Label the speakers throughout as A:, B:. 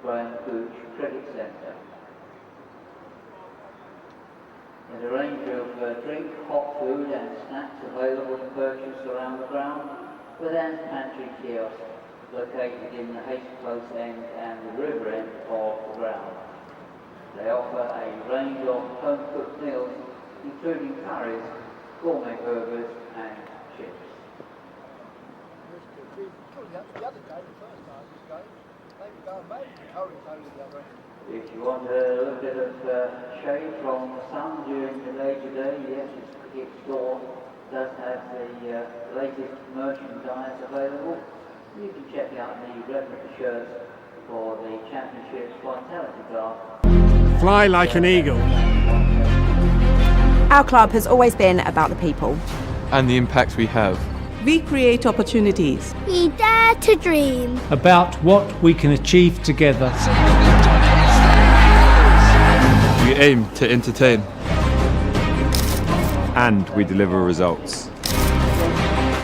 A: Cricket Centre. There's a range of drink, hot food and snacks available to purchase around the ground, with an pantry kiosk located in the Haste Close end and the river end of the ground. They offer a range of home-cooked meals, including curries, gourmet burgers and chips. If you want a little bit of shade from the sun during the day today, the Essex Cricket store does have the latest merchandise available. You can check out the replica shirts for the Championship's Vitality Glass.
B: Fly like an eagle.
C: Our club has always been about the people.
D: And the impact we have.
E: We create opportunities.
F: We dare to dream.
G: About what we can achieve together.
D: We aim to entertain.
H: And we deliver results.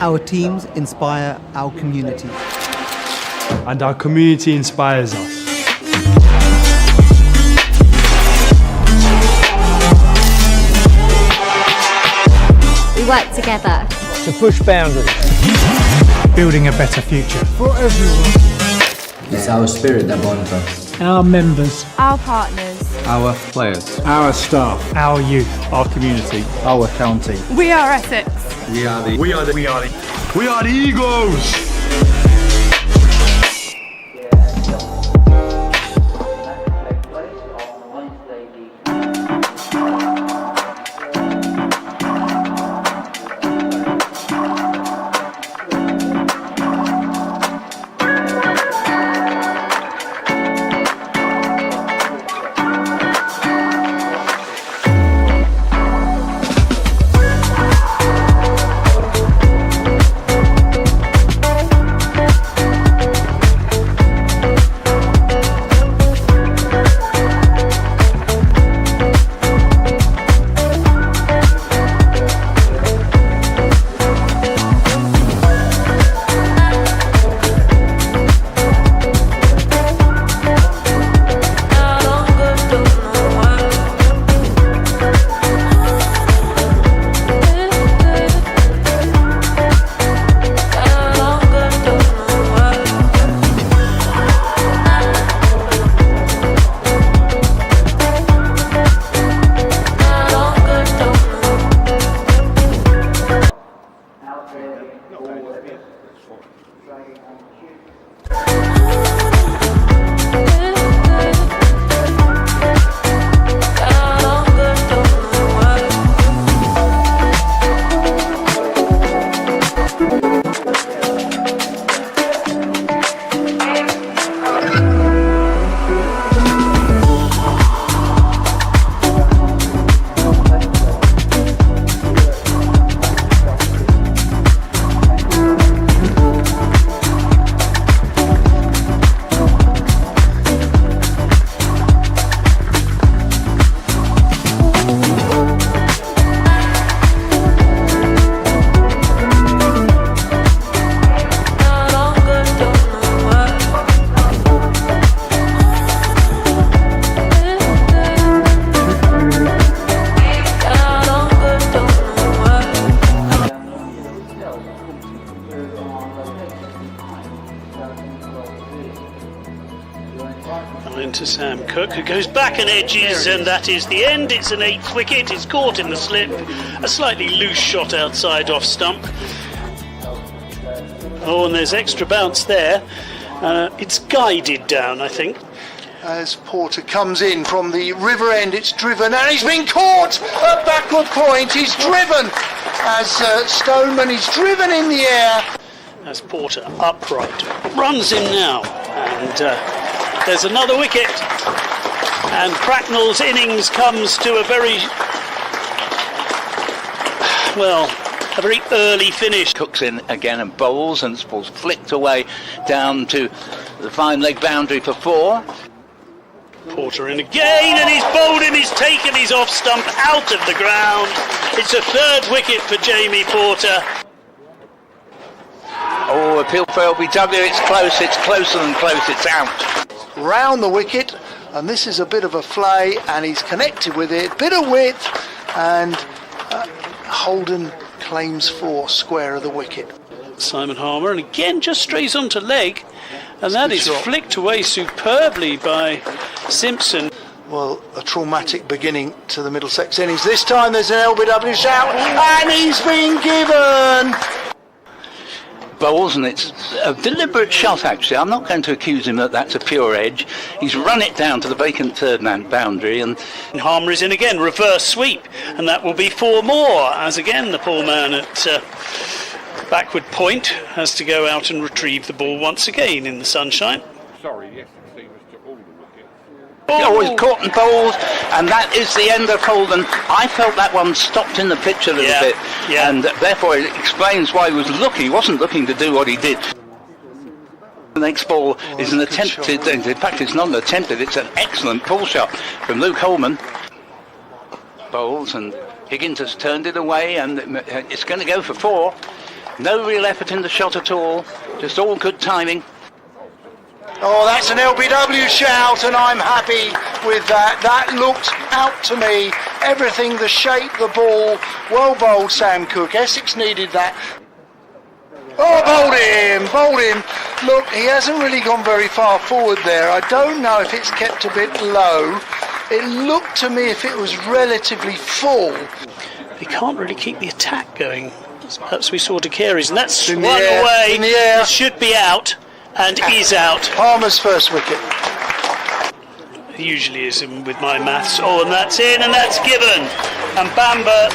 I: Our teams inspire our community.
G: And our community inspires us.
F: We work together
G: to push boundaries. Building a better future for everyone.
J: It's our spirit that bonds us.
G: Our members.
C: Our partners.
D: Our players.
B: Our staff.
G: Our youth.
H: Our community.
G: Our county.
E: We are Essex.
D: We are the
H: Eagles!
K: To Sam Cook, who goes back and edges, and that is the end. It's an 8th wicket. It's caught in the slip. A slightly loose shot outside off stump. Oh, and there's extra bounce there. It's guided down, I think.
L: As Porter comes in from the river end, it's driven, and he's been caught at backward point. He's driven as Stoneman is driven in the air.
K: As Porter upright runs in now, and there's another wicket, and Cracknell's innings comes to a very early finish.
M: Cook's in again and bowls, and this ball's flicked away down to the fine leg boundary for 4.
K: Porter in again, and he's bowled him, he's taken his off stump out of the ground. It's a 3rd wicket for Jamie Porter.
M: Oh, appeal for LBW, it's close, it's closer than close, it's out.
L: round the wicket, and this is a bit of a flay, and he's connected with it, bit of width, and Holden claims 4 square of the wicket.
K: Simon Harmer, and again just strays onto leg, and that is flicked away superbly by Simpson.
L: Well, a traumatic beginning to the Middlesex innings. This time there's an LBW shout, and he's been given.
M: Bowles, and it's a deliberate shot actually. I'm not going to accuse him that that's a pure edge. He's run it down to the vacant third man boundary, and
K: Harmer is in again, reverse sweep, and that will be 4 more, as again the poor man at backward point has to go out and retrieve the ball once again in the sunshine.
H: Sorry, yes, it seems to all the wickets.
M: Oh, he's caught and bowled, and that is the end of Holden. I felt that one stopped in the pitch a little bit, and therefore it explains why he was looking. He wasn't looking to do what he did. The next ball is an attempted, in fact it's not an attempted, it's an excellent pull shot from Luke Holman. Bowles, and Higgins has turned it away, and it's going to go for 4. No real effort in the shot at all, just all good timing.
L: Oh, that's an LBW shout, and I'm happy with that. That looked out to me. Everything, the shape, the ball. Well bowled, Sam Cook. Essex needed that. Oh, bowled him. Look, he hasn't really gone very far forward there. I don't know if it's kept a bit low. It looked to me if it was relatively full.
K: He can't really keep the attack going. Perhaps we saw De Carey's, and that's swung
L: away.
K: away.
L: In the air.
K: It should be out, and is out.
L: Palmer's first wicket.
K: He usually is in with my maths. Oh, and that's in, and that's given. And Bamber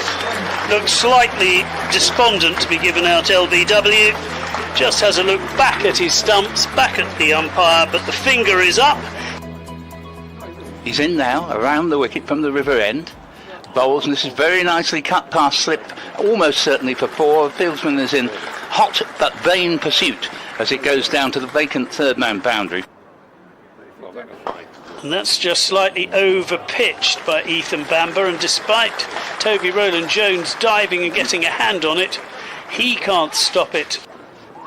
K: looks slightly despondent to be given out LBW. Just has a look back at his stumps, back at the umpire, but the finger is up.
M: He's in now, around the wicket from the river end. Bowles, and this is very nicely cut past slip, almost certainly for 4. The fieldsman is in hot but vain pursuit as it goes down to the vacant third man boundary.
K: And that's just slightly over pitched by Ethan Bamber, and despite Toby Rowland-Jones diving and getting a hand on it, he can't stop it.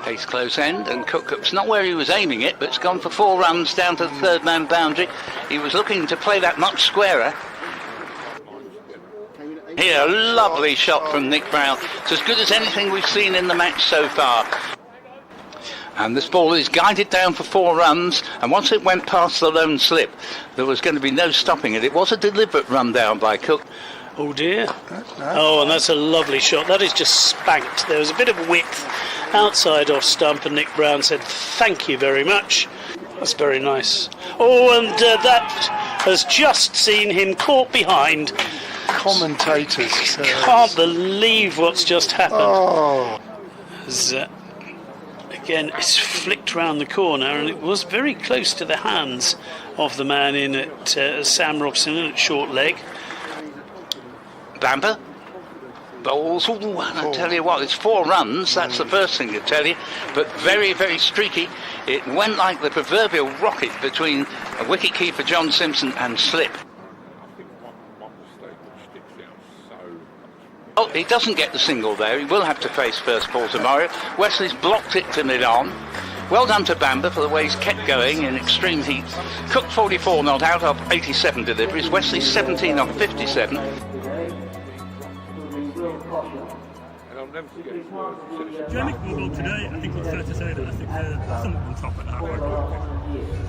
M: Pace close end, and Cookup's not where he was aiming it, but it's gone for 4 runs down to the third man boundary. He was looking to play that much squarer. Here, a lovely shot from Nick Brown. It's as good as anything we've seen in the match so far. And this ball is guided down for 4 runs, and once it went past the lone slip, there was going to be no stopping it. It was a deliberate run down by Cook.
K: Oh dear. Oh, and that's a lovely shot. That is just spanked. There was a bit of width outside off stump, and Nick Brown said, "Thank you very much." That's very nice. Oh, and that has just seen him caught behind.
L: Commentators.
K: Can't believe what's just happened.
L: Oh.
K: As, again, it's flicked round the corner, and it was very close to the hands of the man in at Sam Robson at short leg.
M: Bamber. Bowles. Ooh, and I tell you what, it's 4 runs. That's the first thing to tell you. But very, very streaky. It went like the proverbial rocket between a wicket-keeper John Simpson and slip. Oh, he doesn't get the single there. He will have to face first ball tomorrow. Wesley's blocked it to mid-on. Well done to Bamber for the way he's kept going in extreme heat. Cook 44 not out of 87 deliveries. Wesley 17 of 57.
B: Jeremy, well, today, I think it's fair to say that Essex are somewhat on top at that point.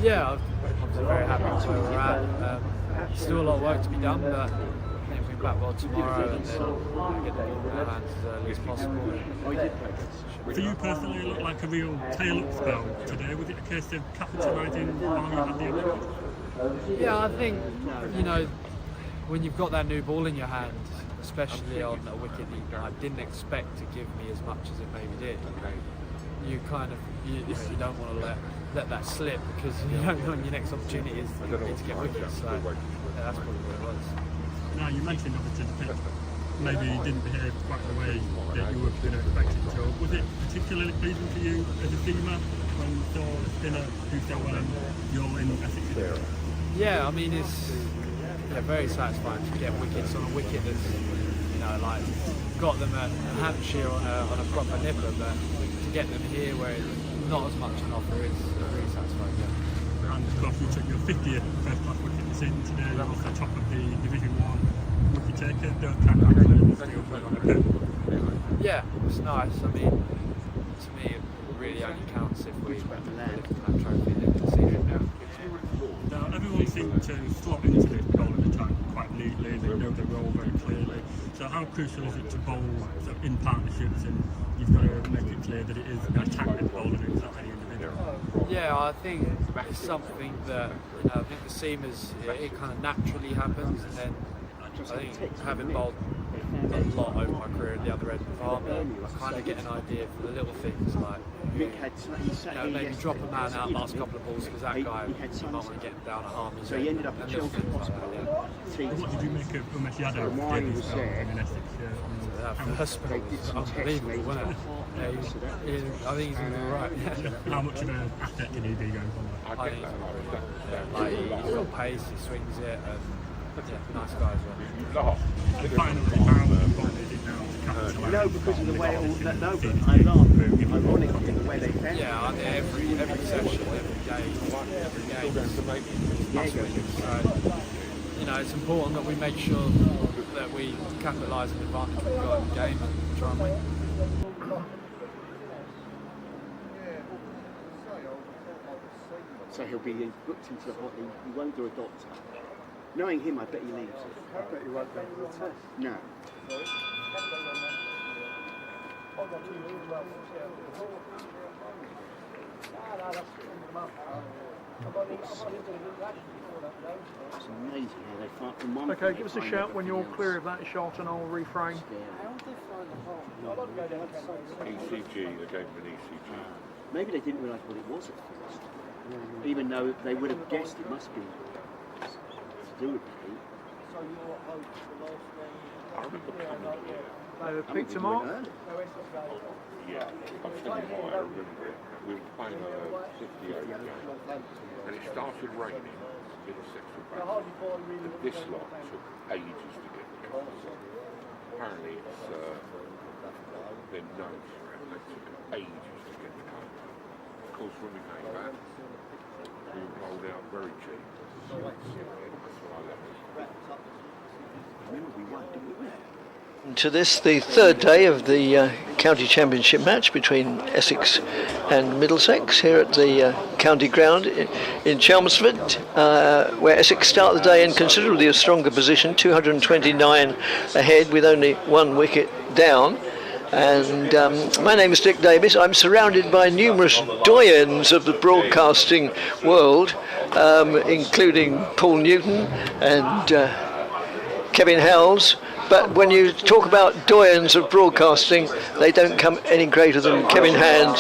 N: Yeah, I'm very happy with where we're at. Still a lot of work to be done, but I think we'll be back well tomorrow and then get the ball in our hands as early as possible.
B: For you personally, it looked like a real tail-up spell today. Was it a case of capitalising while you had the advantage?
N: Yeah, I think, when you've got that new ball in your hand, especially on a wicket that I didn't expect to give me as much as it maybe did, you kind of you don't want to let that slip, because you don't know when your next opportunity is to get wickets. So that's probably what it was.
B: Now, you mentioned obviously the pitch maybe didn't behave quite the way that you were going to expect it to. Was it particularly pleasing to you as a seamer when you saw a spinner do so well and you're in Essex?
N: Yeah, I mean, it's very satisfying to get wickets on a wicket that's got them at Hampshire on a proper nipper, but to get them here where it's not as much an offer is really satisfying.
B: And of course you took 50th first-class wicket this season today, off the top of the Division 1 wicket taker. Those kind of accolades feel very good.
N: Yeah, it's nice. I mean, to me, it really only counts if we lift that trophy this season now.
B: Now, everyone seems to slot into this bowling attack quite neatly. They know their role very clearly. So how crucial is it to bowl sort of in partnerships, and you've got to make it clear that it is an attack with bowling and it's not any individual?
N: Yeah, I think it's something that, you know, I think the seamers, it kind of naturally happens, and then I think having bowled a lot over my career at the other end of the army, I kind of get an idea for the little things like, you know, maybe drop a man out last couple of balls because that guy, you might want to get him down a harm. So he ended up at Chelsea.
B: What did you make of Umesh Yadav's debut spell in Essex?
N: That first spell was unbelievable, wasn't it? Yeah, I think he's going to be alright.
B: How much of an asset can he be going forward?
N: I think he's he's got pace, he swings it, and yeah, nice guy as well.
B: Finally, how important is it now to capitalize?
O: No, because of the way all that. No, but I laugh. Ironically, the way they fend.
N: Yeah, I think every session, every game is must-win. So, you know, it's important that we make sure that we capitalise on the advantage we've got in the game and try and win.
O: So he'll be booked into the hot. He won't do a doctor. Knowing him, I bet he leaves. I bet he won't go to the test. No. It's amazing how they fight from one.
P: Okay, give us a shout when you're clear of that shot and I'll reframe.
H: ECG, they gave him an ECG.
O: Maybe they didn't realise what it was at first. Even though they would have guessed it must be to do with the heat.
H: I remember coming here.
P: They picked him up.
H: Yeah, I'll tell you why I remember it. We were playing a 58 game, and it started raining in the second back, and this lot took ages to get the car. Apparently it's they're known for it. They took ages to get the car. Of course, when we came back, we were rolled out very cheap. That's what I left.
O: Remember we won, didn't we?
Q: To this, the third day of the county championship match between Essex and Middlesex here at the county ground in Chelmsford, where Essex start the day in considerably a stronger position, 229 ahead with only one wicket down. And my name is Dick Davis. I'm surrounded by numerous doyens of the broadcasting world, including Paul Newton and Kevin Howells. But when you talk about doyens of broadcasting, they don't come any greater than Kevin Hand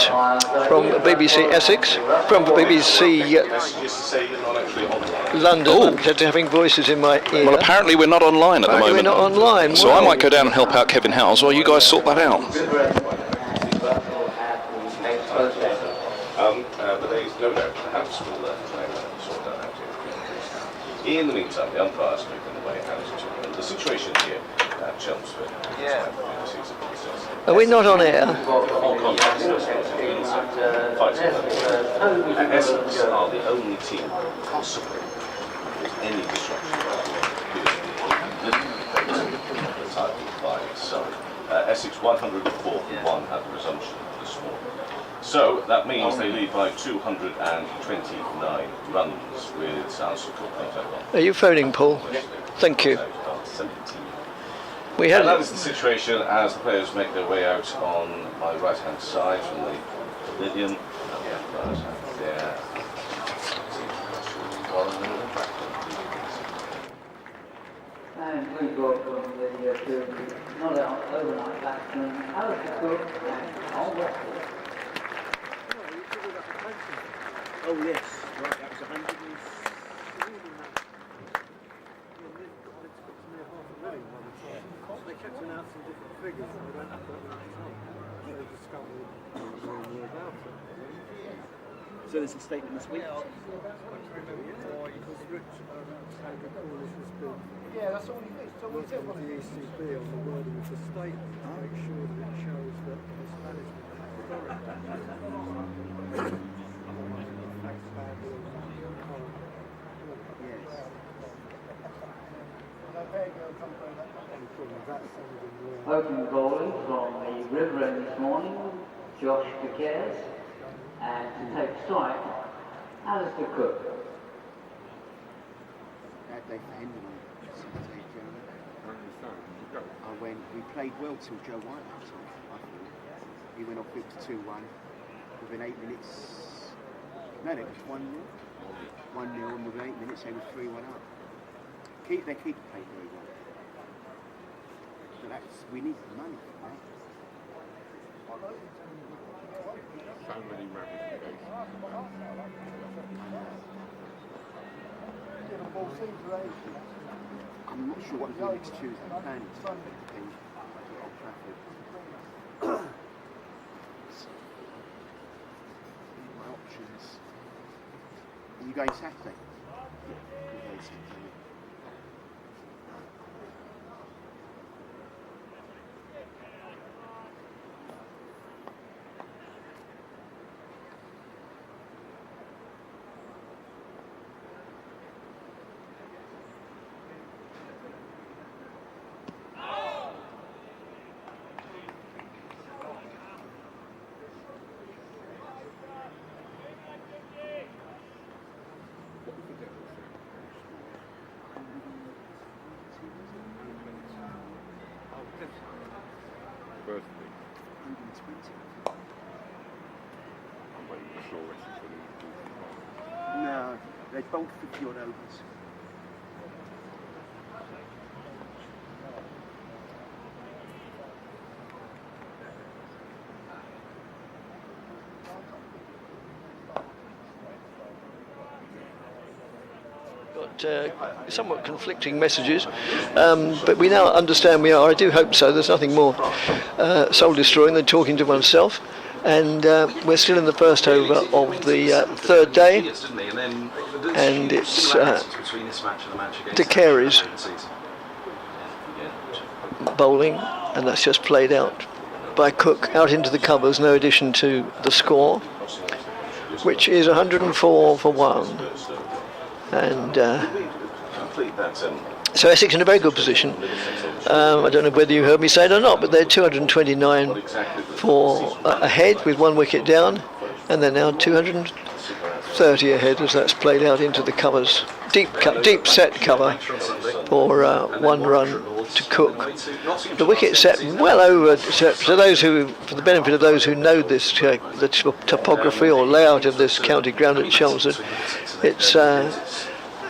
Q: from BBC Essex, from BBC London, having voices in my ear.
R: Well, apparently we're not online at the moment.
Q: We're not online.
R: So I might go down and help out Kevin Howells while you guys sort that out.
S: But there is no doubt perhaps we'll sort that out. In the meantime, the umpires are moving away out to the situation here at Chelmsford.
Q: Are we not on air?
S: Essex are the only team possibly with any disruption. Essex 104 for 1 at the resumption this morning. So that means they lead by 229 runs with our support not.
Q: Are you phoning, Paul? Thank you. We had.
S: And that is the situation as the players make their way out on my right-hand side from the pavilion. There.
A: And we go from the not an overnight batsman, Alistair Cook and Al Westwood.
O: Oh yes, right, that was 100 and... They kept announcing different figures and they went up at that time. They discovered more about it. So there's a statement this week? Yeah, because Rich has been
P: yeah, that's all he did. So
O: working with the ECB on the wording of the statement to make sure that it shows that this management authority
A: Opening bowling from the River End this morning, Josh Wickets, and to take strike, Alistair Cook.
T: That day for Henry we played well till Joe White I thought. He went off 52-1 within 8 minutes. No, that was 1-0. 1-0 and within 8 minutes they were 3-1 up. Their keeper played very well. So we need the money for that.
H: So many ramifications.
T: I'm not sure what to do next Tuesday. I'm planning to be at Old Trafford. My options. Are you going Saturday? I'm going Saturday. No, they both 50 odd overs.
Q: Somewhat conflicting messages, but we now understand we are. I do hope so. There's nothing more soul-destroying than talking to oneself. And we're still in the first over of the third day, and it's De Carey's bowling, and that's just played out by Cook out into the covers. No addition to the score, which is 104 for 1. And so Essex in a very good position. I don't know whether you heard me say it or not, but they're 229 for ahead with 1 wicket down, and they're now 230 ahead as that's played out into the covers. Deep set cover for 1 run to Cook. The wicket set well over to those who, for the benefit of those who know this, the topography or layout of this county ground at Chelmsford.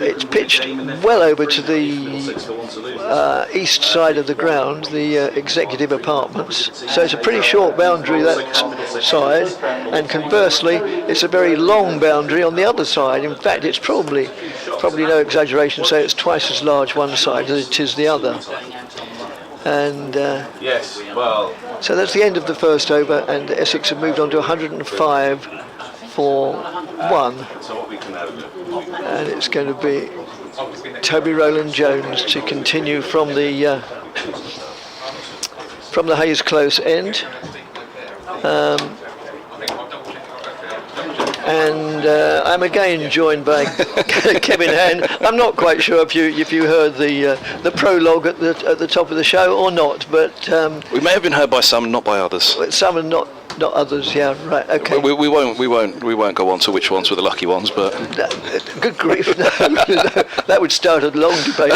Q: It's pitched well over to the east side of the ground, the executive apartments. So it's a pretty short boundary that side, and conversely, it's a very long boundary on the other side. In fact, it's probably no exaggeration to say it's twice as large one side as it is the other. And so that's the end of the first over, and Essex have moved on to 105 for 1. And it's going to be Toby Rowland-Jones to continue from the Hayes Close end, and I'm again joined by Kevin Hand. I'm not quite sure if you heard the prologue at the top of the show or not, but
R: we may have been heard by some, not by others.
Q: Some and not others. Yeah, right. Okay.
R: We won't go on to which ones were the lucky ones, but
Q: good grief, no, that would start a long debate.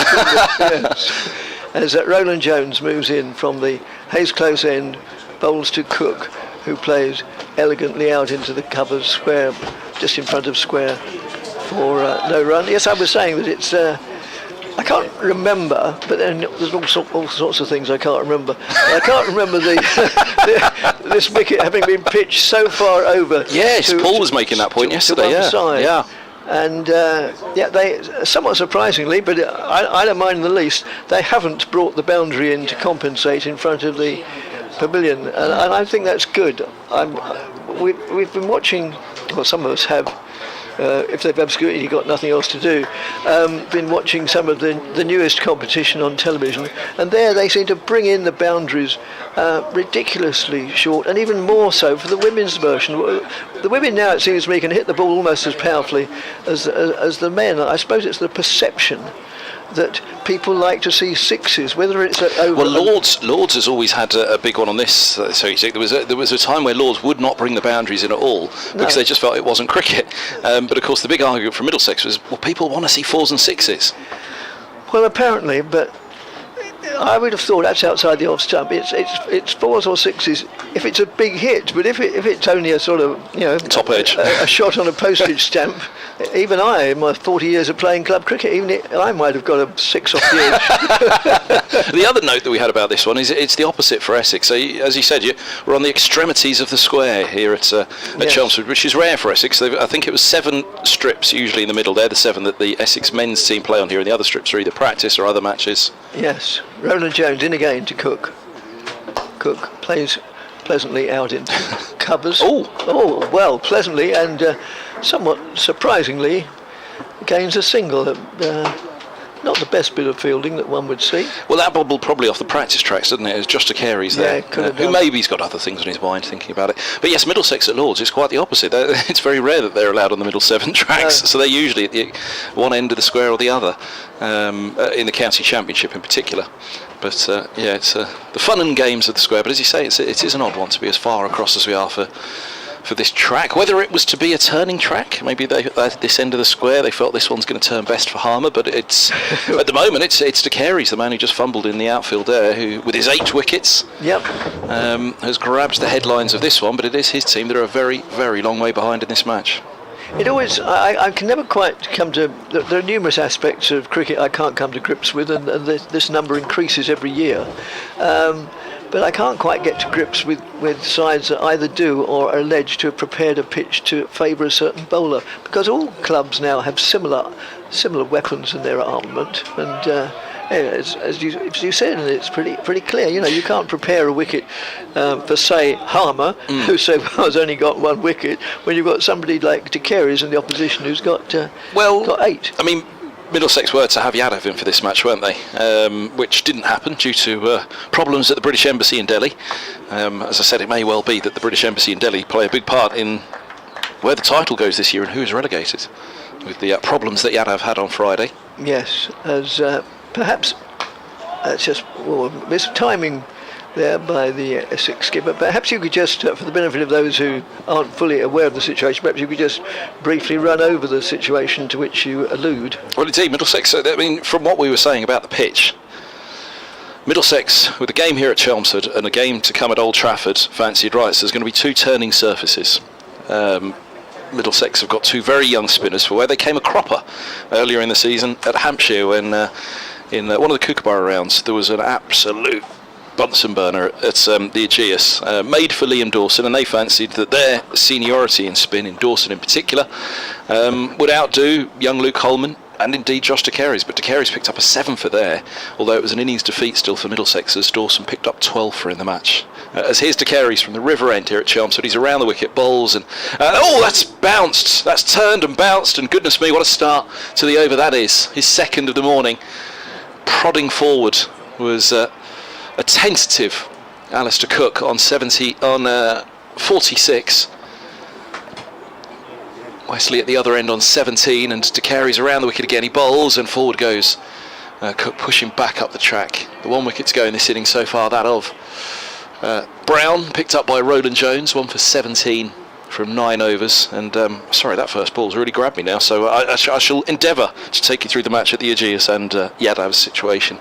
Q: Yes. As Roland Jones moves in from the Hayes Close end, bowls to Cook, who plays elegantly out into the covers square, just in front of square for no run. Yes, I was saying that it's. I can't remember, but then there's all sorts of things I can't remember. I can't remember this wicket having been pitched so far over.
R: Yes, Paul was making that point yesterday.
Q: To one side.
R: Yeah.
Q: And they somewhat surprisingly, but I don't mind in the least, they haven't brought the boundary in to compensate in front of the pavilion, and I think that's good. We've been watching, well, some of us have. If they've absolutely got nothing else to do, been watching some of the newest competition on television, and there they seem to bring in the boundaries ridiculously short, and even more so for the women's version. The women now, it seems to me, can hit the ball almost as powerfully as the men. I suppose it's the perception that people like to see sixes, whether it's at over.
R: Well, Lords has always had a big one on this. So you see, there was a time where Lords would not bring the boundaries in at all because they just felt it wasn't cricket. But of course, the big argument from Middlesex was, well, people want to see 4s and 6s.
Q: Well, apparently, but I would have thought that's outside the off stump. It's 4s or 6s if it's a big hit, but if it's only a sort of
R: top edge,
Q: a shot on a postage stamp. Even I, in my 40 years of playing club cricket, I might have got a 6 off the edge.
R: The other note that we had about this one is it's the opposite for Essex. So, as you said, we're on the extremities of the square here at Chelmsford, which is rare for Essex. I think it was 7 strips usually in the middle. They're the 7 that the Essex men's team play on here, and the other strips are either practice or other matches.
Q: Yes, Roland Jones in again to Cook. Cook plays pleasantly out in covers. Oh, well, pleasantly and somewhat surprisingly gains a single. Not the best bit of fielding that one would see.
R: Well, that bobbled probably off the practice tracks, didn't it? It was Josh Carey's there, who maybe's got other things on his mind thinking about it. But yes, Middlesex at Lords is quite the opposite. It's very rare that they're allowed on the middle 7 tracks, so they're usually at the one end of the square or the other, in the county championship in particular. But it's the fun and games of the square. But as you say, it is an odd one to be as far across as we are for this track. Whether it was to be a turning track, maybe at this end of the square they felt this one's going to turn best for Harmer, but it's at the moment it's De Carey's, the man who just fumbled in the outfield there, who with his 8 wickets has grabbed the headlines of this one. But it is his team that are a very, very long way behind in this match.
Q: It always, I can never quite come to, there are numerous aspects of cricket I can't come to grips with, and this number increases every year. But I can't quite get to grips with sides that either do or are alleged to have prepared a pitch to favour a certain bowler, because all clubs now have similar weapons in their armament, and as you said, it's pretty clear. You can't prepare a wicket for, say, Harmer, who so far has only got 1 wicket, when you've got somebody like De Carey's in the opposition who's got 8.
R: I mean, Middlesex were to have Yadav in for this match, weren't they? Which didn't happen due to problems at the British Embassy in Delhi. As I said, it may well be that the British Embassy in Delhi play a big part in where the title goes this year and who is relegated, with the problems that Yadav had on Friday.
Q: Yes, as perhaps that's just mistiming there by the Essex skipper. Perhaps you could just, for the benefit of those who aren't fully aware of the situation, perhaps you could just briefly run over the situation to which you allude.
R: Well, indeed, Middlesex, I mean, from what we were saying about the pitch, Middlesex, with a game here at Chelmsford and a game to come at Old Trafford, fancied rights, there's going to be 2 turning surfaces. Middlesex have got 2 very young spinners for where they came a cropper earlier in the season at Hampshire when in one of the Kookaburra rounds there was an absolute Bunsen burner at the Aegeus, made for Liam Dawson, and they fancied that their seniority in spin, in Dawson in particular, would outdo young Luke Holman and indeed Josh De Carey's. But De Carey's picked up a 7 for there, although it was an innings defeat still for Middlesex, as Dawson picked up 12 for in the match. As here's De Carey's from the river end here at Chelmsford. He's around the wicket, bowls, and that's bounced, that's turned and bounced, and goodness me, what a start to the over that is. His 2nd of the morning. Prodding forward was a tentative Alistair Cook on 46. Wesley at the other end on 17, and De Carey's around the wicket again. He bowls and forward goes. Cook pushing back up the track. The 1 wicket to go in this inning so far, that of Brown, picked up by Roland Jones, 1 for 17 from 9 overs. And sorry, that first ball's really grabbed me now, so I shall endeavour to take you through the match at the Aegeus and Yadav's situation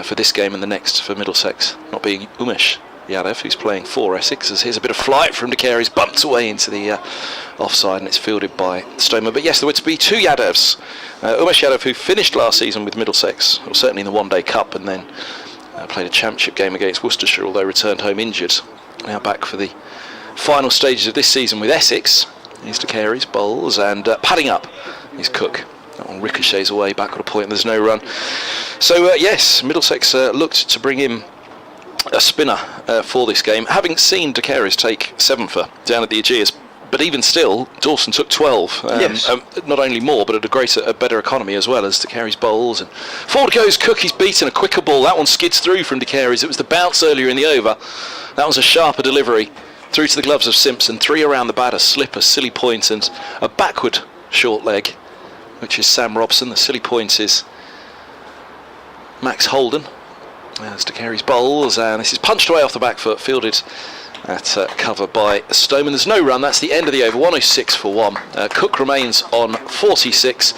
R: for this game and the next for Middlesex, not being Umesh Yadav, who's playing for Essex. As here's a bit of flight from De Carey's, bumped away into the offside, and it's fielded by Stoneman. But yes, there were to be 2 Yadavs. Umesh Yadav, who finished last season with Middlesex, or certainly in the One Day Cup, and then played a championship game against Worcestershire, although returned home injured. Now back for the final stages of this season with Essex. Here's De Carey's bowls, and padding up is Cook. That one ricochets away, back at a point, and there's no run. So yes, Middlesex looked to bring in a spinner for this game, having seen De Carey's take 7 for down at the Aegeus. But even still, Dawson took 12.
Q: Yes.
R: Not only more, but at a better economy as well, as De Carey's bowls. And forward goes Cook. He's beaten a quicker ball. That one skids through from De Carey's. It was the bounce earlier in the over. That was a sharper delivery through to the gloves of Simpson. 3 around the batter, slip, a silly point, and a backward short leg, which is Sam Robson. The silly point is Max Holden. As De Carey's bowls, and this is punched away off the back foot, fielded at cover by Stoneman. There's no run. That's the end of the over. 106 for 1. Cook remains on 46.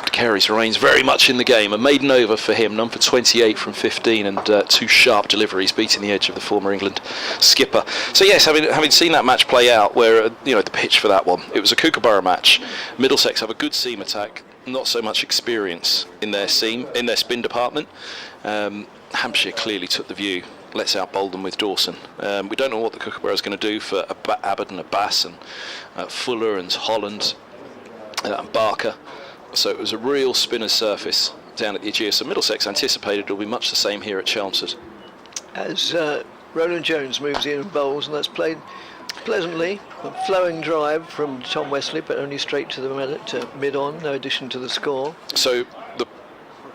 R: De Carey's remains very much in the game. A maiden over for him, none for 28 from 15, and 2 sharp deliveries, beating the edge of the former England skipper. So yes, having seen that match play out, where the pitch for that one, it was a Kookaburra match. Middlesex have a good seam attack, not so much experience in their spin department. Hampshire clearly took the view, let's outbowl them with Dawson. We don't know what the Kookaburra is going to do for Abbott and Abbas and Fuller and Holland and Barker. So it was a real spinner's surface down at the Aegeus, and Middlesex anticipated it will be much the same here at Chelmsford.
Q: As Roland Jones moves in and bowls, and that's played pleasantly. A flowing drive from Tom Wesley, but only straight to the mid-on, no addition to the score.
R: So the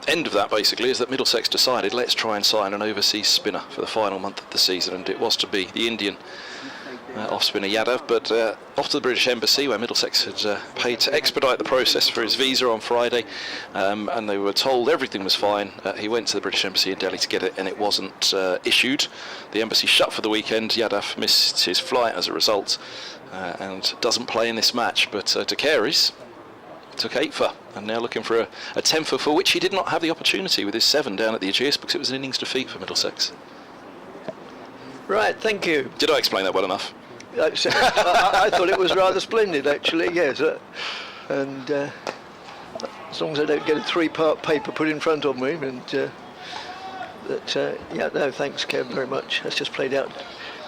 R: end of that basically is that Middlesex decided, let's try and sign an overseas spinner for the final month of the season, and it was to be the Indian off-spinner Yadav, but off to the British Embassy, where Middlesex had paid to expedite the process for his visa on Friday, and they were told everything was fine. He went to the British Embassy in Delhi to get it, and it wasn't issued. The embassy shut for the weekend. Yadav missed his flight as a result, and doesn't play in this match, but De Carey's took 8 for, and now looking for a 10 for which he did not have the opportunity with his 7 down at the Aegeus, because it was an innings defeat for Middlesex.
Q: Right, thank you.
R: Did I explain that well enough?
Q: I thought it was rather splendid, actually, yes. And as long as I don't get a 3-part paper put in front of me, and no, thanks, Kev, very much. That's just played out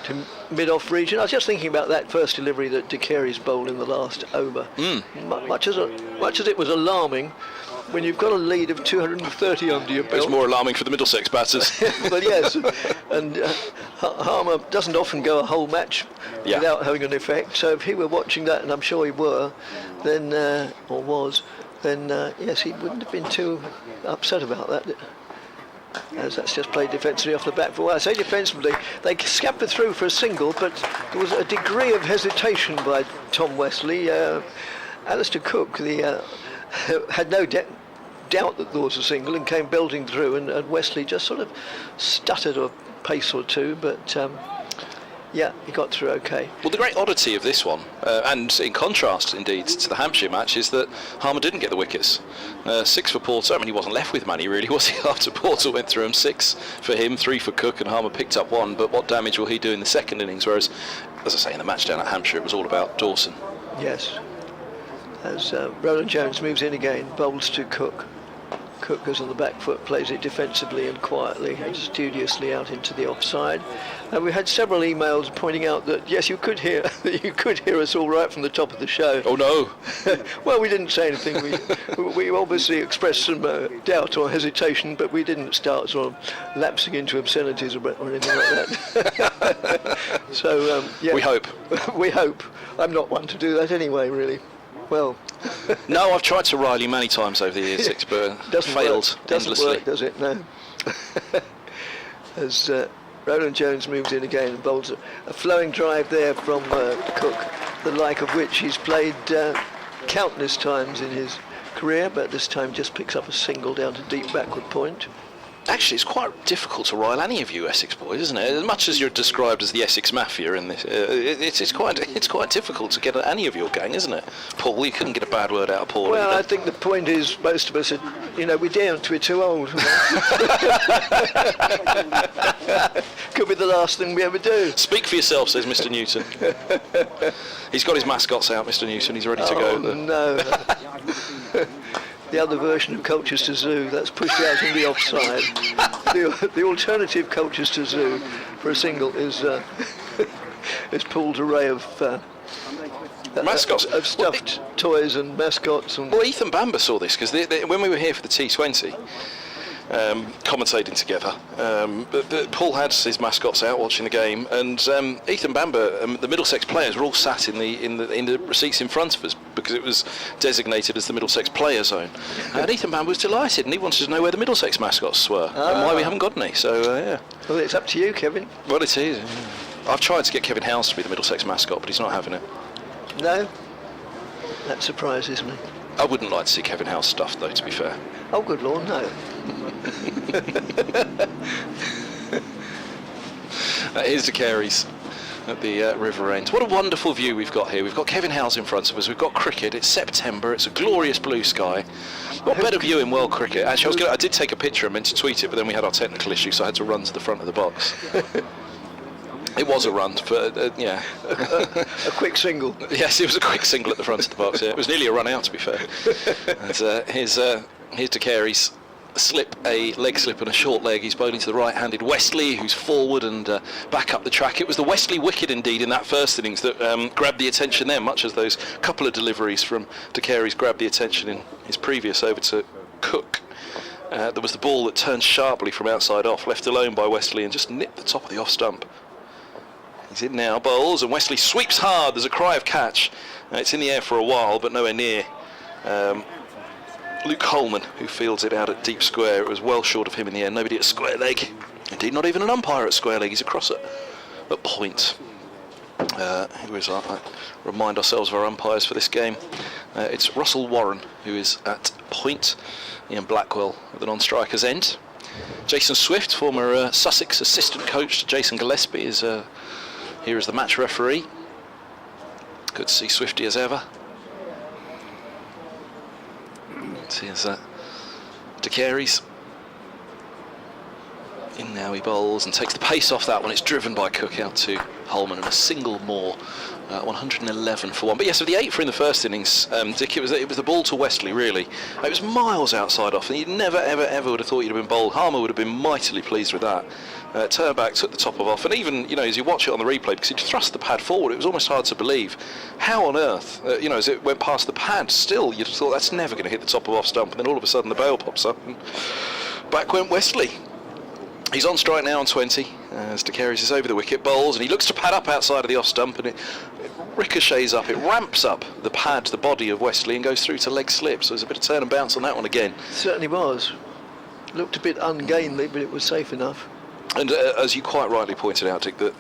Q: to mid-off region. I was just thinking about that first delivery that De Carey's bowled in the last over. Much as it was alarming, when you've got a lead of 230 under your belt.
R: It's more alarming for the Middlesex batters.
Q: Well, yes, and Harmer doesn't often go a whole match without having an effect. So if he were watching that, and I'm sure he were, then yes, he wouldn't have been too upset about that. As that's just played defensively off the back foot. Well, I say defensively, they scampered through for a single, but there was a degree of hesitation by Tom Wesley. Alistair Cook, had no doubt that there was a single and came belting through, and Wesley just sort of stuttered a pace or two, but he got through okay. Well, the great oddity of this one, and in contrast indeed to the Hampshire match, is that Harmer didn't get the wickets. 6 for Porter. I mean, he wasn't left with many really, was he? After Porter went through him, 6 for him, 3 for Cook, and Harmer picked up 1, but what damage will he do in the second innings? Whereas, as I say, in the match down at Hampshire, it was all about Dawson. Yes. As Roland Jones moves in again, bowls to Cook. Cook goes on the back foot, plays it defensively and quietly and studiously out into the offside. And we had several emails pointing out that yes, you could hear us all right from the top of the show. Oh no! Well, we didn't say anything. We obviously expressed some doubt or hesitation, but we didn't start sort of lapsing into obscenities or anything like that. So yeah, we hope. We hope. I'm not one to do that anyway, really. Well, no, I've tried to rile you many times over the years, but failed endlessly. Work, does it? No. As Roland Jones moves in again and bowls a flowing drive there from Cook, the like of which he's played countless times in his career, but this time just picks up a single down to deep backward point. Actually, it's quite difficult to rile any of you Essex boys, isn't it? As much as you're described as the Essex Mafia in this, it's quite difficult to get at any of your gang, isn't it? Paul, you couldn't get a bad word out of Paul. Well, I think the point is most of us are, we daren't, we're too old. Could be the last thing we ever do. Speak for yourself, says Mr. Newton. He's got his mascots out, Mr. Newton. He's ready to go. No. The other version of Colchester Zoo, that's pushed out in the offside. The alternative Colchester Zoo for a single is Paul's array of mascots, of stuffed toys and mascots. And well, Ethan Bamber saw this because when we were here for the T20, commentating together, Paul had his mascots out watching the game, and Ethan Bamber, the Middlesex players were all sat in the seats in front of us because it was designated as the Middlesex player zone. And Ethan Bamber was delighted, and he wanted to know where the Middlesex mascots were and why we haven't got any. So yeah. Well, it's up to you, Kevin. Well, it is. I've tried to get Kevin House to be the Middlesex mascot, but he's not having it. No, that surprises me.
R: I wouldn't like to see Kevin House stuffed, though, to be fair.
Q: Oh, good Lord, no.
R: Here's the Careys at the River End. What a wonderful view we've got here. We've got Kevin House in front of us. We've got cricket. It's September. It's a glorious blue sky. What better view in world cricket? Actually, I did take a picture. I meant to tweet it, but then we had our technical issue, so I had to run to the front of the box. It was a run, but yeah.
Q: A quick single.
R: Yes, it was a quick single at the front of the box. Yeah. It was nearly a run out, to be fair. And, here's De Careys. A leg slip and a short leg. He's bowling to the right-handed Wesley, who's forward and back up the track. It was the Wesley wicket indeed in that first innings that grabbed the attention there, much as those couple of deliveries from De Careys grabbed the attention in his previous over to Cook. There was the ball that turned sharply from outside off, left alone by Wesley, and just nipped the top of the off stump. He's in now, bowls, and Wesley sweeps hard. There's a cry of catch. It's in the air for a while, but nowhere near Luke Holman, who fields it out at deep square. It was well short of him in the end. Nobody at square leg. Indeed, not even an umpire at square leg. He's across at point. Who is remind ourselves of our umpires for this game. It's Russell Warren, who is at point. Ian Blackwell at the non-striker's end. Jason Swift, former Sussex assistant coach to Jason Gillespie, is here as the match referee. Good to see Swifty as ever. Here's De Careys. In now, he bowls and takes the pace off that one. It's driven by Cook out to Holman, and a single more. 111 for one. But yes, of the 8 for in the first innings, Dick, it was the ball to Wesley, really. It was miles outside off, and you'd never, ever would have thought you'd have been bowled. Harmer would have been mightily pleased with that. Turned back, took the top of off, and even, as you watch it on the replay, because he thrust the pad forward, it was almost hard to believe. How on earth, as it went past the pad, still, you'd have thought that's never going to hit the top of off stump, and then all of a sudden the bail pops up, and back went Wesley. He's on strike now on 20, as De Careys is over the wicket, bowls, and he looks to pad up outside of the off stump, and it ricochets up, it ramps up the pad, the body of Wesley, and goes through to leg slip, so there's a bit of turn and bounce on that one again.
Q: Certainly was. Looked a bit ungainly, but it was safe enough.
R: And as you quite rightly pointed out, Dick, that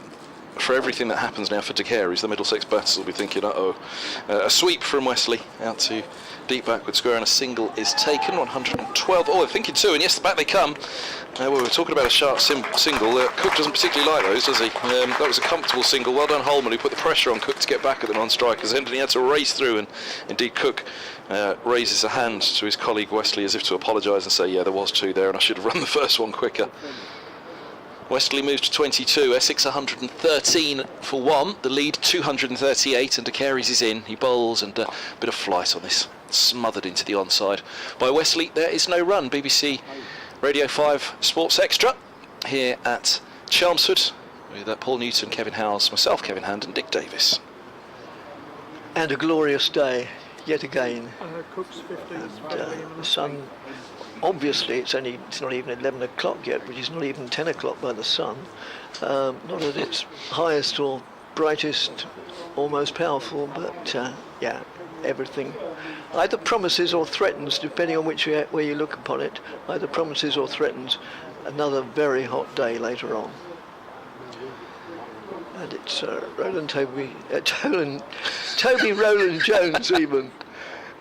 R: for everything that happens now for De Careys, the Middlesex batters will be thinking, a sweep from Wesley out to deep backward square, and a single is taken. 112. Oh, they're thinking two, and yes, back they come. We were talking about a sharp single. Cook doesn't particularly like those, does he? That was a comfortable single. Well done, Holman, who put the pressure on Cook to get back at the non-striker's end, and he had to race through, and indeed Cook raises a hand to his colleague Wesley as if to apologise and say, yeah, there was two there, and I should have run the first one quicker. Wesley moves to 22, Essex 113 for one, the lead 238, and De Careys is in. He bowls, and a bit of flight on this, smothered into the onside by Wesley. There is no run. BBC Radio 5 Sports Extra here at Chelmsford with Paul Newton, Kevin Howes, myself, Kevin Hand, and Dick Davis.
Q: And a glorious day yet again.
P: Cook's 50.
Q: And, the sun. Obviously, it's not even 11 o'clock yet, which is not even 10 o'clock by the sun. Not at its highest or brightest or most powerful, but yeah, everything either promises or threatens, depending on where you look upon it, either promises or threatens another very hot day later on. And it's Toby Roland Jones even,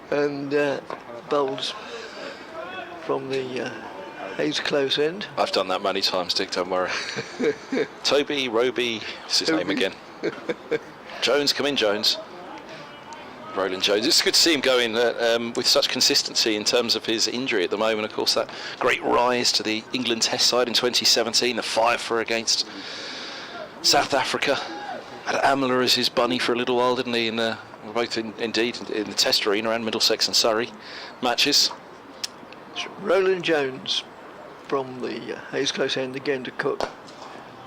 Q: and bowls from the Hayes close end.
R: I've done that many times, Dick, don't worry. Toby, Roby, what's his name again? Jones, come in, Jones. Roland Jones. It's good to see him going with such consistency in terms of his injury at the moment. Of course, that great rise to the England Test side in 2017, the 5-for against South Africa. Had Amler as his bunny for a little while, didn't he? Both indeed in the Test arena and Middlesex and Surrey matches.
Q: Roland Jones from the Hayes close end again to Cook,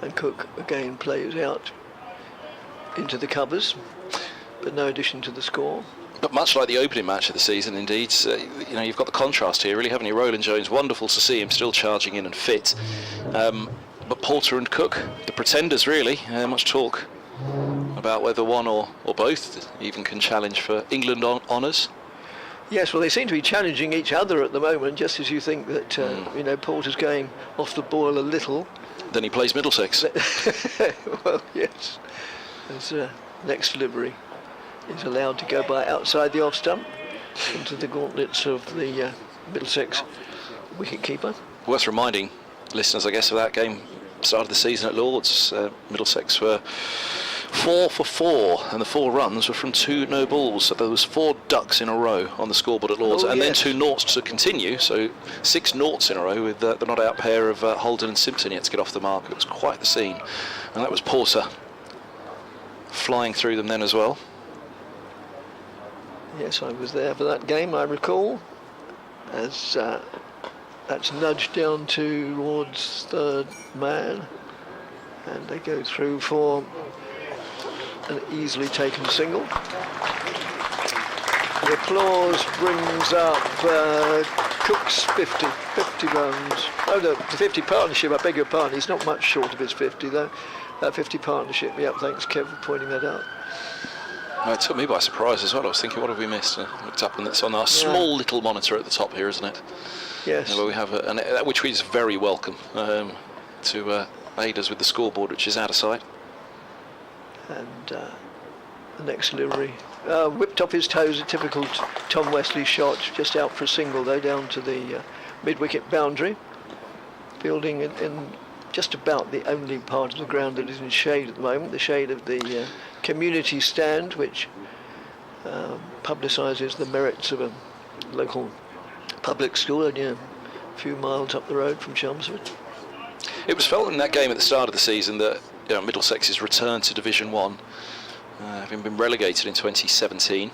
Q: and Cook again plays out into the covers, but no addition to the score.
R: But much like the opening match of the season, indeed, you've got the contrast here, really, haven't you? Roland Jones, wonderful to see him still charging in and fit, but Poulter and Cook, the pretenders, really. Much talk about whether one or both even can challenge for England honours.
Q: Yes, well, they seem to be challenging each other at the moment, just as you think that, Poulter's going off the boil a little.
R: Then he plays Middlesex.
Q: Well, yes. As next delivery is allowed to go by outside the off stump. into the gauntlets of the Middlesex wicket-keeper.
R: Worth reminding listeners, I guess, of that game, start of the season at Lords. Middlesex were 4 for 4, and the 4 runs were from 2 no balls. So there was 4 ducks in a row on the scoreboard at Lords, and then 2 noughts to continue. So 6 noughts in a row with the not-out pair of Holden and Simpson yet to get off the mark. It was quite the scene, and that was Porter flying through them then as well.
Q: Yes, I was there for that game, I recall, as that's nudged down towards third man, and they go through for an easily taken single. The applause brings up Cook's 50 runs. Oh no, the 50 partnership, I beg your pardon, he's not much short of his 50 though. 50 partnership, yeah, thanks Kev for pointing that out.
R: It took me by surprise as well. I was thinking, what have we missed? I looked up, and it's on our small little monitor at the top here, isn't it?
Q: Yes.
R: Where we have which is very welcome to aid us with the scoreboard, which is out of sight.
Q: And the next delivery whipped off his toes, a typical Tom Wesley shot, just out for a single though, down to the mid-wicket boundary. Fielding in just about the only part of the ground that is in shade at the moment, the shade of the community stand, which publicises the merits of a local public school only a few miles up the road from Chelmsford.
R: It was felt in that game at the start of the season that Middlesex's return to Division 1, having been relegated in 2017.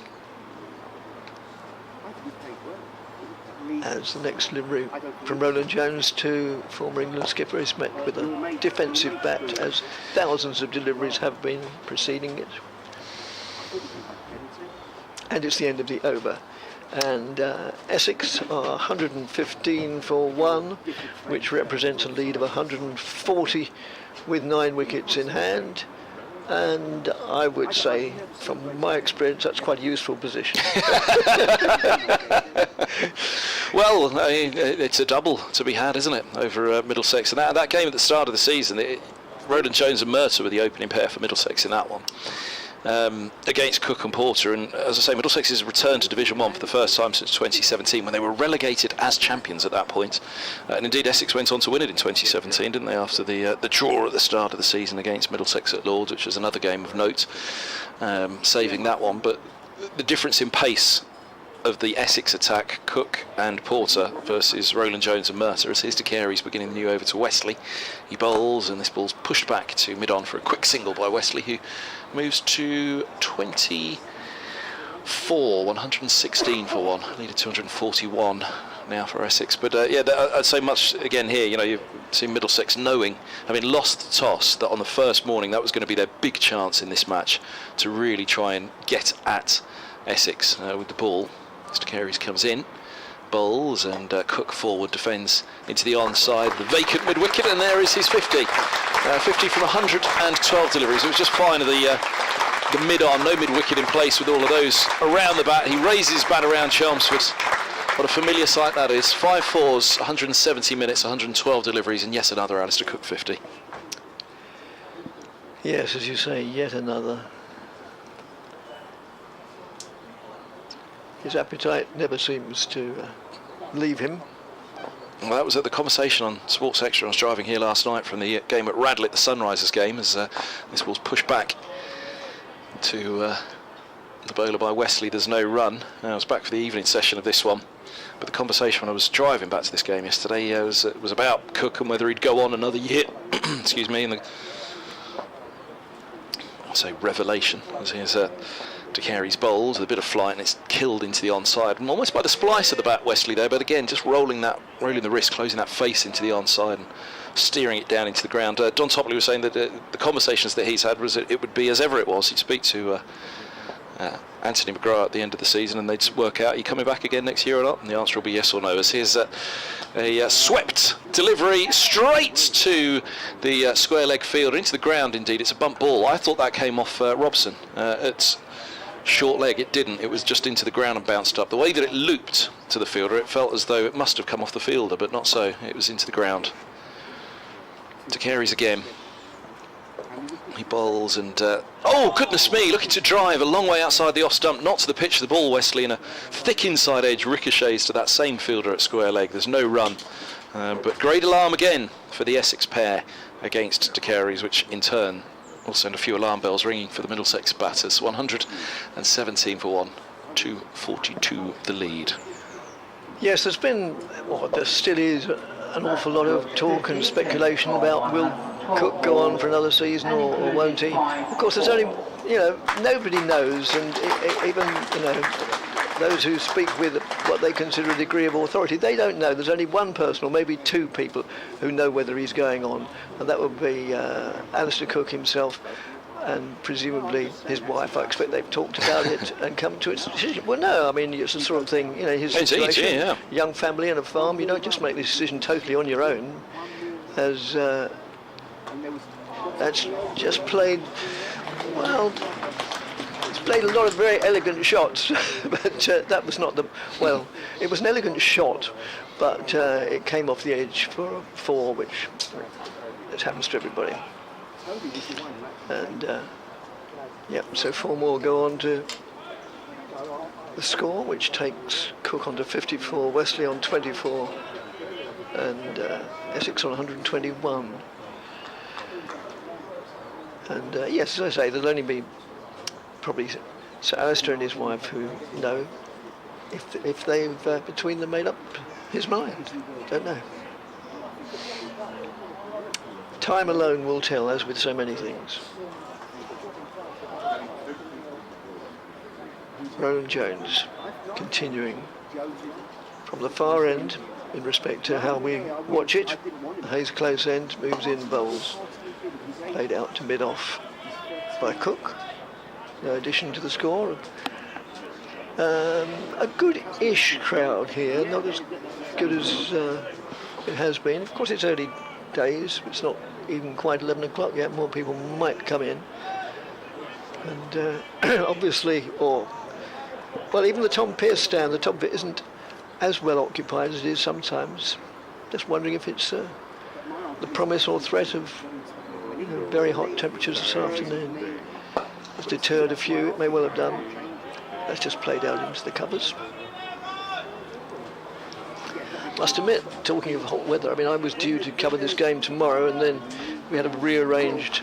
Q: As the next delivery from Roland Jones to former England skipper is met with a defensive bat, as thousands of deliveries have been preceding it. And it's the end of the over. And Essex are 115 for 1, which represents a lead of 140 with 9 wickets in hand. And I would say, from my experience, that's quite a useful position.
R: Well, it's a double to be had, isn't it, over Middlesex? And that game at the start of the season, Roland Jones and Mercer were the opening pair for Middlesex in that one, against Cook and Porter. And as I say, Middlesex has returned to Division 1 for the first time since 2017, when they were relegated as champions at that point. And indeed, Essex went on to win it in 2017, didn't they, after the draw at the start of the season against Middlesex at Lords, which was another game of note, saving that one. But the difference in pace of the Essex attack, Cook and Porter, versus Roland Jones and Mercer, as here's to Carey's beginning the new over to Wesley. He bowls, and this ball's pushed back to mid-on for a quick single by Wesley, who moves to 24, 116 for 1, needed 241 now for Essex. But I'd say much again here, you've seen Middlesex knowing, having lost the toss, that on the first morning that was going to be their big chance in this match to really try and get at Essex with the ball. Mr. Carey's comes in, bowls, and Cook forward defends into the onside, the vacant mid-wicket, and there is his 50. 50 from 112 deliveries. It was just fine of the mid-on, no mid-wicket in place with all of those around the bat. He raises his bat around Chelmsford. What a familiar sight that is. 5 fours, 170 minutes, 112 deliveries, and yet another Alistair Cook 50.
Q: Yes, as you say, yet another. His appetite never seems to leave him.
R: Well, that was at the conversation on Sports Extra. I was driving here last night from the game at Radlett, the Sunrisers game, as this ball's pushed back to the bowler by Wesley. There's no run. I was back for the evening session of this one, but the conversation when I was driving back to this game yesterday was about Cook and whether he'd go on another year. Excuse me. I'll say revelation, as he's to Carey's bowls with a bit of flight, and it's killed into the onside, and almost by the splice of the bat, Wesley there, but again just rolling the wrist, closing that face into the onside and steering it down into the ground. Don Topley was saying that the conversations that he's had was that it would be as ever it was. He'd speak to Anthony McGrath at the end of the season, and they'd work out, are you coming back again next year or not? And the answer will be yes or no, as here's a swept delivery straight to the square leg fielder, into the ground. Indeed, it's a bump ball. I thought that came off Robson at short leg. It didn't. It was just into the ground and bounced up. The way that it looped to the fielder, it felt as though it must have come off the fielder, but not so. It was into the ground. To Carey's again. He bowls and oh goodness me, looking to drive a long way outside the off stump, not to the pitch of the ball. Wesley in a thick inside edge ricochets to that same fielder at square leg. There's no run, but great alarm again for the Essex pair against De Carey's, which in turn will send a few alarm bells ringing for the Middlesex batters. 117 for 1, 242 the lead.
Q: Yes, there's been, there still is an awful lot of talk and speculation about will Cook go on for another season or won't he? Of course, there's only, nobody knows, and even, those who speak with what they consider a degree of authority, they don't know. There's only one person, or maybe two people, who know whether he's going on, and that would be Alistair Cook himself, and presumably his wife. I expect they've talked about it and come to its decision. Well, no, I mean, it's the sort of thing, his situation, young family and a farm, you don't just make this decision totally on your own, as that's just played, well, it's played a lot of very elegant shots, but that was not it was an elegant shot, but it came off the edge for a 4, which happens to everybody. And so 4 more go on to the score, which takes Cook on to 54, Wesley on 24, and Essex on 121. And yes, as I say, there'll only be probably Sir Alistair and his wife who know if they've between them made up his mind. Don't know. Time alone will tell, as with so many things. Roland Jones continuing from the far end in respect to how we watch it. The Hayes close end moves in, bowls. Played out to mid-off by Cook. No addition to the score. A good-ish crowd here, not as good as it has been. Of course, it's early days. It's not even quite 11 o'clock yet. More people might come in. And obviously, even the Tom Pearce stand, the top of it isn't as well occupied as it is sometimes. Just wondering if it's the promise or threat of very hot temperatures this afternoon has deterred a few. It may well have done. That's just played out into the covers. Must admit, talking of hot weather, I mean, I was due to cover this game tomorrow, and then we had a rearranged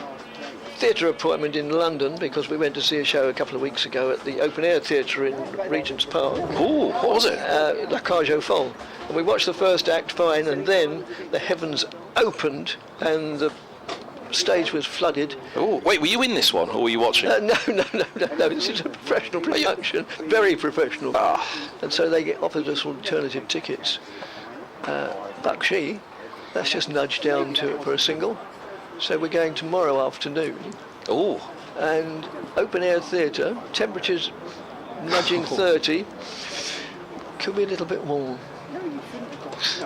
Q: theatre appointment in London because we went to see a show a couple of weeks ago at the open air theatre in Regent's Park.
R: Oh, what was it?
Q: La Cage aux Folles. And we watched the first act fine, and then the heavens opened and the stage was flooded.
R: Oh, wait, were you in this one, or were you watching?
Q: No. This is a professional production, very professional. And so they offered us alternative tickets. Bakshi, that's just nudged down to for a single. So we're going tomorrow afternoon.
R: Oh.
Q: And open air theatre, temperatures nudging 30. Could be a little bit warm.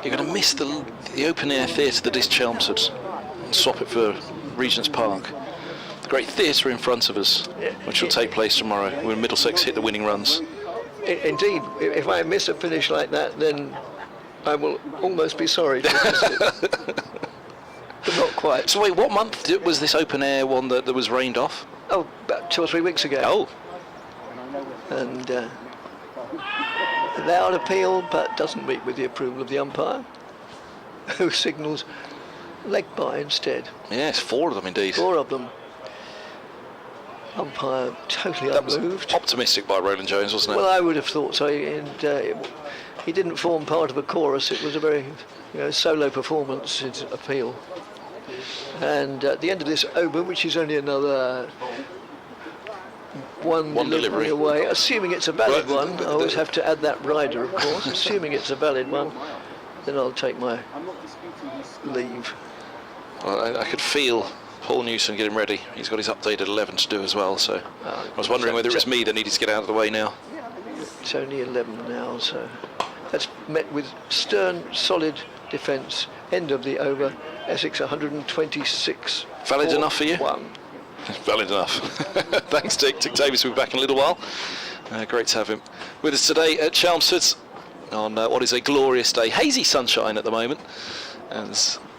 R: You're going to miss the open air theatre that is Chelmsford and swap it for Regent's Park. The great theatre in front of us, which will take place tomorrow when Middlesex hit the winning runs.
Q: Indeed, if I miss a finish like that, then I will almost be sorry to miss it. But not quite.
R: So wait, what month was this open air one that was rained off?
Q: Oh, about 2 or 3 weeks ago.
R: Oh.
Q: And loud appeal, but doesn't meet with the approval of the umpire, who signals leg by instead.
R: Yes, 4 of them indeed.
Q: 4 of them. Umpire totally unmoved.
R: Optimistic by Roland Jones, wasn't it?
Q: Well, I would have thought so. And he didn't form part of a chorus. It was a very solo performance, his appeal. And at the end of this over, which is only another one delivery away, assuming it's a valid one, I always have to add that rider, of course, assuming it's a valid one, then I'll take my leave.
R: Well, I could feel Paul Newson getting ready. He's got his updated 11 to do as well, so I was wondering whether it was me that needed to get out of the way now.
Q: It's only 11 now, so that's met with stern, solid defence. End of the over. Essex 126.
R: Valid enough for you?
Q: 1.
R: Valid enough. Thanks, Dick. Dick Davis will be back in a little while. Great to have him with us today at Chelmsford on what is a glorious day. Hazy sunshine at the moment. And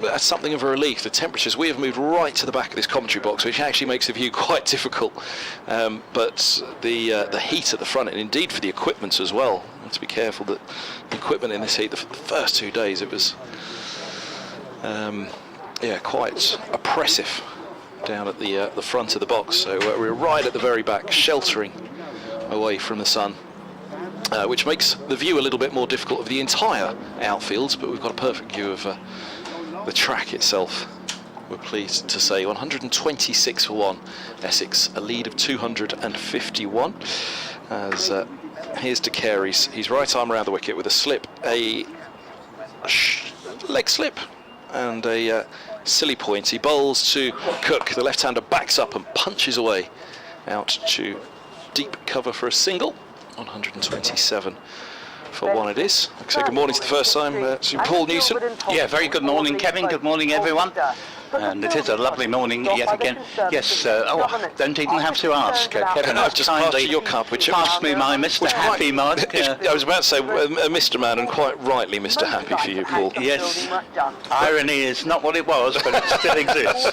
R: that's something of a relief. The temperatures, we have moved right to the back of this commentary box, which actually makes the view quite difficult. But the heat at the front, and indeed for the equipment as well, you have to be careful that the equipment in this heat, the first 2 days, it was quite oppressive down at the front of the box. So we're right at the very back, sheltering away from the sun. Which makes the view a little bit more difficult of the entire outfields, but we've got a perfect view of the track itself. We're pleased to say 126 for 1, Essex a lead of 251. As here's De Carey's, he's right arm around the wicket with a slip, a leg slip, and a silly point. He bowls to Cook, the left-hander backs up and punches away out to deep cover for a single. 127 for 1 it is. Like I say, good morning to the first time, to Paul Newson.
M: Yeah, very good morning, Kevin. Good morning, everyone. And it is a lovely morning yet again. Yes, don't even have to ask. Kevin,
R: I've just passed you your cup, which
M: passed me my Mr. Happy mug.
R: I was about to say Mr. Man, and quite rightly Mr. Happy for you, Paul.
M: Yes, irony is not what it was, but it still exists.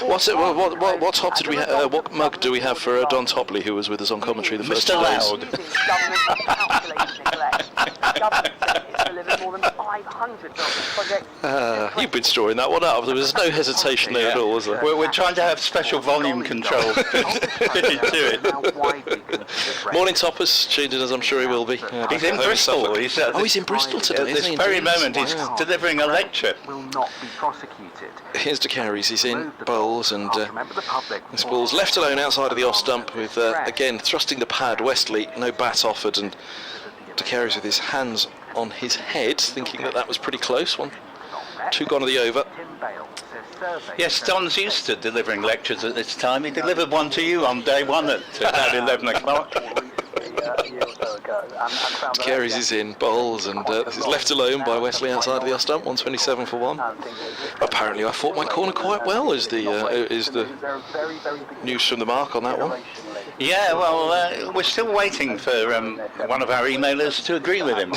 R: What top did we what mug do we have for Don Topley, who was with us on commentary the first 2 days? You've been storing that one up. There was no hesitation there at all, was there?
M: We're trying to have special volume control fitted to it.
R: Morning, Toppers. Tuned in as I'm sure he will be.
M: He's in Bristol.
R: He's in Bristol today.
M: At this very moment, he's delivering a lecture.
R: Here's De Carey's. He's in bowls, and this ball's left alone outside of the off stump with again thrusting the pad. Wesley, no bat offered, and De Carey's with his hands on his head, thinking that was pretty close. 2 gone of the over.
M: Yes, Don's used to delivering lectures at this time. He delivered one to you on day 1 at about 11 o'clock.
R: De Carey's is in bowls, and this is left alone by Wesley outside of the off stump. 127 for 1. Apparently, I fought my corner quite well. Is the news from the mark on that one?
M: Yeah, well, we're still waiting for one of our emailers to agree with him.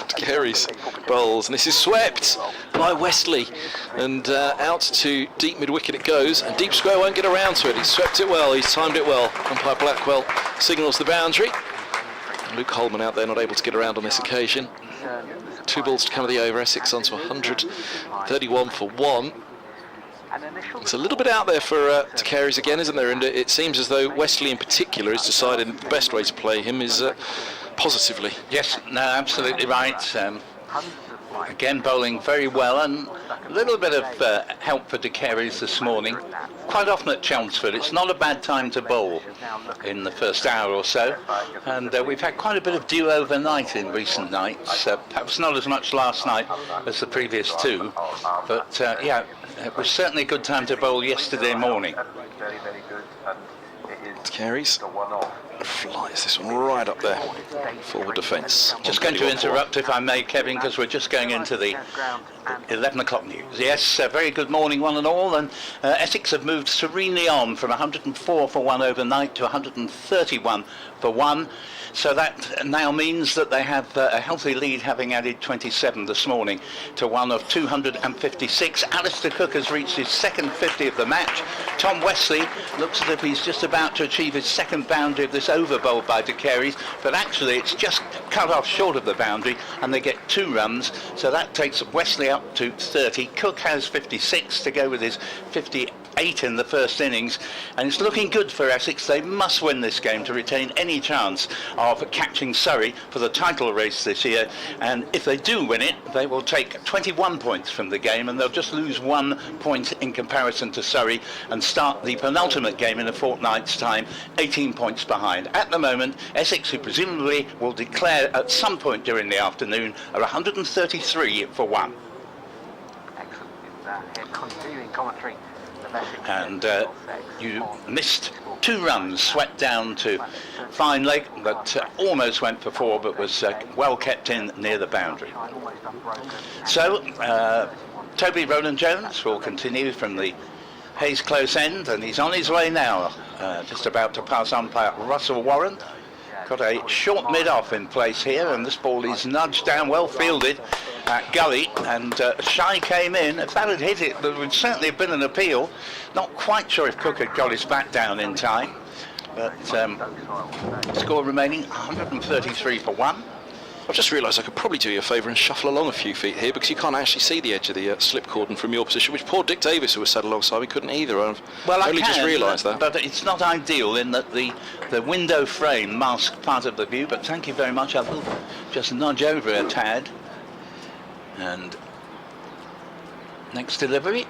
R: De Carey's bowls, and this is swept by Wesley, and out to deep mid-wicket it goes, and deep square won't get around to it. He's swept it well, he's timed it well. Umpire Blackwell signals the boundary. Luke Holman out there not able to get around on this occasion. 2 balls to come of the over. Essex onto 131 for 1. It's a little bit out there for De Carey's again, isn't there? And it seems as though Wesley in particular has decided the best way to play him is positively.
M: Yes, no, absolutely right. Again, bowling very well, and a little bit of help for De Carey's this morning. Quite often at Chelmsford, it's not a bad time to bowl in the first hour or so, and we've had quite a bit of dew overnight in recent nights. Perhaps not as much last night as the previous 2, but yeah, it was certainly a good time to bowl yesterday morning.
R: De Carey's flies this one right up there, forward defence.
M: Just going to interrupt, if I may, Kevin, because we're just going into the 11 o'clock news. Yes, very good morning one and all, and Essex have moved serenely on from 104 for 1 overnight to 131 for 1. So that now means that they have a healthy lead, having added 27 this morning to one of 256. Alistair Cook has reached his second 50 of the match. Tom Wesley looks as if he's just about to achieve his second boundary of this over bowl by De Carey's, but actually it's just cut off short of the boundary, and they get 2 runs. So that takes Wesley up to 30. Cook has 56 to go with his 58 in the first innings, and it's looking good for Essex. They must win this game to retain any chance of catching Surrey for the title race this year, and if they do win it, they will take 21 points from the game, and they'll just lose 1 point in comparison to Surrey and start the penultimate game in a fortnight's time 18 points behind. At the moment, Essex, who presumably will declare at some point during the afternoon, are 133 for 1.
U: Excellent. Continuing commentary.
M: And you missed 2 runs, swept down to fine leg, but almost went for 4, but was well kept in near the boundary. So Toby Rowland-Jones will continue from the Hayes close end, and he's on his way now, just about to pass umpire Russell Warren. Of got a short mid-off in place here, and this ball is nudged down, well fielded at gully, and Shy came in. If that had hit it, there would certainly have been an appeal. Not quite sure if Cook had got his bat down in time, but score remaining 133 for 1.
R: I've just realised I could probably do you a favour and shuffle along a few feet here, because you can't actually see the edge of the slip cordon from your position, which poor Dick Davis, who was sat alongside me, couldn't either. I've only just realised that.
M: But it's not ideal in that the window frame masks part of the view, but thank you very much. I will just nudge over a tad. And next delivery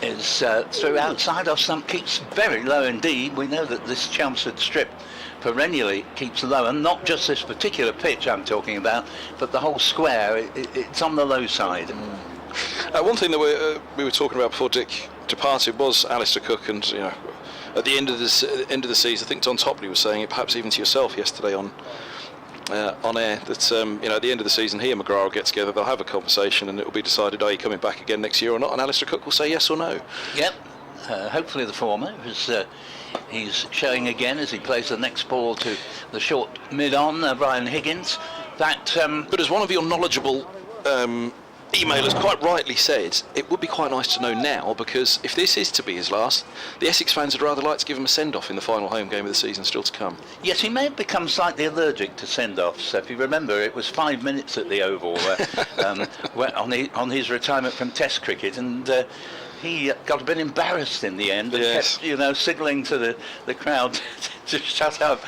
M: is through outside off stump, keeps very low indeed. We know that this Chelmsford strip perennially keeps low, and not just this particular pitch I'm talking about, but the whole square. It's on the low side.
R: One thing that we were talking about before Dick departed was Alistair Cook, and at the end of the season, I think Don Topley was saying it, perhaps even to yourself yesterday on air, that at the end of the season he and McGrath will get together, they'll have a conversation, and it will be decided, are you coming back again next year or not, and Alistair Cook will say yes or no.
M: Yep, hopefully the former, because he's showing again as he plays the next ball to the short mid-on, Brian Higgins.
R: But as one of your knowledgeable emailers quite rightly said, it would be quite nice to know now, because if this is to be his last, the Essex fans would rather like to give him a send-off in the final home game of the season still to come.
M: Yes, he may have become slightly allergic to send-offs. If you remember, it was 5 minutes at the Oval on his retirement from Test cricket, and he got a bit embarrassed in the end, and kept, signalling to the crowd to shut up.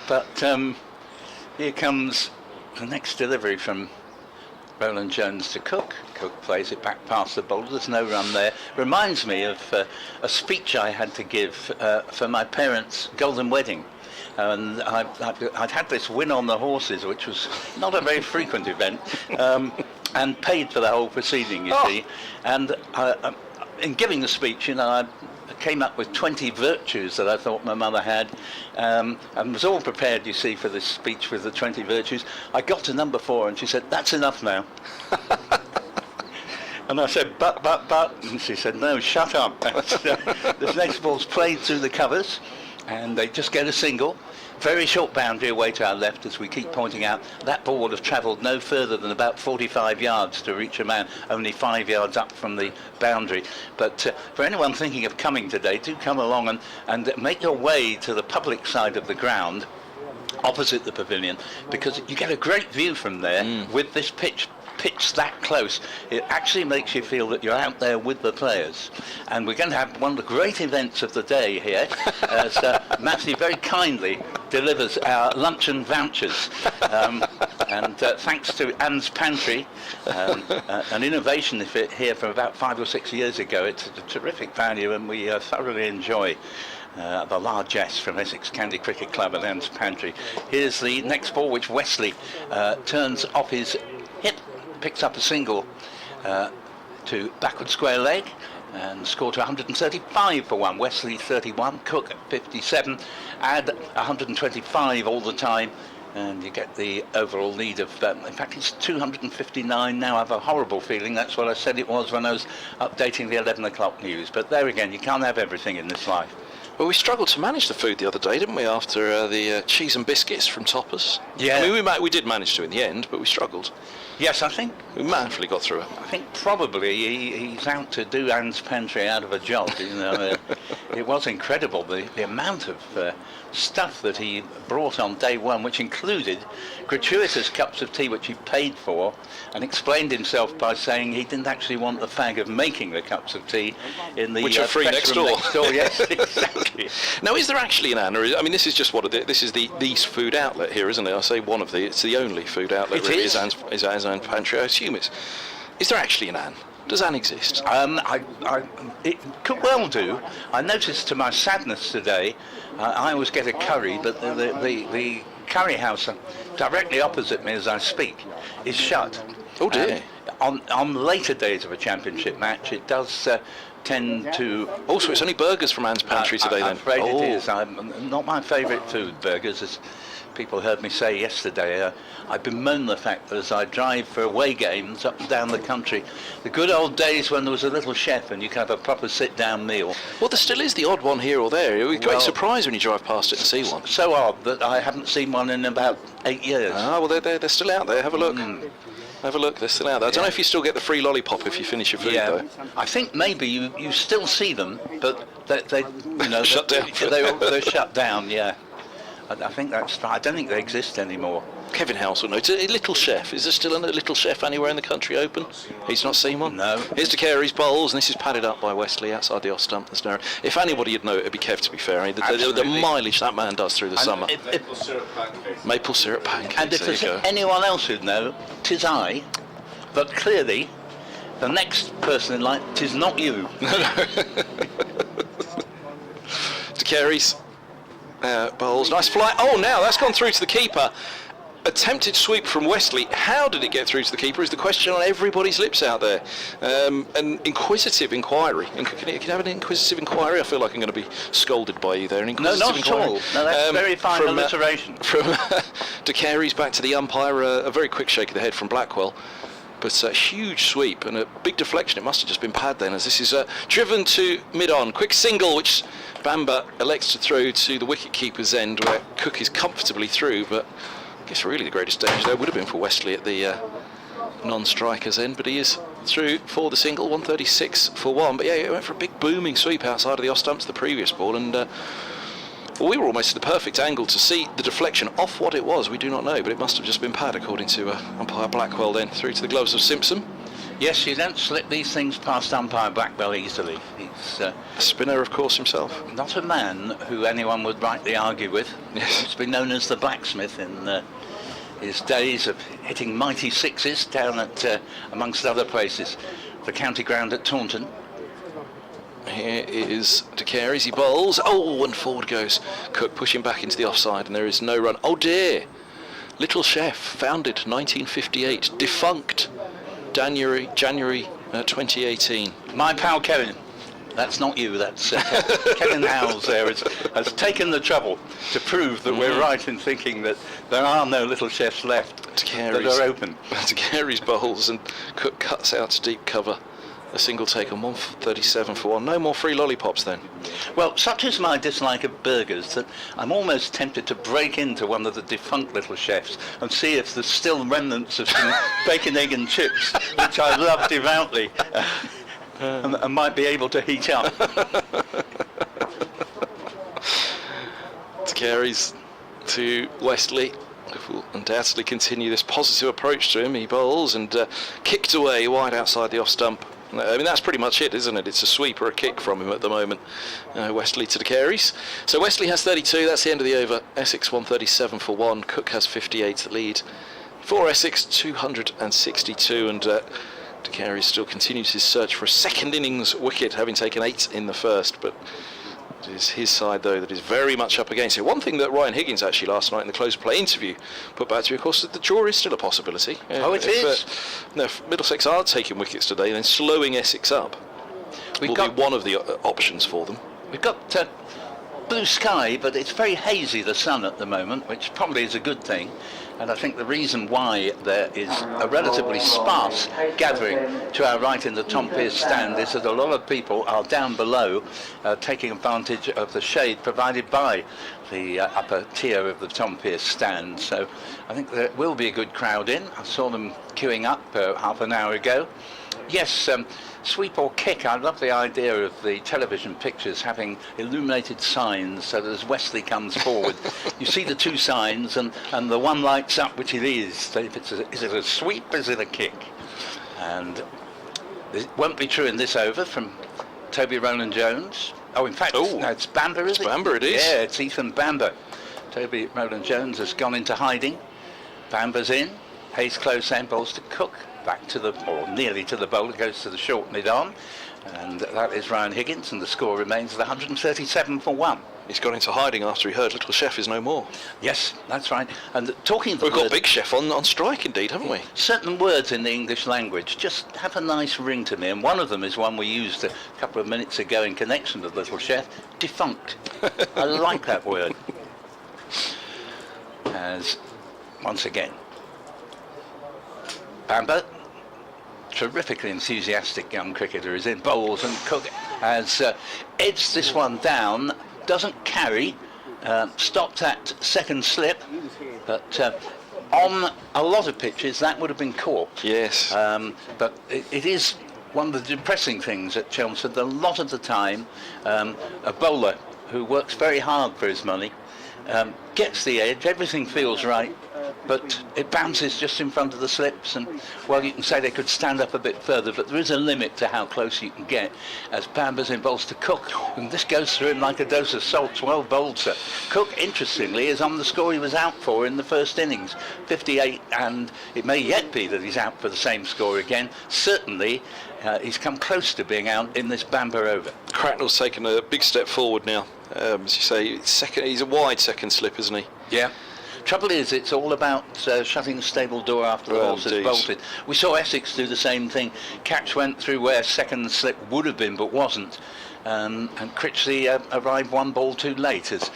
M: But here comes the next delivery from Roland Jones to Cook. Cook plays it back past the bowler. There's no run there. Reminds me of a speech I had to give for my parents' golden wedding. And I'd had this win on the horses, which was not a very frequent event, and paid for the whole proceeding, you see. And in giving the speech, I came up with 20 virtues that I thought my mother had, and was all prepared, you see, for this speech with the 20 virtues. I got to number 4, and she said, "That's enough now." And I said, but, and she said, "No, shut up." This next ball's played through the covers, and they just get a single. Very short boundary away to our left, as we keep pointing out. That ball would have travelled no further than about 45 yards to reach a man, only 5 yards up from the boundary. But for anyone thinking of coming today, do come along and make your way to the public side of the ground, opposite the pavilion, because you get a great view from there with this pitch that close. It actually makes you feel that you're out there with the players. And we're going to have one of the great events of the day here, as Matthew very kindly delivers our luncheon vouchers. And thanks to Anne's Pantry, an innovation here from about 5 or 6 years ago. It's a terrific value, and we thoroughly enjoy the largesse from Essex County Cricket Club and Anne's Pantry. Here's the next ball, which Wesley turns off his hip, picks up a single to backward square leg, and score to 135 for 1. Wesley 31, Cook 57, add 125 all the time, and you get the overall lead of, in fact it's 259 now. I have a horrible feeling that's what I said it was when I was updating the 11 o'clock news, but there again, you can't have everything in this life.
R: Well, we struggled to manage the food the other day, didn't we, after the cheese and biscuits from Toppers?
M: Yeah.
R: I mean, we did manage to in the end, but we struggled.
M: Yes, I think
R: we manfully got through it.
M: I think probably he's out to do Anne's Pantry out of a job. It was incredible, the amount of stuff that he brought on day one, which included gratuitous cups of tea which he paid for, and explained himself by saying he didn't actually want the fag of making the cups of tea in the
R: which are free next door.
M: Yes, exactly.
R: Now, is there actually an Anne? I mean, this is just this is the food outlet here, isn't it? I say one of the. It's the only food outlet.
M: It
R: really
M: is
R: Anne's Pantry. I assume it's. Is there actually an Anne? Does Anne exist?
M: It could well do. I noticed to my sadness today, I always get a curry, but the curry house directly opposite me as I speak is shut.
R: Oh dear.
M: On later days of a championship match, it does tend to...
R: Oh, so it's only burgers from Anne's Pantry today then?
M: I'm afraid it is. Not my favourite food, burgers. people heard me say yesterday, I bemoan the fact that as I drive for away games up and down the country, the good old days when there was a little chef and you could have a proper sit-down meal.
R: Well, there still is the odd one here or there. It was a great surprise when you drive past it and see one.
M: So odd that I haven't seen one in about 8 years.
R: Ah, well, they're still out there. Have a look. Have a look, they're still out there. I don't know if you still get the free lollipop if you finish your food, though.
M: I think maybe you still see them, but they you know,
R: shut down.
M: They're shut down, yeah. I think that's. I don't think they exist anymore.
R: Kevin House will know. A Little Chef. Is there still a Little Chef anywhere in the country open? He's not seen one?
M: No.
R: Here's De Carey's bowls, and this is padded up by Wesley outside the off stump. There's no. If anybody would know, it'd be Kev, to be fair. I mean, the mileage that man does through the summer. Maple syrup pancakes.
M: And if there's anyone else who'd know, 'tis I. But clearly, the next person in line, 'tis not you.
R: De Carey's bowls. Nice fly. Oh, now that's gone through to the keeper. Attempted sweep from Wesley. How did it get through to the keeper is the question on everybody's lips out there. An inquisitive inquiry. Can you have an inquisitive inquiry? I feel like I'm going to be scolded by you there. An inquisitive
M: No, not at all. No, that's very fine alliteration.
R: From De Carey's back to the umpire, a very quick shake of the head from Blackwell. But a huge sweep and a big deflection. It must have just been pad then, as this is driven to mid-on. Quick single, which Bamber elects to throw to the wicket-keeper's end, where Cook is comfortably through, but I guess really the greatest danger there would have been for Wesley at the non-striker's end, but he is through for the single, 136 for one. But yeah, it went for a big booming sweep outside of the off stumps the previous ball, and we were almost at the perfect angle to see the deflection. Off what it was, we do not know, but it must have just been pad, according to umpire Blackwell, then through to the gloves of Simpson.
M: Yes, you don't slip these things past umpire Blackwell easily. He's
R: a spinner, of course, himself.
M: Not a man who anyone would rightly argue with.
R: Yes.
M: He's been known as the blacksmith in his days of hitting mighty sixes down at, amongst other places, the county ground at Taunton.
R: Here is De Carey's, he bowls. Oh, and forward goes Cook, pushing back into the offside, and there is no run. Oh dear! Little Chef, founded 1958, defunct January 2018.
M: My pal Kevin. That's not you, that's Kevin Howells there has taken the trouble to prove that we're right in thinking that there are no Little Chefs left that are open.
R: De Carey's bowls, and Cook cuts out to deep cover. A single take on 137 for one. No more free lollipops then.
M: Well, such is my dislike of burgers that I'm almost tempted to break into one of the defunct Little Chefs and see if there's still remnants of some bacon, egg and chips, which I love devoutly, and might be able to heat up.
R: De Carey's to Wesley. Will undoubtedly continue this positive approach to him. He bowls and kicked away wide outside the off stump. I mean, that's pretty much it, isn't it? It's a sweep or a kick from him at the moment. Wesley to De Carey's. So Wesley has 32, that's the end of the over. Essex 137 for one. Cook has 58 to lead. For Essex, 262, and De Carey still continues his search for a second innings wicket, having taken 8 in the first, but it is his side, though, that is very much up against it. One thing that Ryan Higgins actually last night in the close play interview put back to me, of course, that the draw is still a possibility.
M: Oh, it is?
R: If Middlesex are taking wickets today, then slowing Essex up will be one of the options for them.
M: We've got blue sky, but it's very hazy, the sun at the moment, which probably is a good thing. And I think the reason why there is a relatively sparse gathering to our right in the Tom Pearce stand is that a lot of people are down below taking advantage of the shade provided by the upper tier of the Tom Pearce stand. So I think there will be a good crowd in. I saw them queuing up half an hour ago. Yes, sweep or kick. I love the idea of the television pictures having illuminated signs, so that as Wesley comes forward, you see the two signs, and the one lights up, which it is. So if it's is it a sweep, is it a kick? And it won't be true in this over from Toby Rowland-Jones. Oh, in fact, no, it's Bamber, is it?
R: It's Bamber, it is.
M: Yeah, it's Ethan Bamber. Toby Rowland-Jones has gone into hiding. Bamber's in. Hayes close end, balls to Cook. Back to the, or nearly to the bowler, goes to the short mid-on, and that is Ryan Higgins, and the score remains at 137 for one.
R: He's gone into hiding after he heard Little Chef is no more.
M: Yes, that's right. And talking of
R: we've got Big Chef on strike indeed, haven't we?
M: Certain words in the English language just have a nice ring to me, and one of them is one we used a couple of minutes ago in connection with Little Chef, defunct. I like that word. as once again Bamber, terrifically enthusiastic young cricketer, is in bowls, and Cook has edged this one down, doesn't carry, stopped at second slip, but on a lot of pitches that would have been caught.
R: Yes.
M: But it is one of the depressing things at Chelmsford. A lot of the time, a bowler who works very hard for his money gets the edge, everything feels right, but it bounces just in front of the slips, and well, you can say they could stand up a bit further, but there is a limit to how close you can get, as Bamber's in bowls to Cook, and this goes through him like a dose of salt. Well bowled, sir. Cook, interestingly, is on the score he was out for in the first innings, 58, and it may yet be that he's out for the same score again. Certainly he's come close to being out in this Bamber over.
R: Cracknell's taken a big step forward now. As you say, he's a wide second slip, isn't he?
M: Yeah. Trouble is, it's all about shutting the stable door after the horse has bolted. We saw Essex do the same thing. Catch went through where second slip would have been but wasn't, and Critchley arrived one ball too late, as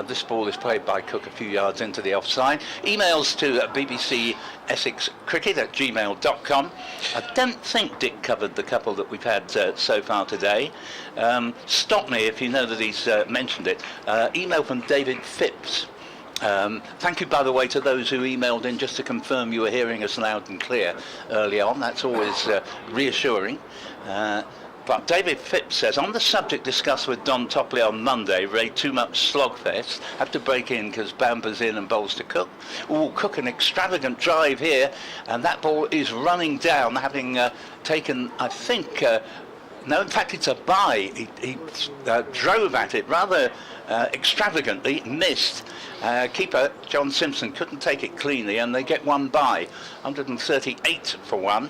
M: this ball is played by Cook a few yards into the offside. Emails to BBC Essex Cricket at gmail.com. I don't think Dick covered the couple that we've had so far today. Stop me if you know that he's mentioned it. Email from David Phipps. Thank you, by the way, to those who emailed in just to confirm you were hearing us loud and clear early on. That's always reassuring. But David Phipps says, on the subject discussed with Don Topley on Monday, Ray, too much slogfest, have to break in because Bamber's in and bowls to Cook. Cook an extravagant drive here, and that ball is running down, having taken, I think, no, in fact it's a bye. He drove at it rather extravagantly, missed. Keeper John Simpson couldn't take it cleanly, and they get one bye, 138 for one.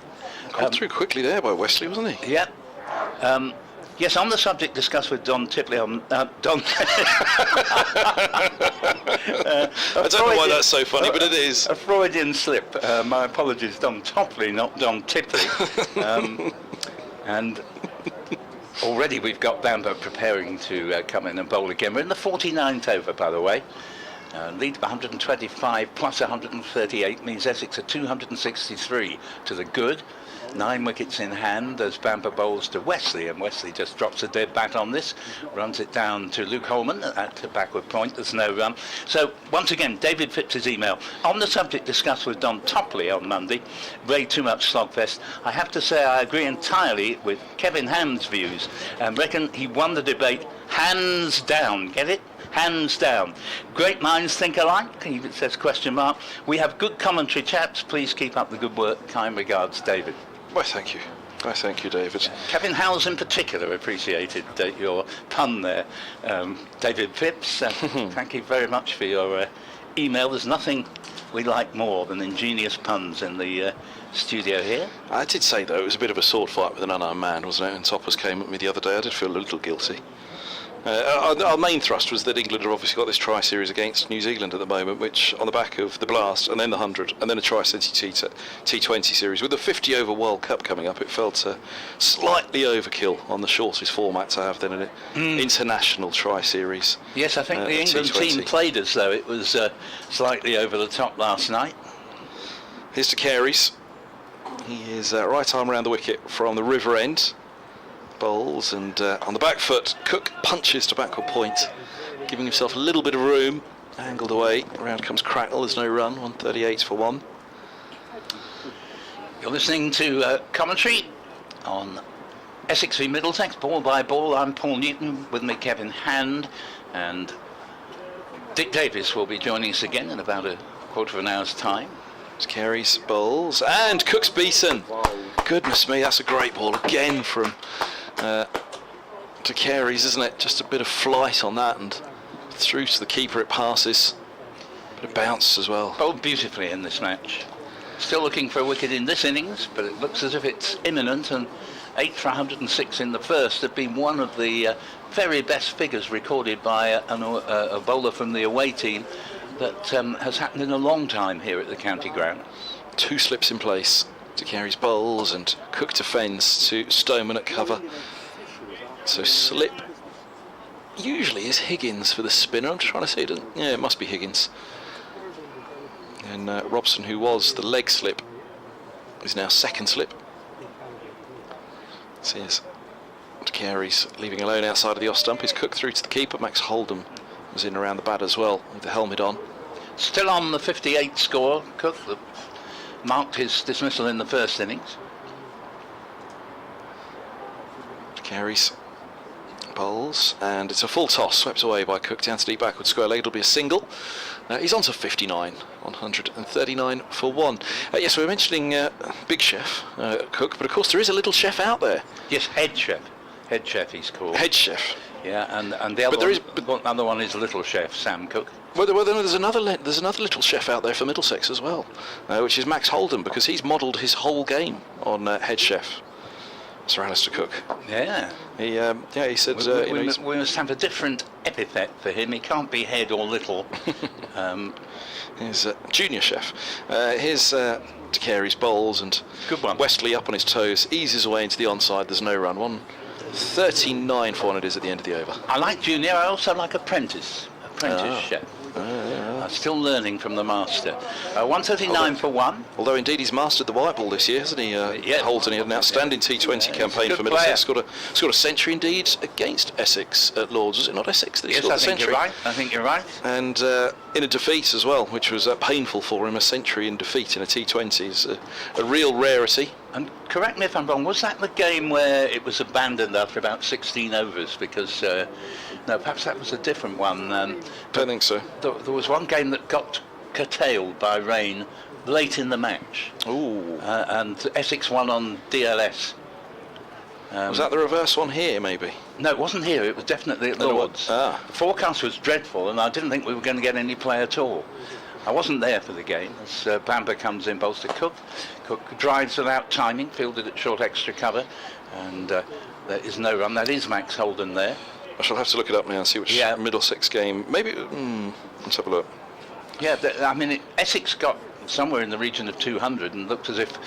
R: Got through quickly there by Wesley, wasn't he?
M: Yeah. Yes, on the subject discussed with Don Tipley on Don.
R: I don't know why that's so funny, but it is.
M: A Freudian slip. My apologies, Don Topley, not Don Tipley. And already we've got Bamber preparing to come in and bowl again. We're in the 49th over, by the way. Lead by 125 plus 138 means Essex are 263 to the good. 9 wickets in hand as Bamber bowls to Wesley, and Wesley just drops a dead bat on this, runs it down to Luke Holman at a backward point. There's no run. So once again, David Phipps' email on the subject discussed with Don Topley on Monday. Way too much slogfest. I have to say I agree entirely with Kevin Ham's views and reckon he won the debate hands down. Get it? Hands down. Great minds think alike, he says question mark. We have good commentary, chaps. Please keep up the good work. Kind regards, David.
R: Why, thank you. Why, thank you, David.
M: Kevin Howes in particular appreciated your pun there. David Phipps, thank you very much for your email. There's nothing we like more than ingenious puns in the studio here.
R: I did say, though, it was a bit of a sword fight with an unarmed man, wasn't it? And Toppers came at me the other day. I did feel a little guilty. Our main thrust was that England have obviously got this tri-series against New Zealand at the moment, which on the back of the Blast and then the 100 and then a tri-city T20 series with the 50 over World Cup coming up, it felt slightly overkill on the shortest format to have then an international tri-series.
M: Yes, I think the England
R: T20
M: team played as though it was slightly over the top last night.
R: Here's to Carey's. He is right arm around the wicket from the river end. Bowls, and on the back foot, Cook punches to backward point, giving himself a little bit of room. Angled away, around comes Cracknell, there's no run, 138 for one.
M: You're listening to commentary on Essex v Middlesex, ball by ball. I'm Paul Newton, with me Kevin Hand, and Dick Davis will be joining us again in about a quarter of an hour's time.
R: It's Carey's bowls, and Cook's beaten. Goodness me, that's a great ball again from to Carey's, isn't it? Just a bit of flight on that, and through to the keeper it passes. Bit of bounce as well.
M: Bowled beautifully in this match. Still looking for a wicket in this innings, but it looks as if it's imminent, and 8 for 106 in the first have been one of the very best figures recorded by a bowler from the away team that has happened in a long time here at the county ground.
R: 2 slips in place to Carey's bowls, and Cook defends to Stoneman at cover. So slip usually is Higgins for the spinner. I'm just trying to see it. Yeah, it must be Higgins. And Robson, who was the leg slip, is now second slip. So here's Carey's leaving alone outside of the off stump. He's Cook through to the keeper. Max Holdham was in around the bat as well with the helmet on.
M: Still on the 58 score, Cook marked his dismissal in the first innings.
R: Carey's bowls, and it's a full toss, swept away by Cook down to deep backward square leg. It'll be a single. He's on to 59, 139 for one. Yes, we were mentioning Big Chef Cook, but of course there is a little chef out there.
M: Yes, head chef he's called.
R: Head chef.
M: Yeah, and the other one is Little Chef Sam Cook.
R: Well, there's another little chef out there for Middlesex as well, which is Max Holdham, because he's modelled his whole game on head chef Sir Alistair Cook.
M: Yeah.
R: He said
M: we must have a different epithet for him. He can't be head or little.
R: He's junior chef. Here's Carey's bowls, and
M: good one.
R: Westley up on his toes, eases away into the onside. There's no run. 139 for one it is at the end of the over.
M: I like junior. I also like apprentice chef. Still learning from the master. 139 for one.
R: Although indeed he's mastered the white ball this year, hasn't he? Holden, he had an outstanding T20 campaign for Middlesex. Scored a century indeed against Essex at Lords. Was it not Essex that he scored the century?
M: I think you're right.
R: And in a defeat as well, which was painful for him. A century in defeat in a T20 is a real rarity.
M: And correct me if I'm wrong, was that the game where it was abandoned after about 16 overs? Because, no, perhaps that was a different one.
R: Don't think so.
M: There was one game that got curtailed by rain late in the match.
R: Ooh.
M: And Essex won on DLS.
R: Was that the reverse one here, maybe?
M: No, it wasn't here. It was definitely at Lords. The forecast was dreadful, and I didn't think we were going to get any play at all. I wasn't there for the game as Bamber comes in, bowls to Cook. Cook drives without timing, fielded at short extra cover, and there is no run. That is Max Holdham there.
R: I shall have to look it up now and see which Middlesex game. Maybe, let's have a look.
M: Yeah, I mean, Essex got somewhere in the region of 200 and looked as if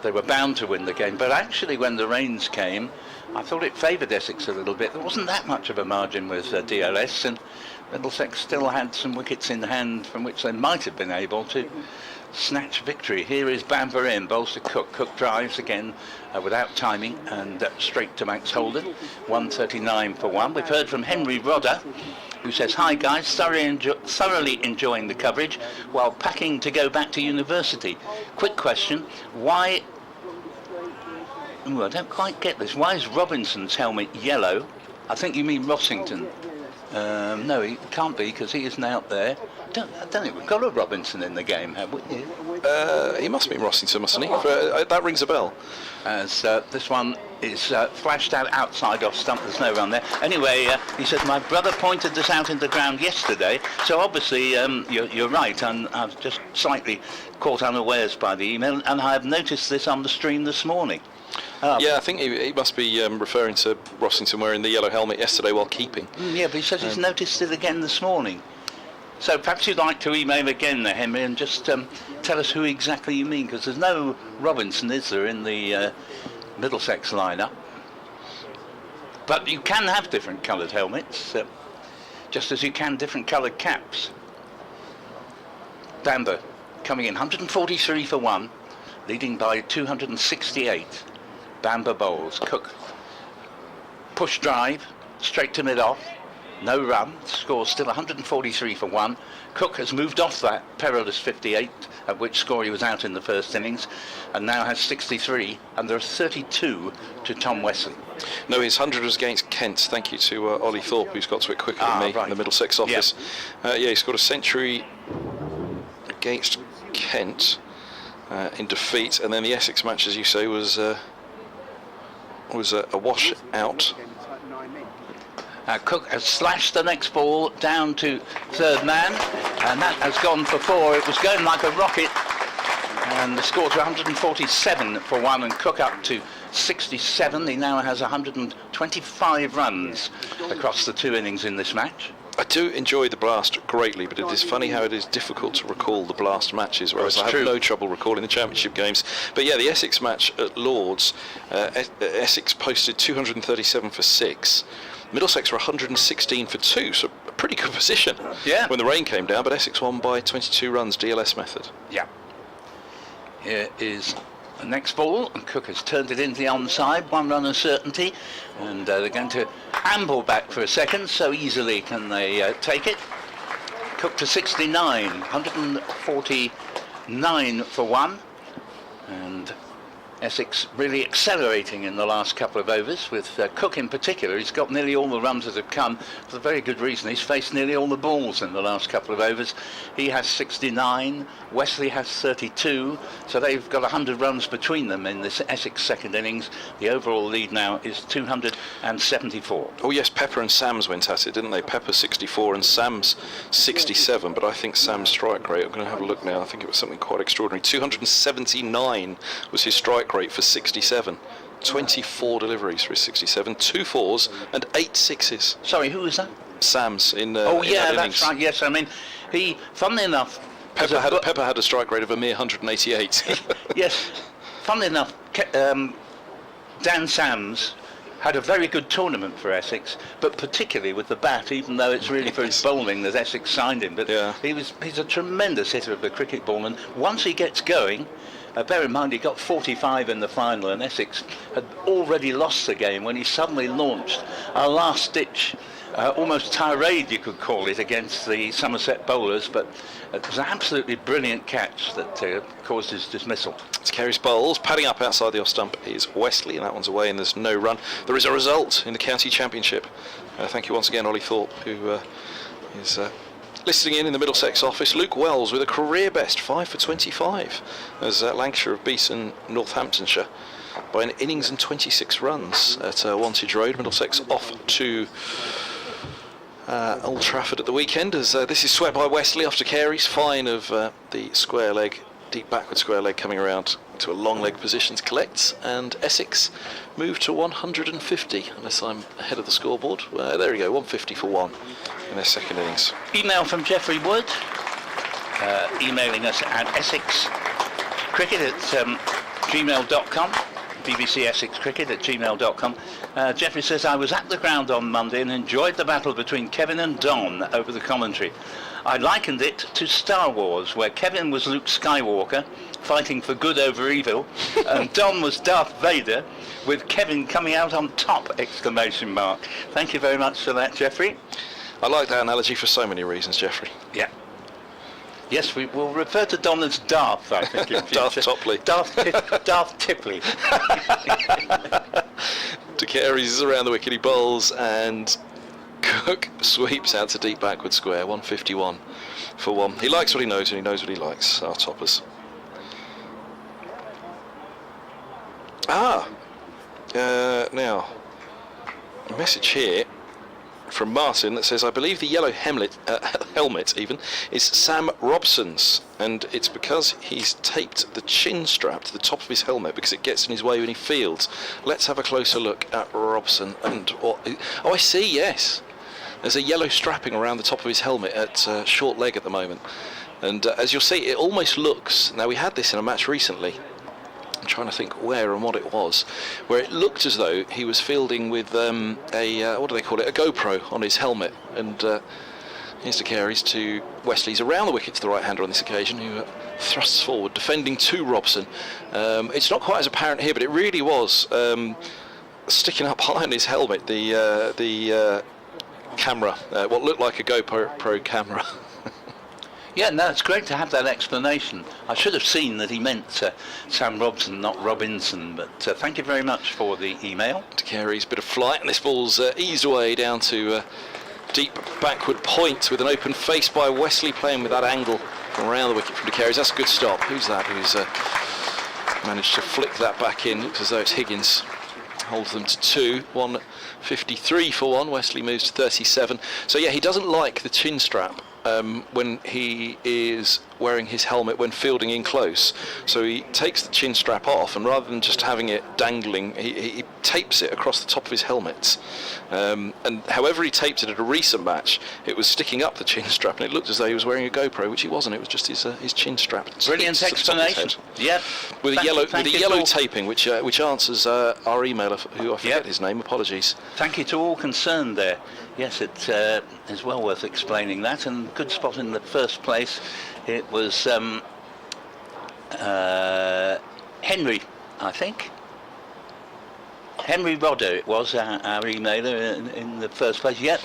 M: they were bound to win the game. But actually, when the rains came, I thought it favoured Essex a little bit. There wasn't that much of a margin with DLS, and Middlesex still had some wickets in hand from which they might have been able to snatch victory. Here is Bamber in, bowls to Cook. Cook drives again without timing and straight to Max Holdham. 139 for one. We've heard from Henry Rodder, who says, "Hi guys, thoroughly enjoying the coverage while packing to go back to university. Quick question, why... I don't quite get this. Why is Robinson's helmet yellow? I think you mean Rossington. No, he can't be because he isn't out there. I don't think we've got a Robinson in the game, have we?
R: He must be Rossington, mustn't he? That rings a bell.
M: As this one is flashed out outside off stump, there's no run there. Anyway, he says, my brother pointed this out in the ground yesterday, so obviously you're right, and I've just slightly caught unawares by the email, and I have noticed this on the stream this morning.
R: Yeah, I think he must be referring to Rossington wearing the yellow helmet yesterday while keeping.
M: Yeah, but he says he's noticed it again this morning. So perhaps you'd like to email again there, Henry, and just tell us who exactly you mean, because there's no Robinson, is there, in the Middlesex lineup? But you can have different coloured helmets, just as you can different coloured caps. Bamber coming in, 143 for one, leading by 268. Bamber bowls. Cook. Push drive, straight to mid-off. No run. Score still 143 for one. Cook has moved off that perilous 58, at which score he was out in the first innings, and now has 63, and there are 32 to Tom Wesley.
R: No, his 100 was against Kent. Thank you to Ollie Thorpe, who's got to it quicker than me in the Middlesex office. Yeah, he scored a century against Kent in defeat, and then the Essex match, as you say, was a wash out.
M: Cook has slashed the next ball down to third man, and that has gone for four. It was going like a rocket, and the score to 147 for one, and Cook up to 67. He now has 125 runs across the two innings in this match.
R: I do enjoy the blast greatly, but it is funny how it is difficult to recall the blast matches, whereas I have no trouble recalling the championship games. But yeah, the Essex match at Lords, Essex posted 237 for 6. Middlesex were 116 for 2, so a pretty good position when the rain came down, but Essex won by 22 runs, DLS method.
M: Yeah. Here is the next ball, and Cook has turned it into the onside, 1 run of certainty, and they're going to amble back for a second, so easily can they take it. Cook to 69, 149 for 1, and Essex really accelerating in the last couple of overs, with Cook in particular. He's got nearly all the runs that have come for a very good reason. He's faced nearly all the balls in the last couple of overs. He has 69, Wesley has 32, so they've got 100 runs between them in this Essex second innings. The overall lead now is 274.
R: Oh yes, Pepper and Sams went at it, didn't they? Pepper 64 and Sams 67, but I think Sam's strike rate, I'm going to have a look now, I think it was something quite extraordinary. 279 was his strike rate for 67. 24 deliveries for his 67, 2 fours and 8 sixes.
M: Sorry, who was that?
R: Sams in
M: oh
R: in
M: yeah,
R: that
M: that's right. Yes, I mean, he, funnily enough,
R: Pepper had a strike rate of a mere 188.
M: Yes, funnily enough, Dan Sams had a very good tournament for Essex, but particularly with the bat, even though it's really for his bowling that Essex signed him. But he's a tremendous hitter of the cricket ball, and once he gets going, bear in mind he got 45 in the final, and Essex had already lost the game when he suddenly launched a last-ditch, almost tirade you could call it, against the Somerset bowlers, but it was an absolutely brilliant catch that caused his dismissal.
R: It's Carey's bowls. Padding up outside the off stump is Wesley, and that one's away, and there's no run. There is a result in the county championship. Thank you once again, Ollie Thorpe, who is listening in the Middlesex office. Luke Wells with a career best 5 for 25 as Lancashire have beaten Northamptonshire by an innings and 26 runs at Wantage Road. Middlesex off to Old Trafford at the weekend as this is swept by Wesley after Carey's fine of the square leg, deep backward square leg coming around to a long leg position to collect, and Essex move to 150 unless I'm ahead of the scoreboard. There we go, 150 for 1 in their second innings.
M: Email from Jeffrey Wood, emailing us at essexcricket@gmail.com, bbcessexcricket@gmail.com. Jeffrey says, I was at the ground on Monday and enjoyed the battle between Kevin and Don over the commentary. I likened it to Star Wars, where Kevin was Luke Skywalker fighting for good over evil, and Don was Darth Vader, with Kevin coming out on top, exclamation mark. Thank you very much for that, Jeffrey.
R: I like that analogy for so many reasons, Jeffrey.
M: Yeah. Yes, we will refer to Don as Darth, I think, in future.
R: Darth Topley.
M: Darth Tipley.
R: De Carey's is around the wicket, he bowls, and Cook sweeps out to deep backward square, 151 for 1. He likes what he knows, and he knows what he likes, our toppers. Now, a message here from Martin that says, I believe the yellow helmet even is Sam Robson's, and it's because he's taped the chin strap to the top of his helmet because it gets in his way when he fields. Let's have a closer look at Robson. And oh, I see, yes, there's a yellow strapping around the top of his helmet at short leg at the moment, and as you'll see, it almost looks, now we had this in a match recently, I'm trying to think where and what it was, where it looked as though he was fielding with what do they call it, a GoPro on his helmet, and here's De Carey's to Wesley's around the wicket to the right-hander on this occasion, who thrusts forward, defending to Robson. It's not quite as apparent here, but it really was sticking up high on his helmet, the camera, what looked like a GoPro camera.
M: Yeah, no, it's great to have that explanation. I should have seen that he meant Sam Robson, not Robinson, but thank you very much for the email.
R: De Carey's bit of flight, and this ball's eased away down to deep backward point with an open face by Wesley, playing with that angle from around the wicket from De Carey's. That's a good stop. Who's that? Who's managed to flick that back in? Looks as though it's Higgins. Holds them to 2, 153 for 1. Wesley moves to 37. So yeah, he doesn't like the chin strap when he is wearing his helmet when fielding in close. So he takes the chin strap off, and rather than just having it dangling, he tapes it across the top of his helmet. And however he taped it at a recent match, it was sticking up the chin strap, and it looked as though he was wearing a GoPro, which he wasn't. It was just his chin strap.
M: Brilliant explanation. Yep.
R: With a yellow taping, which answers our emailer, who I forget his name. Apologies.
M: Thank you to all concerned there. Yes, it is well worth explaining that, and good spot in the first place. It was Henry, I think. Henry Rodder, it was our emailer in the first place. Yep.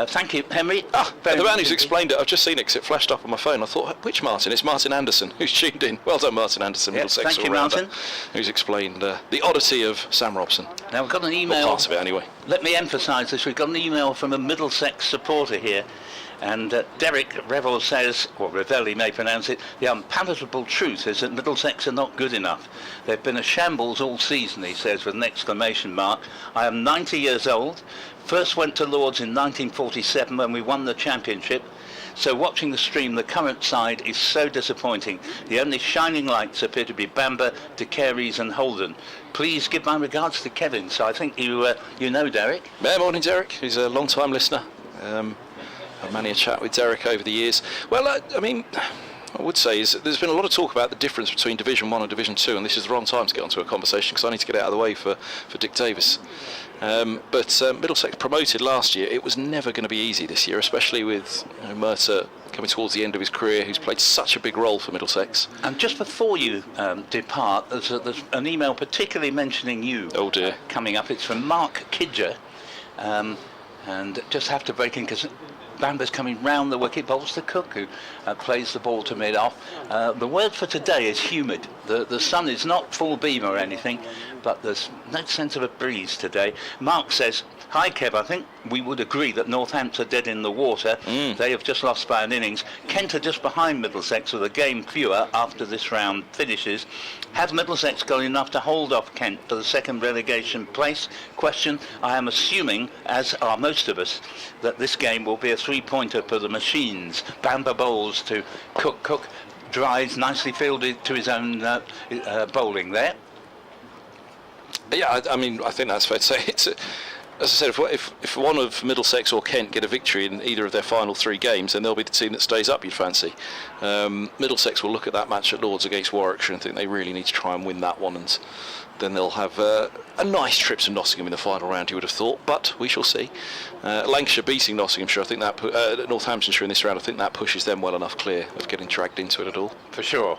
M: Thank you, Henry.
R: The man who's explained it, I've just seen it because it flashed up on my phone. I thought, which Martin? It's Martin Anderson who's tuned in. Well done, Martin Anderson, Middlesex.
M: Thank you, Martin.
R: Who's explained the oddity of Sam Robson.
M: Now, we've got an email.
R: Or parts of it, anyway.
M: Let me emphasise this. We've got an email from a Middlesex supporter here. And Derek Revel says, or Revel he may pronounce it, the unpalatable truth is that Middlesex are not good enough. They've been a shambles all season, he says with an exclamation mark. I am 90 years old, first went to Lords in 1947 when we won the championship. So watching the stream, the current side is so disappointing. The only shining lights appear to be Bamber, De Carey's and Holden. Please give my regards to Kevin. So I think you know Derek.
R: Yeah, morning Derek, he's a long time listener. I've many a chat with Derek over the years. Well, I mean, I would say is there's been a lot of talk about the difference between Division 1 and Division 2, and this is the wrong time to get onto a conversation because I need to get it out of the way for Dick Davis. But Middlesex promoted last year. It was never going to be easy this year, especially with Mercer coming towards the end of his career, who's played such a big role for Middlesex.
M: And just before you depart, there's an email particularly mentioning you.
R: Oh dear.
M: Coming up. It's from Mark Kidger. And just have to break in because Bamber's coming round the wicket, bowls to Cook, who plays the ball to mid-off. The word for today is humid. The sun is not full beam or anything, but there's no sense of a breeze today. Mark says, hi Kev, I think we would agree that Northampton are dead in the water. They have just lost by an innings. Kent are just behind Middlesex with a game fewer after this round finishes. Have Middlesex got enough to hold off Kent for the second relegation place? Question, I am assuming, as are most of us, that this game will be a three-pointer for the machines. Bamber bowls to Cook. Cook drives nicely fielded to his own bowling there.
R: Yeah, I mean, I think that's fair to say. It's as I said, if one of Middlesex or Kent get a victory in either of their final three games, then they'll be the team that stays up, you'd fancy. Middlesex will look at that match at Lords against Warwickshire and think they really need to try and win that one, and then they'll have a nice trip to Nottingham in the final round, you would have thought, but we shall see. Lancashire beating Nottinghamshire, I think that Northamptonshire in this round, I think that pushes them well enough clear of getting dragged into it at all.
M: For sure.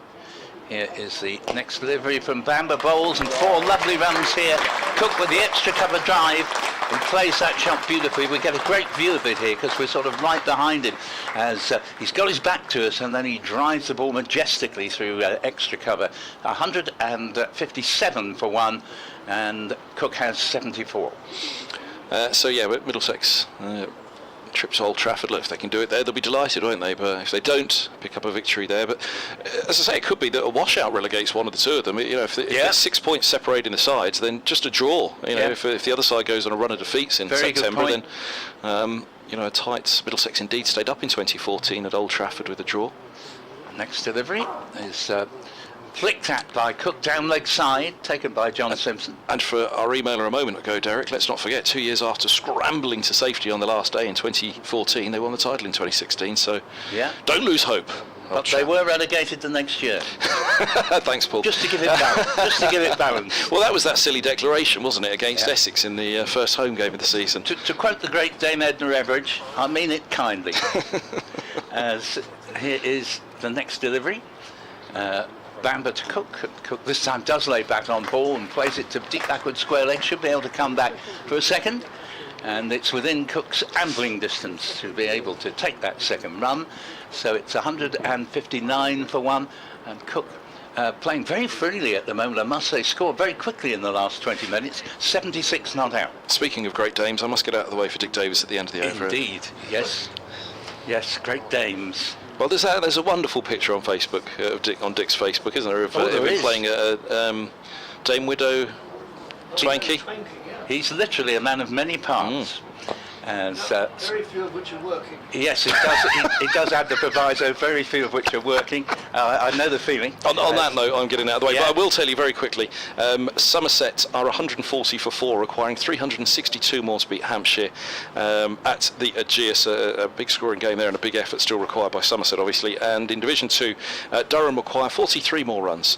M: Here is the next delivery from Bamber bowls, and four lovely runs here. Cook with the extra cover drive and plays that shot beautifully. We get a great view of it here because we're sort of right behind him as he's got his back to us, and then he drives the ball majestically through extra cover. 157 for one, and Cook has 74.
R: So yeah, but Middlesex trip to Old Trafford, look, if they can do it there, they'll be delighted, won't they? But if they don't pick up a victory there, but as I say, it could be that a washout relegates one of the two of them. You know, if there's 6 points separating the sides, then just a draw. You know, if the other side goes on a run of defeats in September, then you know, a tight Middlesex indeed stayed up in 2014 at Old Trafford with a draw.
M: Next delivery is flicked at by Cook down leg side, taken by John Simpson.
R: And for our emailer a moment ago, Derek, let's not forget, 2 years after scrambling to safety on the last day in 2014, they won the title in 2016, so don't lose hope.
M: But they were relegated the next year.
R: Thanks, Paul.
M: Just to give it balance. Just to give it balance.
R: Well, that was that silly declaration, wasn't it, against Essex in the first home game of the season.
M: To quote the great Dame Edna Everidge, I mean it kindly. As here is the next delivery. Bamber to Cook. Cook this time does lay back on ball and plays it to deep backward square leg. Should be able to come back for a second. And it's within Cook's ambling distance to be able to take that second run. So it's 159 for one. And Cook playing very freely at the moment, I must say. Scored very quickly in the last 20 minutes. 76 not out.
R: Speaking of great dames, I must get out of the way for Dick Davis at the end of the over.
M: Indeed, yes. Yes, great dames.
R: Well, there's a wonderful picture on Facebook, on Dick's Facebook, isn't there, of him playing a Dame Widow Twanky.
M: He's literally a man of many parts. And
L: very few of which are working.
M: yes, it does add the proviso, very few of which are working. I know the feeling.
R: On that note, I'm getting out of the way,
M: Yeah.
R: but I will tell you very quickly, Somerset are 140 for 4, requiring 362 more to beat Hampshire at the Aegeus, a big scoring game there and a big effort still required by Somerset, obviously. And in Division 2, Durham require 43 more runs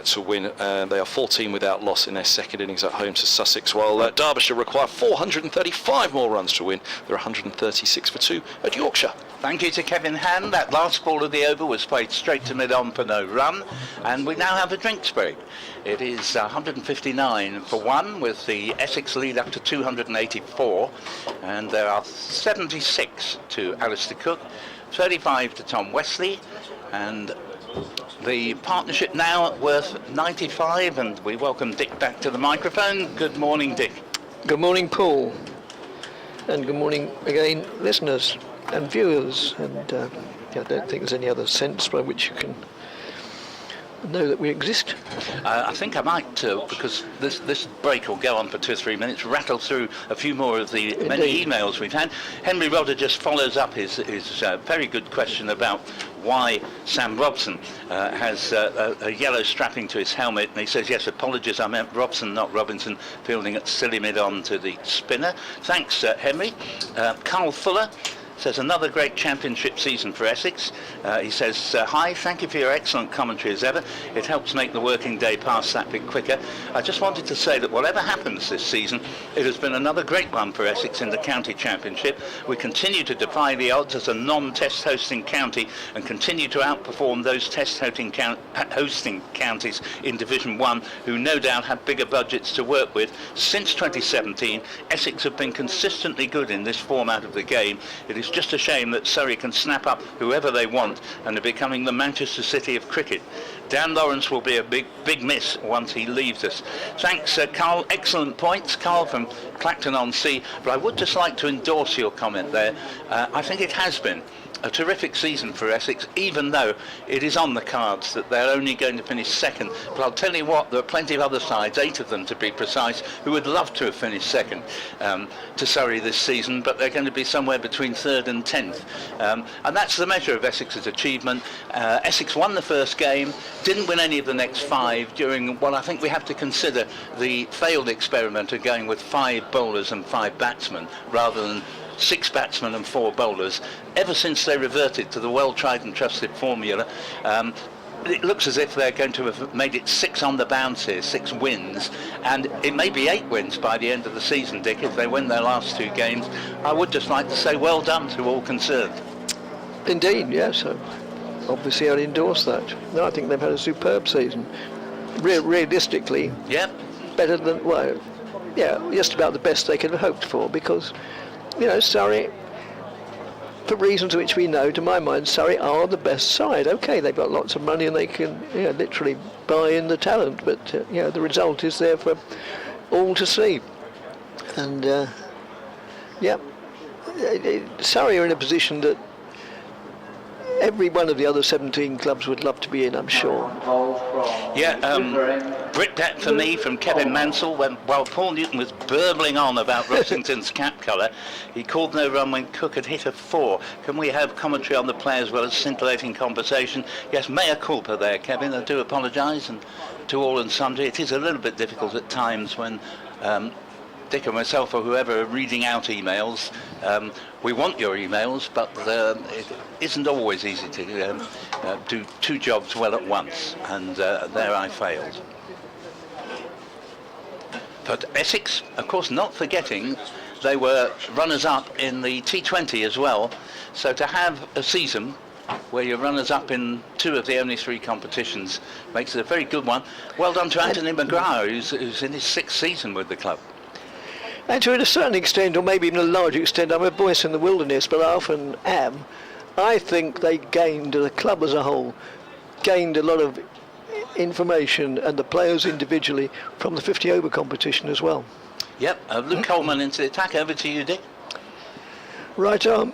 R: to win. They are 14 without loss in their second innings at home to Sussex, while Derbyshire require 435 more runs to win. They're 136 for 2 at Yorkshire.
M: Thank you to Kevin Hand. That last ball of the over was played straight to mid-on for no run, and we now have a drinks break. It is 159 for 1, with the Essex lead up to 284, and there are 76 to Alistair Cook, 35 to Tom Wesley, and the partnership now worth 95, and we welcome Dick back to the microphone. Good morning, Dick.
Q: Good morning, Paul, and good morning again, listeners and viewers. And I don't think there's any other sense by which you can know that we exist.
M: I think I might, because this break will go on for 2 or 3 minutes, rattle through a few more of the many emails we've had. Henry Rodder just follows up his very good question about why Sam Robson has a yellow strapping to his helmet, and he says, yes, apologies, I meant Robson, not Robinson, fielding at silly mid-on to the spinner. Thanks, Henry. Carl Fuller says, another great championship season for Essex. He says, hi, thank you for your excellent commentary as ever. It helps make the working day pass that bit quicker. I just wanted to say that whatever happens this season, it has been another great one for Essex in the county championship. We continue to defy the odds as a non-test hosting county and continue to outperform those test hosting counties in Division 1 who no doubt have bigger budgets to work with. Since 2017, Essex have been consistently good in this format of the game. It is just a shame that Surrey can snap up whoever they want and are becoming the Manchester City of cricket. Dan Lawrence will be a big miss once he leaves us. Thanks, Carl. Excellent points, Carl from Clacton-on-Sea. But I would just like to endorse your comment there. I think it has been a terrific season for Essex, even though it is on the cards that they're only going to finish second. But I'll tell you what, there are plenty of other sides, 8 of them to be precise, who would love to have finished second to Surrey this season, but they're going to be somewhere between 3rd and 10th. And that's the measure of Essex's achievement. Essex won the first game, didn't win any of the next 5 during what I think we have to consider the failed experiment of going with 5 bowlers and 5 batsmen rather than 6 batsmen and 4 bowlers. Ever since they reverted to the well-tried and trusted formula, it looks as if they're going to have made it 6 on the bounce here, 6 wins, and it may be 8 wins by the end of the season, Dick, if they win their last 2 games. I would just like to say well done to all concerned.
Q: Indeed, yes. Obviously, I'd endorse that. No, I think they've had a superb season. Realistically,
M: yep,
Q: better than, well, yeah, just about the best they could have hoped for, because, you know, Surrey, for reasons which we know, to my mind, Surrey are the best side. Okay, they've got lots of money and they can, you know, literally buy in the talent, but you know, the result is there for all to see. And yeah, Surrey are in a position that every one of the other 17 clubs would love to be in, I'm sure.
M: Yeah, Brit for me from Kevin Mansell. While Paul Newton was burbling on about Rossington's cap colour, he called no run when Cook had hit a 4. Can we have commentary on the play as well as scintillating conversation? Yes, mea culpa there, Kevin. I do apologise, and to all and sundry. It is a little bit difficult at times when Dick or myself or whoever are reading out emails. We want your emails, but it isn't always easy to do 2 jobs well at once, and there I failed. But Essex, of course, not forgetting, they were runners-up in the T20 as well, so to have a season where you're runners-up in 2 of the only 3 competitions makes it a very good one. Well done to Anthony McGrath, who's in his 6th season with the club.
Q: And to a certain extent, or maybe even a large extent, I'm a voice in the wilderness, but I often am. I think they gained, the club as a whole, gained a lot of information, and the players individually, from the 50 over competition as well.
M: Yep, Luke Coleman into the attack. Over to you, Dick.
Q: Right arm,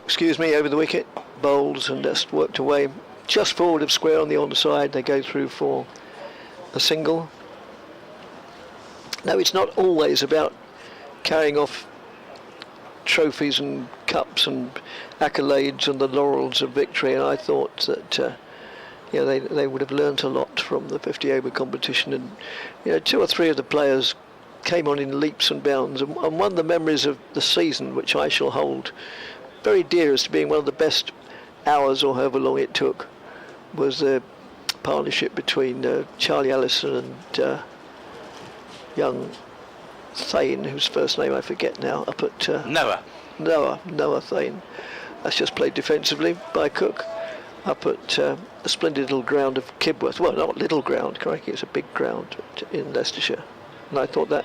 Q: excuse me, over the wicket, bowls, and just worked away just forward of square on the onside. They go through for a single. No, it's not always about carrying off trophies and cups and accolades and the laurels of victory, and I thought that they would have learnt a lot from the 50 over competition, and 2 or 3 of the players came on in leaps and bounds, and one of the memories of the season which I shall hold very dear as to being one of the best hours or however long it took was the partnership between Charlie Allison and young Thane, whose first name I forget now, up at Noah Thane. That's just played defensively by Cook up at the splendid little ground of Kibworth. Well, not little ground, crikey, it's a big ground in Leicestershire. And I thought that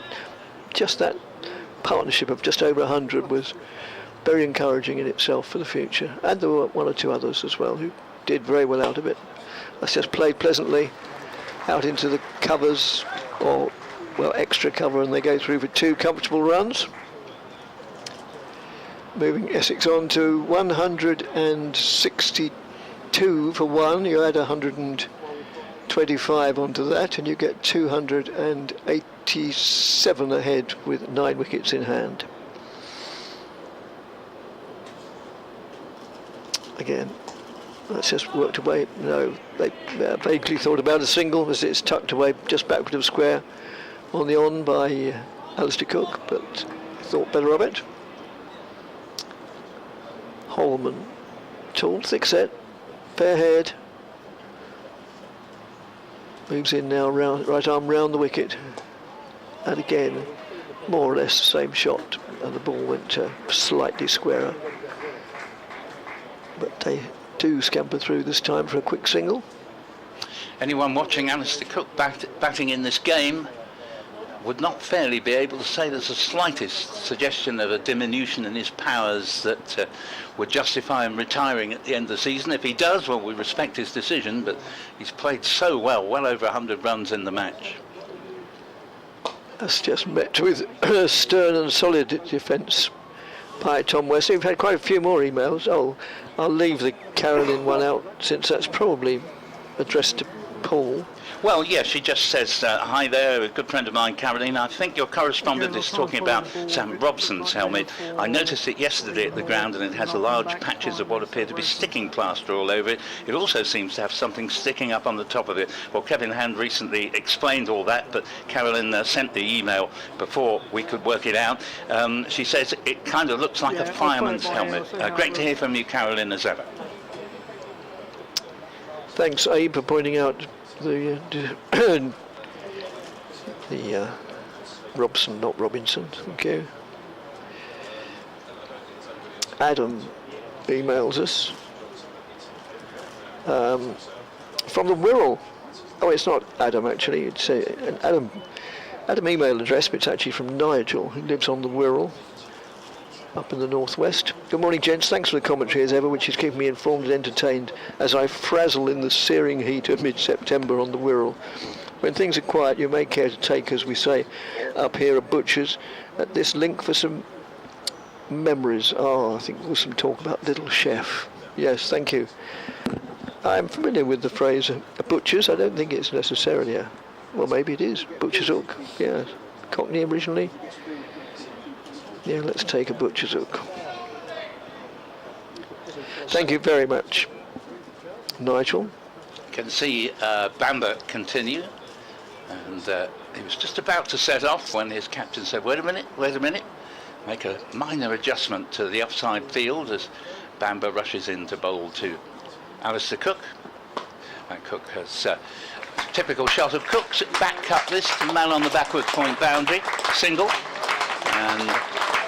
Q: partnership of just over 100 was very encouraging in itself for the future. And there were 1 or 2 others as well who did very well out of it. That's just played pleasantly out into the covers, or extra cover, and they go through for 2 comfortable runs. Moving Essex on to 162 for 1. You add 125 onto that, and you get 287 ahead with 9 wickets in hand. Again, that's just worked away. No, they vaguely thought about a single as it's tucked away just backward of square on the on by Alistair Cook, but thought better of it. Holman, tall, thick set, fair haired. Moves in now, right arm round the wicket. And again, more or less the same shot, and the ball went slightly squarer. But they do scamper through this time for a quick single.
M: Anyone watching Alistair Cook batting in this game would not fairly be able to say there's the slightest suggestion of a diminution in his powers that would justify him retiring at the end of the season. If he does, well, we respect his decision, but he's played so well over 100 runs in the match.
Q: That's just met with stern and solid defence by Tom Wesley. We've had quite a few more emails. I'll leave the Carolyn one out, since that's probably addressed to Paul.
M: Well, yes, she just says, hi there, a good friend of mine, Caroline. I think your correspondent is talking about Sam Robson's helmet. I noticed it yesterday at the ground, and it has large patches of what appear to be sticking plaster all over it. It also seems to have something sticking up on the top of it. Well, Kevin Hand recently explained all that, but Caroline sent the email before we could work it out. She says it kind of looks like a fireman's helmet. Great to hear from you, Caroline, as ever.
Q: Thanks, Abe, for pointing out the Robson, not Robinson. Thank you. Adam emails us from the Wirral. Oh, it's not Adam actually. It's an Adam email address, but it's actually from Nigel, who lives on the Wirral, up in the northwest. Good morning, gents. Thanks for the commentary as ever, which is keeping me informed and entertained as I frazzle in the searing heat of mid-September on the Wirral. When things are quiet, you may care to take, as we say up here at Butchers, at this link for some memories. I think there was some talk about Little Chef. Yes, thank you. I'm familiar with the phrase a Butchers. I don't think it's necessarily well, maybe it is. Butcher's Hook. Yeah, Cockney originally. Yeah, let's take a Butcher's Hook. Thank you very much, Nigel.
M: You can see Bamber continue, and he was just about to set off when his captain said, wait a minute, make a minor adjustment to the offside field as Bamber rushes in to bowl to Alistair Cook. And Cook has typical shot of Cook's back cut this, man on the backward point boundary, single, and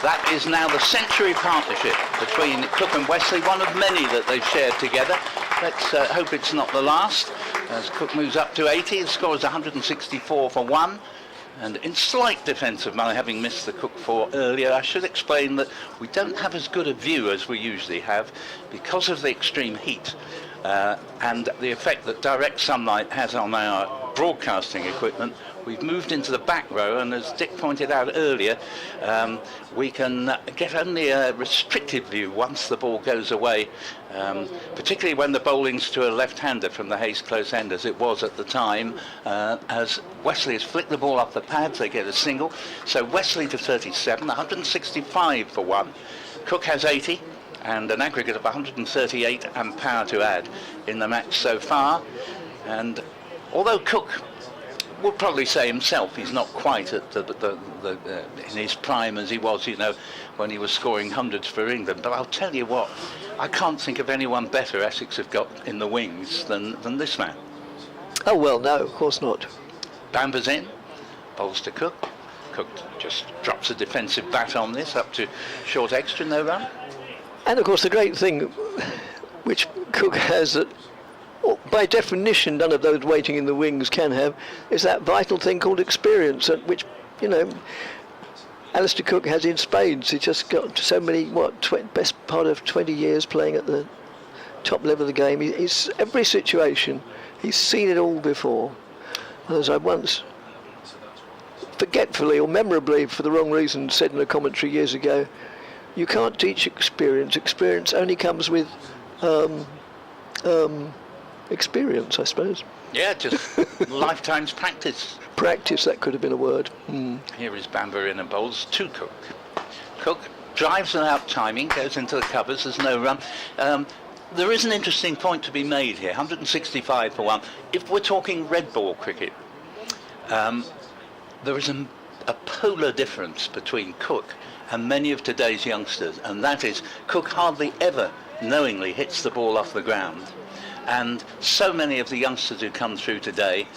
M: that is now the century partnership between Cook and Wesley, one of many that they've shared together. Let's hope it's not the last. As Cook moves up to 80, the score is 164 for 1. And in slight defence of my having missed the Cook 4 earlier, I should explain that we don't have as good a view as we usually have because of the extreme heat and the effect that direct sunlight has on our broadcasting equipment. We've moved into the back row, and as Dick pointed out earlier, we can get only a restricted view once the ball goes away, particularly when the bowling's to a left-hander from the Hayes close end, as it was at the time. As Wesley has flicked the ball off the pads, they get a single. So Wesley to 37, 165 for 1. Cook has 80 and an aggregate of 138 and power to add in the match so far. And although Cook would probably say himself he's not quite at in his prime as he was, when he was scoring hundreds for England, but I'll tell you what, I can't think of anyone better Essex have got in the wings than this man.
Q: Oh well, no, of course not.
M: Bamber's in, bowls to Cook. Cook just drops a defensive bat on this, up to short extra, no run.
Q: And of course the great thing which Cook has that by definition none of those waiting in the wings can have is that vital thing called experience, which, Alistair Cook has in spades. He's just got so many, best part of 20 years playing at the top level of the game. He's every situation, he's seen it all before. As I once forgetfully or memorably for the wrong reason said in a commentary years ago, you can't teach experience. Experience only comes with experience, I suppose.
M: Yeah, just lifetime's practice.
Q: Practice, that could have been a word.
M: Here is Bamber in and bowls to Cook. Cook drives without timing, goes into the covers, there's no run. There is an interesting point to be made here, 165 for 1. If we're talking red ball cricket, there is a polar difference between Cook and many of today's youngsters, and that is Cook hardly ever knowingly hits the ball off the ground. And so many of the youngsters who come through today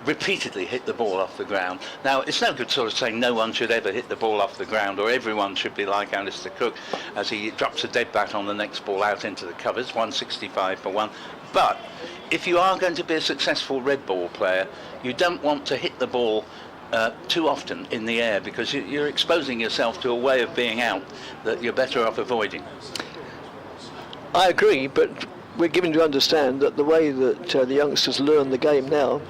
M: repeatedly hit the ball off the ground. Now, it's no good sort of saying no one should ever hit the ball off the ground or everyone should be like Alistair Cook as he drops a dead bat on the next ball out into the covers, 165 for 1. But if you are going to be a successful red ball player, you don't want to hit the ball too often in the air, because you're exposing yourself to a way of being out that you're better off avoiding.
Q: I agree, but we're given to understand that the way that the youngsters learn the game now,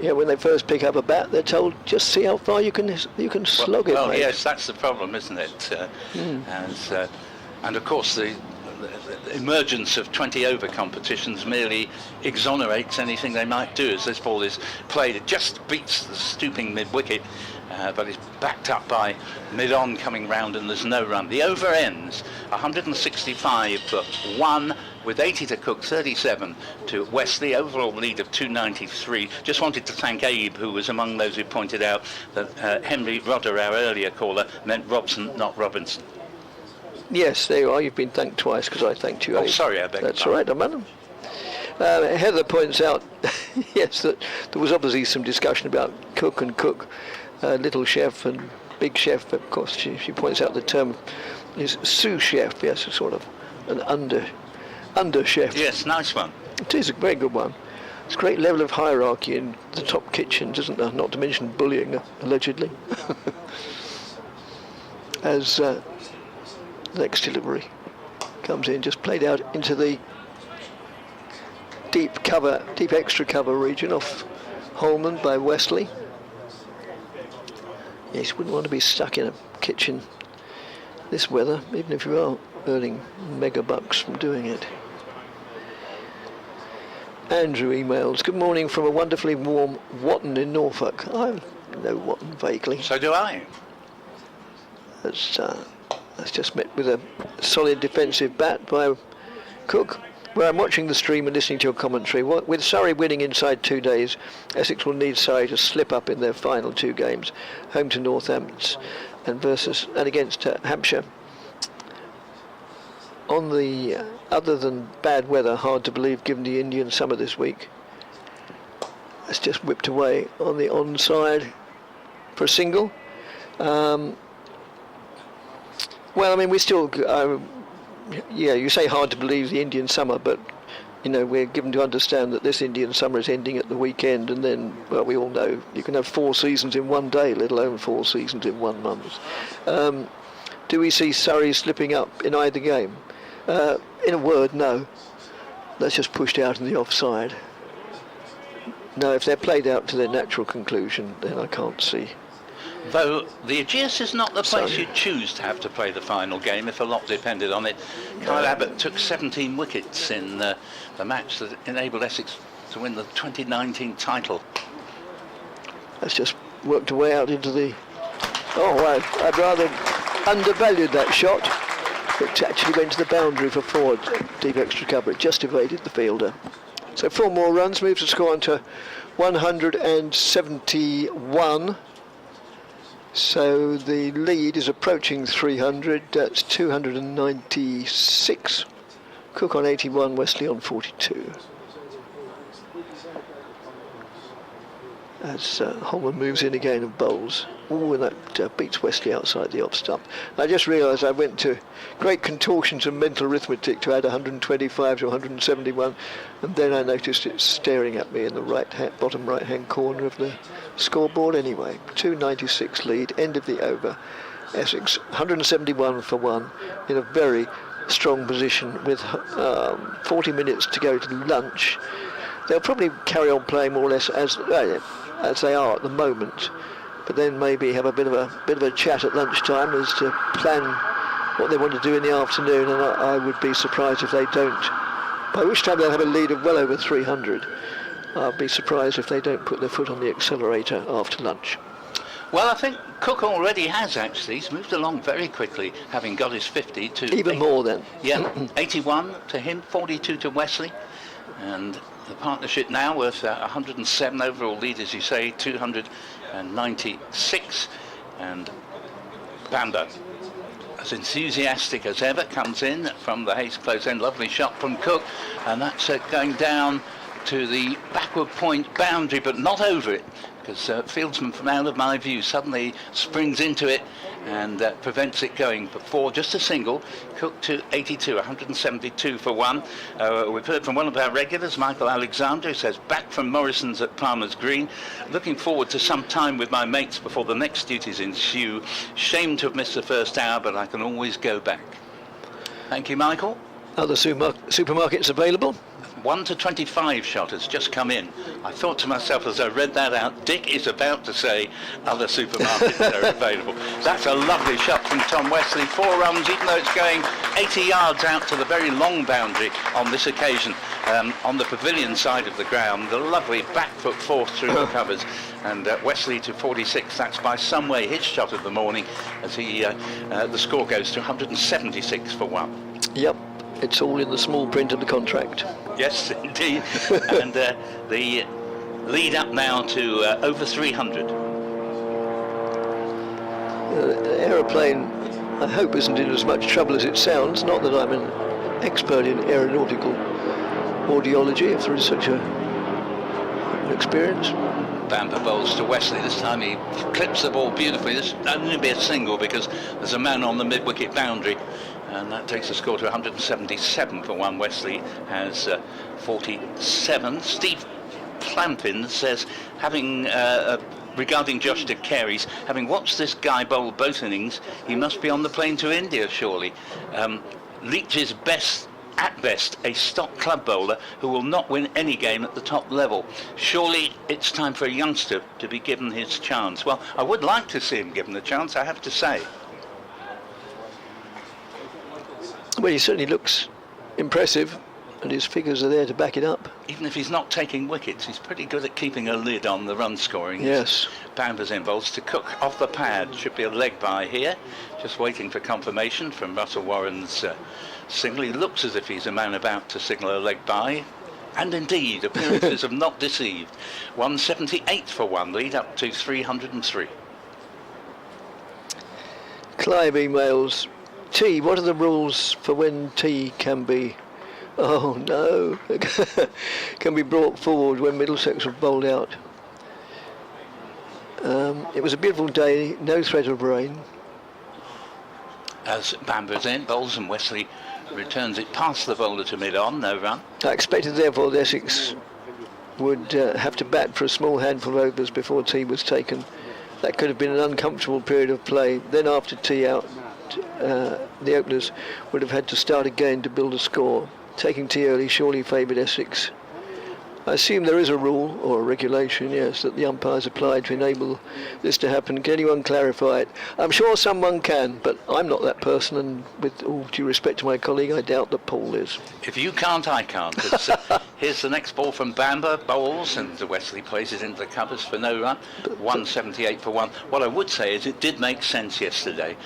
Q: when they first pick up a bat, they're told just see how far you can slog it.
M: Well,
Q: mate.
M: yes, that's the problem, isn't it? And of course the emergence of 20-over competitions merely exonerates anything they might do, as this ball is played. It just beats the stooping mid-wicket, but it's backed up by mid-on coming round and there's no run. The over ends 165 for 1 with 80 to Cook, 37 to Wesley, overall lead of 293. Just wanted to thank Abe, who was among those who pointed out that Henry Rodder, our earlier caller, meant Robson, not Robinson.
Q: Yes, there you are. You've been thanked twice because I thanked you.
M: Oh, sorry, I beg your
Q: That's all right, madam. Heather points out, yes, that there was obviously some discussion about Cook and Cook, little chef and big chef. Of course, she points out the term is sous chef. Yes, sort of an under chef.
M: Yes, nice one.
Q: It is a very good one. It's a great level of hierarchy in the top kitchens, isn't there? Not to mention bullying, allegedly. As next delivery comes in, just played out into the deep extra cover region off Holman by Wesley. Yes, wouldn't want to be stuck in a kitchen this weather, even if you are earning mega bucks from doing it. Andrew emails, good morning from a wonderfully warm Watton in Norfolk. I know Watton vaguely.
M: So do I.
Q: That's just met with a solid defensive bat by Cook. Where I'm watching the stream and listening to your commentary, with Surrey winning inside 2 days, Essex will need Surrey to slip up in their final 2 games, home to Northampton and against Hampshire. On the other than bad weather, hard to believe given the Indian summer this week. It's just whipped away on the onside for a single. Well, I mean, we still. You say hard to believe the Indian summer, but we're given to understand that this Indian summer is ending at the weekend, and then, well, we all know you can have 4 seasons in 1 day, let alone 4 seasons in 1 month. Do we see Surrey slipping up in either game? In a word, no. That's just pushed out in the offside. No, if they're played out to their natural conclusion, then I can't see.
M: Though the Aegeus is not the place you'd choose to have to play the final game if a lot depended on it. Kyle Abbott took 17 wickets in the match that enabled Essex to win the 2019 title.
Q: That's just worked away out into the... Oh, I'd rather undervalued that shot. It actually went to the boundary for 4, deep extra cover. It just evaded the fielder. So 4 more runs, moves the score on to 171. So the lead is approaching 300. That's 296. Cook on 81, Wesley on 42. As Holman moves in again and bowls. Oh, and that beats Wesley outside the off stump. I just realised I went to great contortions of mental arithmetic to add 125 to 171, and then I noticed it staring at me in the bottom right-hand corner of the scoreboard. Anyway, 296 lead, end of the over. Essex 171 for 1 in a very strong position with 40 minutes to go to lunch. They'll probably carry on playing more or less as they are at the moment, but then maybe have a bit of a chat at lunchtime as to plan what they want to do in the afternoon, and I would be surprised if they don't, by which time they'll have a lead of well over 300. I'll be surprised if they don't put their foot on the accelerator after lunch.
M: Well, I think Cook already has, actually. He's moved along very quickly, having got his 50 to...
Q: Even more then.
M: Yeah, 81 to him, 42 to Wesley, and the partnership now with 107 overall lead, as you say, 296, and Bamber, as enthusiastic as ever, comes in from the Hayes close end. Lovely shot from Cook, and that's going down to the backward point boundary, but not over it, because fieldsman from out of my view suddenly springs into it and prevents it going before just a single. Cook to 82, 172 for 1. We've heard from one of our regulars, Michael Alexander, who says, back from Morrison's at Palmer's Green. Looking forward to some time with my mates before the next duties ensue. Shame to have missed the first hour, but I can always go back. Thank you, Michael.
Q: Other supermarkets available?
M: 1 to 25 shot has just come in. I thought to myself as I read that out, Dick is about to say other supermarkets are available. That's a lovely shot from Tom Wesley. 4 runs, even though it's going 80 yards out to the very long boundary on this occasion. On the pavilion side of the ground, the lovely back foot force through the covers. And Wesley to 46, that's by some way his shot of the morning, as the score goes to 176 for 1.
Q: Yep. It's all in the small print of the contract.
M: Yes, indeed. And the lead up now to over 300.
Q: The aeroplane, I hope, isn't in as much trouble as it sounds. Not that I'm an expert in aeronautical audiology, if there is such an experience.
M: Bamber bowls to Wesley. This time he clips the ball beautifully. This will only be a single because there's a man on the mid-wicket boundary. And that takes the score to 177 for 1. Wesley has 47. Steve Plampin says, regarding Josh de Carey's, having watched this guy bowl both innings, he must be on the plane to India, surely. Leach is at best a stock club bowler who will not win any game at the top level. Surely it's time for a youngster to be given his chance. Well, I would like to see him given the chance, I have to say.
Q: Well, he certainly looks impressive, and his figures are there to back it up.
M: Even if he's not taking wickets, he's pretty good at keeping a lid on the run scoring.
Q: Yes.
M: Bamber's in bowls to Cook off the pad. Should be a leg by here. Just waiting for confirmation from Russell Warren's signal. He looks as if he's a man about to signal a leg by. And indeed, appearances have not deceived. 178 for 1, lead up to 303.
Q: Clive emails, T, what are the rules for when T can be, oh no, can be brought forward when Middlesex have bowled out? It was a beautiful day, no threat of rain.
M: As Bamber's in, bowls and Wesley returns it past the bowler to mid-on, no run.
Q: I expected therefore that Essex would have to bat for a small handful of overs before tea was taken. That could have been an uncomfortable period of play. Then after tea out, the openers would have had to start again to build a score. Taking tea early surely favoured Essex. I assume there is a rule or a regulation, yes, that the umpires applied to enable this to happen. Can anyone clarify it? I'm sure someone can, but I'm not that person, and with all due respect to my colleague, I doubt that Paul is.
M: If you can't, I can't. Here's the next ball from Bamber, bowls, and Wesley plays it into the covers for no run. 178 for 1. What I would say is it did make sense yesterday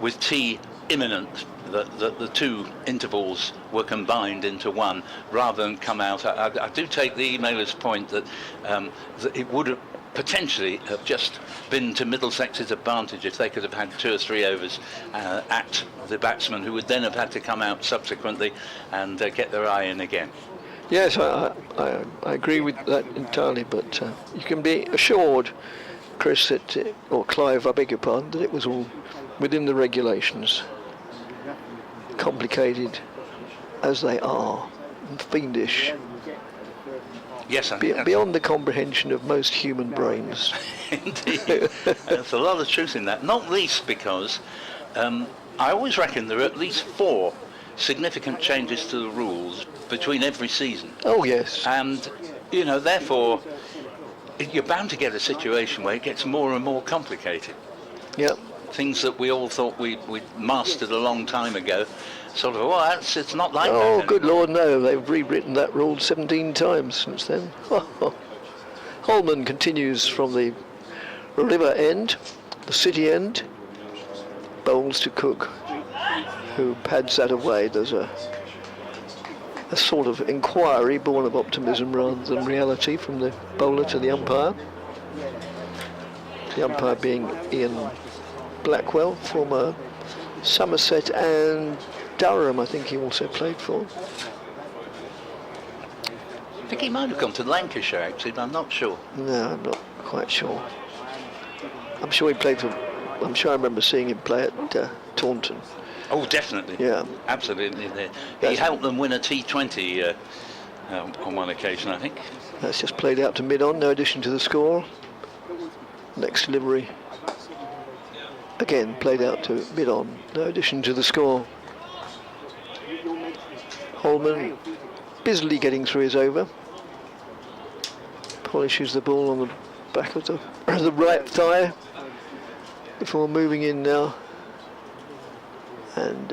M: with T imminent that the two intervals were combined into one rather than come out. I do take the emailer's point that it would have potentially have just been to Middlesex's advantage if they could have had 2 or 3 overs at the batsmen, who would then have had to come out subsequently and get their eye in again.
Q: Yes, I agree with that entirely, but you can be assured, Chris, that, or Clive, I beg your pardon, that it was all within the regulations, complicated as they are, and fiendish.
M: Yes,
Q: beyond the comprehension of most human brains.
M: Indeed, there's a lot of truth in that, not least because I always reckon there are at least 4 significant changes to the rules between every season.
Q: Oh yes.
M: And, you know, therefore, you're bound to get a situation where it gets more and more complicated.
Q: Yep.
M: Things that we all thought we'd mastered a long time ago, sort of, well, it's not like that.
Q: Oh, good Lord, no. They've rewritten that rule 17 times since then. Holman continues from the river end, the city end, bowls to Cook, who pads that away. There's a sort of inquiry born of optimism rather than reality from the bowler to the umpire. The umpire being Ian Blackwell, former Somerset and Durham, I think he also played for.
M: I think he might have gone to Lancashire, actually, but I'm not sure.
Q: No, I'm not quite sure. I'm sure he played for... I'm sure I remember seeing him play at Taunton.
M: Oh, definitely.
Q: Yeah.
M: Absolutely. He helped them win a T20 on one occasion, I think.
Q: That's just played out to mid-on, no addition to the score. Next delivery. Again, played out to mid-on, no addition to the score. Holman busily getting through his over. Polishes the ball on the back of the right thigh before moving in now. And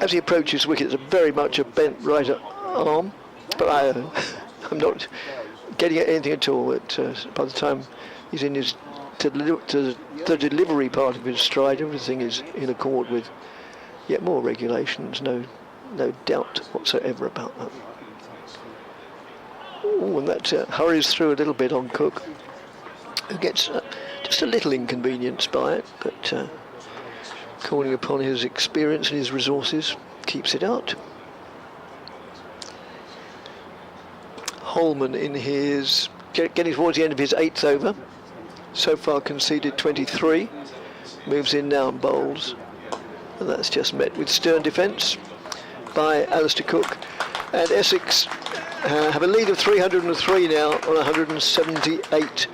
Q: as he approaches wicket, it's very much a bent right arm. But I'm not getting at anything at all. By the time he's in his to the delivery part of his stride, everything is in accord with yet more regulations. No doubt whatsoever about that. Oh, and that hurries through a little bit on Cook, who gets just a little inconvenienced by it, but calling upon his experience and his resources, keeps it out. Holman in his getting towards the end of his 8th over, so far conceded 23, moves in now and bowls, and that's just met with stern defence by Alistair Cook, and Essex have a lead of 303 now on 178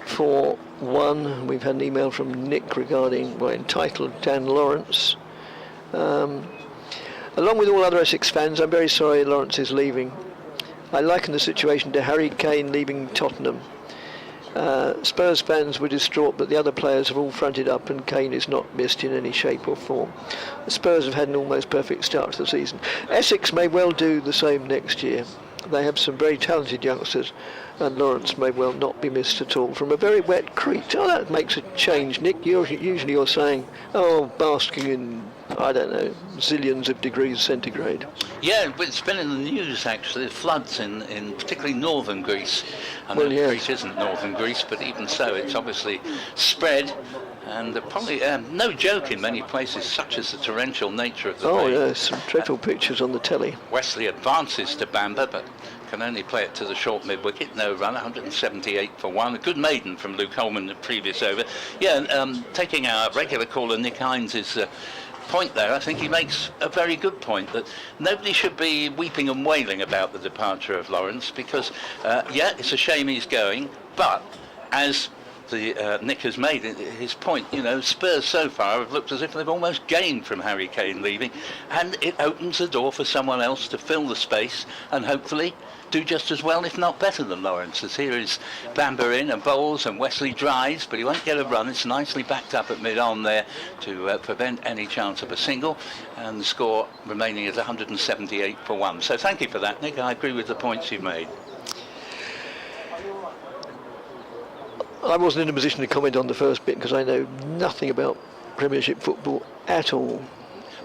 Q: for 1. We've had an email from Nick regarding, entitled Dan Lawrence. Along with all other Essex fans, I'm very sorry Lawrence is leaving. I liken the situation to Harry Kane leaving Tottenham. Spurs fans were distraught, but the other players have all fronted up and Kane is not missed in any shape or form. The Spurs have had an almost perfect start to the season. Essex may well do the same next year. They have some very talented youngsters, and Lawrence may well not be missed at all from a very wet Crete. Oh, that makes a change, Nick. Usually you're saying, basking in, I don't know, zillions of degrees centigrade.
M: Yeah, but it's been in the news, actually, floods in particularly northern Greece. I know Greece isn't northern Greece, but even so, it's obviously spread. And probably no joke in many places, such as the torrential nature of the rain.
Q: Oh, yes, some dreadful pictures on the telly.
M: Wesley advances to Bamber, but can only play it to the short mid-wicket. No run, 178 for 1. A good maiden from Luke Holman the previous over. Yeah, taking our regular caller Nick Hines' point there, I think he makes a very good point that nobody should be weeping and wailing about the departure of Lawrence because, it's a shame he's going, but as Nick has made his point, Spurs so far have looked as if they've almost gained from Harry Kane leaving, and it opens the door for someone else to fill the space and hopefully do just as well, if not better than Lawrence. As here is Bamber in and bowls and Wesley drives, but he won't get a run. It's nicely backed up at mid-on there to prevent any chance of a single, and the score remaining at 178 for 1. So thank you for that, Nick. I agree with the points you've made.
Q: I wasn't in a position to comment on the first bit because I know nothing about Premiership football at all.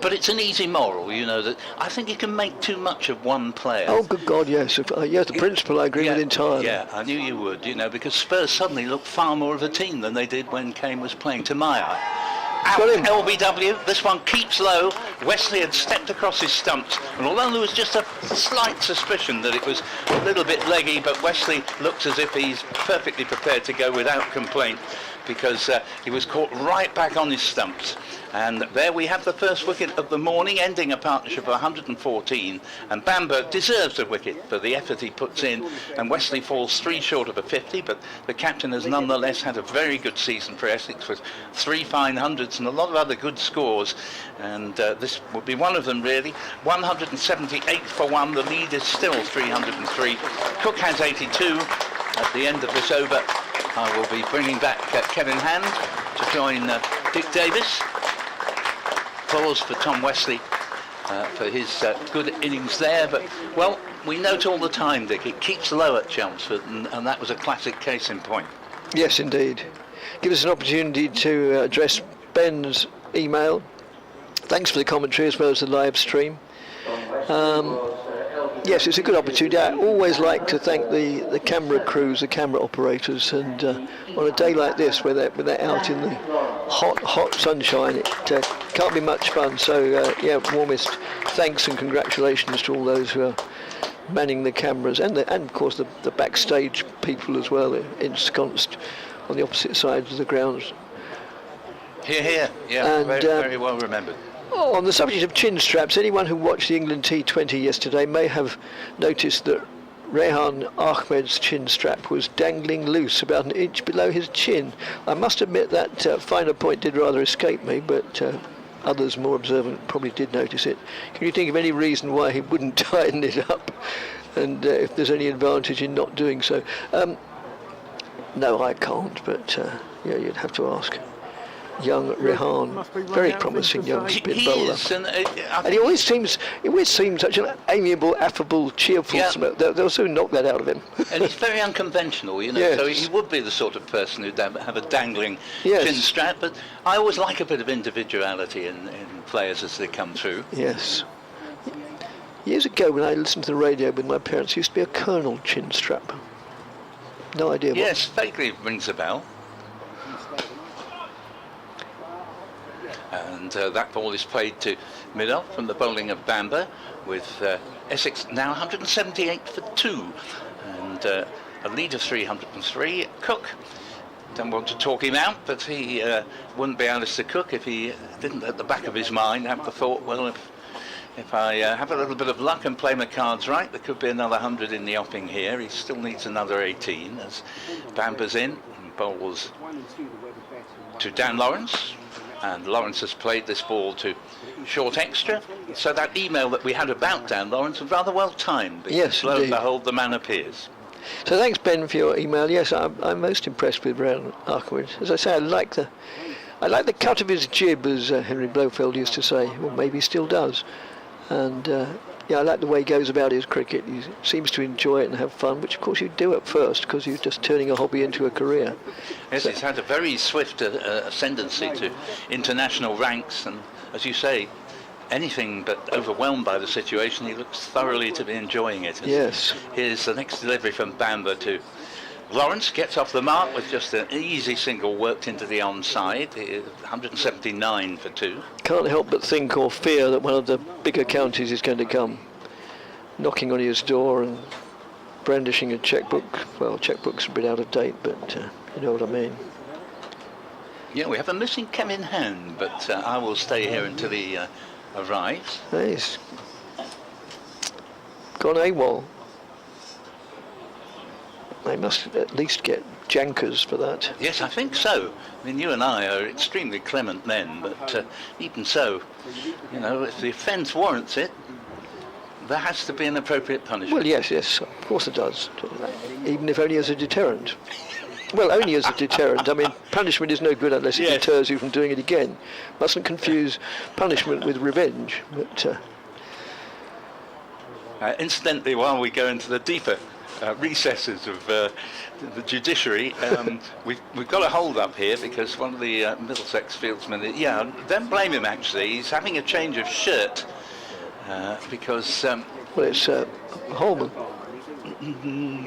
M: But it's an easy moral, you know, that I think you can make too much of one player.
Q: Oh, good God, yes. Yes, the principle I agree with entirely.
M: Yeah, I knew you would, you know, because Spurs suddenly looked far more of a team than they did when Kane was playing, to my eye. Out LBW, this one keeps low. Wesley had stepped across his stumps, and although there was just a slight suspicion that it was a little bit leggy, but Wesley looks as if he's perfectly prepared to go without complaint, because he was caught right back on his stumps. And there we have the first wicket of the morning, ending a partnership of 114. And Bamber deserves a wicket for the effort he puts in. And Wesley falls 3 short of a 50, but the captain has nonetheless had a very good season for Essex with 3 fine hundreds and a lot of other good scores. And this would be one of them, really. 178 for 1. The lead is still 303. Cook has 82. At the end of this over, I will be bringing back Kevin Hand to join Dick Davis. Applause for Tom Wesley for his good innings there, but well, we note all the time, Dick, it keeps low at Chelmsford, and that was a classic case in point.
Q: Yes, indeed. Give us an opportunity to address Ben's email. Thanks for the commentary as well as the live stream. Yes, it's a good opportunity. I always like to thank the camera crews, the camera operators, and on a day like this where they're out in the hot sunshine, it can't be much fun. So yeah, warmest thanks and congratulations to all those who are manning the cameras and of course the backstage people as well, ensconced on the opposite sides of the grounds.
M: Here, yeah, and, very well remembered.
Q: Oh, on the subject of chin straps, anyone who watched the England T20 yesterday may have noticed that Rehan Ahmed's chin strap was dangling loose about an inch below his chin. I must admit that finer point did rather escape me, but others more observant probably did notice it. Can you think of any reason why he wouldn't tighten it up, and if there's any advantage in not doing so? No, I can't, but yeah, you'd have to ask. Young Rehan, very promising young spin bowler, and he always seems such an amiable, affable, cheerful. They'll soon knock that out of him.
M: And he's very unconventional, you know. Yes. So he would be the sort of person who'd have a dangling chin strap. But I always like a bit of individuality in players as they come through.
Q: Yes. Years ago, when I listened to the radio with my parents, there used to be a Colonel chin strap. No idea.
M: Yes, vaguely rings a bell. And that ball is played to mid-off from the bowling of Bamber, with Essex now 178 for 2 and a lead of 303. Cook, don't want to talk him out, but he wouldn't be Alistair Cook if he didn't at the back of his mind have the thought, well, if I have a little bit of luck and play my cards right, there could be another 100 in the offing here. He still needs another 18 as Bamber's in and bowls to Dan Lawrence. And Lawrence has played this ball to short extra. So that email that we had about Dan Lawrence was rather well timed.
Q: Yes,
M: lo and behold, the man appears.
Q: So thanks, Ben, for your email. Yes, I'm most impressed with Brown Arkwood. As I say, I like the cut of his jib, as Henry Blofeld used to say, or maybe still does. And yeah, I like the way he goes about his cricket. He seems to enjoy it and have fun, which of course you do at first, because you're just turning a hobby into a career.
M: Yes, he's had a very swift ascendancy to international ranks, and as you say, anything but overwhelmed by the situation. He looks thoroughly to be enjoying it.
Q: Yes.
M: Here's the next delivery from Bamber to Lawrence, gets off the mark with just an easy single worked into the onside. 179 for 2.
Q: Can't help but think or fear that one of the bigger counties is going to come knocking on his door and brandishing a chequebook. Well, chequebook's a bit out of date, but you know what I mean.
M: Yeah, we have a missing Kevin Hand, but I will stay here until he arrives.
Q: He's gone AWOL. They must at least get jankers for that.
M: Yes, I think so. I mean, you and I are extremely clement men, but even so, you know, if the offence warrants it, there has to be an appropriate punishment.
Q: Well, yes, of course it does. Even if only as a deterrent. Well, only as a deterrent. I mean, punishment is no good unless it deters you from doing it again. Mustn't confuse punishment with revenge. But
M: incidentally, while we go into the deeper
I: recesses of the judiciary. We've got a hold up here because one of the Middlesex fieldsmen, don't blame him actually, he's having a change of shirt because...
Q: well, it's Holman.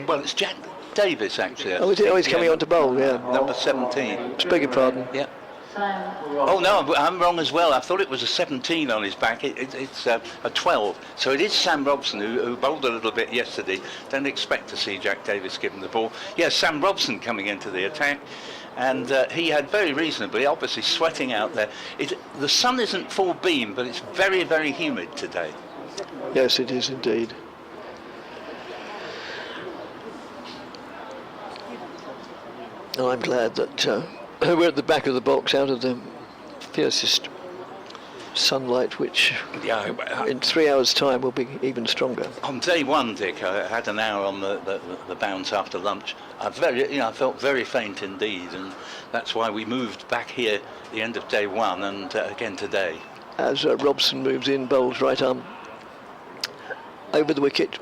I: Well, it's Jack Davis actually.
Q: Oh, is it? Oh, he's coming on to bowl, yeah.
I: Number 17.
Q: Beg your pardon.
I: Yeah. Oh no, I'm wrong as well. I thought it was a 17 on his back. It's a 12. So it is Sam Robson who bowled a little bit yesterday. Don't expect to see Jack Davis give him the ball. Yeah, Sam Robson coming into the attack. And he had very reasonably, obviously sweating out there. The sun isn't full beam, but it's very, very humid today.
Q: Yes, it is indeed. Oh, I'm glad that we're at the back of the box out of the fiercest sunlight, which in 3 hours' time will be even stronger.
I: On day one, Dick, I had an hour on the bounce after lunch. I felt very faint indeed, and that's why we moved back here at the end of day one and again today.
Q: As Robson moves in, bowls right arm over the wicket.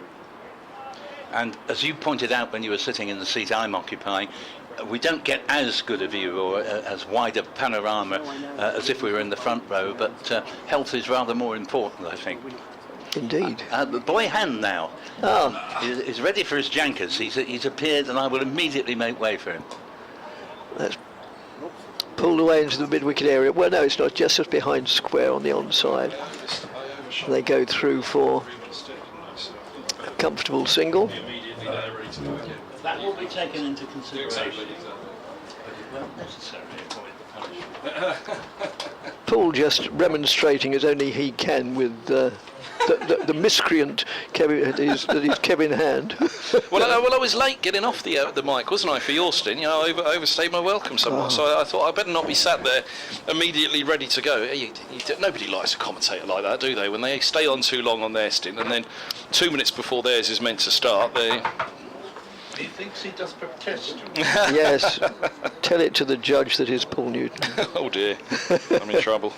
I: And as you pointed out when you were sitting in the seat I'm occupying, we don't get as good a view or as wide a panorama as if we were in the front row, but health is rather more important, I think.
Q: Indeed.
I: The boy Hand now is ready for his jankers. He's appeared and I will immediately make way for him.
Q: That's pulled away into the mid-wicket area. Well, no, it's not, just behind square on the onside. They go through for a comfortable single.
I: That will be taken into consideration. But it won't necessarily avoid the punishment.
Q: Paul just remonstrating as only he can with the miscreant Kevin, that is Kevin Hand.
R: well, I was late getting off the mic, wasn't I, for your stint? You know, I overstayed my welcome somewhat. So I thought I better not be sat there immediately ready to go. Nobody likes a commentator like that, do they? When they stay on too long on their stint, and then 2 minutes before theirs is meant to start, they...
I: He thinks he does protest.
Q: Yes, tell it to the judge that is Paul Newton.
R: Oh dear, I'm in trouble.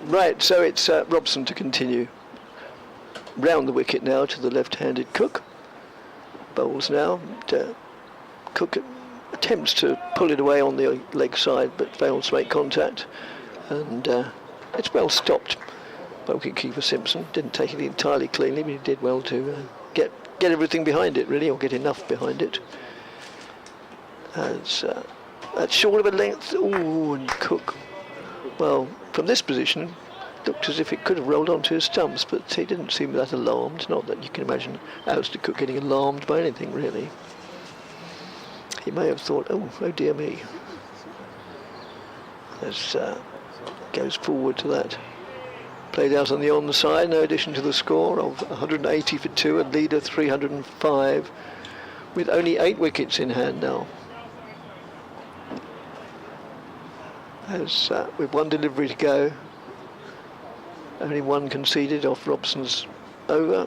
Q: Right, so it's Robson to continue. Round the wicket now to the left-handed Cook. Bowls now. Cook attempts to pull it away on the leg side, but fails to make contact. And it's well stopped by wicketkeeper Simpson. Didn't take it entirely cleanly, but he did well to get everything behind it, really, or get enough behind it. That's short of a length. Ooh, and Cook, well, from this position, looked as if it could have rolled onto his stumps, but he didn't seem that alarmed. Not that you can imagine Alistair Cook getting alarmed by anything, really. He may have thought, oh dear me. As goes forward to that. Played out on the onside, no addition to the score of 180 for 2, and leader 305, with only 8 wickets in hand now. As with 1 delivery to go, only 1 conceded off Robson's over,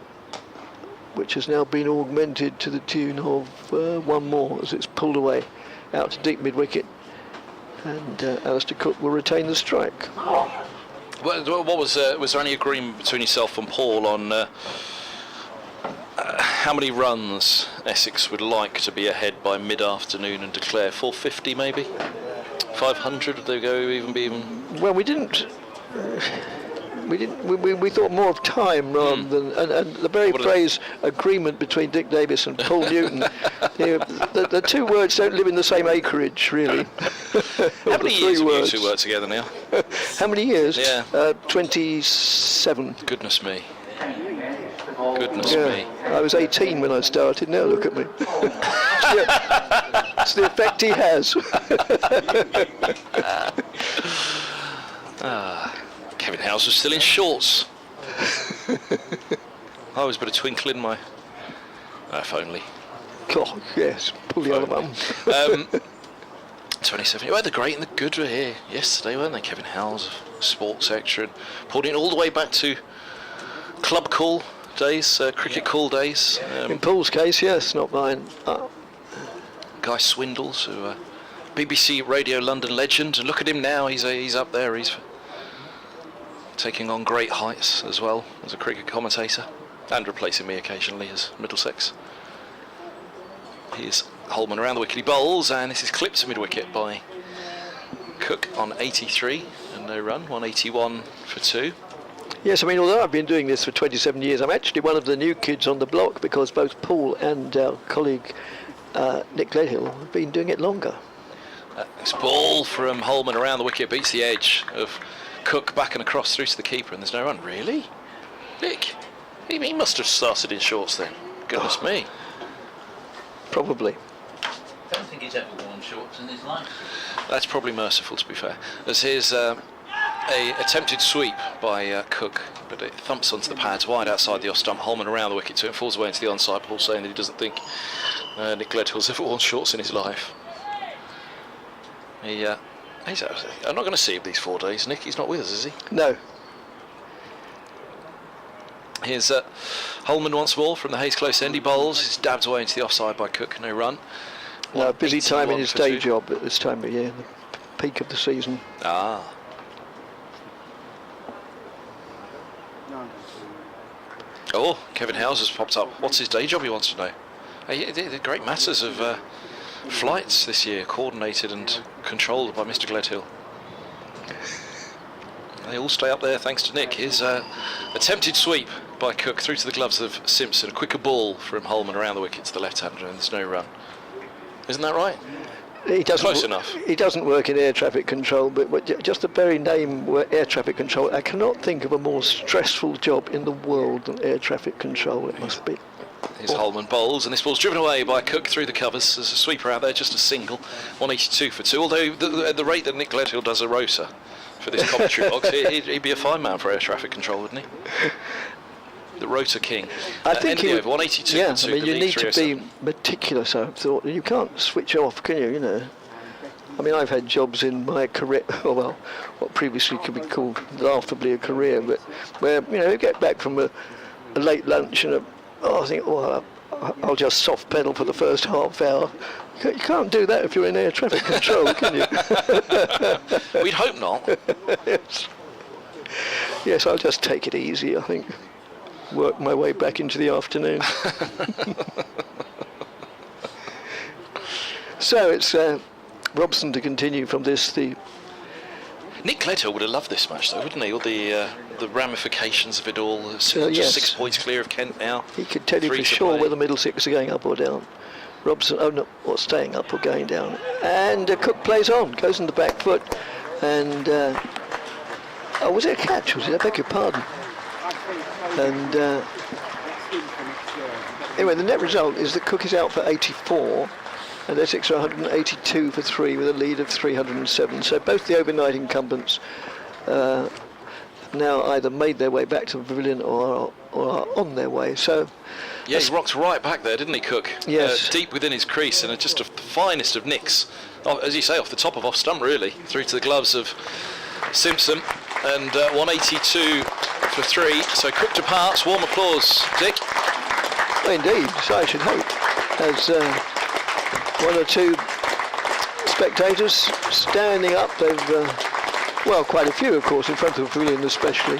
Q: which has now been augmented to the tune of 1 more as it's pulled away out to deep mid-wicket, and Alistair Cook will retain the strike.
R: What was there any agreement between yourself and Paul on how many runs Essex would like to be ahead by mid-afternoon and declare? 450 maybe? 500? Would they go even?
Q: Well, we didn't. We thought more of time rather than, and the very phrase agreement between Dick Davis and Paul Newton, the 2 words don't live in the same acreage, really.
R: How many years have you 2 worked together now?
Q: How many years?
R: Yeah.
Q: 27.
R: Goodness me. Goodness me.
Q: I was 18 when I started, now look at me. It's the effect he has.
R: Kevin Howes was still in shorts. I always put a twinkle in my... if only.
Q: God, yes, pull the other one.
R: 27. Well, the great and the good were here yesterday, weren't they? Kevin Howes, sports extra, and pulled it all the way back to club call days, cricket call days.
Q: In Paul's case, yes, not mine.
R: Guy Swindles, who BBC Radio London legend, and look at him now. He's up there. He's taking on great heights as well as a cricket commentator, and replacing me occasionally as Middlesex. Here's Holman around the wicket, he bowls, and this is clipped to mid-wicket by Cook on 83 and no run, 181 for 2.
Q: Yes, I mean, although I've been doing this for 27 years, I'm actually one of the new kids on the block because both Paul and our colleague Nick Gledhill have been doing it longer.
R: This ball from Holman around the wicket beats the edge of Cook back and across through to the keeper, and there's no run. Really? Nick? He must have started in shorts then. Goodness me.
Q: Probably.
I: I don't think he's ever worn shorts in his life.
R: That's probably merciful, to be fair. As here's a attempted sweep by Cook, but it thumps onto the pads wide outside the off stump. Holman around the wicket too and falls away into the onside. Paul saying that he doesn't think Nick Gledhill's ever worn shorts in his life. I'm not going to see him these 4 days. Nick, he's not with us, is he?
Q: No.
R: Here's Holman once more from the Hayes close end. He bowls. He's dabbed away into the offside by Cook. No run.
Q: No, busy time in his day job at this time of year, the peak of the season.
R: Ah. Oh, Kevin Houser's popped up. What's his day job, he wants to know. The great masses of flights this year, coordinated and controlled by Mr. Gledhill. They all stay up there thanks to Nick. His attempted sweep by Cook through to the gloves of Simpson. A quicker ball from Holman around the wicket to the left-hander, and there's no run. Isn't that right? Close enough.
Q: He doesn't work in air traffic control, but just the very name air traffic control, I cannot think of a more stressful job in the world than air traffic control. It must be.
R: Here's Holman bowls, and this ball's driven away by Cook through the covers. There's a sweeper out there, just a single, 182 for 2. Although at the rate that Nick Gledhill does a rosa for this commentary box, he'd be a fine man for air traffic control, wouldn't he? The Rota King.
Q: I think
R: over 182
Q: yeah,
R: for 2.
Q: I mean, you need to be meticulous, I've thought. You can't switch off, can you? You know. I mean, I've had jobs in my career, well, what previously could be called laughably a career, but where, you get back from a late lunch and I think, I'll just soft pedal for the first half hour. You can't do that if you're in air traffic control, can you?
R: We'd hope not.
Q: Yes, I'll just take it easy, I think. Work my way back into the afternoon. So it's Robson to continue from this.
R: Nick Gledhill would have loved this match, though, wouldn't he? All the ramifications of it all. Just
Q: yes.
R: 6 points clear of Kent now.
Q: He could tell you for sure whether Middlesex are going up or down. Robson, or staying up or going down. And Cook plays on, goes on the back foot, and was it a catch? Was it? I beg your pardon. And anyway, the net result is that Cook is out for 84. And Essex are 182 for 3 with a lead of 307. So both the overnight incumbents have now either made their way back to the pavilion or are on their way. So
R: yeah, he rocked right back there, didn't he, Cook?
Q: Yes.
R: Deep within his crease, and just the finest of nicks, as you say, off the top of off stump, really, through to the gloves of Simpson. And 182 for 3. So Cook departs. Warm applause, Dick.
Q: Well, indeed, so I should hope. As one or two spectators standing up. They've, quite a few, of course, in front of the pavilion especially.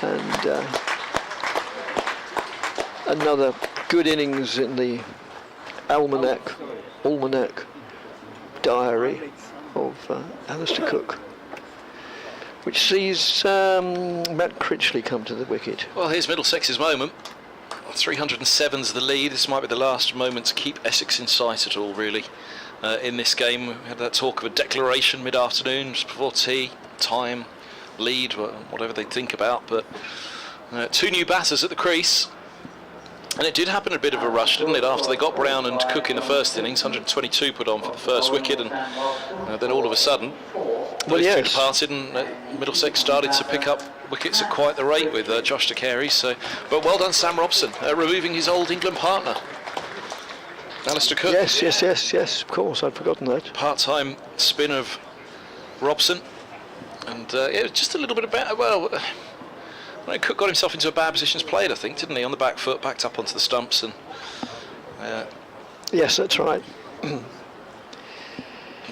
Q: And another good innings in the almanac diary of Alistair Cook, which sees Matt Critchley come to the wicket.
R: Well, here's Middlesex's moment. 307's the lead. This might be the last moment to keep Essex in sight at all, really, in this game. We had that talk of a declaration mid-afternoon, just before tea, time, lead, whatever they think about. But 2 new batters at the crease. And it did happen a bit of a rush, didn't it, after they got Brown and Cook in the first innings. 122 put on for the first wicket, and then all of a sudden, those two departed, and Middlesex started to pick up wickets at quite the rate with Josh DeCary. But well done, Sam Robson, removing his old England partner, Alistair Cook.
Q: Yes, of course, I'd forgotten that.
R: Part-time spin of Robson, and just a little bit about, Cook got himself into a bad position as played, I think, didn't he? On the back foot, backed up onto the stumps, and
Q: yes, that's right.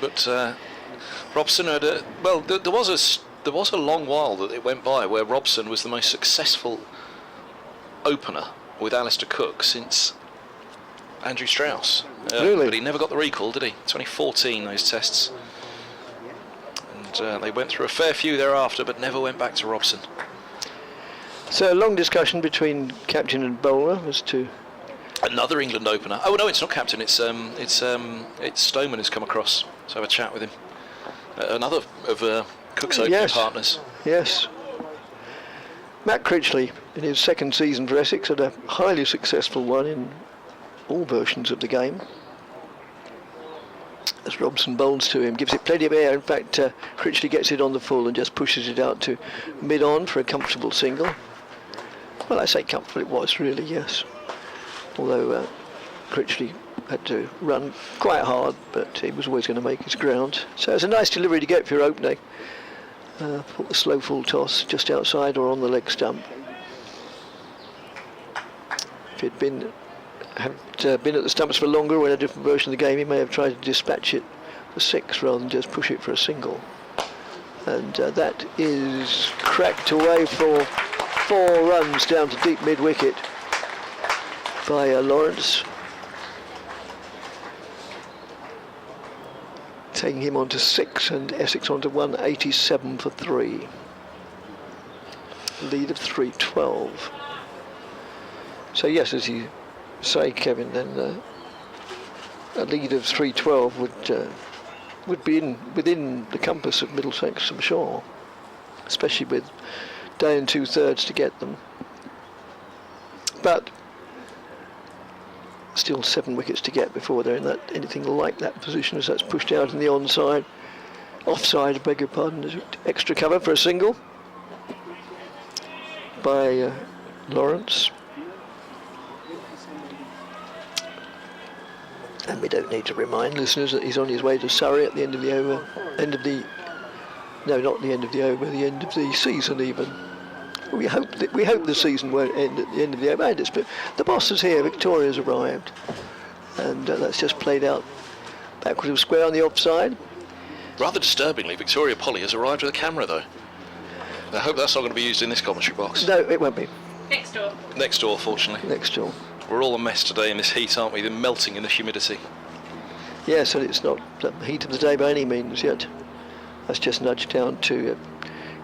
R: But Robson had there was a long while that it went by where Robson was the most successful opener with Alistair Cook since Andrew Strauss.
Q: Really?
R: But he never got the recall, did he? 2014, those tests. And they went through a fair few thereafter, but never went back to Robson.
Q: So a long discussion between captain and bowler as to
R: another England opener. Oh no, it's not captain. It's Stoneman who's come across. So have a chat with him. Another of Cook's opening partners.
Q: Yes. Matt Critchley, in his second season for Essex, had a highly successful one in all versions of the game. As Robson bowls to him, gives it plenty of air. In fact, Critchley gets it on the full and just pushes it out to mid-on for a comfortable single. Well, I say comfortable, it was really, yes. Although Critchley had to run quite hard, but he was always going to make his ground. So it's a nice delivery to get for your opening. Put the slow full toss just outside or on the leg stump. If he'd been at the stumps for longer or in a different version of the game, he may have tried to dispatch it for 6 rather than just push it for a single. And that is cracked away for 4 runs down to deep mid-wicket by Lawrence, taking him on to 6 and Essex on to 187 for 3. Lead of 312. So yes, as you say, Kevin, then a lead of 312 would be within the compass of Middlesex, I'm sure, especially with day and 2/3 to get them. But still 7 wickets to get before they're in anything like that position, as that's pushed out in the offside, I beg your pardon. There's extra cover for a single by Lawrence. And we don't need to remind listeners that he's on his way to Surrey at the end of the over, no, not the end of the over, the end of the season even. We hope the season won't end at the end of the over. But the boss is here. Victoria's arrived, and that's just played out backwards of square on the offside.
R: Rather disturbingly, Victoria Polly has arrived with a camera, though. I hope that's not going to be used in this commentary box.
Q: No, it won't be.
E: Next door.
R: Next door, fortunately.
Q: Next door.
R: We're all a mess today in this heat, aren't we? They're melting in the humidity.
Q: Yes, and it's not the heat of the day by any means yet. That's just nudged down to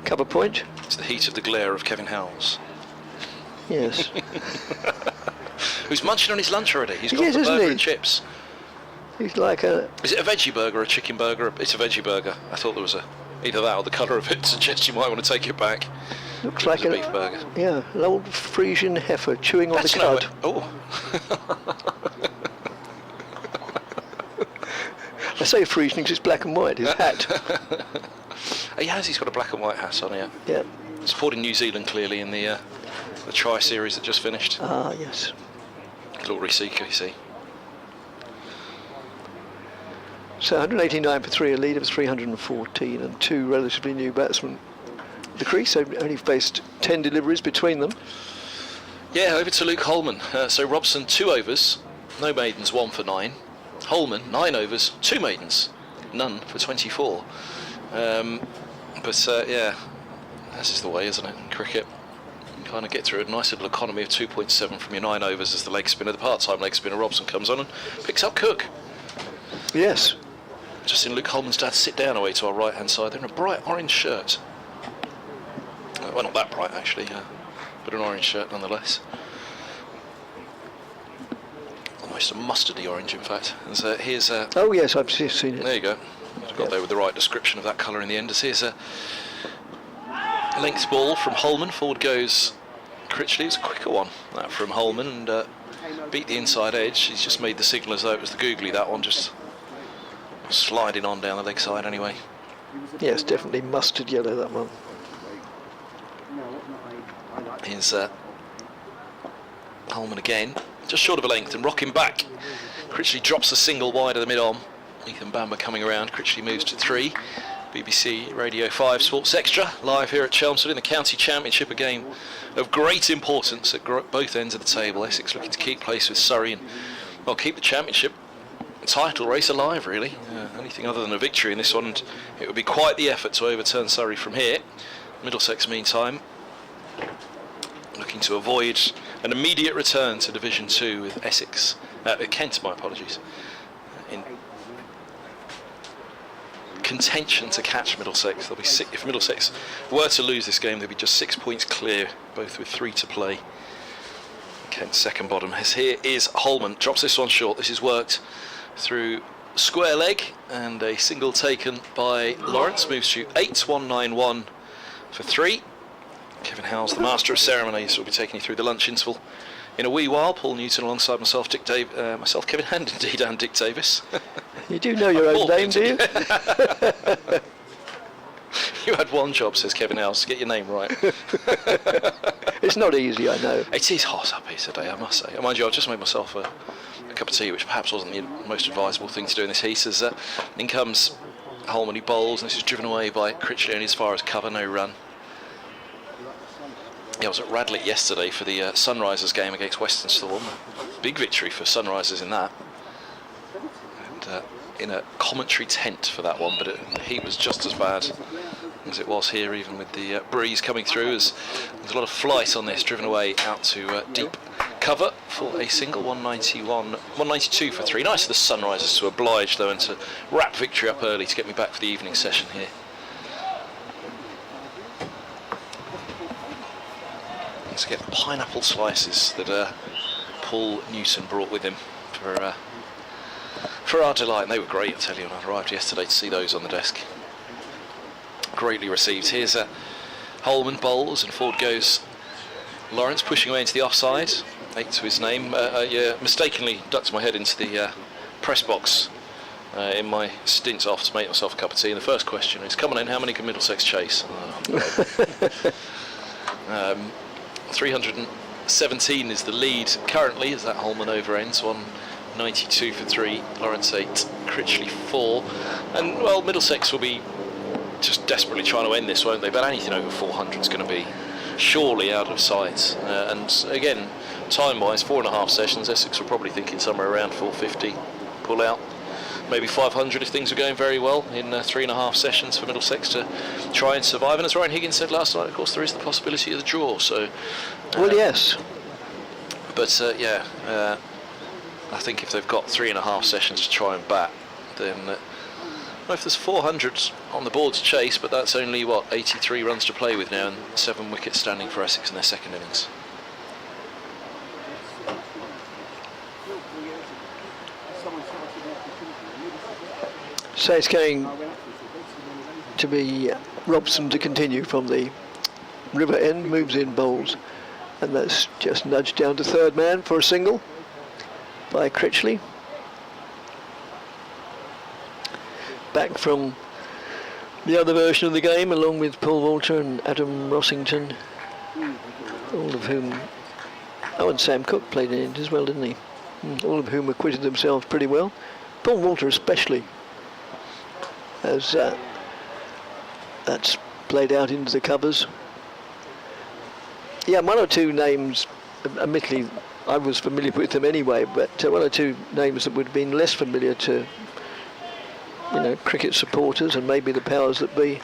Q: cover point.
R: It's the heat of the glare of Kevin Howells.
Q: Yes.
R: Who's munching on his lunch already. He's got
Q: Yes,
R: the
Q: isn't
R: burger
Q: he?
R: and chips.
Q: He's like a...
R: Is it a veggie burger or a chicken burger? It's a veggie burger. I thought there was either that or the colour of it suggests you might want to take it back.
Q: Looks like
R: a beef burger.
Q: Yeah, an old Frisian heifer chewing on the cud. I say Frisian because it's black and white, his hat.
R: He's got a black and white hat on here.
Q: Yeah.
R: Supporting New Zealand clearly in the tri-series that just finished.
Q: Ah, yes.
R: Glory seeker, you see.
Q: So 189 for 3, a lead of 314, and 2 relatively new batsmen. The crease only faced 10 deliveries between them.
R: Yeah, over to Luke Holman. So Robson 2 overs, no maidens, 1 for 9. Holman 9 overs, 2 maidens, none for 24. Yeah, this is the way, isn't it? In cricket, you kind of get through a nice little economy of 2.7 from your 9 overs as the leg spinner, the part-time leg spinner Robson comes on and picks up Cook.
Q: Yes.
R: Just seen Luke Holman's dad sit down away to our right-hand side. They're in a bright orange shirt. Well, not that bright actually, but an orange shirt nonetheless. Almost a mustardy orange, in fact. And so here's
Q: oh yes, I've seen it.
R: There you go. I've got there with the right description of that colour in the end. As here's a length ball from Holman. Forward goes Critchley. It's a quicker one, that from Holman, and beat the inside edge. He's just made the signal as though it was the googly, that one, just sliding on down the leg side anyway.
Q: Yes, definitely mustard yellow, that one.
R: Here's Holman again, just short of a length and rocking back. Critchley drops the single wide of the mid-on. Ethan Bamber coming around. Critchley moves to 3. BBC Radio 5 Sports Extra, live here at Chelmsford in the County Championship, a game of great importance at both ends of the table. Essex looking to keep pace with Surrey and, well, keep the championship title race alive, really. Anything other than a victory in this one, and it would be quite the effort to overturn Surrey from here. Middlesex, meantime, looking to avoid an immediate return to Division 2 with Essex, Kent, my apologies, in contention to catch Middlesex. They'll be if Middlesex were to lose this game, they'll be just 6 points clear, both with 3 to play. Kent's second bottom. As here is Holman, drops this one short. This is worked through square leg and a single taken by Lawrence. Moves to 8-1-9-1 for 3. Kevin Howells, the master of ceremonies, will be taking you through the lunch interval in a wee while. Paul Newton alongside myself, myself, Kevin Hand, indeed, and Dick Davis.
Q: You do know your own name, do you?
R: You had one job, says Kevin Howells, to get your name right.
Q: It's not easy, I know.
R: It is hot up here today, I must say. Mind you, I've just made myself a cup of tea, which perhaps wasn't the most advisable thing to do in this heat. As in comes Holman, he bowls, and this is driven away by Critchley only as far as cover, no run. Yeah, I was at Radlett yesterday for the Sunrisers game against Western Storm. Big victory for Sunrisers in that. And in a commentary tent for that one, but the heat was just as bad as it was here, even with the breeze coming through, as there's a lot of flight on this, driven away out to deep cover for a single. 192 for 3. Nice of the Sunrisers to oblige though, and to wrap victory up early to get me back for the evening session here. Let's get the pineapple slices that Paul Newton brought with him for our delight, and they were great, I tell you, when I arrived yesterday to see those on the desk. Greatly received. Here's Holman bowls, and forward goes Lawrence, pushing away into the offside. 8 to his name. Mistakenly ducked my head into the press box in my stint off to make myself a cup of tea, and the first question is, come on in, how many can Middlesex chase? 317 is the lead currently, as that Holman over ends. 192 for 3, Lawrence 8, Critchley 4, and well, Middlesex will be just desperately trying to end this, won't they? But anything over 400 is going to be surely out of sight. And again, time-wise, 4.5 sessions. Essex were probably thinking somewhere around 450 pull out, maybe 500 if things are going very well in 3.5 sessions for Middlesex to try and survive. And as Ryan Higgins said last night, of course, there is the possibility of the draw. So,
Q: well, yes.
R: But I think if they've got 3.5 sessions to try and bat, then well, if there's 400 on the board to chase, but that's only, what, 83 runs to play with now, and 7 wickets standing for Essex in their second innings.
Q: So it's going to be Robson to continue from the river end, moves in, bowls, and that's just nudged down to third man for a single by Critchley. Back from the other version of the game, along with Paul Walter and Adam Rossington, all of whom, and Sam Cook played in it as well, didn't he? All of whom acquitted themselves pretty well. Paul Walter especially, as that's played out into the covers. Yeah, one or two names, admittedly I was familiar with them anyway, but one or two names that would have been less familiar to, you know, cricket supporters and maybe the powers that be.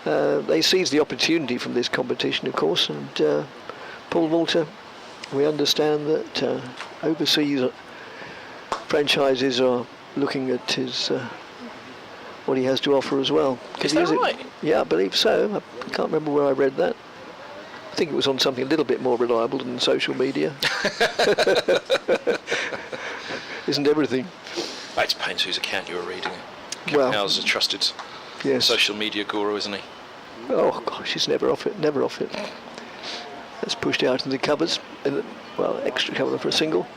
Q: They seized the opportunity from this competition, of course, and Paul Walter, we understand that overseas franchises are looking at his what he has to offer as well.
R: Is that right?
Q: Yeah, I believe so. I can't remember where I read that. I think it was on something a little bit more reliable than social media. Isn't everything?
R: It depends whose account you were reading.
Q: Well,
R: Howell's a trusted social media guru, isn't he?
Q: Oh gosh, he's never off it, never off it. That's pushed out in the covers, well, extra cover for a single.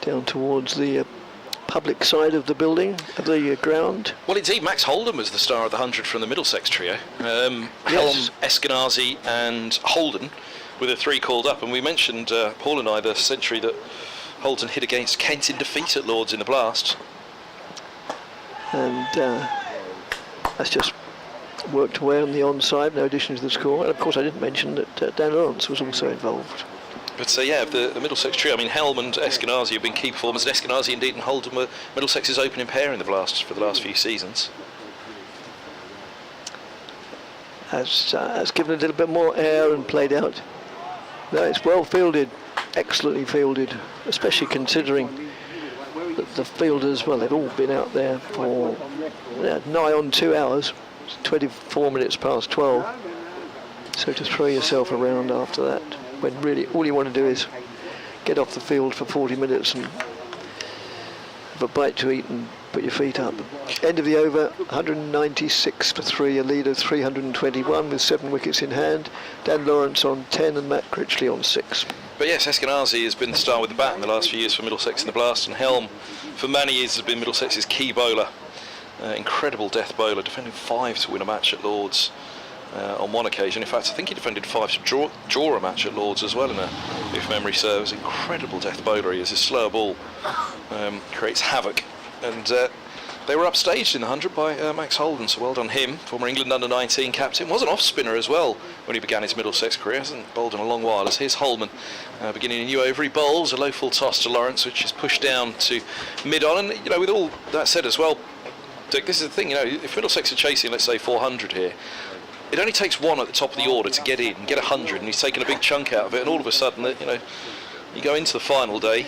Q: Down towards the public side of the building, of the ground.
R: Well, indeed, Max Holden was the star of the 100 from the Middlesex trio.
Q: Yes.
R: Helm, Eskenazi and Holden were the 3 called up, and we mentioned, Paul and I, the century that Holden hit against Kent in defeat at Lords in the Blast.
Q: And that's just worked away on the onside, no addition to the score. And of course I didn't mention that Dan Lawrence was also involved.
R: But yeah, the Middlesex trio, I mean, Helm and Eskenazi have been key performers, and Eskenazi indeed and Holden were Middlesex's opening pair in the Blast for the last few seasons.
Q: Has given a little bit more air and played out No, it's well fielded, excellently fielded, especially considering that the fielders, well, they've all been out there for nigh on 2 hours, 24 minutes past 12. So to throw yourself around after that, when really all you want to do is get off the field for 40 minutes and have a bite to eat and put your feet up. End of the over, 196 for 3, a lead of 321 with 7 wickets in hand. Dan Lawrence on 10 and Matt Critchley on 6.
R: But yes, Eskenazi has been the star with the bat in the last few years for Middlesex in the Blast, and Helm for many years has been Middlesex's key bowler. Incredible death bowler, defending 5 to win a match at Lords on one occasion. In fact, I think he defended 5 to draw a match at Lords as well, if memory serves. Incredible death bowler he is. His slower ball creates havoc. And they were upstaged in the 100 by Max Holden, so well done him. Former England under-19 captain, was an off-spinner as well when he began his Middlesex career. Hasn't bowled in a long while. As here's Holman beginning a new over. He bowls a low full toss to Lawrence, which is pushed down to mid-on. And with all that said as well, Dick, this is the thing. If Middlesex are chasing, let's say 400 here, it only takes one at the top of the order to get in and get 100, and he's taken a big chunk out of it. And all of a sudden, you go into the final day,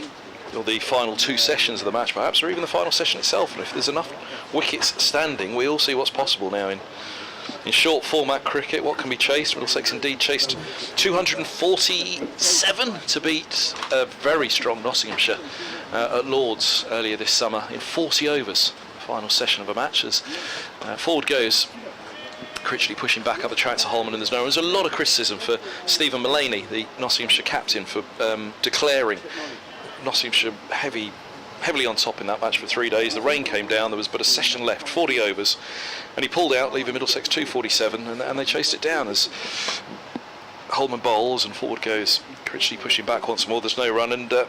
R: or the final 2 sessions of the match perhaps, or even the final session itself, and if there's enough wickets standing, we all see what's possible now in short format cricket. What can be chased? Middlesex indeed chased 247 to beat a very strong Nottinghamshire at Lords earlier this summer in 40 overs, final session of a match. As forward goes Critchley, pushing back up the track to Holman, and there's a lot of criticism for Stephen Mullaney, the Nottinghamshire captain, for declaring Nottinghamshire heavily on top in that match for 3 days. The rain came down, there was but a session left, 40 overs, and he pulled out, leaving Middlesex 247, and they chased it down as Holman bowls and forward goes Critchley, pushing back once more. There's no run, and to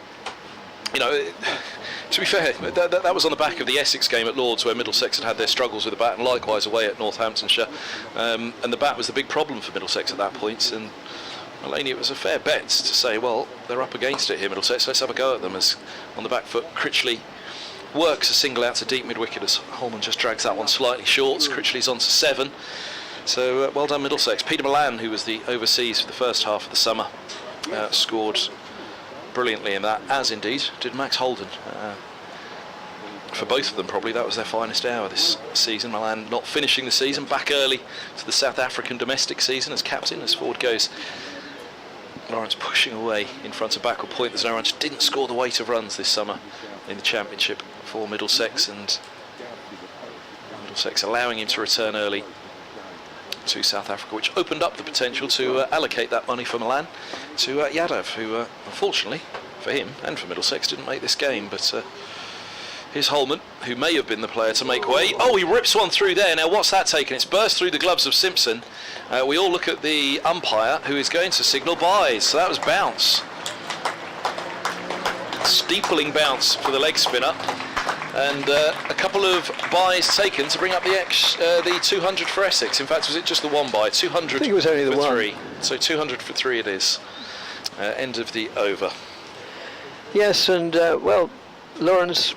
R: be fair, that was on the back of the Essex game at Lords, where Middlesex had their struggles with the bat, and likewise away at Northamptonshire, and the bat was the big problem for Middlesex at that point. And Mullaney, it was a fair bet to say, well, they're up against it here, Middlesex, let's have a go at them. As on the back foot, Critchley works a single out to deep mid-wicket as Holman just drags that one slightly short. Critchley's on to 7. So well done Middlesex. Peter Milan, who was the overseas for the first half of the summer, scored brilliantly in that, as indeed did Max Holden. For both of them, probably that was their finest hour this season. Milan not finishing the season, back early to the South African domestic season as captain. As forward goes Lawrence, pushing away in front of backward point. There's no runs. Didn't score the weight of runs this summer in the championship for Middlesex, and Middlesex allowing him to return early to South Africa, which opened up the potential to allocate that money for Milan to Yadav, who unfortunately for him and for Middlesex didn't make this game. But here's Holman, who may have been the player to make way. Oh, he rips one through there. Now what's that taken? It's burst through the gloves of Simpson. We all look at the umpire, who is going to signal byes. So that was bounce. Steepling bounce for the leg spinner. And a couple of byes taken to bring up the 200 for Essex. In fact, was it just the one bye? 200 I think it was only the one. 3. So 200 for 3 it is. End of the over.
Q: Yes, and well, Lawrence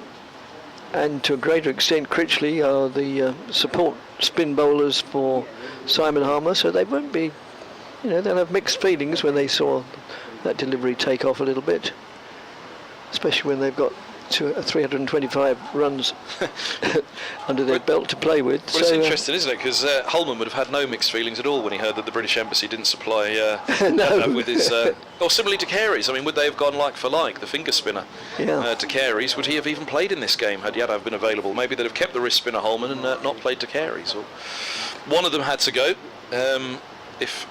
Q: and to a greater extent Critchley are the support spin bowlers for Simon Harmer, so they won't be, they'll have mixed feelings when they saw that delivery take off a little bit, especially when they've got 325 runs under their belt to play with.
R: Well, it's interesting, isn't it? Because Holman would have had no mixed feelings at all when he heard that the British Embassy didn't supply with his... or similarly to Carey's. I mean, would they have gone like for like, the finger spinner to Carey's? Would he have even played in this game had Yadav been available? Maybe they'd have kept the wrist spinner Holman and not played to Carey's. Or one of them had to go. If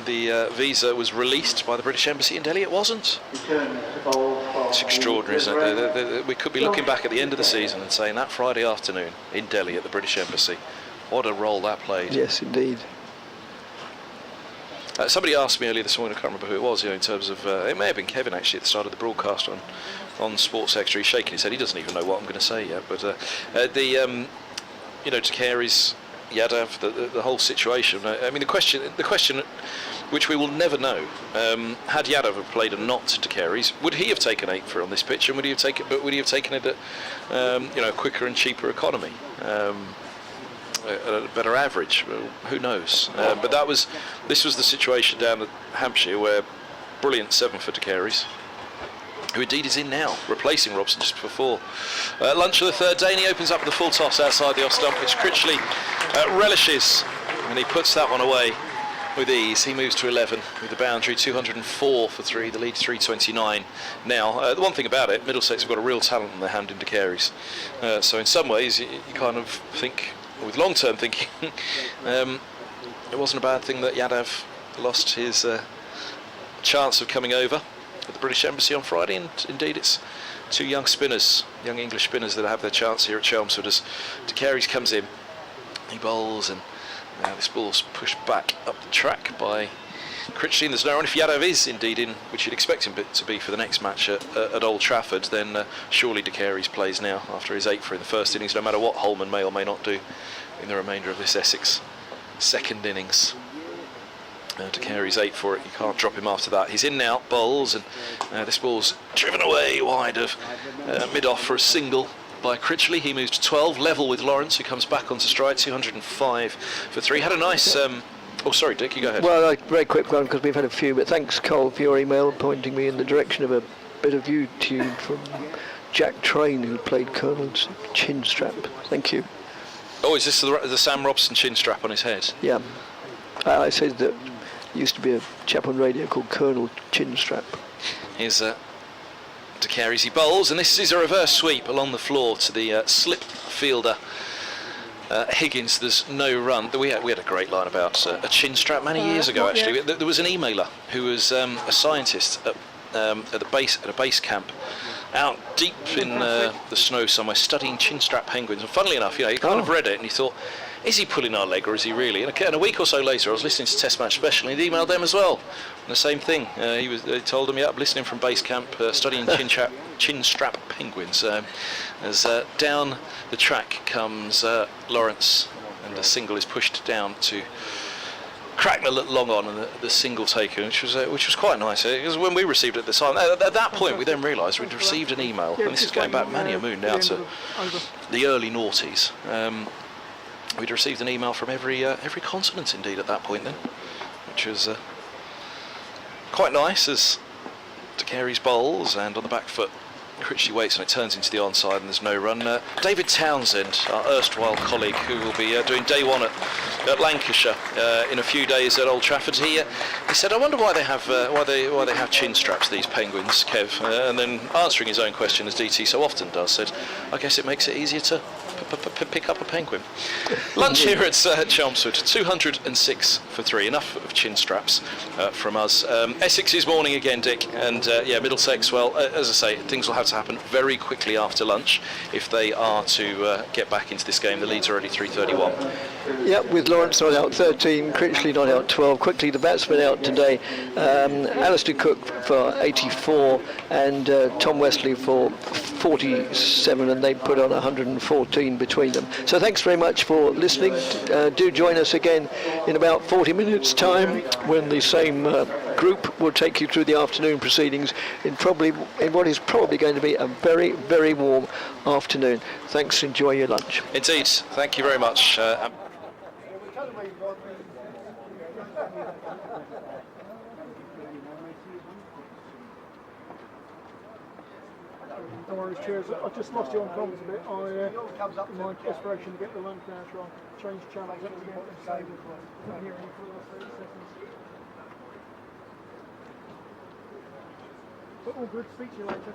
R: the visa was released by the British Embassy in Delhi, it wasn't. It's extraordinary, isn't it? We could be looking back at the end of the season and saying that Friday afternoon in Delhi at the British Embassy, what a role that played.
Q: Yes, indeed.
R: Somebody asked me earlier this morning, I can't remember who it was, in terms of, it may have been Kevin actually at the start of the broadcast on Sports Extra. He's shaking his head, he doesn't even know what I'm going to say yet, but to Carey's, Yadav, the whole situation. I mean, the question which we will never know, had Yadav have played a not to Carey's, would he have taken 8 for on this pitch, and would he have taken it at a quicker and cheaper economy, at a better average? Well, who knows? But this was the situation down at Hampshire where brilliant 7 for De Carey's, who indeed is in now, replacing Robson just before lunch of the third day, and he opens up with a full toss outside the off stump, which Critchley relishes, and he puts that one away with ease. He moves to 11 with the boundary, 204 for 3, the lead 329 now. The one thing about it, Middlesex have got a real talent in their hand in De Carey's, so in some ways you kind of think, with long-term thinking, it wasn't a bad thing that Yadav lost his chance of coming over at the British Embassy on Friday, and indeed it's 2 young spinners, young English spinners, that have their chance here at Chelmsford as De Carey's comes in. He bowls, and this ball's pushed back up the track by Critchley, and there's no run. If Yadav is indeed in, which you'd expect him to be for the next match at Old Trafford, then surely De Carey's plays now after his 8 for in the first innings, no matter what Holman may or may not do in the remainder of this Essex second innings. De Carey's 8 for it, you can't drop him after that. He's in now, bowls, and this ball's driven away wide of mid-off for a single by Critchley. He moves to 12, level with Lawrence, who comes back onto stride, 205 for 3. Had a nice... oh, sorry, Dick, you go ahead.
Q: Well, a very quick one, because we've had a few, but thanks, Cole, for your email pointing me in the direction of a bit of YouTube from Jack Train, who played Colonel's chin strap. Thank you.
R: Oh, is this the Sam Robson chin strap on his head?
Q: Yeah. I said that used to be a chap on radio called Colonel Chinstrap.
R: Here's De Carey's, he bowls, and this is a reverse sweep along the floor to the slip fielder Higgins. There's no run. We had a great line about a chin strap many years ago, actually. Yeah. There was an emailer who was a scientist at a base camp out deep in the snow somewhere, studying chin strap penguins. And funnily enough, you know, he kind of read it and he thought, is he pulling our leg or is he really? And a week or so later, I was listening to Test Match Special, and he'd emailed them as well. And the same thing. They told him, yeah, I'm listening from base camp, studying chin strap penguins. As down the track comes Lawrence, and the single is pushed down to crack the long on, and the single taken, which was quite nice. It was when we received it at the time. At that point, we then realised we'd received an email, and this is going back many a moon now to the early noughties. We'd received an email from every continent, indeed, at that point then, which was quite nice as De Carey's bowls, and on the back foot Critchley waits and it turns into the onside and there's no run. David Townsend, our erstwhile colleague, who will be doing day 1 at Lancashire in a few days at Old Trafford, he said, I wonder why they have chin straps, these penguins, Kev, and then answering his own question, as DT so often does, said, I guess it makes it easier to pick up a penguin. Lunch here at Chelmsford, 206 for 3. Enough of chin straps from us. Essex is morning again, Dick, and yeah, Middlesex, well, as I say, things will have to happen very quickly after lunch if they are to get back into this game. The lead's already 331.
Q: Yeah, with Lawrence not out 13, Critchley not out 12. Quickly, the batsmen out today. Alistair Cook for 84 and Tom Wesley for 47, and they put on 114 between them. So thanks very much for listening. Do join us again in about 40 minutes time when the same group will take you through the afternoon proceedings in what is probably going to be a very, very warm afternoon. Thanks, enjoy your lunch.
R: Indeed, thank you very much.
P: Don't worry, cheers. I just lost you on comms a bit. In my desperation to get the lunch now, so I changed channels again. Not hearing you for the last 30 seconds. But all good, speak to you later.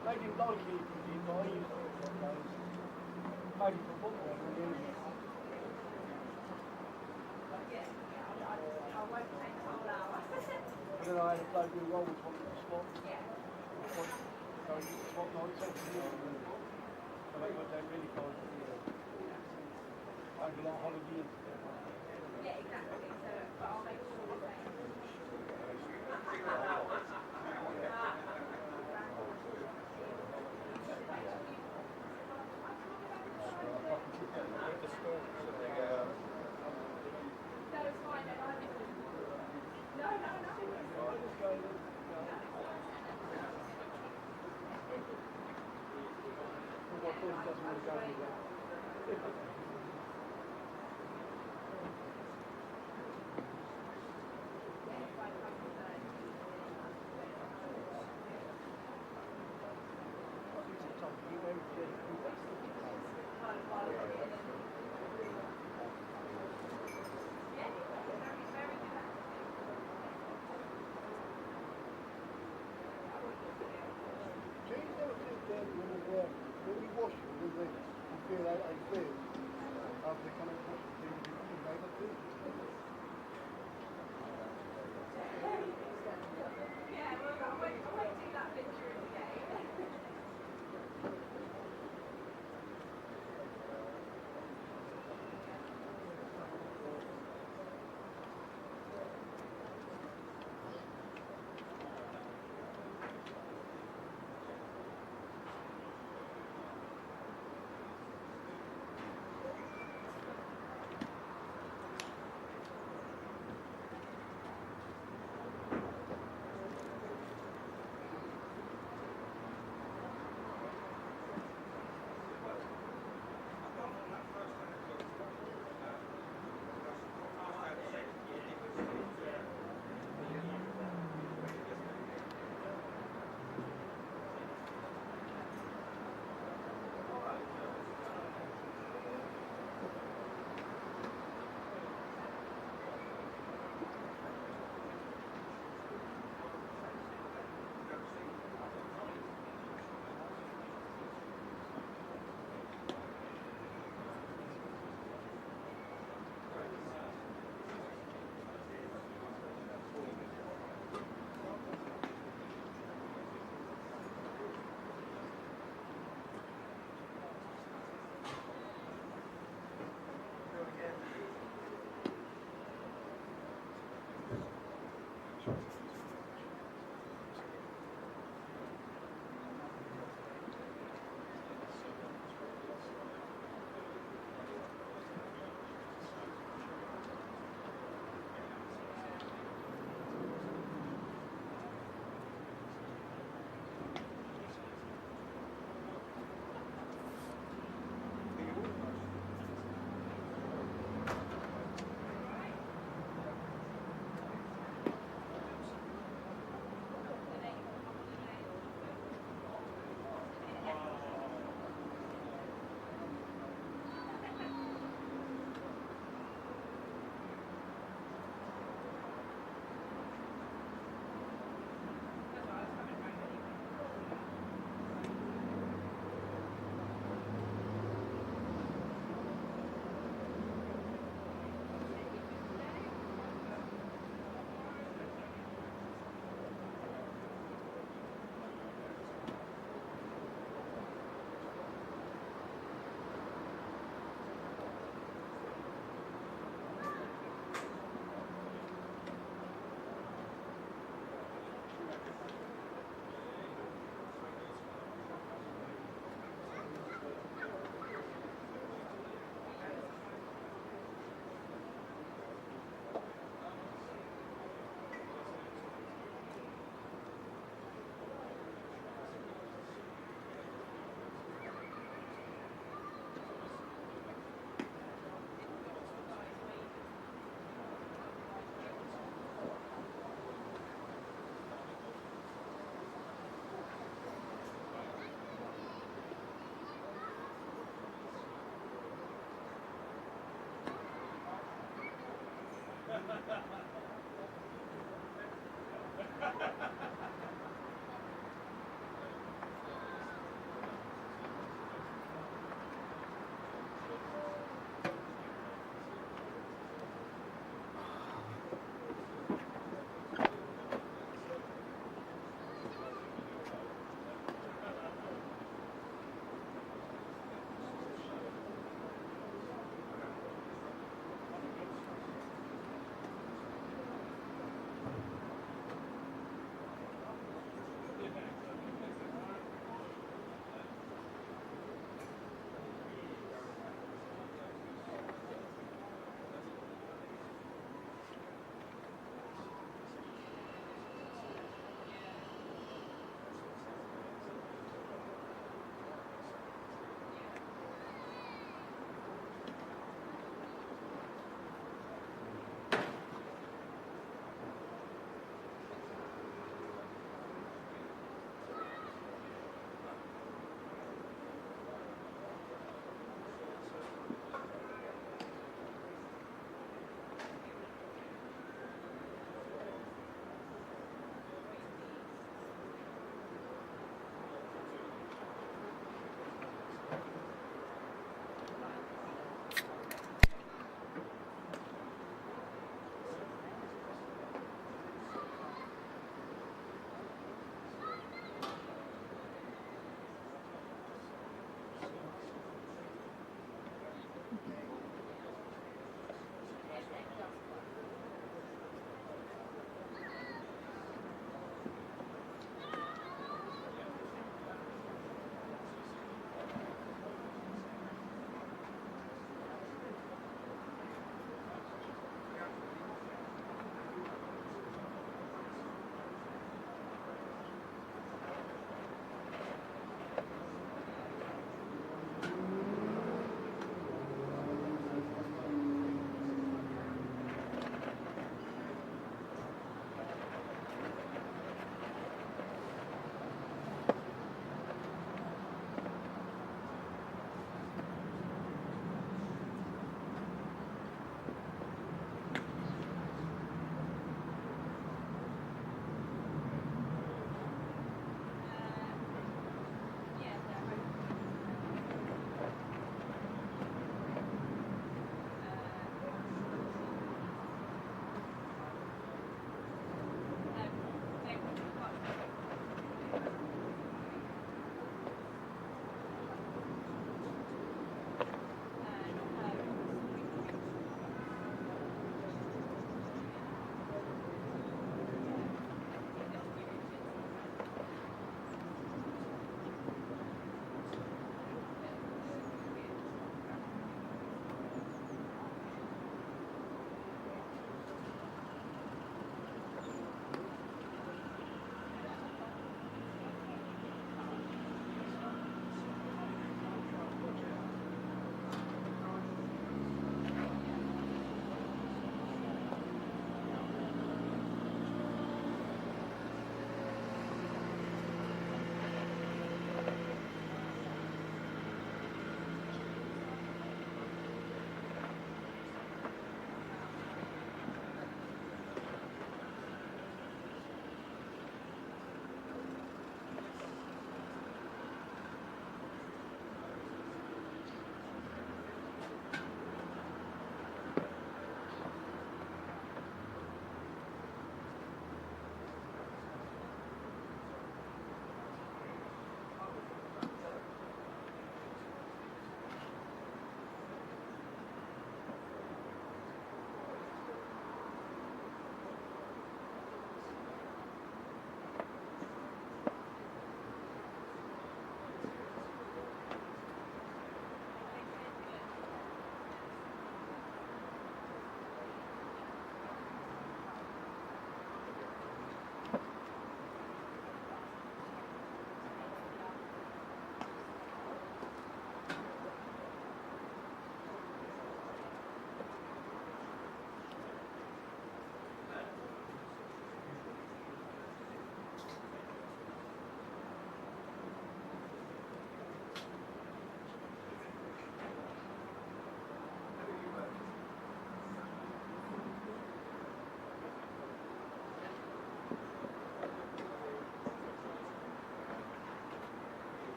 P: They didn't like it, but I used it sometimes. Maybe for football, really. And then I had a bloke who always wanted to spot. So he spot nights off the year. So they got down really fast. Over like holidays. Yeah, exactly. So, but I'll make sure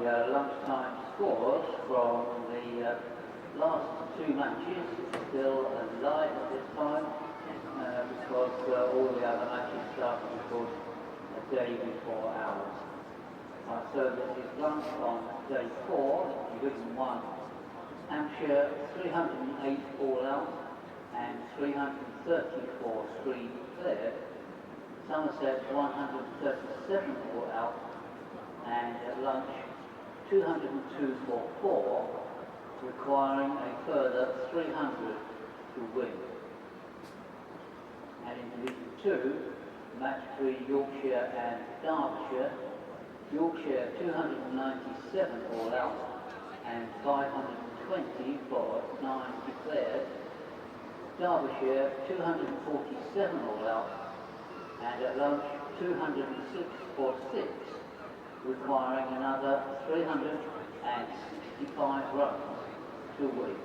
A: lunchtime scores from the last two matches, still alive at this time, because all the other matches started, of course, a day before ours. So this is lunch on day 4, Division 1. Hampshire 308 all out and 334 screen cleared. Somerset 137 all out and at lunch 202 for 4, requiring a further 300 to win. And in Division 2, match between Yorkshire and Derbyshire. Yorkshire 297 all out and 520 for 9 declared. Derbyshire 247 all out and at lunch 206 for 6, requiring another 365 runs to win.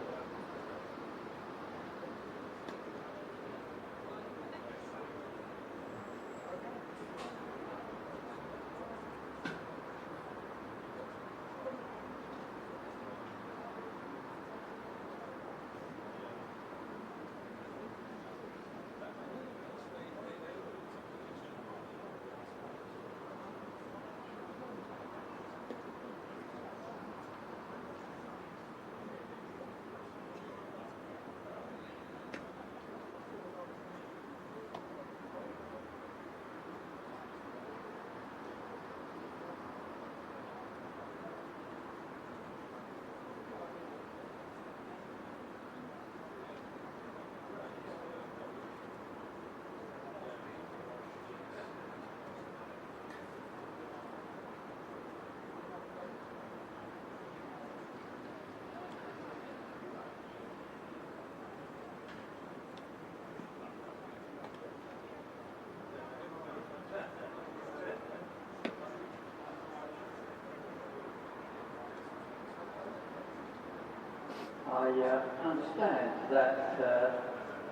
A: I understand that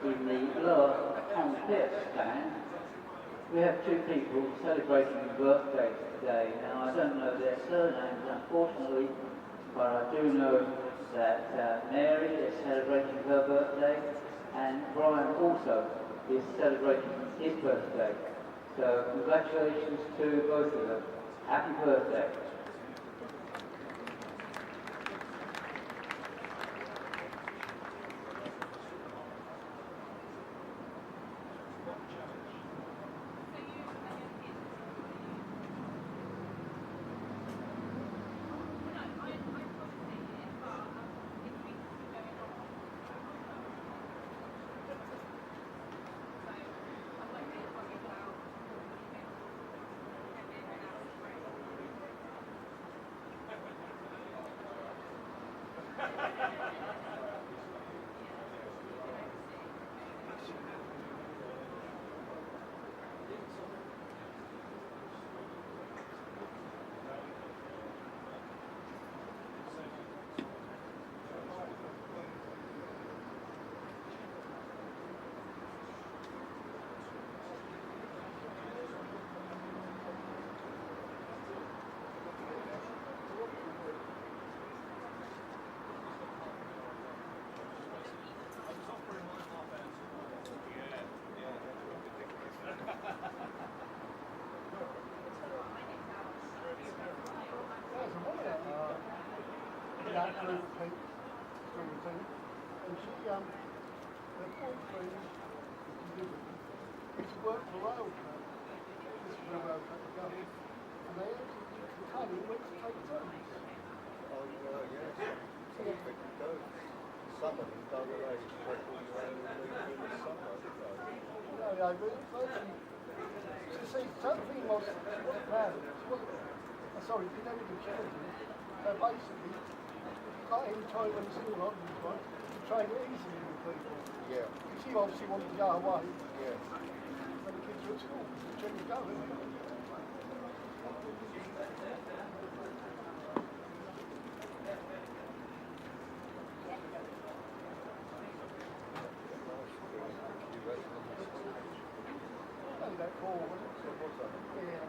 A: in the lower on-pit stand we have two people celebrating birthdays today. Now I don't know their surnames unfortunately, but I do know that Mary is celebrating her birthday and Brian also is celebrating his birthday. So congratulations to both of them. Happy birthday.
P: That group Pete, and she, they're all three, it's worked for rail track. This is where rail track are going, and they actually, Tony went to take turns.
F: Oh, yes. Some of them don't allow you to take all your own in the summer, do they?
P: No, they really, you see, something was proud of it. Sorry, you never do children. So basically, like in time when the school holidays were, you train easily with people.
F: Yeah.
P: She obviously wanted to go away.
F: Yeah.
P: When the kids were at school, she was going. Only that ball, wasn't it? Yeah.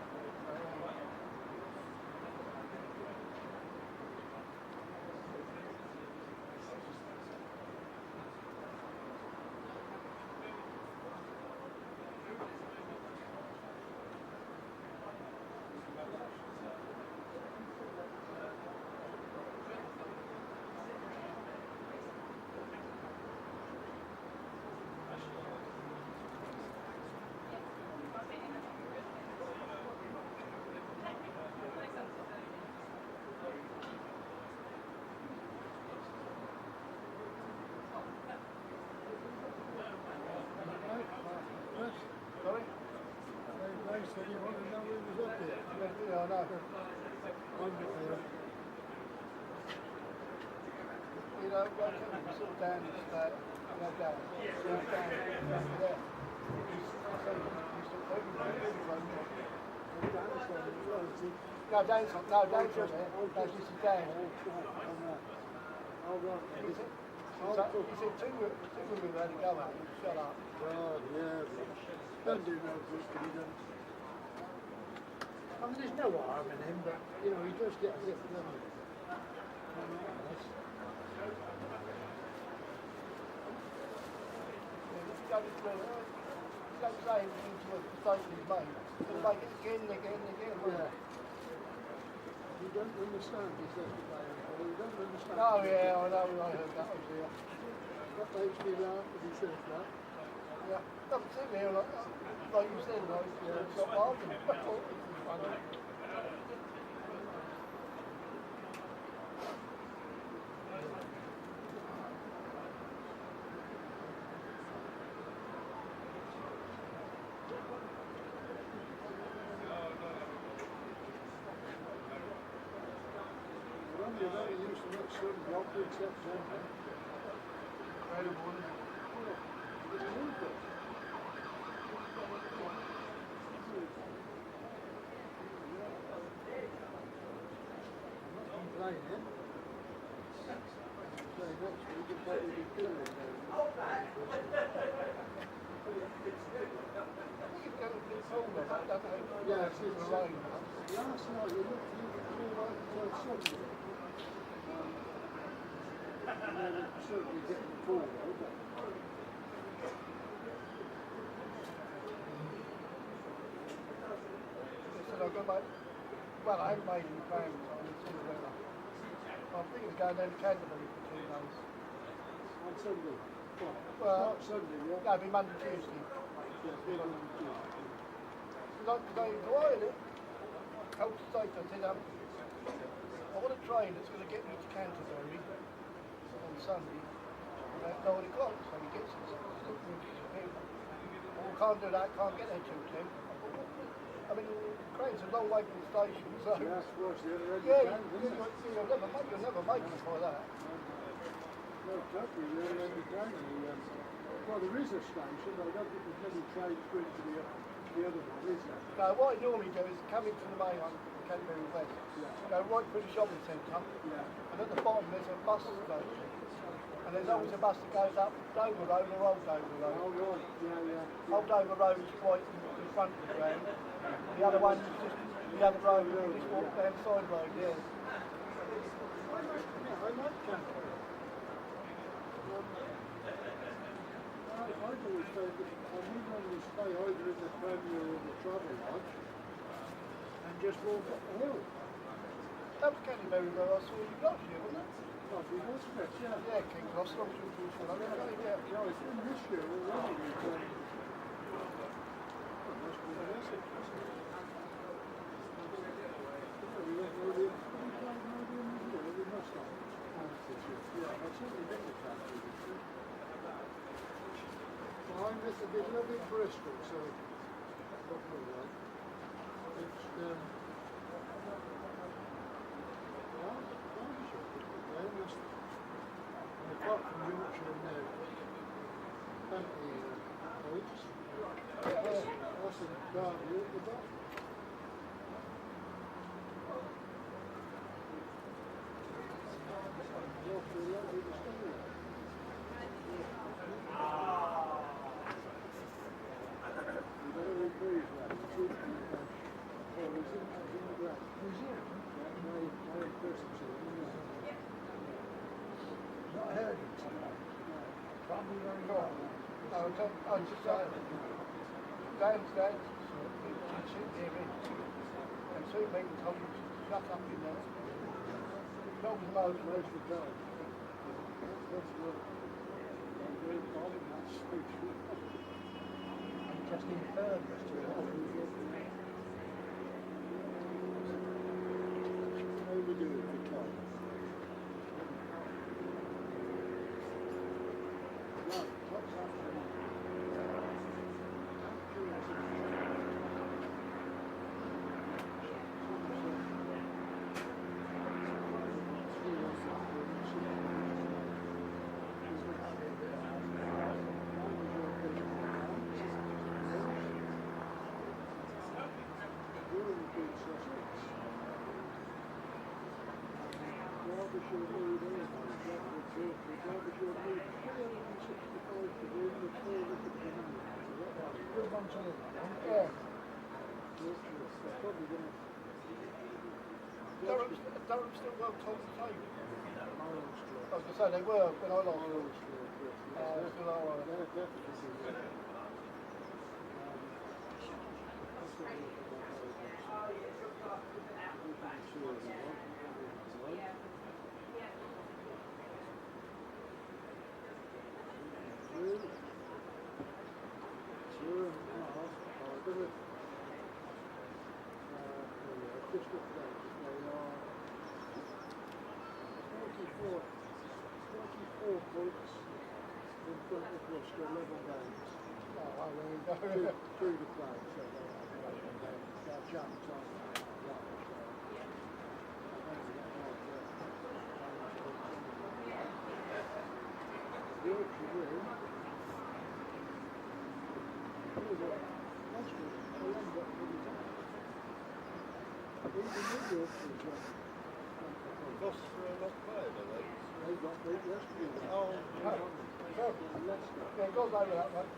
P: said he wanted to know who was up there. Yeah, I know. I'm not there. You know, we sort of down this, down, down there. No, Dan's not there. No, this is Dan. He said two women had to go out. Shut up. God, yeah. Don't do no good, can he? I mean, there's no harm in him, but, you know, he does get a bit, doesn't he? Don't say anything to a mistake he's made. He'll make it again and again and again. Yeah. You don't understand, he says to play. You don't understand. Oh yeah, I know, I heard that was here. That makes me laugh when he says that. Yeah. Doesn't sit there like you said, like, stop arguing. That's all. It's funny. You're very used to not certain block except September. Incredible, isn't it? It's beautiful. I'm not complaining. So next week you'll probably be killing it there. Yeah, it's rain. Last night you looked like Sunday. And then it's certainly getting full though, but I've got my, well, I haven't made any plans on it, sort of weather. I'm thinking of going down to Canterbury for 2 days. On Sunday? Well, not Sunday, yeah? No, it'll be Monday, Tuesday. Yeah, it'll be Monday, Tuesday. Because I inquired it, Health and Safety, I said, I want a train that's going to get me to Canterbury on Sunday about 9 o'clock, so he gets us people. Well, we can't do that, can't get there till 10. I mean, Crane's a long way from the station, so... Yeah, that's worse, you'll never make it for that. No, totally, the other end of town. Well, there is a station, but I don't think there's many trains going to the other one, is there? No, what I normally do is come into the main one, Canterbury West, go right through the shopping centre, and at the bottom there's a bus station. And there's always a bus that goes up Dover Road or Old Dover Road. Oh, right, yeah. Old Dover Road is right in front of the ground. The other one's just the other road, you just walk down the side road, yeah. Yeah, I like Canterbury. I've always found that I would normally stay either in the Premier or the Travel Lodge and just walk up the hill. That was Canterbury where I saw you last year, wasn't it? Oh, it was fresh, yeah. Yeah, King Cross, long to do for that. Yeah, it's been this year already. Must be an Essex. We went maybe we must have. Yeah, I certainly think the factory this year. Fine, this will be a little bit Bristol, so probably right. It's apart from Yorkshire and there, plenty points. That's a Derby at the back. Not heard it tonight. Probably very well. I just downstairs, sitting here and two people told me to shut up in there. That was most of the day. That's good. I'm very proud of that speech. I'm just inferred as to what how we do it for time. Right, what's happening? Durham still well top of the table. I was going to say they were when I lost. Still are. Through the play, so they'll jump on.
F: Lost player, don't they?
P: They got beat yesterday. Oh, yeah, it goes over that one.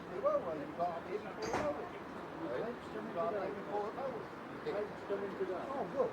P: They were well, you got up here before it over. You got up here before it over. It's coming today. Oh, good.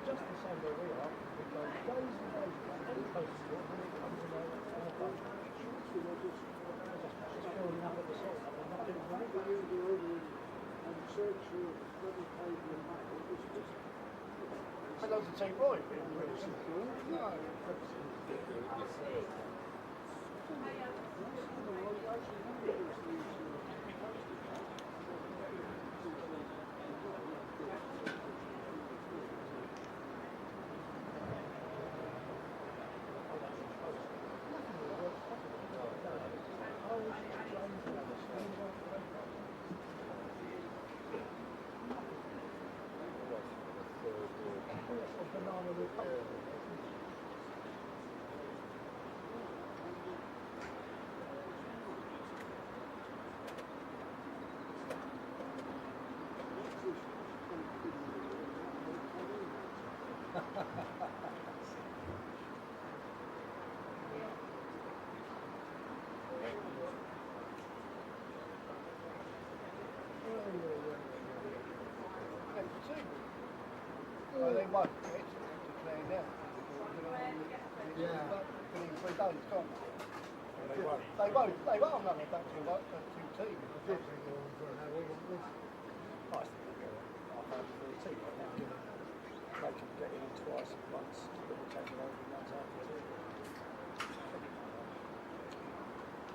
P: Just the same where we are, it goes days and days without any post score, and it comes in there on a bunch. Just filling up at the salt, and not doing anything. And search for bloody paper and mail, it's just... That doesn't take right. No. They won't get declared out. Yeah. Within 3 days, can't they? They won't. They won't run it back to like 2 teams. I think they'll team right now, given they can get in twice at once, but we're taking over once after 2.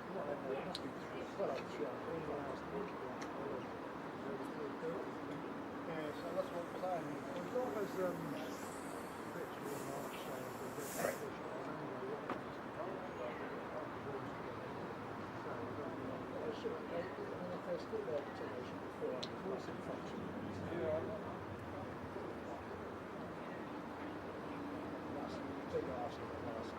P: It must be well over 3 hours a week. Yeah, so that's what I'm saying. As long as literally March, if they're still there to they should be full on force in function. Yeah. That's a big ask of the last.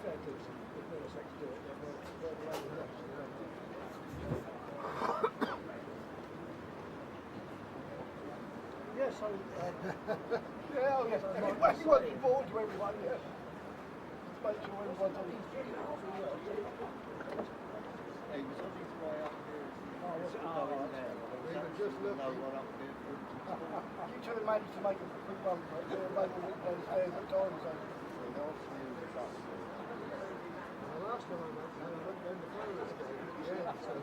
P: fair to them, if Middlesex do it, they're the only ones. Yeah, so yeah, oh yes, he wants to forward to everyone, yeah. Just make sure everyone's on his feet. He was on his way up here. He was just looking. You two managed to make a quick run, but they were able to walk downstairs at times. So. The last time I went, I went down the first game. Yeah, so.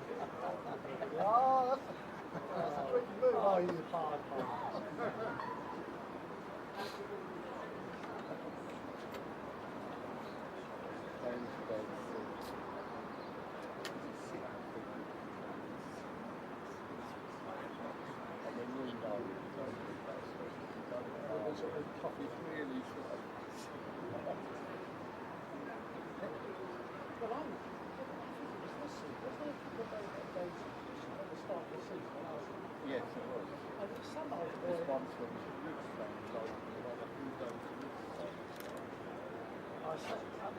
P: That's a tricky move. Oh, he's a hard man. Yes, it was. And some of this one's from I said, I've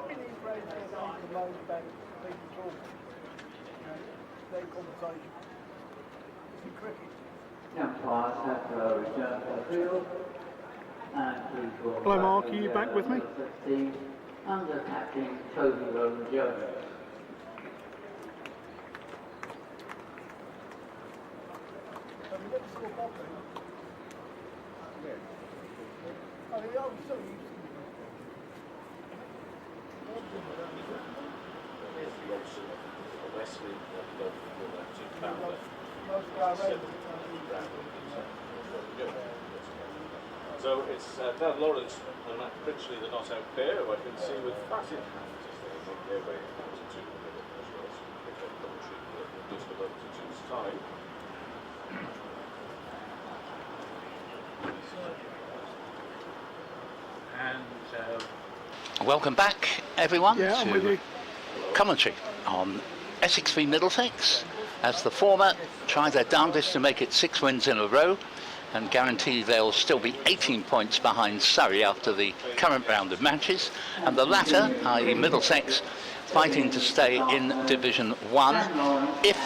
P: been in grades where people moan about people talking. Their conversation. It's in cricket.
A: Umpires have to return to the field. And people.
G: Hello Mark, are you back with me?
A: Under captain Toby Rowan Jones.
P: Have you never scored properly? Yeah. I mean, I'm so used to it.
S: Here's the option of Wesley, so it's Dan Lawrence and Matt Critchley, the not out pair, who I can see with fat in hands as they make their way to the middle as well. So pick up commentary just about 2's time.
M: And welcome back, everyone, to commentary on Essex v Middlesex, as the former try their darndest to make it 6 wins in a row and guarantee they'll still be 18 points behind Surrey after the current round of matches, and the latter, i.e. Middlesex, fighting to stay in Division 1. If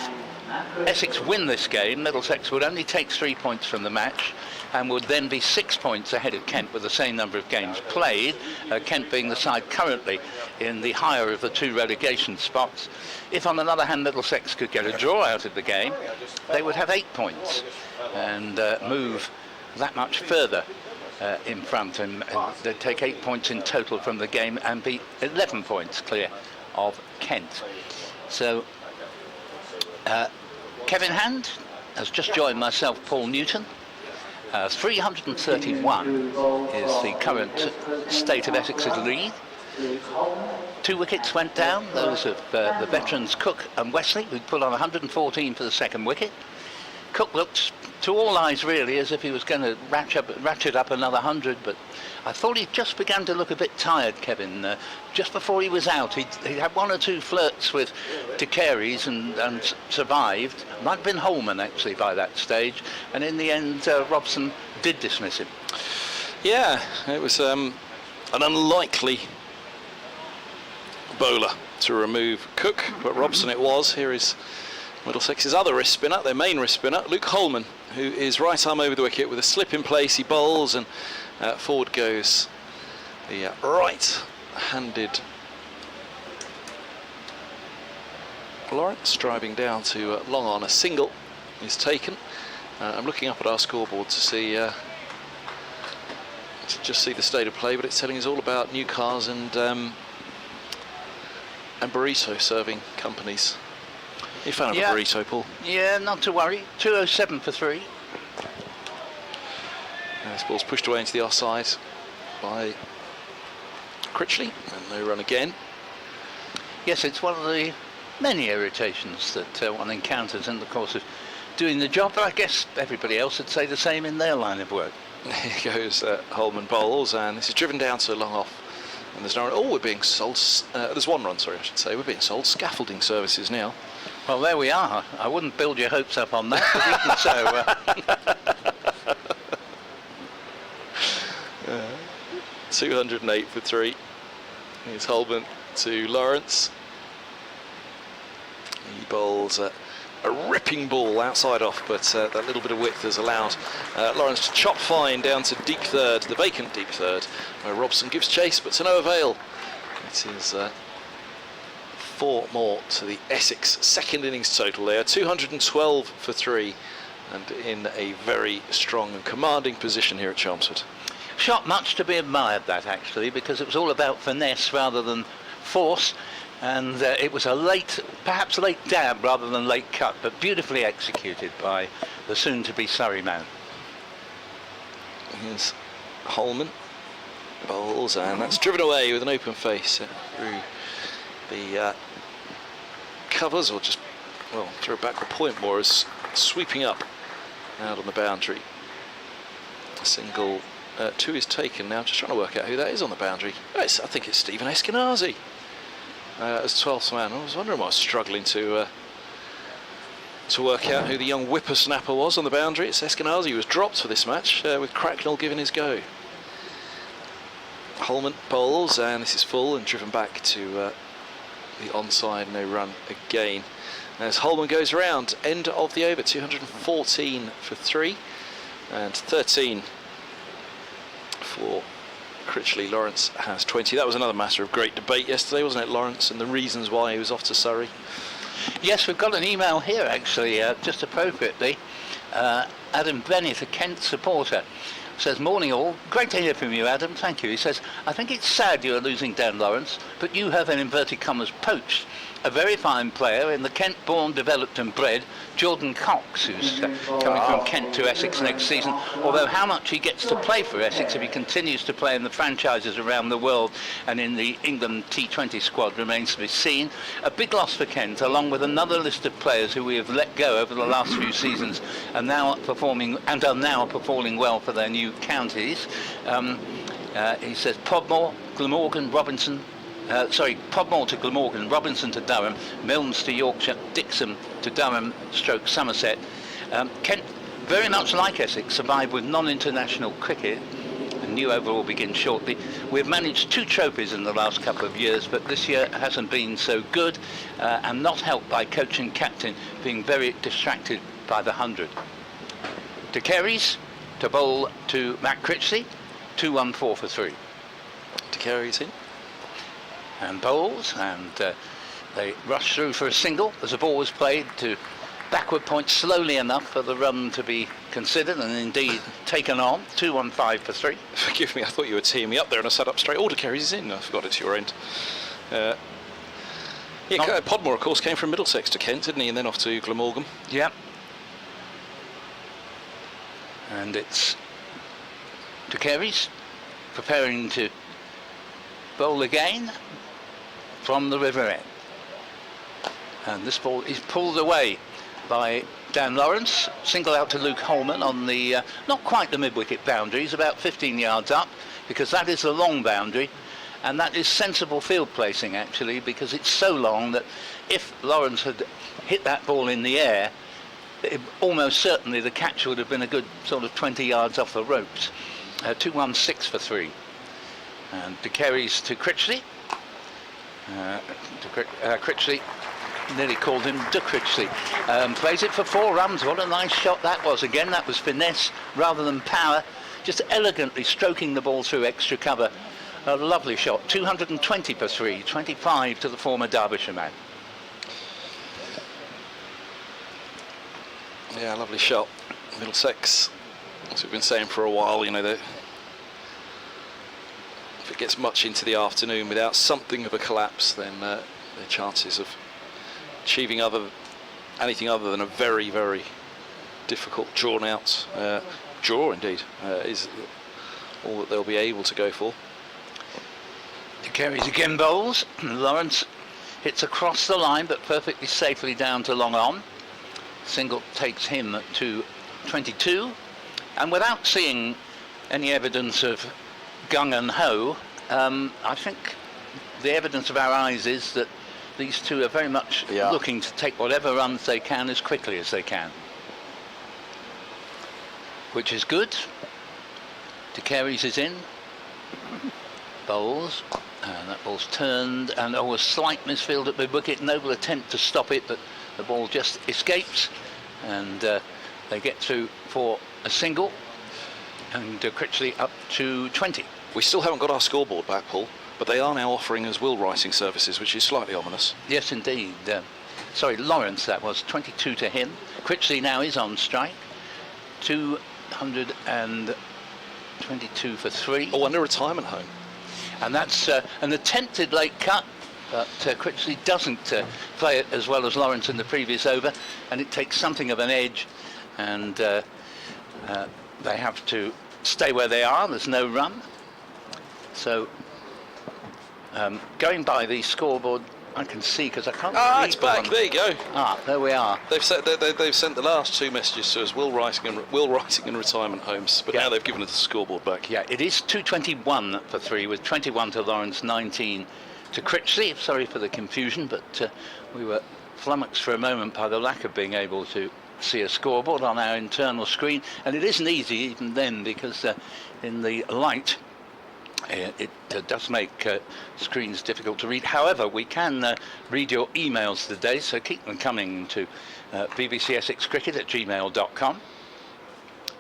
M: Essex win this game, Middlesex would only take 3 points from the match and would then be 6 points ahead of Kent with the same number of games played, Kent being the side currently in the higher of the 2 relegation spots. If on the other hand Middlesex could get a draw out of the game, they would have 8 points and move that much further in front, and they'd take 8 points in total from the game and be 11 points clear of Kent. So Kevin Hand has just joined myself, Paul Newton. 331 is the current state of Essex's lead. 2 wickets went down, those of the veterans Cook and Wesley, who put on 114 for the second wicket. Cook looked, to all eyes really, as if he was going to ratchet up another 100, but I thought he just began to look a bit tired, Kevin. Just before he was out, he had 1 or 2 flirts with De Carey's and survived. Might have been Holman actually by that stage, and in the end Robson did dismiss him.
R: Yeah, it was an unlikely bowler to remove Cook, but Robson it was. Here is Middlesex's other wrist spinner, their main wrist spinner, Luke Holman, who is right arm over the wicket with a slip in place. He bowls and forward goes the right-handed Lawrence, driving down to long on. A single is taken. I'm looking up at our scoreboard to see to just see the state of play, but it's telling us all about new cars and burrito serving companies. You fan of a burrito, Paul?
M: Yeah, not to worry. 207 for 3.
R: This ball's pushed away into the offside by Critchley, and no run again.
M: Yes, it's one of the many irritations that one encounters in the course of
I: doing the job, but I guess everybody else would say the same in their line of work.
R: Here goes Holman bowls, and this is driven down to long off. And there's no. Oh, we're being sold. There's one run, sorry, I should say. We're being sold scaffolding services now.
I: Well, there we are. I wouldn't build your hopes up on that, but even so.
R: 208 for 3. Here's Holman to Lawrence. He bowls a ripping ball outside off, but that little bit of width has allowed Lawrence to chop fine down to deep third, the vacant deep third, where Robson gives chase, but to no avail. It is 4 more to the Essex second innings total there. 212 for 3, and in a very strong and commanding position here at Chelmsford.
I: Shot much to be admired, that actually, because it was all about finesse rather than force. And it was a late, perhaps late dab rather than late cut, but beautifully executed by the soon-to-be Surrey man.
R: Here's Holman bowls, and that's driven away with an open face through the covers, or just, well, through a backward point more, as sweeping up out on the boundary. A single 2 is taken now. Just trying to work out who that is on the boundary. I think it's Stephen Eskenazi. As 12th man. I was wondering why I was struggling to work out who the young whippersnapper was on the boundary. It's Eskenazi who was dropped for this match, with Cracknell giving his go. Holman bowls, and this is full and driven back to the onside, no run again. As Holman goes around, end of the over, 214 for 3 and 13 for Critchley. Lawrence has 20. That was another matter of great debate yesterday, wasn't it, Lawrence, and the reasons why he was off to Surrey?
I: Yes, we've got an email here actually, just appropriately. Adam Bennett, a Kent supporter, says, morning all, great to hear from you, Adam, thank you. He says, I think it's sad you are losing Dan Lawrence, but you have, in inverted commas, poached a very fine player in the Kent born, developed and bred Jordan Cox, who's coming from Kent to Essex next season, although how much he gets to play for Essex if he continues to play in the franchises around the world and in the England T20 squad remains to be seen. A big loss for Kent, along with another list of players who we have let go over the last few seasons and are now performing well for their new counties. He says Podmore, Glamorgan, Robinson, Podmore to Glamorgan, Robinson to Durham, Milnes to Yorkshire, Dixon to Durham, Somerset. Kent, very much like Essex, survive with non-international cricket. A new overhaul begins shortly. We've managed 2 trophies in the last couple of years, but this year hasn't been so good, and not helped by coach and captain being very distracted by the 100. To Kerry's, to bowl to Matt Critchley, 214 for 3.
R: To Kerry's in.
I: And bowls, and they rush through for a single as the ball was played to backward point slowly enough for the run to be considered and indeed taken on. 215 for 3.
R: Forgive me, I thought you were teeing me up there and I sat up straight. Order Kerry's in. I forgot it's your end. Podmore, of course, came from Middlesex to Kent, didn't he? And then off to Glamorgan.
I: Yeah. And it's to Kerry's, preparing to bowl again from the river end. And this ball is pulled away by Dan Lawrence, single out to Luke Holman on the not quite the mid-wicket boundary, he's about 15 yards up, because that is the long boundary, and that is sensible field placing actually, because it's so long that if Lawrence had hit that ball in the air, almost certainly the catch would have been a good sort of 20 yards off the ropes. 216 for 3. And De Kerry's to Critchley. Critchley, nearly called him De Critchley. Plays it for 4 runs. What a nice shot that was. Again, that was finesse rather than power. Just elegantly stroking the ball through extra cover. A lovely shot. 220 for 3. 25 to the former Derbyshire man.
R: Yeah, lovely shot. Middlesex, as we've been saying for a while, you know, if it gets much into the afternoon without something of a collapse, then their chances of achieving anything other than a very, very difficult, drawn-out draw, indeed, is all that they'll be able to go for.
I: De Kerry's again bowls. Lawrence hits across the line, but perfectly safely down to long on. single takes him to 22. And without seeing any evidence of gung and ho, I think the evidence of our eyes is that these two are very much looking to take whatever runs they can as quickly as they can. Which is good. De Carey's is in. Bowls. And that ball's turned, and a slight misfield at the wicket. Noble attempt to stop it, but the ball just escapes, and they get through for a single, and Critchley up to 20.
R: We still haven't got our scoreboard back, Paul, but they are now offering us will writing services, which is slightly ominous.
I: Yes, indeed. Sorry, Lawrence, that was 22 to him. Critchley now is on strike. 222 for 3.
R: Oh, and a retirement home.
I: And that's an attempted late cut, but Critchley doesn't play it as well as Lawrence in the previous over, and it takes something of an edge, and they have to stay where they are. There's no run. So going by the scoreboard, I can see, because I can't read
R: it's back. There you go.
I: There we are.
R: They've sent the last two messages to us: will writing and retirement homes. But now they've given us the scoreboard back.
I: Yeah, it is 221 for 3, with 21 to Lawrence, 19 to Critchley. Sorry for the confusion, but we were flummoxed for a moment by the lack of being able to see a scoreboard on our internal screen, and it isn't easy even then, because in the light it does make screens difficult to read. However, we can read your emails today, so keep them coming to bbcessexcricket@gmail.com.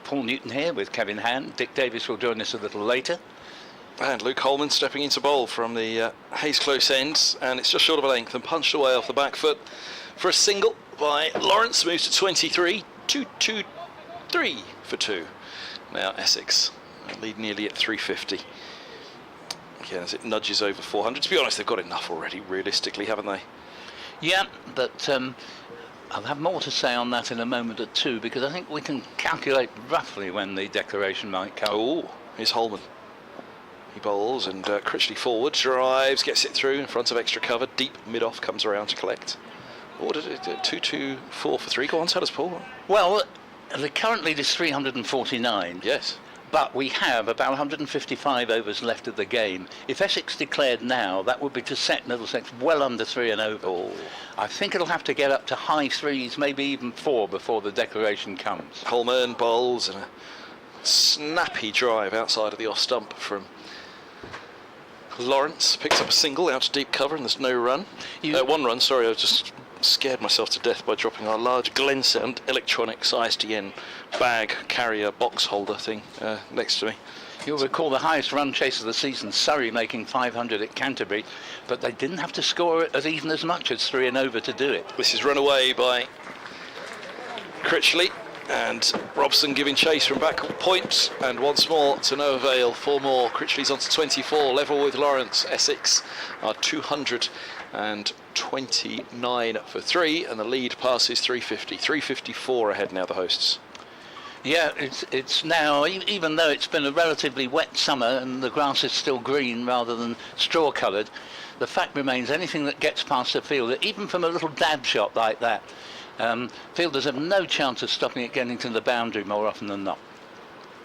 I: Paul Newton here with Kevin Hand. Dick Davis will join us a little later.
R: And Luke Holman stepping into bowl from the Hayes close end, and it's just short of a length and punched away off the back foot for a single by Lawrence. Moves to 23, 223 for 2. Now Essex lead nearly at 350. Again, as it nudges over 400. To be honest, they've got enough already, realistically, haven't they?
I: Yeah, but I'll have more to say on that in a moment or two, because I think we can calculate roughly when the declaration might come.
R: Oh, here's Holman. He bowls, and Critchley forward, drives, gets it through in front of extra cover. Deep mid-off, comes around to collect. Oh, did it 224 for 3? Go on, tell us, Paul.
I: Well, the current lead is 349.
R: Yes.
I: But we have about 155 overs left of the game. If Essex declared now, that would be to set Middlesex well under 3 and over.
R: Oh.
I: I think it'll have to get up to high 3s, maybe even 4 before the declaration comes.
R: Holman bowls, and a snappy drive outside of the off stump from Lawrence. Picks up a single out to deep cover, and there's no run. One run, sorry, I just scared myself to death by dropping our large Glensound Electronics ISDN bag carrier box holder thing next to me.
I: You'll recall the highest run chase of the season, Surrey making 500 at Canterbury, but they didn't have to score it even as much as 3 and over to do it.
R: This is run away by Critchley, and Robson giving chase from back point, and once more to no avail. 4 more. Critchley's on to 24, level with Lawrence. Essex are 229 for 3, and the lead passes 350. 354 ahead now, the hosts.
I: Yeah, it's now, even though it's been a relatively wet summer and the grass is still green rather than straw coloured, the fact remains anything that gets past the fielder, even from a little dab shot like that, fielders have no chance of stopping it getting to the boundary more often than not.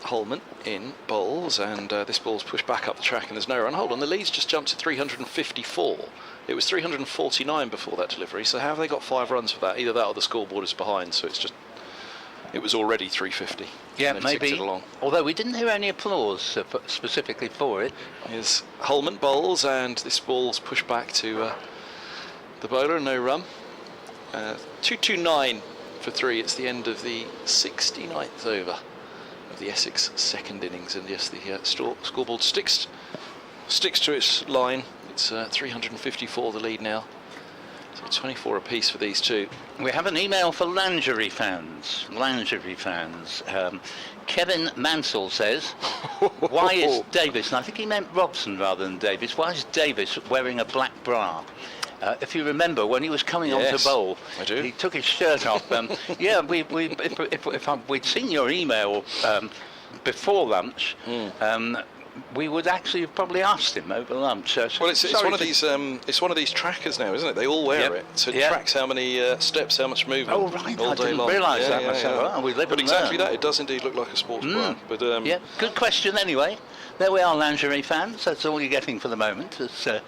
R: Holman in bowls, and this ball's pushed back up the track, and there's no run. Hold on, the lead's just jumped to 354. It was 349 before that delivery, so how have they got 5 runs for that? Either that or the scoreboard is behind, so it was already 350.
I: Yeah, maybe. Although we didn't hear any applause specifically for it.
R: Here's Holman bowls, and this ball's pushed back to the bowler, and no run. 229 for 3. It's the end of the 69th over of the Essex second innings, and yes, the scoreboard sticks to its line. It's 354 the lead now, so 24 apiece for these two.
I: We have an email for lingerie fans. Kevin Mansell says, why is Davis, and I think he meant Robson rather than Davis, why is Davis wearing a black bra? If you remember, when he was coming on to bowl, he took his shirt off. If we'd seen your email before lunch, we would actually have probably asked him over lunch.
R: Well, it's one of these. It's one of these trackers now, isn't it? They all wear it, so it tracks how many steps, how much movement.
I: Oh right,
R: all
I: I
R: day
I: didn't
R: long.
I: realise that myself. Oh, we live
R: but
I: and
R: exactly
I: learn.
R: that. It does indeed look like a sports bra. But
I: yeah, good question. Anyway, there we are, lingerie fans. That's all you're getting for the moment. Here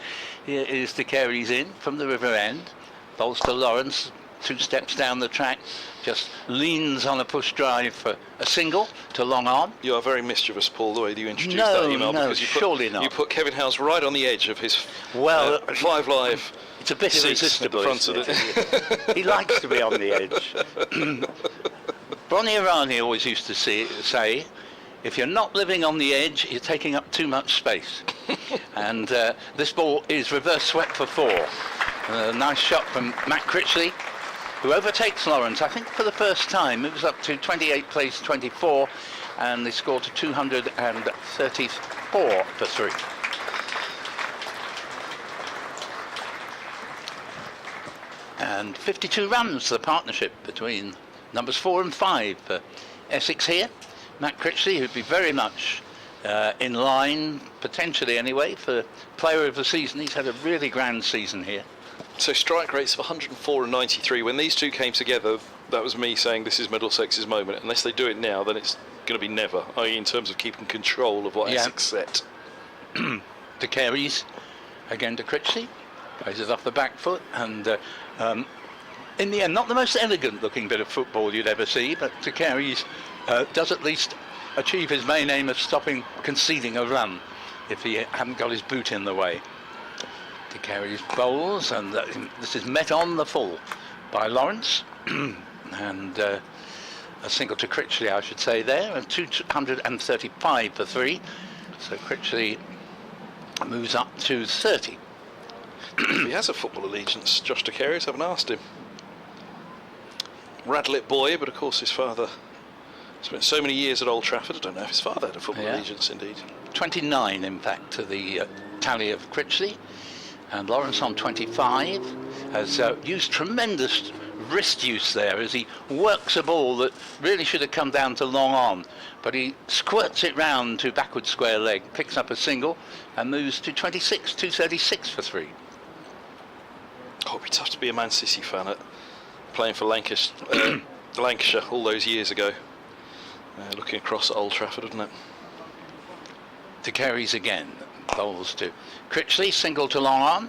I: is De Carey's in from the River End. Bowls to Lawrence. 2 steps down the track, just leans on a push drive for a single to long on.
R: You are very mischievous, Paul, the way that you introduced that email.
I: No,
R: because
I: surely not.
R: You put Kevin Howes right on the edge of his 5 Live.
I: It's a bit irresistible,
R: isn't it?
I: He likes to be on the edge. Bronny Irani always used to say, if you're not living on the edge, you're taking up too much space. And this ball is reverse swept for 4. A nice shot from Matt Critchley, who overtakes Lawrence, I think for the first time. Moves up to 28 place 24, and they score to 234 for 3. And 52 runs, the partnership between numbers 4 and 5 for Essex here. Matt Critchley, who'd be very much in line, potentially anyway, for player of the season. He's had a really grand season here.
R: So strike rates of 104 and 93. When these two came together, that was me saying this is Middlesex's moment. Unless they do it now, then it's going to be never, i.e. in terms of keeping control of what Essex set.
I: De Carey's again to Critchley. Plays it off the back foot, and in the end, not the most elegant looking bit of football you'd ever see, but De Carey's does at least achieve his main aim of conceding a run if he hadn't got his boot in the way. De Carey's bowls, and this is met on the full by Lawrence, and a single to Critchley, I should say there, and 235 for 3. So Critchley moves up to 30.
R: He has a football allegiance, Josh De Carey's, haven't asked him. Radlett boy, but of course his father spent so many years at Old Trafford. I don't know if his father had a football allegiance indeed.
I: 29 in fact to the tally of Critchley, and Lawrence on 25 has used tremendous wrist use there as he works a ball that really should have come down to long on, but he squirts it round to backward square leg, picks up a single and moves to 26, 236 for 3.
R: Oh, it'd be tough to be a Man City fan at playing for Lancashire, Lancashire all those years ago. Looking across at Old Trafford, isn't it?
I: De Carey's again, bowls to Critchley, single to long on,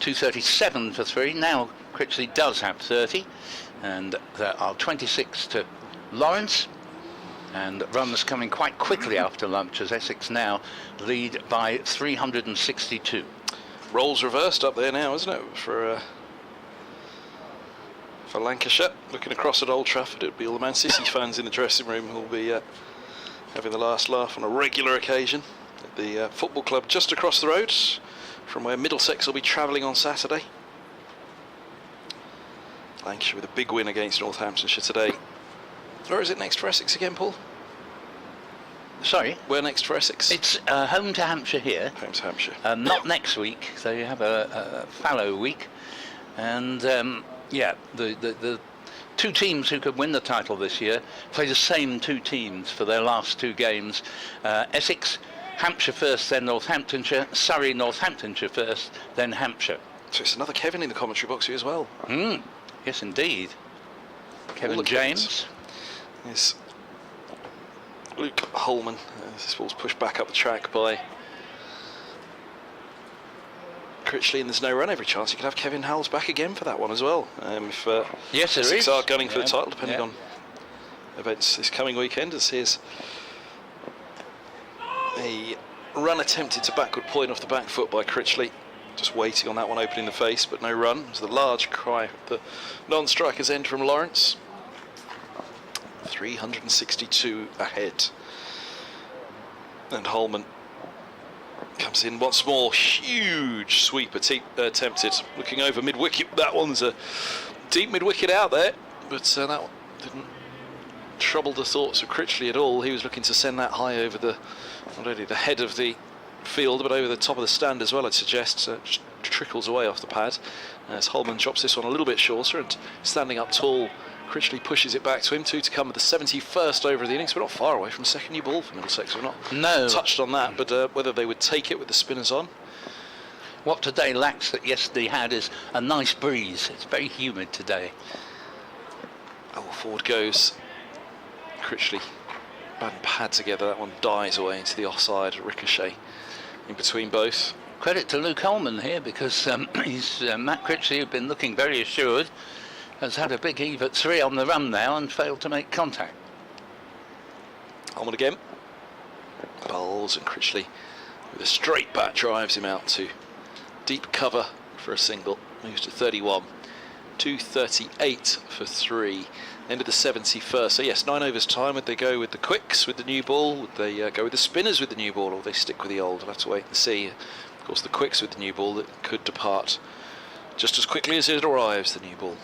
I: 237 for 3. Now Critchley does have 30, and there are 26 to Lawrence, and runs coming quite quickly after lunch as Essex now lead by 362.
R: Roles reversed up there now, isn't it, for Lancashire? Looking across at Old Trafford, it'll be all the Man City fans in the dressing room who'll be having the last laugh on a regular occasion at the football club just across the road from where Middlesex will be travelling on Saturday. Lancashire with a big win against Northamptonshire today. Where is it next for Essex again, Paul?
I: Sorry?
R: Where next for Essex?
I: It's home to Hampshire here.
R: Home to Hampshire.
I: Not next week, so you have a fallow week. And yeah, the two teams who could win the title this year play the same two teams for their last 2 games. Essex, Hampshire first, then Northamptonshire. Surrey, Northamptonshire first, then Hampshire.
R: So it's another Kevin in the commentary box here as well.
I: Yes, indeed. Kevin James.
R: Yes. Luke Holman. This ball's pushed back up the track by Critchley, and there's no run. Every chance you could have Kevin Howes back again for that one as well. If
I: yes, there
R: Essex
I: is.
R: are gunning for the title, depending on events this coming weekend. As here's a run attempted to backward point off the back foot by Critchley. Just waiting on that one opening the face, but no run. It was the large cry at the non-striker's end from Lawrence. 362 ahead. And Holman comes in once more. Huge sweep attempted. Looking over mid-wicket. That one's a deep mid-wicket out there, but that one didn't trouble the thoughts of Critchley at all. He was looking to send that high over not only the head of the field, but over the top of the stand as well, I'd suggest. Just trickles away off the pad as Holman chops this one a little bit shorter, and standing up tall Critchley pushes it back to him. 2 to come with the 71st over of the innings. We're not far away from second new ball for Middlesex. We're not touched on that, but whether they would take it with the spinners on.
I: What today lacks that yesterday had is a nice breeze. It's very humid today.
R: Oh, forward goes Critchley. Bad and pad together. That one dies away into the offside ricochet in between both.
I: Credit to Luke Holman here, because Matt Critchley, who's been looking very assured, has had a big heave at 3 on the run now and failed to make contact.
R: Holman again. Bowls, and Critchley with a straight bat drives him out to deep cover for a single. Moves to 31. 238 for 3. End of the 71st. So yes, 9 overs time. Would they go with the quicks with the new ball? Would they go with the spinners with the new ball, or would they stick with the old? We'll have to wait and see. Of course, the quicks with the new ball that could depart just as quickly as it arrives, the new ball.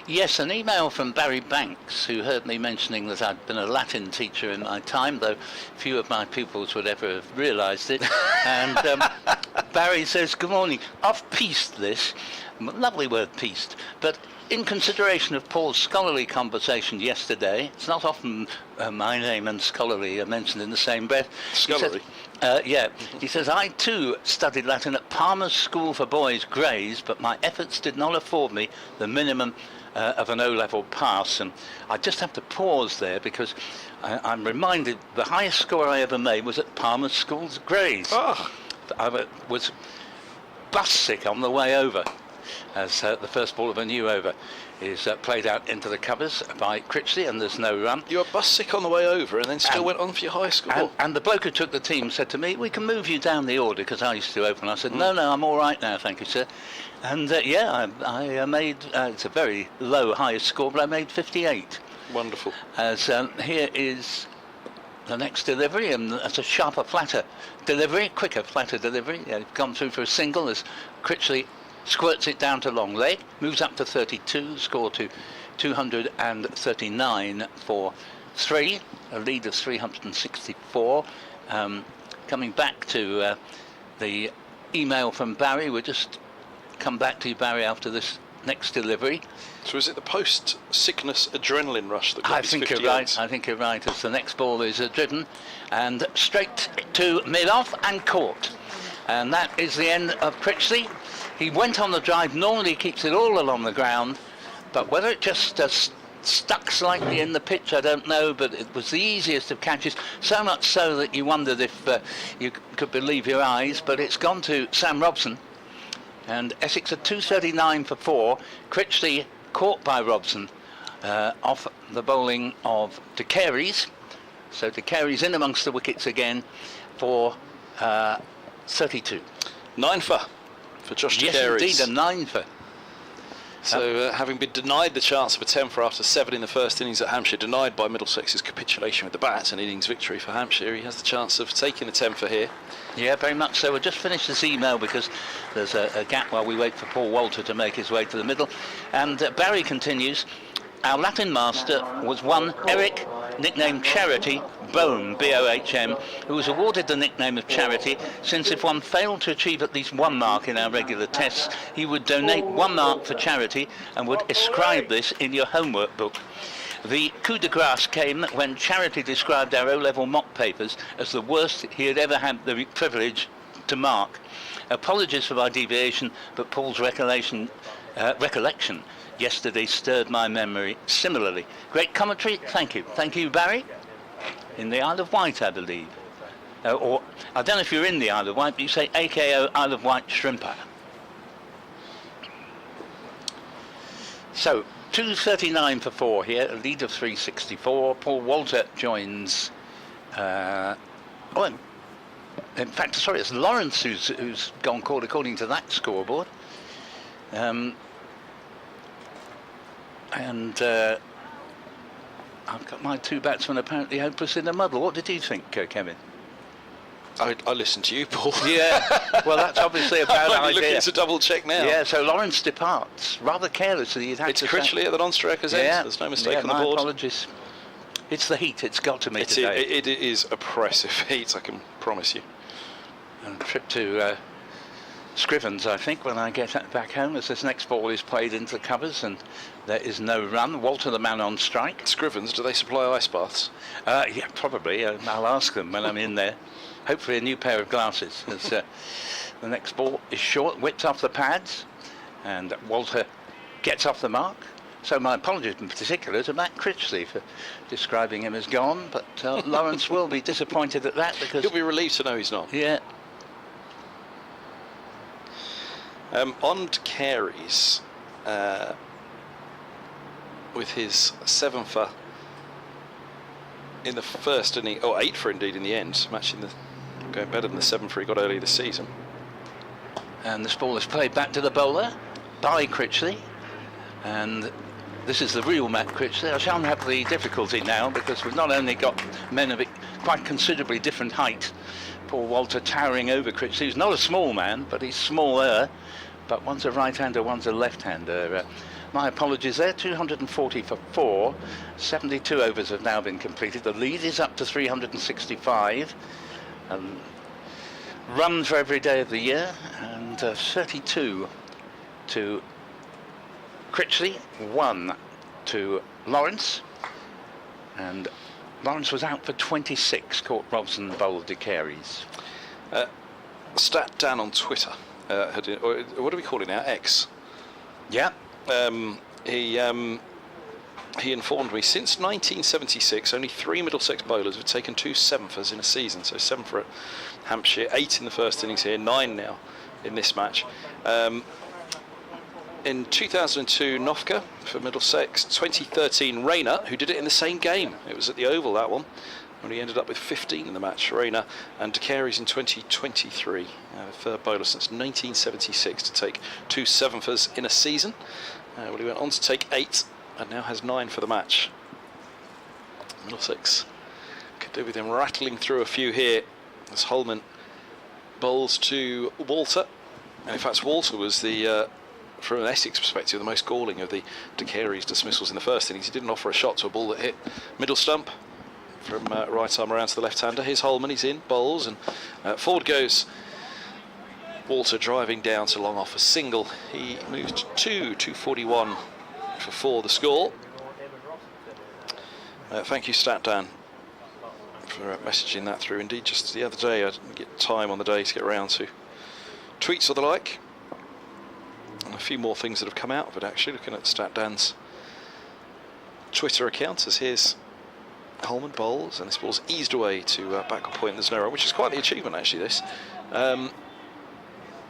I: Yes, an email from Barry Banks, who heard me mentioning that I'd been a Latin teacher in my time, though few of my pupils would ever have realised it. And Barry says, "Good morning. I've pieced this." Lovely word, pieced. But in consideration of Paul's scholarly conversation yesterday, it's not often my name and scholarly are mentioned in the same breath.
R: Scholarly?
I: He says, "I too studied Latin at Palmer's School for Boys, Grays, but my efforts did not afford me the minimum of an O-level pass." And I just have to pause there, because I'm reminded the highest score I ever made was at Palmer's School's Grays.
R: Oh.
I: I was bus sick on the way over, as the first ball of a new over is played out into the covers by Critchley, and there's no run.
R: You were bus sick on the way over and then still went on for your high score.
I: And the bloke who took the team said to me, "We can move you down the order," because I used to open. I said, no, I'm all right now, thank you, sir. And I made, it's a very low highest score, but I made 58.
R: Wonderful.
I: As here is the next delivery, and that's a sharper, flatter delivery, quicker, flatter delivery. Gone through for a single as Critchley squirts it down to long leg, moves up to 32, score to 239 for 3, a lead of 364. Coming back to the email from Barry, we'll just come back to you, Barry, after this next delivery.
R: So is it the post-sickness adrenaline rush that got
I: I think you're right. I think you're right, as the next ball is driven and straight to mid-off and caught. And that is the end of Critchley. He went on the drive. Normally he keeps it all along the ground, but whether it just stuck slightly in the pitch, I don't know, but it was the easiest of catches, so much so that you wondered if you could believe your eyes. But it's gone to Sam Robson, and Essex at 239 for 4. Critchley caught by Robson off the bowling of De Carey's. So De Carey's in amongst the wickets again for 32.
R: 9 for Josh De Carey's.
I: Yes, indeed, a 9 for.
R: So having been denied the chance of a 10 for after 7 in the first innings at Hampshire, denied by Middlesex's capitulation with the bat, an innings victory for Hampshire, he has the chance of taking the 10 for here.
I: Yeah, very much so. We'll just finish this email because there's a gap while we wait for Paul Walter to make his way to the middle. And Barry continues, "Our Latin master was one Eric, nicknamed Charity, Bohm, B-O-H-M, who was awarded the nickname of Charity since if one failed to achieve at least 1 mark in our regular tests, he would donate 1 mark for charity and would inscribe this in your homework book. The coup de grace came when Charity described our O-level mock papers as the worst he had ever had the privilege to mark. Apologies for my deviation, but Paul's recollection yesterday stirred my memory similarly. Great commentary, thank you. Thank you, Barry. In the Isle of Wight, I believe. Or, I don't know if you're in the Isle of Wight, but you say AKO Isle of Wight Shrimper. So, 239 for 4 here, a lead of 364. Paul Walter joins... in fact, sorry, it's Lawrence who's gone called according to that scoreboard. I've got my 2 batsmen apparently hopeless in a muddle. What did you think, Kevin?
R: I listened to you, Paul.
I: Yeah, well, that's obviously a bad idea.
R: I'm looking to double check now.
I: Yeah, so Lawrence departs rather carelessly.
R: It's Critchley at the non-striker's end. There's no mistake on the board.
I: My apologies. It's the heat. It's got to me today.
R: It is oppressive heat, I can promise you.
I: And a trip to Scrivens, I think, when I get back home, as this next ball is played into the covers and there is no run. Walter, the man on strike.
R: Scrivens, do they supply ice baths?
I: Yeah, probably. I'll ask them when I'm in there. Hopefully a new pair of glasses. As, the next ball is short, whipped off the pads, and Walter gets off the mark. So my apologies in particular to Matt Critchley for describing him as gone, but Lawrence will be disappointed at that because...
R: He'll be relieved to know he's not.
I: Yeah.
R: On to Carey's with his 7-for in the first inning, or 8-for indeed in the end, matching the going better than the 7-for he got earlier this season.
I: And this ball is played back to the bowler by Critchley, and this is the real Matt Critchley. I shan't have the difficulty now because we've not only got men of quite considerably different height. Poor Walter towering over Critchley. He's not a small man, but he's smaller. But one's a right-hander, one's a left-hander. My apologies there, 240 for 4. 72 overs have now been completed. The lead is up to 365. Run for every day of the year, and 32 to Critchley, 1 to Lawrence. And Lawrence was out for 26, caught Robson bowled De Carey's.
R: Stat Dan on Twitter, or what do we call it now? X.
I: Yeah.
R: He informed me since 1976 only 3 Middlesex bowlers have taken 2 7-fers in a season. So 7 for at Hampshire, 8 in the first innings here, 9 now in this match. In 2002, Nofka for Middlesex. 2013, Rayner, who did it in the same game. It was at the Oval, that one, when he ended up with 15 in the match. Rayner. And De Carey's in 2023. Third bowler since 1976 to take 2 7-fers in a season. Well, he went on to take 8 and now has 9 for the match. Middlesex could do with him rattling through a few here as Holman bowls to Walter. And in fact, Walter was the... from an Essex perspective, the most galling of the De Carey's dismissals in the first innings. He didn't offer a shot to a ball that hit middle stump from right arm around to the left-hander. Here's Holman, he's in, bowls, and forward goes Walter, driving down to long off a single. He moves to 241 for 4 the score. Thank you, Stat Dan, for messaging that through. Indeed, just the other day I didn't get time on the day to get around to tweets or the like. And a few more things that have come out of it, actually, looking at Stat Dan's Twitter account. As here's Holman bowls, and this ball's eased away to backward point. There's no run, which is quite the achievement, actually, this.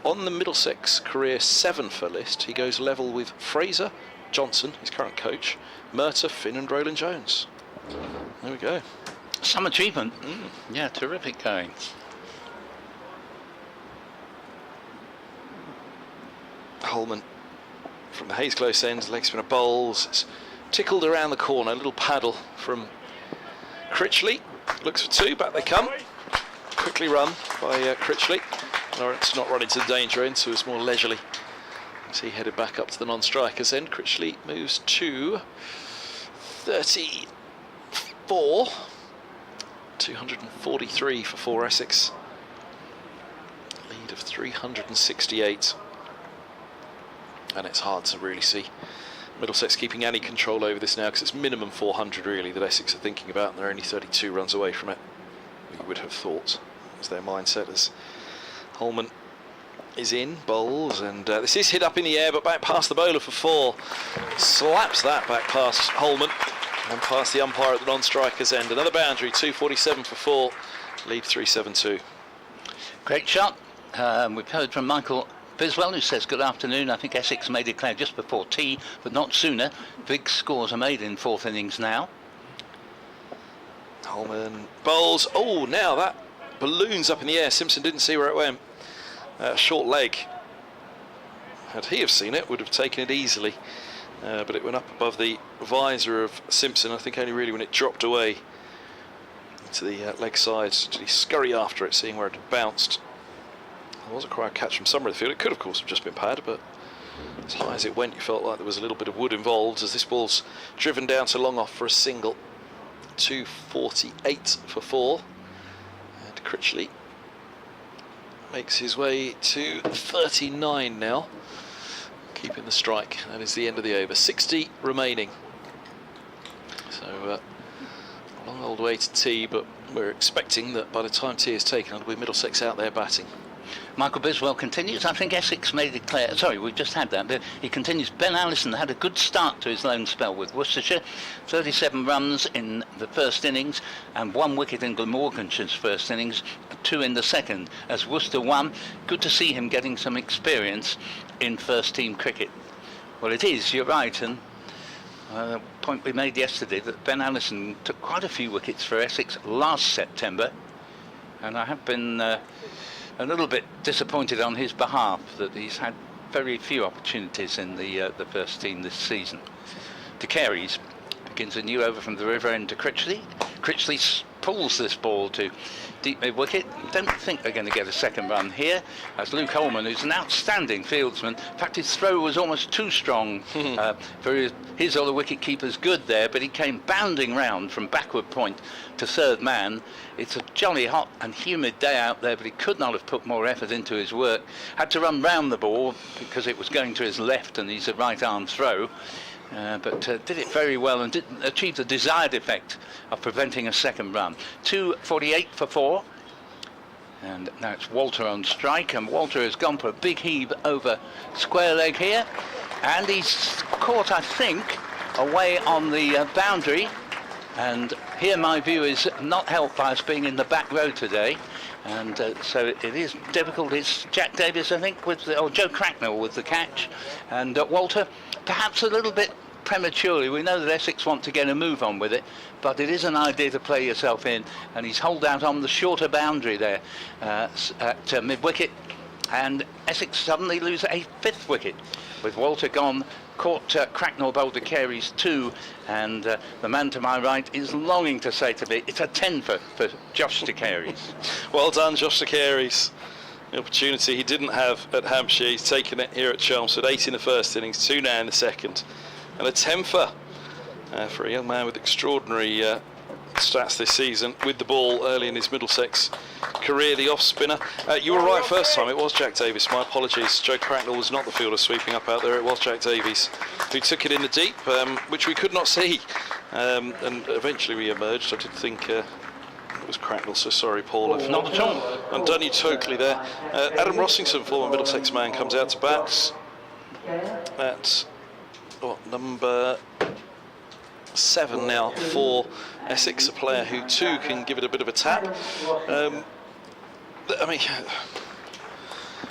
R: On the Middlesex career 7-for list, he goes level with Fraser, Johnson, his current coach, Murtagh, Finn and Roland Jones. There we go.
I: Some achievement. Yeah, terrific going.
R: Holman from the Hayes close end, leg spinner bowls. It's tickled around the corner, a little paddle from Critchley. Looks for 2, back they come. Quickly run by Critchley. Lawrence not running to the danger end, so it's more leisurely as he headed back up to the non-strikers end. Critchley moves to 34. 243 for 4 Essex. Lead of 368. And it's hard to really see Middlesex keeping any control over this now, because it's minimum 400 really that Essex are thinking about, and they're only 32 runs away from it. We would have thought was their mindset as Holman is in, bowls, and this is hit up in the air but back past the bowler for 4. Slaps that back past Holman and past the umpire at the non-strikers end. Another boundary, 247 for 4, lead 372.
I: Great shot. We've heard from Michael Biswell, who says good afternoon. I think Essex may declare just before tea, but not sooner. Big scores are made in 4th innings now.
R: Holman bowls. Oh, now that balloon's up in the air. Simpson didn't see where it went. Short leg. Had he have seen it, would have taken it easily. But it went up above the visor of Simpson. I think only really when it dropped away to the leg side did he scurry after it, seeing where it had bounced. There was a cry of catch from somewhere in the field. It could, of course, have just been pad, but as high as it went, you felt like there was a little bit of wood involved as this ball's driven down to long off for a single. 248 for 4. And Critchley makes his way to 39 now, keeping the strike. That is the end of the over. 60 remaining. So a long old way to tea, but we're expecting that by the time tea is taken, it'll be Middlesex out there batting.
I: Michael Biswell continues. I think Essex may declare... Sorry, we've just had that, but he continues. Ben Allison had a good start to his loan spell with Worcestershire. 37 runs in the first innings and 1 wicket in Glamorganshire's first innings, 2 in the second, as Worcester won. Good to see him getting some experience in first-team cricket. Well, it is, you're right, and the point we made yesterday that Ben Allison took quite a few wickets for Essex last September, and I have been... a little bit disappointed on his behalf that he's had very few opportunities in the first team this season. De Carey's begins a new over from the river end to Critchley. Critchley pulls this ball to deep mid-wicket. Don't think they're going to get a second run here, as Luke Holman, who's an outstanding fieldsman. In fact, his throw was almost too strong for his or the wicket-keeper's good there, but he came bounding round from backward point to third man. It's a jolly hot and humid day out there, but he could not have put more effort into his work. Had to run round the ball because it was going to his left and he's a right-arm throw. But did it very well and didn't achieve the desired effect of preventing a second run. 2:48 for 4, and now it's Walter on strike, and Walter has gone for a big heave over square leg here, and he's caught, I think, away on the boundary, and here my view is not helped by us being in the back row today, and so it is difficult. It's Jack Davis, I think, with or Joe Cracknell with the catch, and Walter perhaps a little bit prematurely. We know that Essex want to get a move on with it, but it is an idea to play yourself in, and he's holed out on the shorter boundary there at mid-wicket, and Essex suddenly lose a 5th wicket with Walter gone. Caught Cracknell bowled to Carey's 2, and the man to my right is longing to say to me, it's a 10 for Josh De Carey's.
R: Well done, Josh De Carey's. The opportunity he didn't have at Hampshire, he's taken it here at Chelmsford. 8 in the first innings, 2 now in the second, and a 10-fer for a young man with extraordinary stats this season with the ball early in his Middlesex career, the off spinner. You were right first time, it was Jack Davis, my apologies. Joe Cracknell was not the fielder sweeping up out there, it was Jack Davis who took it in the deep, which we could not see, and eventually we emerged. I did think it was Cracknell, so sorry Paul.
I: Not at all.
R: I've done you totally there. Adam Rossington, former Middlesex man, comes out to bat at number 7 now for Essex, a player who too can give it a bit of a tap. I mean,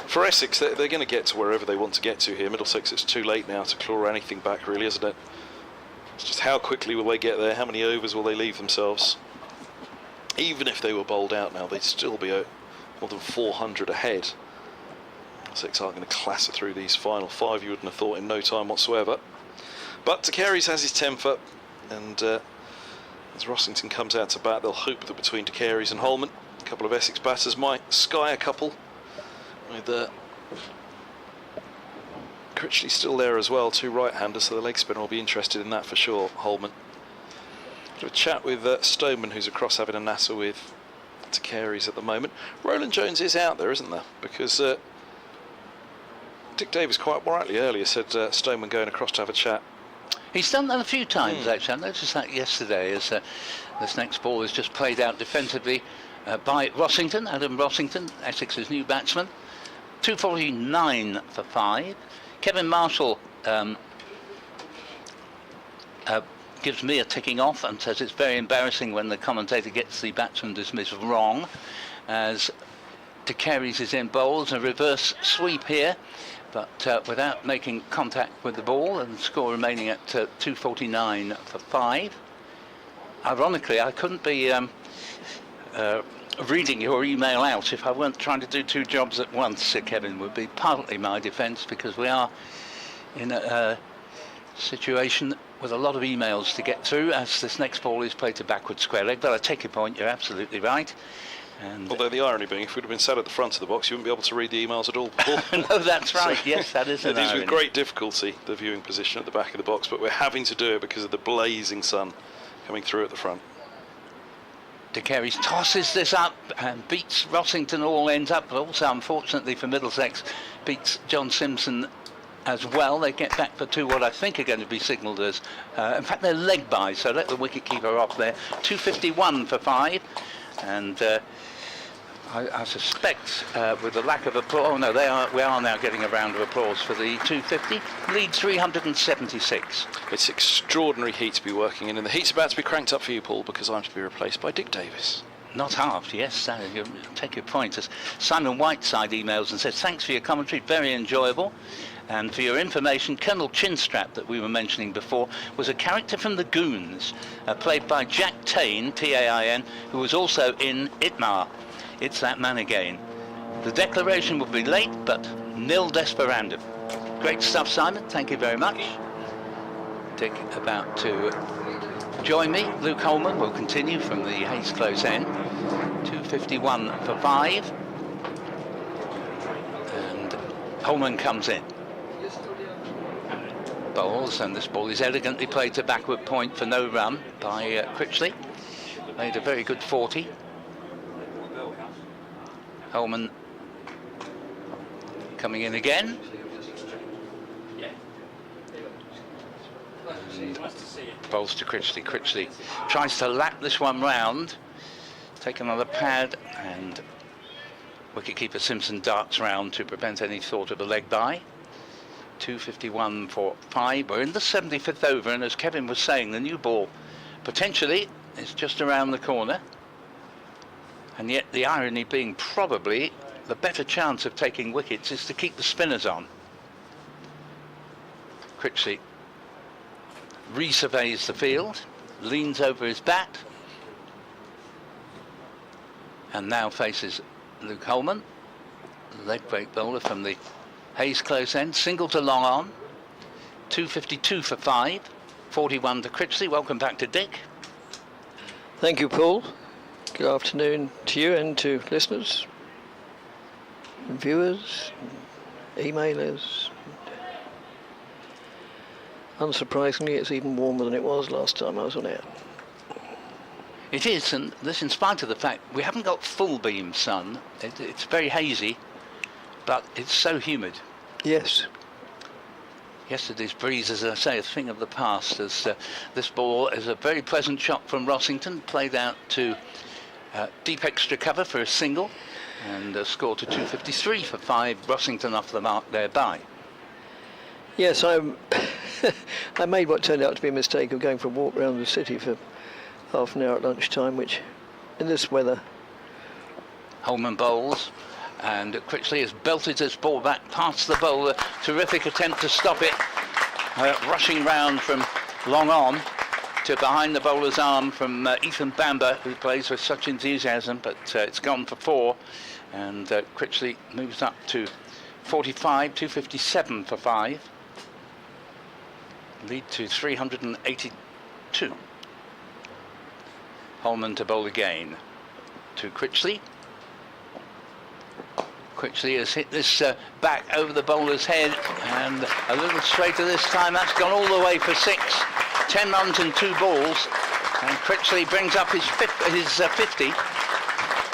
R: for Essex, they're going to get to wherever they want to get to here. Middlesex, it's too late now to claw anything back, really, isn't it? It's just how quickly will they get there? How many overs will they leave themselves? Even if they were bowled out now, they'd still be more than 400 ahead. Essex aren't going to clatter through these final 5, you wouldn't have thought, in no time whatsoever. But De Carey's has his 10-fer, and as Rossington comes out to bat, they'll hope that between De Carey's and Holman, a couple of Essex batters might sky a couple, with Critchley still there as well, 2 right-handers, so the leg spinner will be interested in that for sure, Holman. Got a chat with Stoneman, who's across having a natter with De Carey's at the moment. Roland Jones is out there, isn't there? Because Dick Davis quite rightly earlier said Stoneman going across to have a chat.
I: He's done that a few times, actually. I noticed that yesterday as this next ball is just played out defensively by Rossington, Adam Rossington, Essex's new batsman. 2:49 for 5. Kevin Marshall gives me a ticking off and says it's very embarrassing when the commentator gets the batsman dismissed wrong, as De Carey's is in bowls, a reverse sweep here, but without making contact with the ball, and the score remaining at 2:49 for 5. Ironically, I couldn't be reading your email out if I weren't trying to do 2 jobs at once, Sir Kevin, would be partly my defence, because we are in a situation with a lot of emails to get through as this next ball is played to backward square leg. But I take your point, you're absolutely right. And
R: although the irony being, if we'd have been sat at the front of the box, you wouldn't be able to read the emails at all.
I: No, that's right. So, yes, that is an irony.
R: It is with great difficulty, the viewing position at the back of the box, but we're having to do it because of the blazing sun coming through at the front.
I: De Carey's tosses this up and beats Rossington all ends up, but also unfortunately for Middlesex beats John Simpson as well. They get back for two what I think are going to be signalled as in fact they're leg by, so let the wicket-keeper off there. 251 for 5, and I suspect with the lack of applause, oh no, we are now getting a round of applause for the 250. Lead 376.
R: It's extraordinary heat to be working in, and the heat's about to be cranked up for you, Paul, because I'm to be replaced by Dick Davis.
I: Not halved, yes. You take your point. As Simon Whiteside emails and says, thanks for your commentary, very enjoyable. And for your information, Colonel Chinstrap, that we were mentioning before, was a character from The Goons, played by Jack Tain, T-A-I-N, who was also in Itmar. It's that man again. The declaration would be late, but nil desperandum. Great stuff, Simon. Thank you very much. Dick about to join me. Luke Holman will continue from the Hayes close end. 251 for 5. And Holman comes in. Bowls, and this ball is elegantly played to backward point for no run by Critchley. Made a very good 40. Holman coming in again. Bowls to Critchley. Critchley tries to lap this one round. Take another pad, and wicketkeeper Simpson darts round to prevent any thought of a leg by. 251 for 5. We're in the 75th over, and as Kevin was saying, the new ball potentially is just around the corner. And yet the irony being probably the better chance of taking wickets is to keep the spinners on. Critchley resurveys the field, leans over his bat, and now faces Luke Holman, leg break bowler from the Hayes close end, single to long on. 252 for 5, 41 to Critchley. Welcome back to Dick.
Q: Thank you, Paul. Good afternoon to you and to listeners, and viewers, and emailers. Unsurprisingly, it's even warmer than it was last time I was on air.
I: It is, and this in spite of the fact we haven't got full beam sun. It's very hazy, but it's so humid.
Q: Yes.
I: Yesterday's breeze, as I say, a thing of the past, as this ball is a very pleasant shot from Rossington, played out to deep extra cover for a single, and a score to 253 for 5. Rossington off the mark thereby.
Q: Yes, I made what turned out to be a mistake of going for a walk around the city for half an hour at lunchtime, which in this weather.
I: Holman bowls, and Critchley has belted this ball back past the bowler. Terrific attempt to stop it, rushing round from long on to behind the bowler's arm from Ethan Bamber, who plays with such enthusiasm, but it's gone for 4, and Critchley moves up to 45, 257 for 5. Lead to 382. Holman to bowl again to Critchley. Critchley has hit this back over the bowler's head, and a little straighter this time. That's gone all the way for 6. 10 runs and 2 balls, and Critchley brings up his 50.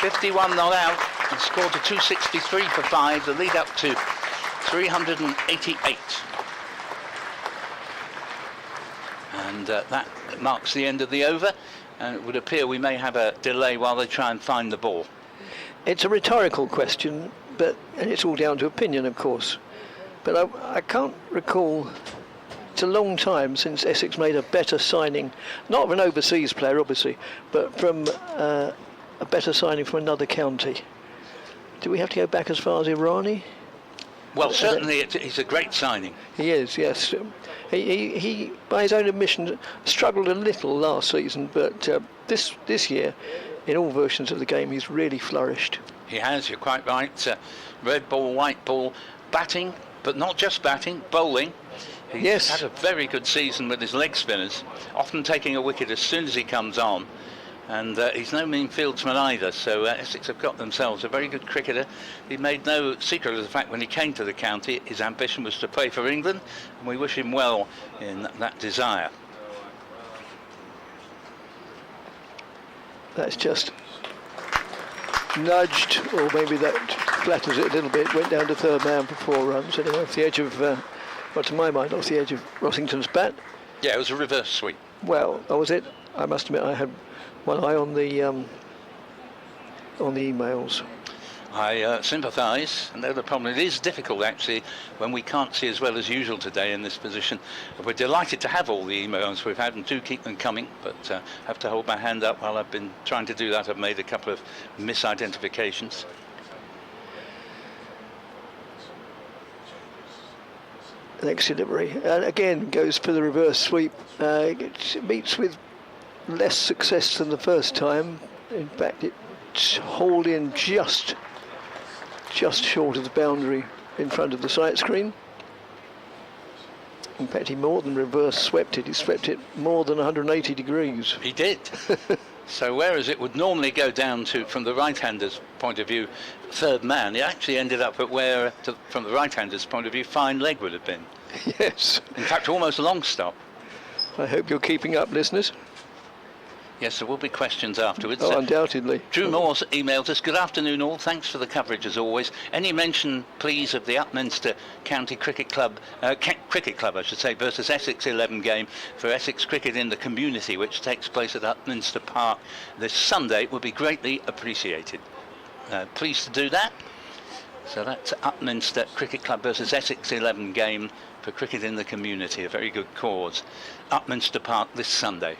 I: 51 not out, and scored to 263 for 5. The lead up to 388. And that marks the end of the over, and it would appear we may have a delay while they try and find the ball.
Q: It's a rhetorical question, and it's all down to opinion, of course. But I can't recall. It's a long time since Essex made a better signing, not of an overseas player, obviously, but from a better signing from another county. Do we have to go back as far as Irani?
I: Well, certainly he's a great signing.
Q: He is, yes. He, by his own admission, struggled a little last season, but this year, in all versions of the game, he's really flourished.
I: He has, you're quite right. Red ball, white ball, batting, but not just batting, bowling. He's had a very good season with his leg spinners, often taking a wicket as soon as he comes on. And he's no mean fieldsman either, so Essex have got themselves a very good cricketer. He made no secret of the fact when he came to the county his ambition was to play for England, and we wish him well in that desire.
Q: That's just nudged, or maybe that flatters it a little bit. Went down to third man for 4 runs. Anyway, off the edge of, well, to my mind, off the edge of Rossington's bat.
I: Yeah, it was a reverse sweep.
Q: Well, that was it. I must admit, I had one eye on the emails.
I: I sympathise, and the problem. It is difficult actually when we can't see as well as usual today in this position. We're delighted to have all the emails we've had and do keep them coming, but have to hold my hand up while I've been trying to do that. I've made a couple of misidentifications.
Q: Next delivery, and again goes for the reverse sweep. It meets with less success than the first time. In fact, it's hauled in just short of the boundary in front of the sight screen. In fact, he more than reverse swept it. He swept it more than 180 degrees.
I: He did. So whereas it would normally go down to, from the right-hander's point of view, third man, it actually ended up at where, from the right-hander's point of view, fine leg would have been.
Q: Yes.
I: In fact, almost long stop.
Q: I hope you're keeping up, listeners.
I: Yes, there will be questions afterwards.
Q: Oh, undoubtedly.
I: Drew Moore's emailed us. Good afternoon all. Thanks for the coverage as always. Any mention, please, of the Upminster County Cricket Club, Cricket Club, I should say, versus Essex 11 game for Essex Cricket in the Community, which takes place at Upminster Park this Sunday, would be greatly appreciated. Pleased to do that. So that's Upminster Cricket Club versus Essex 11 game for Cricket in the Community, a very good cause. Upminster Park this Sunday.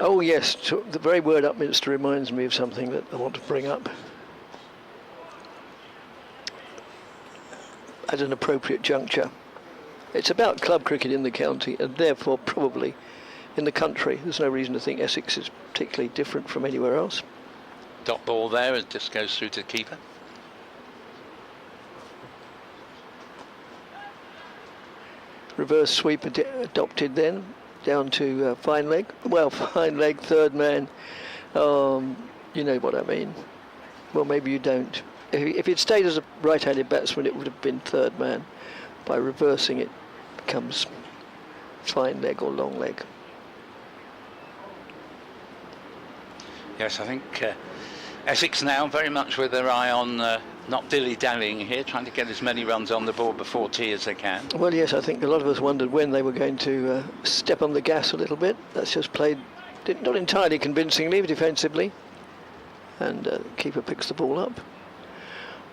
Q: Oh yes, the very word Upminster reminds me of something that I want to bring up at an appropriate juncture. It's about club cricket in the county and therefore probably in the country. There's no reason to think Essex is particularly different from anywhere else.
I: Dot ball there, it just goes through to the keeper.
Q: Reverse sweep adopted then. Down to fine leg. Well, fine leg, third man. You know what I mean. Well, maybe you don't. If it stayed as a right-handed batsman, it would have been third man. By reversing it, becomes fine leg or long leg.
I: Yes, I think Essex now very much with their eye on not dilly-dallying here, trying to get as many runs on the board before tea as they can.
Q: Well, yes, I think a lot of us wondered when they were going to step on the gas a little bit. That's just played not entirely convincingly defensively. And the keeper picks the ball up.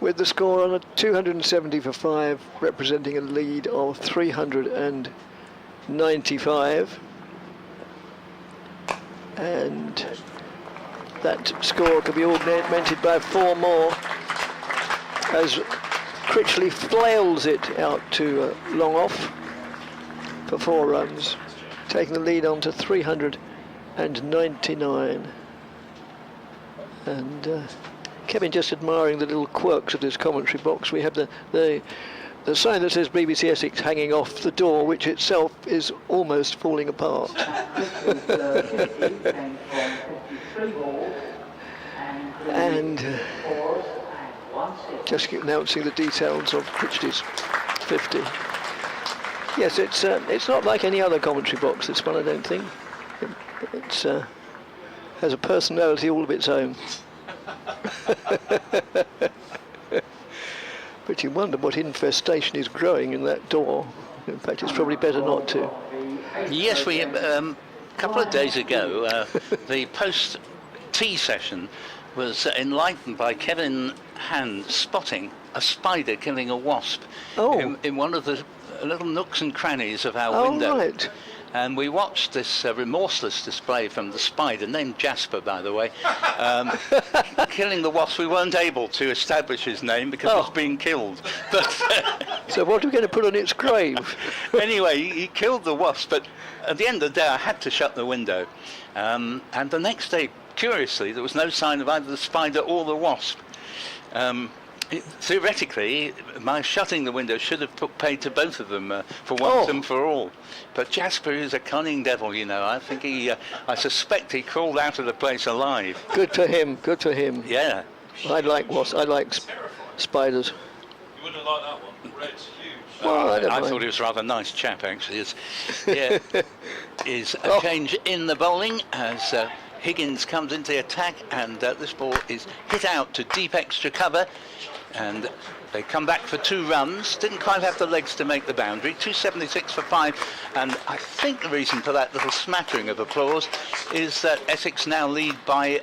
Q: With the score on a 270 for 5, representing a lead of 395. And that score could be augmented by 4 more as Critchley flails it out to long off for 4 runs, taking the lead on to 399. And Kevin just admiring the little quirks of this commentary box. We have the sign that says BBC Essex hanging off the door, which itself is almost falling apart. And just announcing the details of Critchley's 50. Yes, it's not like any other commentary box, this one, I don't think. It has a personality all of its own. But you wonder what infestation is growing in that door. In fact, it's probably better not to.
I: Yes, we a couple of days ago, the post-tea session was enlightened by Kevin Hand spotting a spider killing a wasp in one of the little nooks and crannies of our window.
Q: Right.
I: And we watched this remorseless display from the spider, named Jasper, by the way, killing the wasp. We weren't able to establish his name because it was being killed. But
Q: so what are we going to put on its grave?
I: Anyway, he killed the wasp, but at the end of the day, I had to shut the window. And the next day, curiously, there was no sign of either the spider or the wasp. Theoretically, my shutting the window should have paid to both of them for once and for all. But Jasper is a cunning devil, you know. I think I suspect he crawled out of the place alive.
Q: Good for him. Good for him.
I: Yeah.
Q: I like spiders.
S: You wouldn't like that one.
Q: Well,
I: I thought he was a rather nice chap, actually. Is a change in the bowling as Higgins comes into the attack, and this ball is hit out to deep extra cover, and they come back for 2 runs. Didn't quite have the legs to make the boundary. 276 for 5, and I think the reason for that little smattering of applause is that Essex now lead by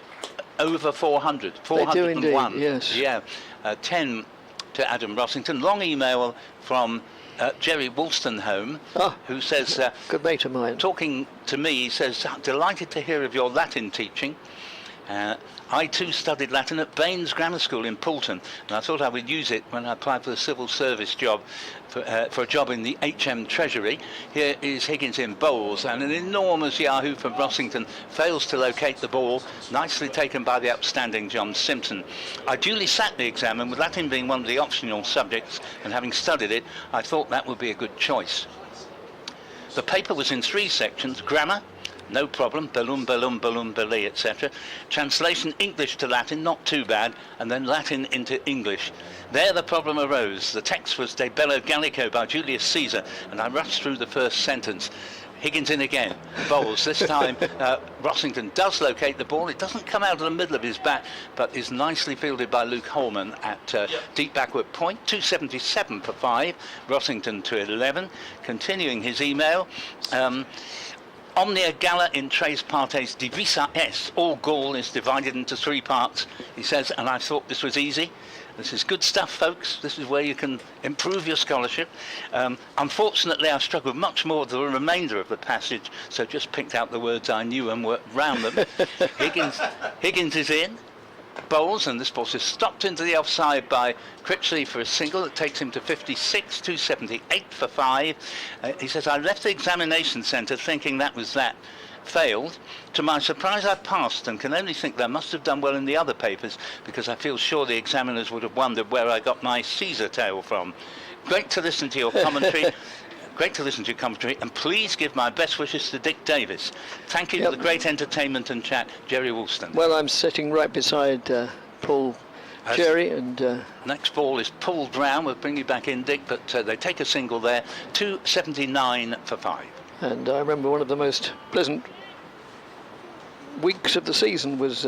I: over 400. 401.
Q: They do indeed, yes.
I: Yeah, 10 to Adam Rossington. Long email from Jerry Woolstenholme, who says,
Q: good mate of mine,
I: talking to me, he says, delighted to hear of your Latin teaching. I too studied Latin at Baines Grammar School in Poulton, and I thought I would use it when I applied for the civil service job, for a job in the HM Treasury. Here is Higgins in bowls, and an enormous yahoo from Rossington fails to locate the ball, nicely taken by the upstanding John Simpson. I duly sat the exam, and with Latin being one of the optional subjects, and having studied it, I thought that would be a good choice. The paper was in 3 sections: grammar, no problem, balloon, balloon, balloon, belay, etc. Translation English to Latin, not too bad, and then Latin into English. There the problem arose. The text was De Bello Gallico by Julius Caesar, and I rushed through the first sentence. Higgins in again, bowls. This time Rossington does locate the ball. It doesn't come out of the middle of his bat, but is nicely fielded by Luke Holman at deep backward point. 277 for 5, Rossington to 11. Continuing his email, Omnia Gala in tres partes divisa es. All Gaul is divided into 3 parts, he says, and I thought this was easy. This is good stuff, folks. This is where you can improve your scholarship. Unfortunately, I struggled much more with the remainder of the passage, so just picked out the words I knew and worked round them. Higgins is in, bowls, and this ball is stopped into the offside by Critchley for a single that takes him to 56, 278 for 5. He says, I left the examination centre thinking that was that. Failed. To my surprise, I passed, and can only think that I must have done well in the other papers, because I feel sure the examiners would have wondered where I got my Caesar tail from. Great to listen to your commentary. Great to listen to your commentary, and please give my best wishes to Dick Davis. Thank you for the great entertainment and chat, Jerry Woolston.
Q: Well, I'm sitting right beside Paul, Jerry, and
I: next ball is pulled round. We'll bring you back in, Dick, but they take a single there. 279 for 5.
Q: And I remember one of the most pleasant weeks of the season was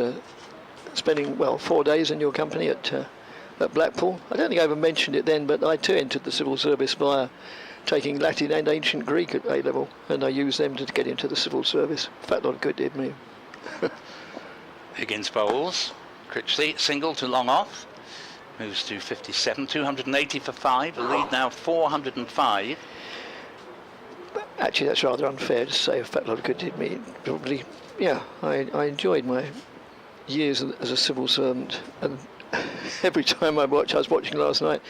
Q: spending 4 days in your company at Blackpool. I don't think I ever mentioned it then, but I too entered the civil service via taking Latin and ancient Greek at A level, and I used them to get into the civil service. Fat lot of good did me.
I: Higgins bowls. Critchley single to long off. Moves to 57, 280 for 5. A lead now 405.
Q: Actually, that's rather unfair to say a fat lot of good did me. Probably, yeah, I enjoyed my years as a civil servant, and every time I was watching last night,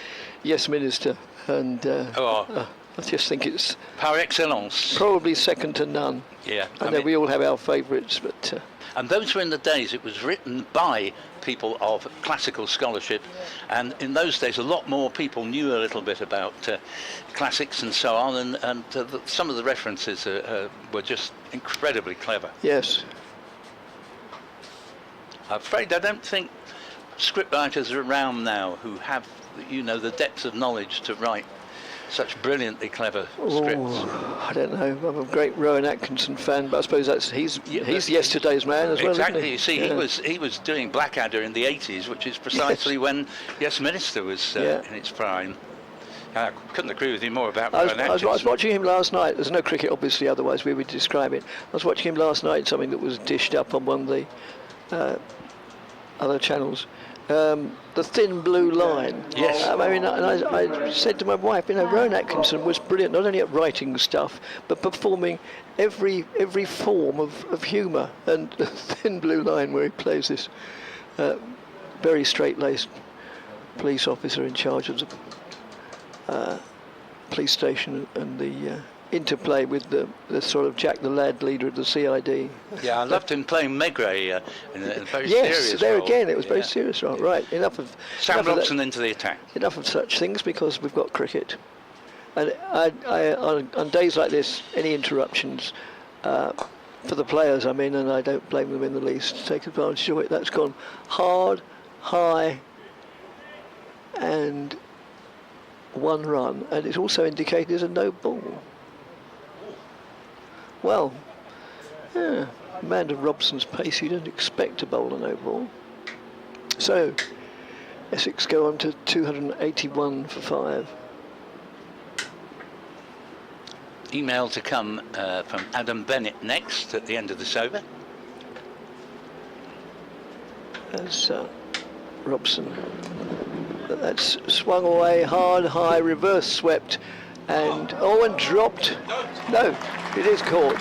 Q: Yes Minister, and I just think it's
I: par excellence,
Q: probably second to none.
I: Yeah,
Q: I know we all have our favourites, but
I: and those were in the days it was written by people of classical scholarship, and in those days a lot more people knew a little bit about classics and so on, and some of the references were just incredibly clever.
Q: Yes.
I: I'm afraid I don't think scriptwriters are around now who have, the depth of knowledge to write such brilliantly clever scripts.
Q: I don't know. I'm a great Rowan Atkinson fan, but I suppose he's yesterday's man as well.
I: Exactly.
Q: Isn't he?
I: You see, he was doing Blackadder in the 80s, which is precisely when Yes Minister was in its prime. I couldn't agree with you more about Rowan Atkinson.
Q: I was watching him last night. There's no cricket, obviously, otherwise we would describe it. I was watching him last night, something that was dished up on one of the other channels. The Thin Blue Line.
I: Yes.
Q: I said to my wife, Rowan Atkinson was brilliant, not only at writing stuff, but performing every form of humour. And the Thin Blue Line, where he plays this very straight-laced police officer in charge of the police station, and the interplay with the sort of Jack the Lad leader of the CID.
I: Yeah, I loved him playing Maigret in a very
Q: yes,
I: serious
Q: there
I: role.
Q: Again, it was very serious role. Right, enough of
I: Sam Robson into the attack.
Q: Enough of such things, because we've got cricket. And on days like this, any interruptions for the players, and I don't blame them in the least, take advantage of it. That's gone hard, high, and 1 run, and it's also indicated as a no ball. Well, yeah, Amanda Robson's pace, you don't expect to bowl a no ball. So, Essex go on to 281 for 5.
I: Email to come from Adam Bennett next at the end of this over.
Q: As Robson, that's swung away hard, high, reverse swept, and dropped. No, it is caught.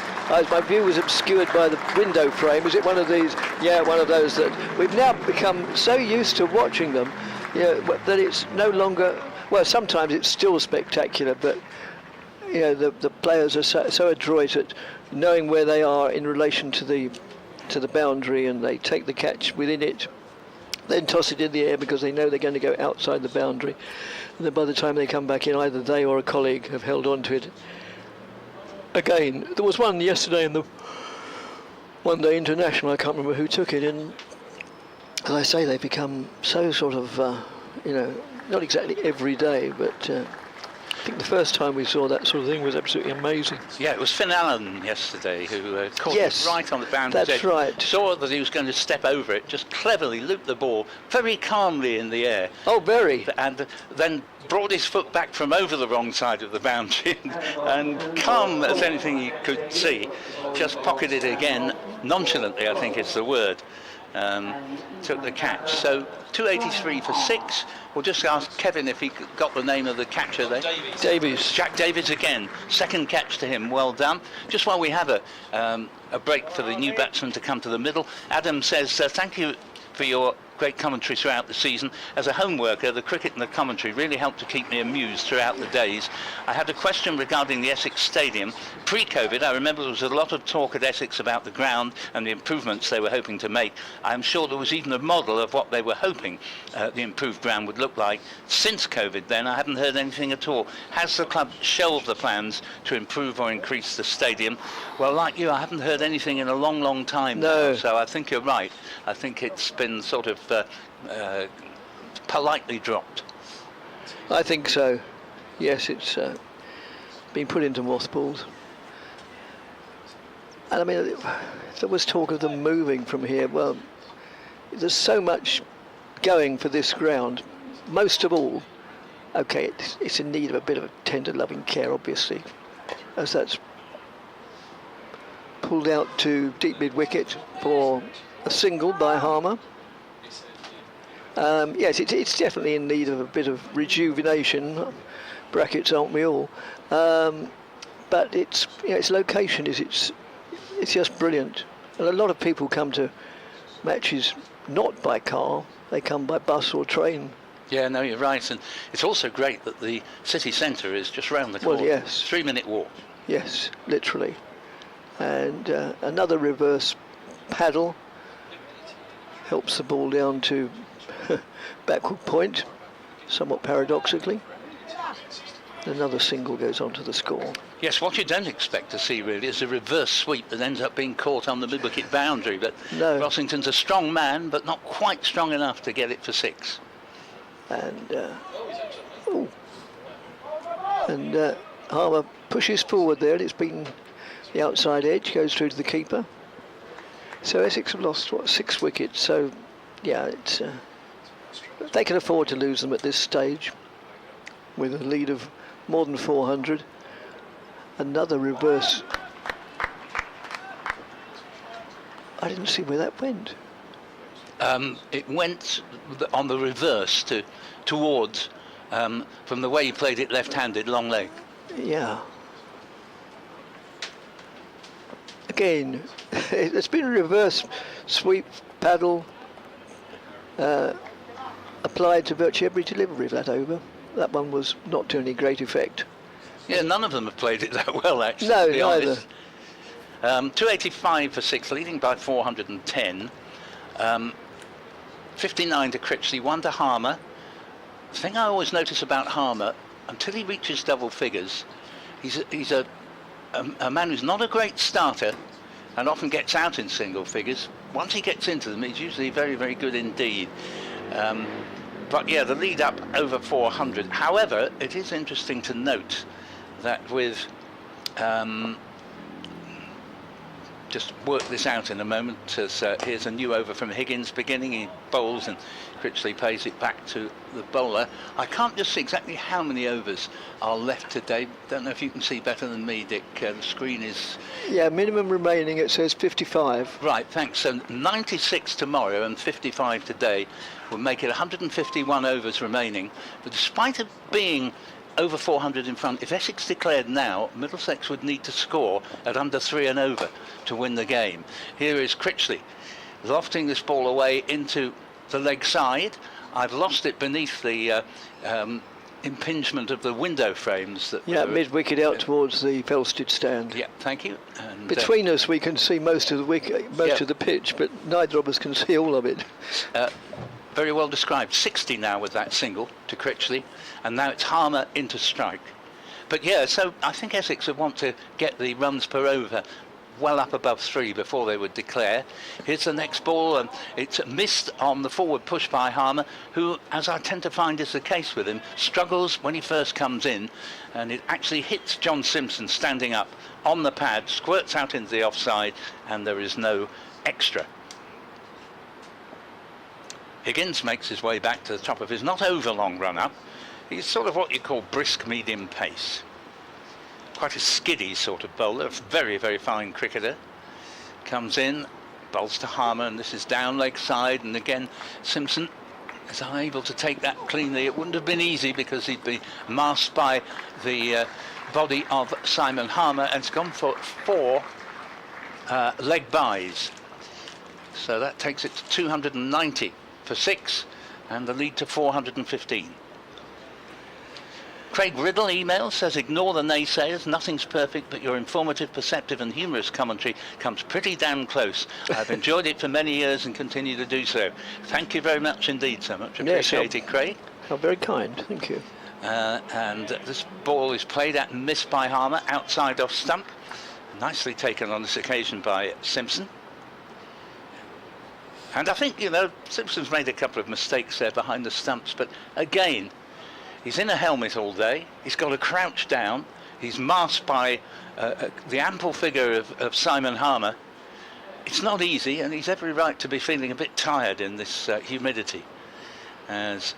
Q: My view was obscured by the window frame. Is it one of these? Yeah, one of those that we've now become so used to watching them, that it's no longer. Well, sometimes it's still spectacular, but the players are so adroit at knowing where they are in relation to the boundary, and they take the catch within it, then toss it in the air because they know they're going to go outside the boundary, and then by the time they come back in, either they or a colleague have held on to it. Again, there was one yesterday in the One Day International, I can't remember who took it, and as I say, they become so sort of not exactly every day, but I think the first time we saw that sort of thing was absolutely amazing.
I: Yeah, it was Finn Allen yesterday who caught it right on the boundary.
Q: That's right.
I: Saw that he was going to step over it, just cleverly looped the ball very calmly in the air.
Q: Oh, very.
I: And then brought his foot back from over the wrong side of the boundary and calm as anything you could see, just pocketed it again, nonchalantly I think is the word. Took the catch. So 283 for 6. We'll just ask Kevin if he got the name of the catcher there.
Q: Davies.
I: Jack Davies again. Second catch to him. Well done. Just while we have a break for the new batsman to come to the middle, Adam says thank you for your great commentary throughout the season. As a home worker, the cricket and the commentary really helped to keep me amused throughout the days. I had a question regarding the Essex Stadium. Pre-COVID, I remember there was a lot of talk at Essex about the ground and the improvements they were hoping to make. I'm sure there was even a model of what they were hoping the improved ground would look like. Since COVID then, I haven't heard anything at all. Has the club shelved the plans to improve or increase the stadium? Well, like you, I haven't heard anything in a long, long time now, so I think you're right. I think it's been sort of politely dropped.
Q: I think so. Yes, it's been put into mothballs. And I mean, there was talk of them moving from here. Well, there's so much going for this ground. Most of all, okay, it's in need of a bit of tender loving care, obviously, as that's pulled out to deep mid wicket for a single by Harmer. Yes, it's definitely in need of a bit of rejuvenation. Brackets, aren't we all? But its location it's just brilliant. And a lot of people come to matches not by car; they come by bus or train.
I: Yeah, no, you're right, and it's also great that the city centre is just round the corner.
Q: Well, yes,
I: 3-minute walk.
Q: Yes, literally. And another reverse paddle helps the ball down to backward point, somewhat paradoxically. Another single goes on to the score.
I: Yes, what you don't expect to see really is a reverse sweep that ends up being caught on the mid-wicket boundary, but
Q: no.
I: Rossington's a strong man, but not quite strong enough to get it for 6.
Q: And Harmer pushes forward there, and it's been the outside edge, goes through to the keeper. So Essex have lost, 6 wickets, so yeah, it's they can afford to lose them at this stage with a lead of more than 400. Another reverse. I didn't see where that went.
I: It went on the reverse towards from the way he played it left-handed, long leg.
Q: Yeah. Again, it's been a reverse sweep paddle applied to virtually every delivery of that over. That one was not to any great effect.
I: Yeah, none of them have played it that well, actually.
Q: No,
I: to be
Q: neither.
I: Honest. 285 for 6, leading by 410. 59 to Critchley, 1 to Harmer. The thing I always notice about Harmer, until he reaches double figures, he's a man who's not a great starter and often gets out in single figures. Once he gets into them, he's usually very, very good indeed. But yeah, the lead up over 400. However, it is interesting to note that with just work this out in a moment, as here's a new over from Higgins beginning. He bowls and Critchley pays it back to the bowler. I can't just see exactly how many overs are left today. Don't know if you can see better than me, Dick. The screen is...
Q: Yeah, minimum remaining, it says 55.
I: Right, thanks. So 96 tomorrow and 55 today will make it 151 overs remaining. But despite it being over 400 in front, if Essex declared now, Middlesex would need to score at under 3 and over to win the game. Here is Critchley lofting this ball away into the leg side. I've lost it beneath the impingement of the window frames.
Q: Mid-wicket out towards the Felsted stand.
I: Yeah, thank you. And,
Q: between us we can see most of the wicket, of the pitch, but neither of us can see all of it.
I: Very well described. 60 now with that single to Critchley, and now it's Harmer into strike. But yeah, so I think Essex would want to get the runs per over well up above 3 before they would declare. Here's the next ball, and it's missed on the forward push by Harmer, who, as I tend to find is the case with him, struggles when he first comes in, and it actually hits John Simpson standing up on the pad, squirts out into the offside, and there is no extra. Higgins makes his way back to the top of his not over long run up. He's sort of what you call brisk medium pace. Quite a skiddy sort of bowler, a very, very fine cricketer. Comes in, bowls to Harmer, and this is down leg side, and again Simpson is unable to take that cleanly. It wouldn't have been easy because he'd be masked by the body of Simon Harmer, and it's gone for 4 leg byes. So that takes it to 290 for 6, and the lead to 415. Craig Riddle email says, ignore the naysayers, nothing's perfect, but your informative, perceptive and humorous commentary comes pretty damn close. I've enjoyed it for many years and continue to do so. Thank you very much indeed, so much appreciated, Craig.
Q: How very kind, thank you.
I: And this ball is played at and missed by Harmer, outside off stump. Nicely taken on this occasion by Simpson. And I think, Simpson's made a couple of mistakes there behind the stumps, but again, he's in a helmet all day, he's got to crouch down, he's masked by the ample figure of Simon Harmer. It's not easy, and he's every right to be feeling a bit tired in this humidity. As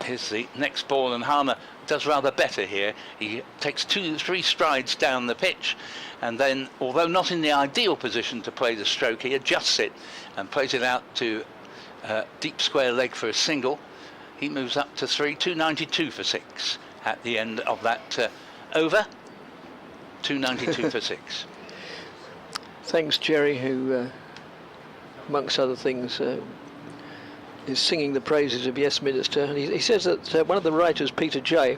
I: here's the next ball, and Harmer does rather better here. He takes 2-3 strides down the pitch, and then, although not in the ideal position to play the stroke, he adjusts it and plays it out to deep square leg for a single. He moves up to 3, 292 for 6 at the end of that over. 292 for 6.
Q: Thanks, Jerry, who, amongst other things, is singing the praises of Yes Minister. And he says that one of the writers, Peter J,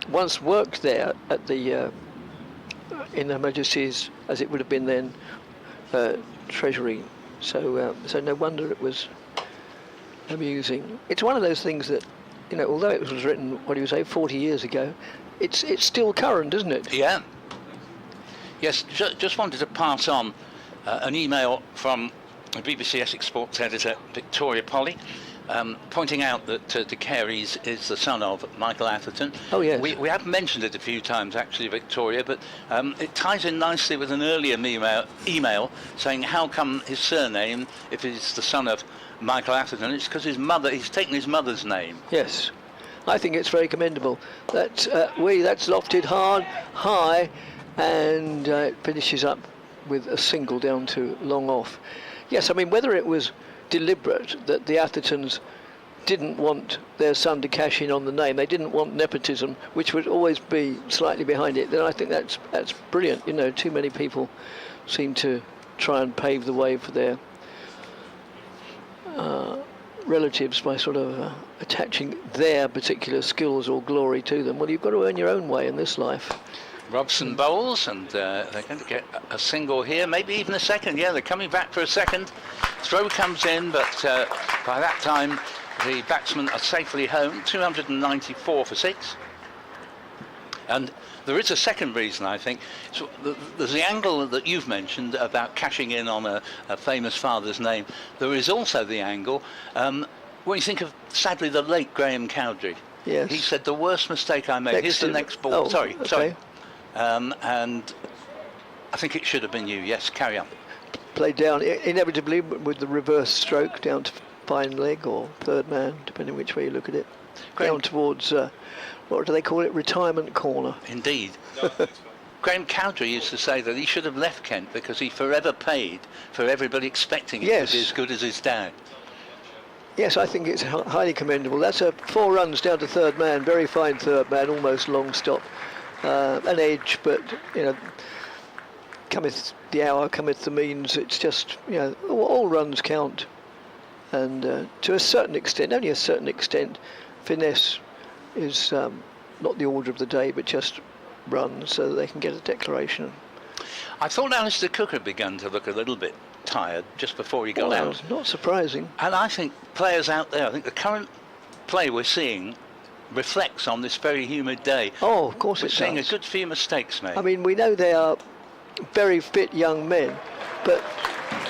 Q: once worked there at the in Her Majesty's, as it would have been then, Treasury. So no wonder it was amusing. It's one of those things that, although it was written, what do you say, 40 years ago, it's still current, isn't it?
I: Yeah. Yes, just wanted to pass on an email from the BBC Essex Sports editor Victoria Polly, pointing out that De Carey's is the son of Michael Atherton.
Q: Oh yes.
I: We have mentioned it a few times actually, Victoria, but it ties in nicely with an earlier email saying how come his surname, if he's the son of Michael Atherton, it's because he's taken his mother's name.
Q: Yes, I think it's very commendable. That's lofted high, and it finishes up with a single down to long off. Yes, I mean, whether it was deliberate that the Athertons didn't want their son to cash in on the name, they didn't want nepotism, which would always be slightly behind it, then I think that's brilliant. Too many people seem to try and pave the way for their relatives by sort of attaching their particular skills or glory to them. Well, you've got to earn your own way in this life.
I: Robson bowls, and they're going to get a single here, maybe even a second. Yeah, they're coming back for a second. Throw comes in, but by that time the batsmen are safely home. 294 for 6. And there is a second reason, I think. So there's the angle that you've mentioned about cashing in on a famous father's name. There is also the angle When you think of, sadly, the late Graham Cowdrey,
Q: Yes.
I: he said the worst mistake I made. Here's the next ball.
Q: Oh,
I: sorry.
Q: okay.
I: And I think it should have been you. Yes, carry on.
Q: Played down inevitably with the reverse stroke down to fine leg or third man, depending which way you look at it. Down towards, what do they call it, retirement corner.
I: Indeed. Graham Cowdrey used to say that he should have left Kent because he forever paid for everybody expecting it to be as good as his dad.
Q: Yes, I think it's highly commendable. That's 4 runs down to third man, very fine third man, almost long stop. An edge, but, you know, cometh the hour, cometh the means. It's just, you know, all runs count. And to a certain extent, only a certain extent, finesse is not the order of the day, but just run so that they can get a declaration.
I: I thought Alistair Cook had begun to look a little bit tired just before he got out.
Q: Not surprising.
I: And I think players out there, I think the current play we're seeing reflects on this very humid day.
Q: Oh, of course it does.
I: We're seeing a good few mistakes made.
Q: I mean, we know they are very fit young men, but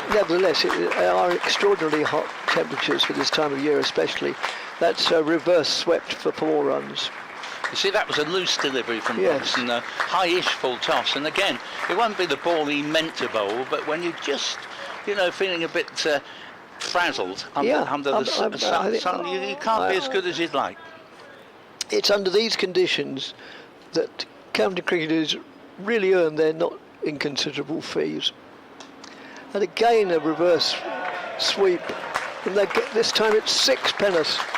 Q: nevertheless, they are extraordinarily hot temperatures for this time of year especially. That's reverse swept for 4 runs.
I: You see, that was a loose delivery from Robson, a high-ish full toss. And again, it won't be the ball he meant to bowl, but when you're just, you know, feeling a bit frazzled under the sun, you can't be as good as you'd like.
Q: It's under these conditions that county cricketers really earn their not inconsiderable fees. And again, a reverse sweep, and this time it's 6 penn'orth.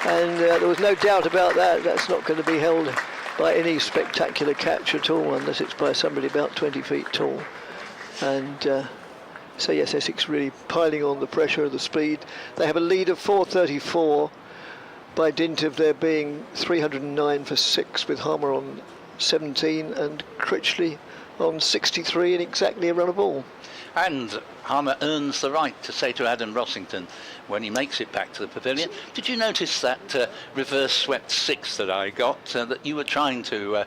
Q: And there was no doubt about that. That's not going to be held by any spectacular catch at all, unless it's by somebody about 20 feet tall. And so yes, Essex really piling on the pressure of the speed. They have a lead of 434 by dint of there being 309 for 6 with Harmer on 17 and Critchley on 63 and exactly a run a ball.
I: And Harmer earns the right to say to Adam Rossington when he makes it back to the pavilion, did you notice that reverse swept 6 that I got that you were trying to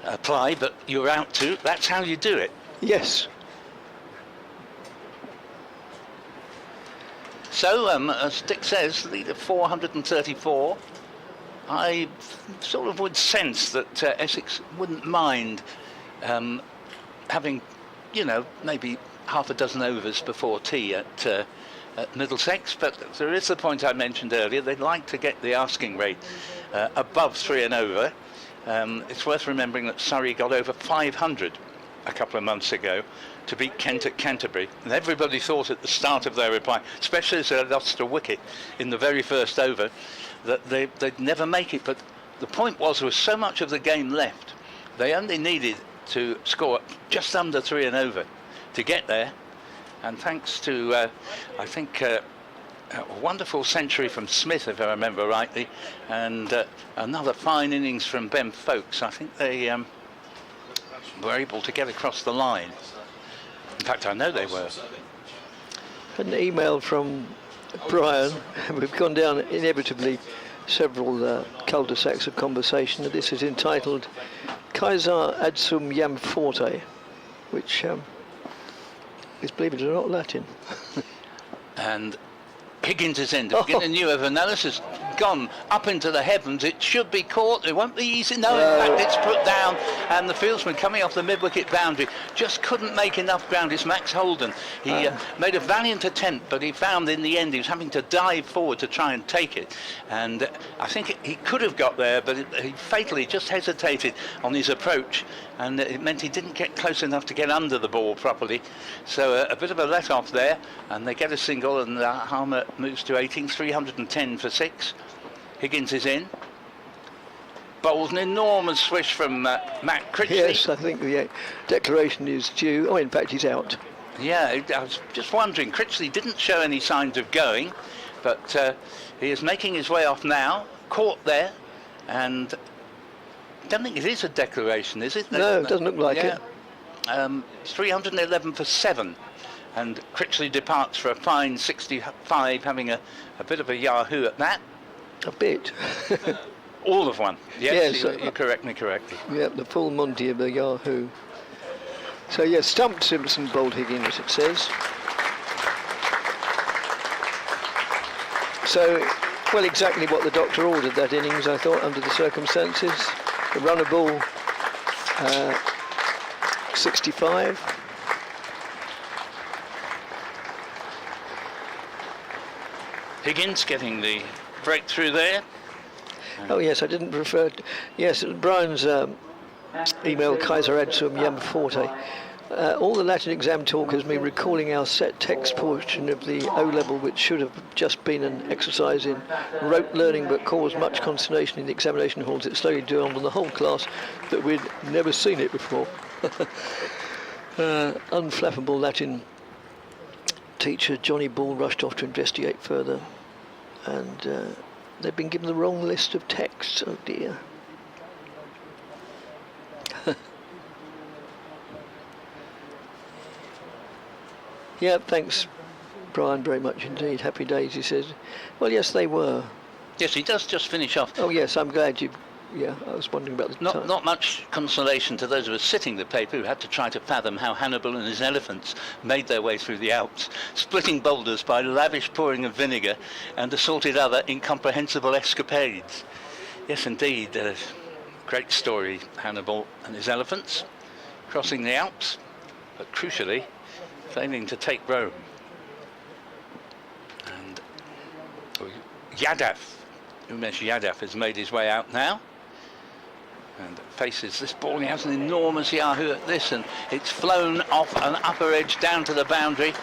I: apply, but you were out to? That's how you do it.
Q: Yes.
I: So, as Dick says, lead of 434. I sort of would sense that Essex wouldn't mind having, you know, maybe half a dozen overs before tea at Middlesex, but there is the point I mentioned earlier. They'd like to get the asking rate above 3 and over. It's worth remembering that Surrey got over 500 a couple of months ago to beat Kent at Canterbury, and everybody thought at the start of their reply, especially as they lost a wicket in the very first over, that they'd never make it. But the point was there was so much of the game left, they only needed to score just under 3 and over to get there. And thanks to, I think, a wonderful century from Smith, if I remember rightly, and another fine innings from Ben Folkes, I think they were able to get across the line. In fact, I know they were.
Q: An email from Brian. We've gone down inevitably several cul-de-sacs of conversation. This is entitled Kaiser Adsum Jam Forte, which is, believe it or not, Latin.
I: And Higgins is in. The beginning new of analysis gone up into the heavens. It should be caught. It won't be easy. No, in fact, it's put down. And the fieldsman coming off the mid-wicket boundary just couldn't make enough ground. It's Max Holden. He made a valiant attempt, but he found in the end he was having to dive forward to try and take it. And I think he could have got there, but he fatally just hesitated on his approach. And it meant he didn't get close enough to get under the ball properly. So a bit of a let-off there, and they get a single, and Harmer moves to 18, 310 for 6. Higgins is in. Bowls an enormous swish from Matt Critchley.
Q: Yes, I think the declaration is due. Oh, in fact, he's out.
I: Yeah, I was just wondering. Critchley didn't show any signs of going, but he is making his way off now. Caught there, and I don't think it is a declaration, is it?
Q: No, it doesn't look like it.
I: 311 for 7. And Critchley departs for a fine 65, having a bit of a yahoo at that.
Q: A bit.
I: All of one. Yes, you correct me correctly.
Q: Yeah, the full Monty of the yahoo. So yes, Stumps, Simpson, bowled Higgins, it says. So, well, exactly what the doctor ordered that innings, I thought, under the circumstances. The runner ball, 65.
M: Higgins getting the breakthrough there.
Q: Oh yes, I didn't refer to, yes, Brian's email Kaiser Adsum Yam Forte. All the Latin exam talk has me recalling our set text portion of the O-level, which should have just been an exercise in rote learning but caused much consternation in the examination halls. It slowly dawned on the whole class that we'd never seen it before. Unflappable Latin teacher Johnny Ball rushed off to investigate further, and they've been given the wrong list of texts. Oh dear. Yeah, thanks, Brian, very much indeed. Happy days, he says. Well, yes, they were.
M: Yes, he does just finish off.
Q: Oh, yes, I'm glad you... Yeah, I was wondering about the time.
M: Not much consolation to those of us sitting the paper who had to try to fathom how Hannibal and his elephants made their way through the Alps, splitting boulders by lavish pouring of vinegar and assorted other incomprehensible escapades. Yes, indeed, great story, Hannibal and his elephants, crossing the Alps, but crucially, failing to take Rome. And Umesh Yadav has made his way out now and faces this ball. He has an enormous yahoo at this, and it's flown off an upper edge down to the boundary,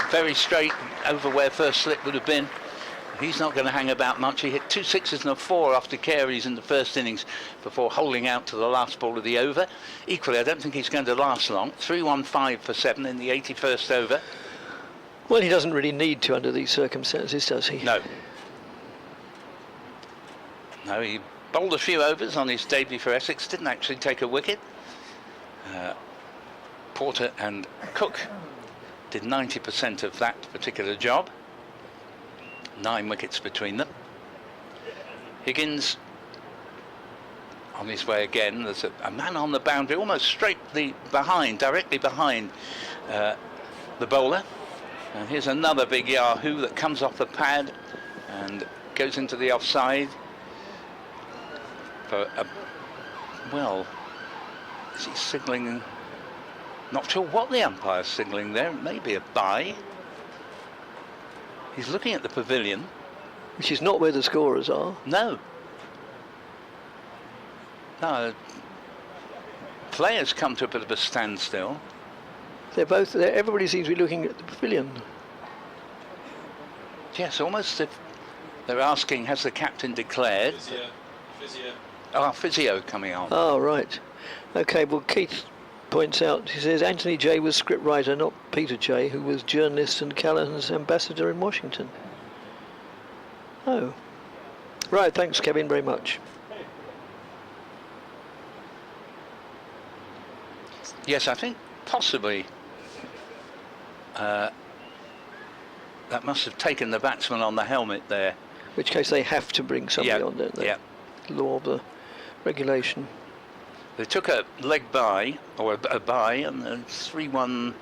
M: very straight over where first slip would have been. He's not going to hang about much. He hit 2 sixes and a 4 after carries in the first innings before holding out to the last ball of the over. Equally, I don't think he's going to last long. 3-1-5 for 7 in the 81st over.
Q: Well, he doesn't really need to under these circumstances, does he?
M: No. No, he bowled a few overs on his debut for Essex, didn't actually take a wicket. Porter and Cook did 90% of that particular job. 9 wickets between them. Higgins on his way again. There's a man on the boundary, almost directly behind the bowler. And here's another big yahoo that comes off the pad and goes into the offside. For well, is he signalling? Not sure what the umpire's signalling there. Maybe a bye. He's looking at the pavilion.
Q: Which is not where the scorers are.
M: No. No. Players come to a bit of a standstill.
Q: They're both there. Everybody seems to be looking at the pavilion.
M: Yes, almost if they're asking, has the captain declared?
S: Physio.
M: Oh, physio coming on.
Q: Oh, right. Okay, well, Keith points out, he says Anthony J was scriptwriter, not Peter J, who was journalist and Callahan's ambassador in Washington. Oh. Right, thanks, Kevin, very much.
M: Yes, I think possibly that must have taken the batsman on the helmet there.
Q: In which case they have to bring somebody on, don't they?
M: Yeah.
Q: Law of the regulation.
M: They took a leg bye, or a bye, and 3-1-5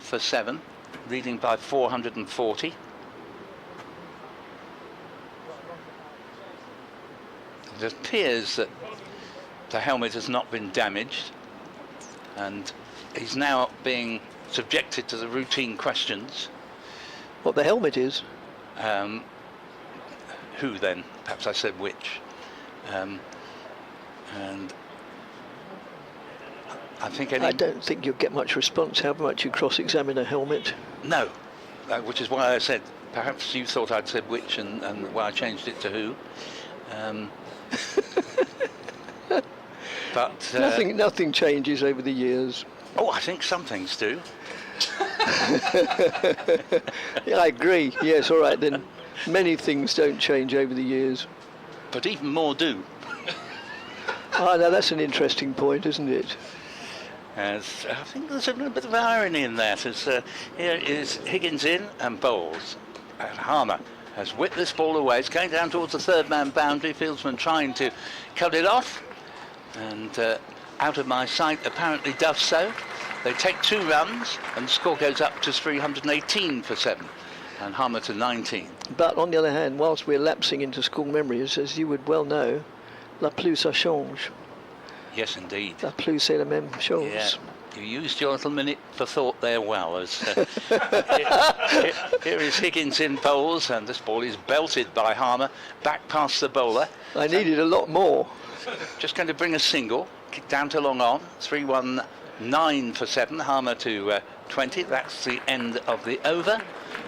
M: for 7, leading by 440. It appears that the helmet has not been damaged, and he's now being subjected to the routine questions.
Q: What the helmet is?
M: Who then? Perhaps I said which. And I think
Q: I don't think you'll get much response however much you cross-examine a helmet.
M: No, which is why I said, perhaps you thought I'd said which and why I changed it to who. But
Q: nothing changes over the years.
M: Oh, I think some things do.
Q: Yeah, I agree. Yes, all right then. Many things don't change over the years.
M: But even more do.
Q: Ah, now that's an interesting point, isn't it?
M: As I think there's a little bit of irony in that, as here is Higgins in and bowls. And Harmer has whipped this ball away. It's going down towards the third man boundary. Fieldsman trying to cut it off. And out of my sight apparently does so. They take 2 runs and the score goes up to 318 for 7.
I: And Harmer to 19.
Q: But on the other hand, whilst we're lapsing into school memories, as you would well know, la plus ça change.
I: Yes, indeed.
Q: La plus c'est la même chose.
I: Yeah. You used your little minute for thought there well. As here is Higgins in bowls, and this ball is belted by Harmer back past the bowler.
Q: I needed a lot more.
I: Just going to bring a single, kick down to long on, 3-1-9 for 7, Harmer to 20. That's the end of the over,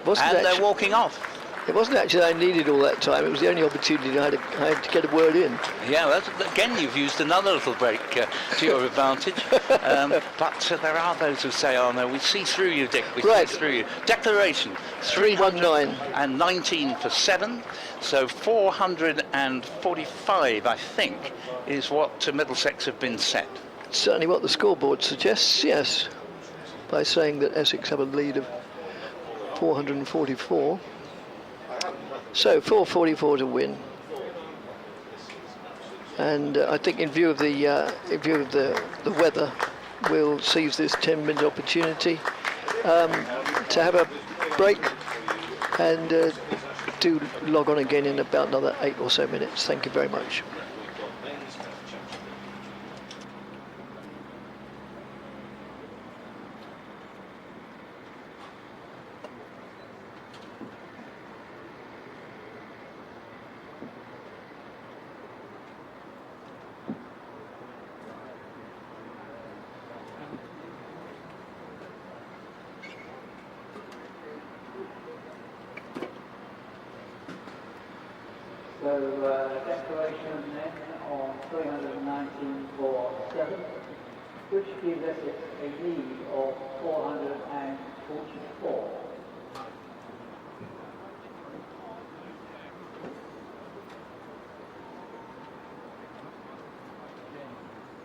I: and they're walking off.
Q: It wasn't actually I needed all that time. It was the only opportunity I had to get a word in.
I: Yeah, well, again, you've used another little break to your advantage. But there are those who say, oh no, we see through you, Dick, we see through you. Declaration, 319 for 7, so 445, I think, is what Middlesex have been set.
Q: Certainly what the scoreboard suggests, yes, by saying that Essex have a lead of 444. So 444 to win, and I think in view of the weather, we'll seize this 10-minute opportunity to have a break and do log on again in about another 8 or so minutes. Thank you very much.
A: So declaration then on 319 for 7, which gives us a lead of 444.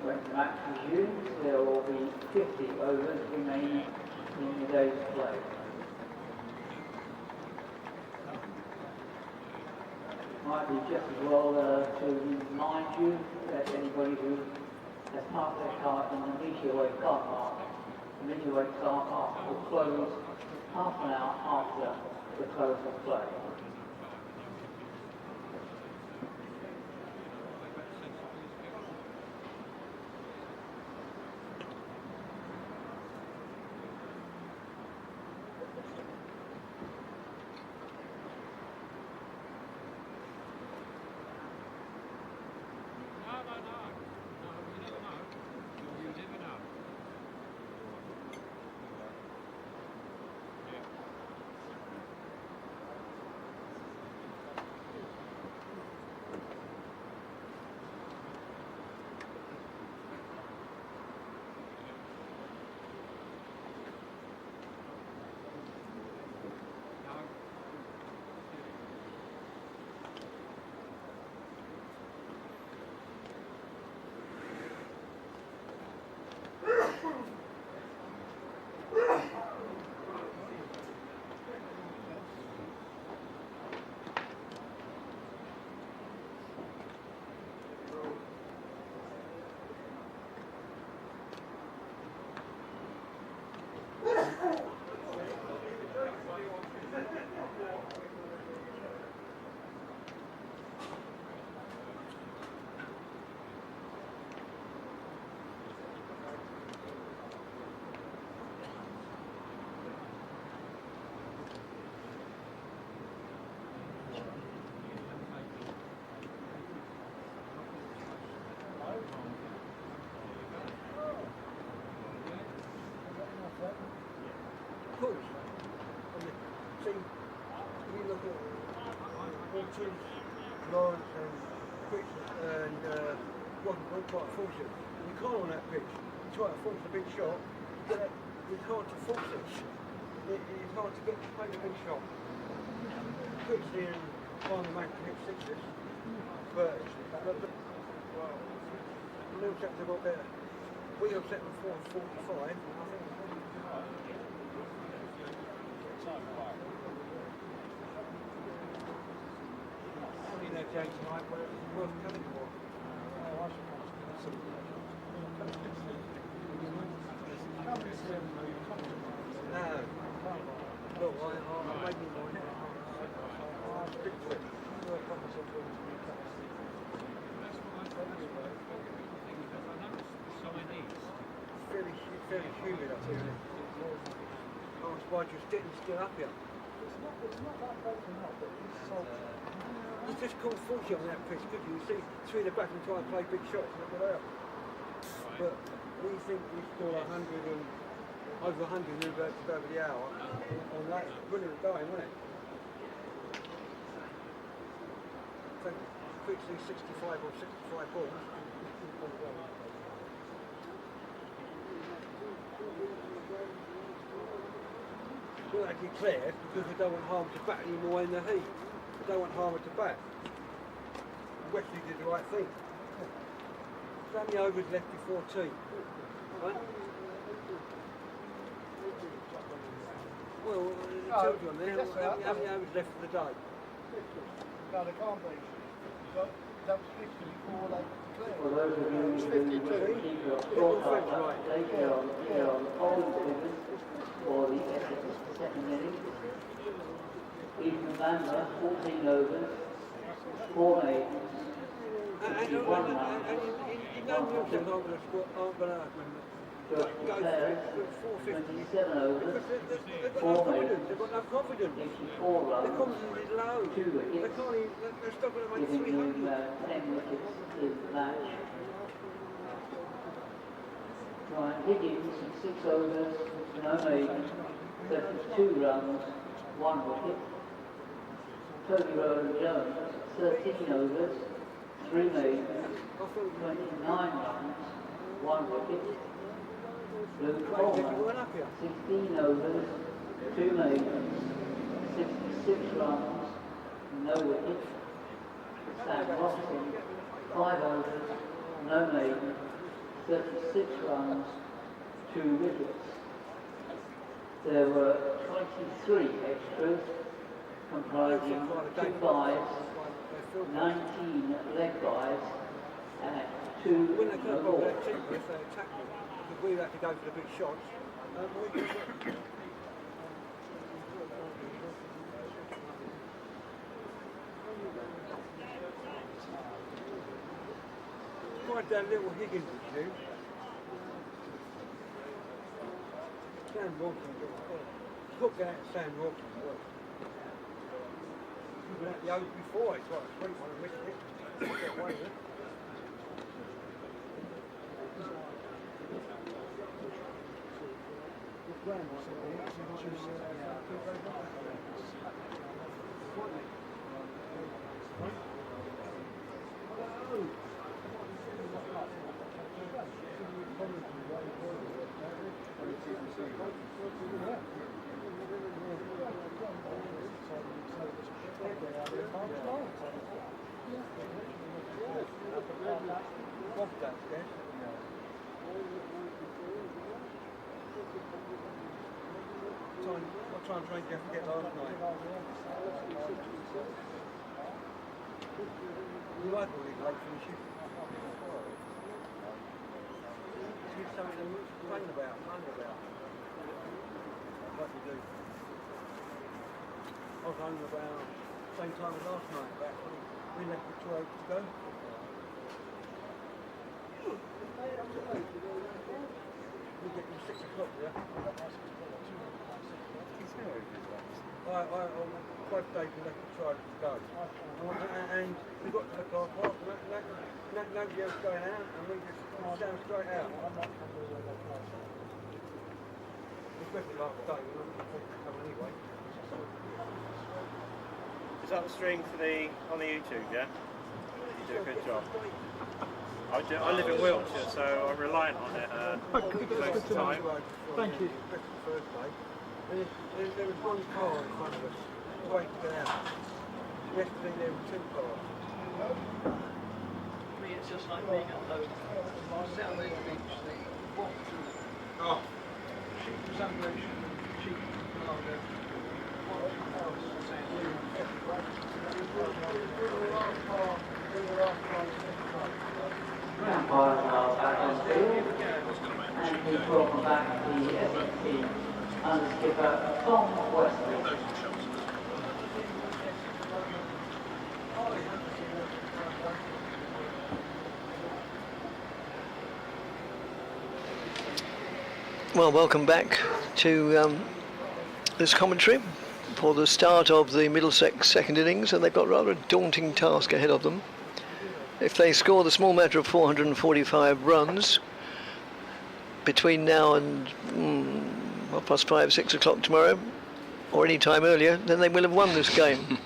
A: When the match resumes, there will be 50 overs remaining in the day's play. Might be just as well to remind you that anybody who has parked their car in the Meteorway car park, the Meteorway car park will close half an hour after the close of play.
O: Lawrence and Wickets and Wickets quite a force it. You can't on that pitch. You try to force a big shot, but it's hard to force it. It's hard to play the big shot. Wickets here and finally managed to hit sixes, but Middlesex have got better. We upset them 445. Game tonight where it was worth coming for. No. Look, I made me mind. fairly humid up here. I'm surprised you're still up here.
P: It's not that bad enough, but it's salty.
O: You just can't force you on that pitch, could you? You see through the back and try and play big shots and look out. But we think we score 100 and over 100 new birds over the hour on that. Brilliant going, wasn't it? So quickly 65 or 65 balls. Well, they declared because we don't want Harmer to bat anymore in the heat. We don't want Harmer to bat. Wesley did the right thing. How many overs left before tea? Right? Well, it tells you on there how many overs left for the day.
P: No, they can't be. That was 50 before they declared.
A: For those of you who keep your scorecard up to date, here on the polling figures for the Essex second innings. Ethan Bamber, 14 overs, 4 maidens, 61 runs. George Player, 27 overs, 4 maidens,
O: They've got no confidence.
A: 64 runs,
O: Their confidence is low.
A: 2 wickets,
O: They're still going to make
A: giving
O: 300.
A: you 10 wickets in the match. Ryan Higgins, 6 overs, no maidens, 32 runs, 1 wicket. Toby Rowland-Jones, 13 overs, 3 maidens, 29 runs, 1 wicket. Luke Coleman, 16 overs, 2 maidens, 66 runs, no wicket. Sam Robson, 5 overs, no maidens, 36 runs, 2 wickets. There were 23 extras, comprising 2 byes, 19 leg byes, and 2
O: When they can't
A: no
O: bowl
A: balls.
O: that cheaper, if they attack you, because we have to go for the big shots. Quite that little Higgins would do. Sam Robson, hook out Sam Robson as well. He went out the overs before, it's like a sweet one and missed it. Get away with it. What time train did you have to get last night? You like all these late finishes? Give something to complain about, moan about. Like you do. I was home about same time as last night, about we left with 2 hours to go. We get them 6 o'clock, yeah? Both days we left the try to go. And we got to the car park, nobody else going out, and we just down straight out. Especially last day, we were not coming anyway.
F: Is that the stream for on the YouTube, yeah? You do a good job. I live in Wiltshire, so I'm reliant on it most of the time.
P: Thank you.
O: There was one car in front of us, waiting to get out. Yesterday there were 2 cars.
J: For me, it's just like being at home. Down there to beach, the walk through.
F: Oh.
J: Cheap examination, cheap lager.
A: Umpires are back on field, and he's welcome back the Essex team under skipper Tom Wesley.
Q: Well, welcome back to this commentary for the start of the Middlesex second innings, and they've got rather a daunting task ahead of them. If they score the small matter of 445 runs between now and 5:30, 6 o'clock tomorrow, or any time earlier, then they will have won this game.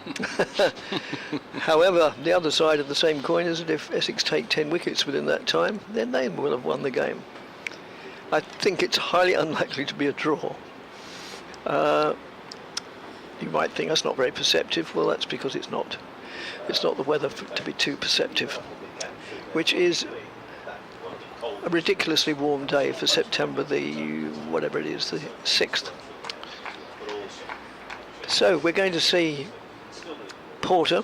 Q: However, the other side of the same coin is that if Essex take 10 wickets within that time, then they will have won the game. I think it's highly unlikely to be a draw. You might think that's not very perceptive. Well, that's because it's not. It's not the weather to be too perceptive, which is a ridiculously warm day for September the, whatever it is, the 6th. So we're going to see Porter,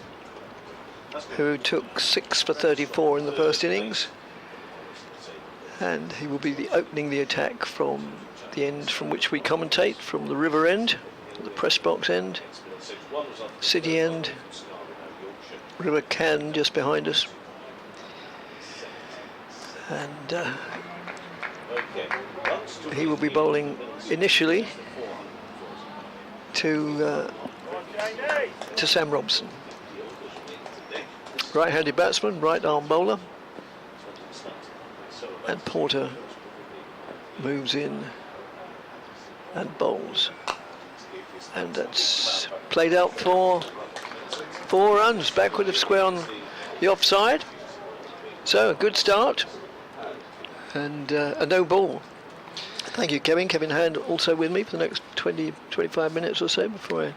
Q: who took 6 for 34 in the first innings, and he will be opening the attack from the end from which we commentate, from the river end, the press box end, city end, River Cann just behind us, and he will be bowling initially to Sam Robson, right-handed batsman, right-arm bowler, and Porter moves in and bowls, and that's played out for 4 runs, backward of square on the offside. So a good start, and a no ball. Thank you, Kevin. Kevin Hand also with me for the next 20-25 minutes or so before I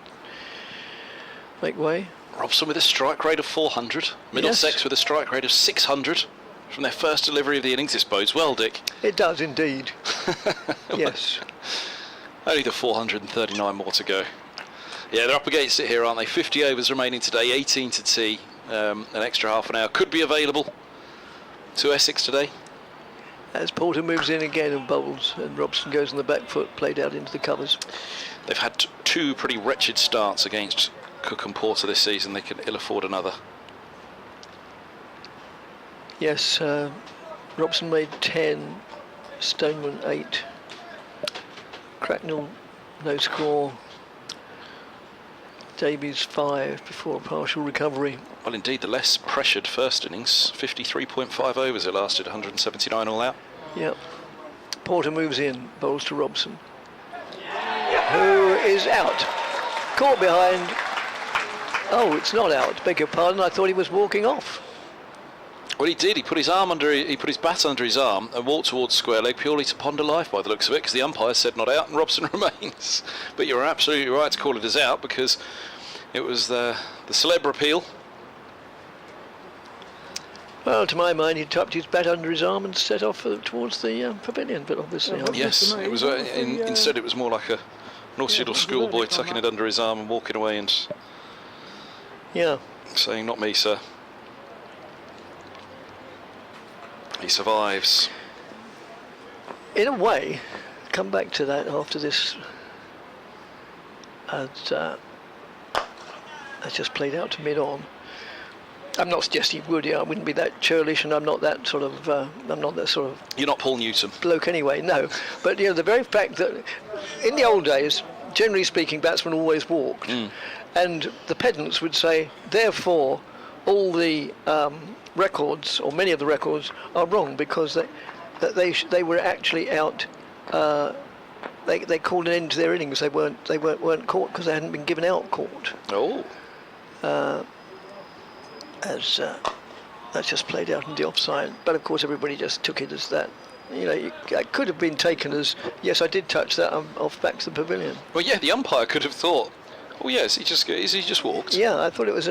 Q: make way.
R: Robson with a strike rate of 400. Middlesex with a strike rate of 600 from their first delivery of the innings. This bodes well, Dick.
Q: It does indeed. Yes.
R: Only the 439 more to go. Yeah, they're up against it here, aren't they? 50 overs remaining today, 18 to tea. An extra half an hour could be available to Essex today.
Q: As Porter moves in again and bowls, and Robson goes on the back foot, played out into the covers.
R: They've had 2 pretty wretched starts against Cook and Porter this season. They can ill afford another.
Q: Yes, Robson made 10, Stoneman 8, Cracknell no score, Davies 5 before a partial recovery.
R: Well, indeed, the less pressured first innings, 53.5 overs it lasted, 179 all out.
Q: Yep. Porter moves in, bowls to Robson, who is out. Caught behind. Oh, it's not out, beg your pardon, I thought he was walking off.
R: Well, he did. He put his bat under his arm and walked towards square leg purely to ponder life by the looks of it, because the umpire said not out and Robson remains. But you're absolutely right to call it as out, because it was the celeb appeal.
Q: Well, to my mind, he tucked his bat under his arm and set off towards the pavilion, but obviously...
R: Yes, it was. Instead, it was more like a naughty little schoolboy tucking it under his arm and walking away and saying, "Not me, sir." He survives.
Q: In a way, come back to that after this. That's just played out to mid-on. I'm not suggesting he would. I wouldn't be that churlish, and I'm not that sort of.
R: You're not Paul Newton.
Q: Bloke anyway. No, but the very fact that in the old days, generally speaking, batsmen always walked, and the pedants would say, therefore, all the records, or many of the records, are wrong because they were actually out. They called an end to their innings. They weren't caught because they hadn't been given out caught.
R: Oh.
Q: That's just played out in the offside, but of course everybody just took it as that. It could have been taken as, yes, I did touch that. I'm off back to the pavilion.
R: Well, yeah, the umpire could have thought, oh yes, he just walked.
Q: Yeah, I thought it was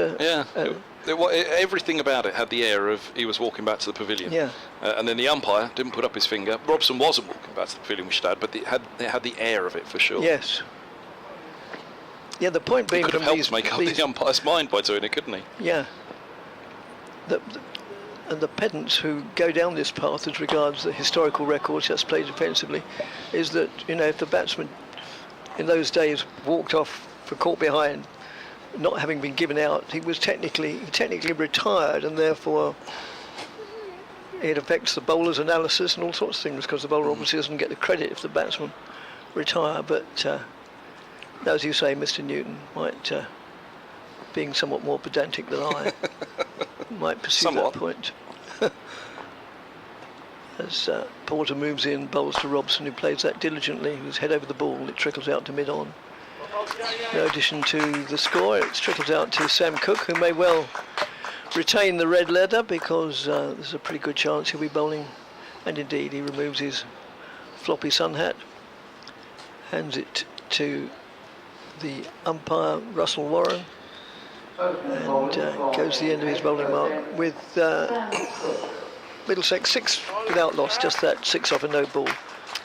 R: everything about it had the air of he was walking back to the pavilion.
Q: Yeah.
R: And then the umpire didn't put up his finger. Robson wasn't walking back to the pavilion, we should add, but it had the air of it for sure.
Q: Yes. Yeah, the point being,
R: he could have helped make up the umpire's mind by doing it, couldn't he?
Q: Yeah. And the pedants who go down this path as regards the historical records just played defensively, is that if the batsman in those days walked off for caught behind, not having been given out, he was technically retired, and therefore it affects the bowler's analysis and all sorts of things, because the bowler obviously doesn't get the credit if the batsman retire. But as you say, Mr. Newton might, being somewhat more pedantic than I, might pursue that point. As Porter moves in, bowls to Robson, who plays that diligently, who's head over the ball. It trickles out to mid-on. No addition to the score. It trickles out to Sam Cook, who may well retain the red leather, because there's a pretty good chance he'll be bowling. And indeed, he removes his floppy sun hat, hands it to the umpire, Russell Warren, and goes to the end of his bowling mark with Middlesex 6 without loss, just that 6 off a no ball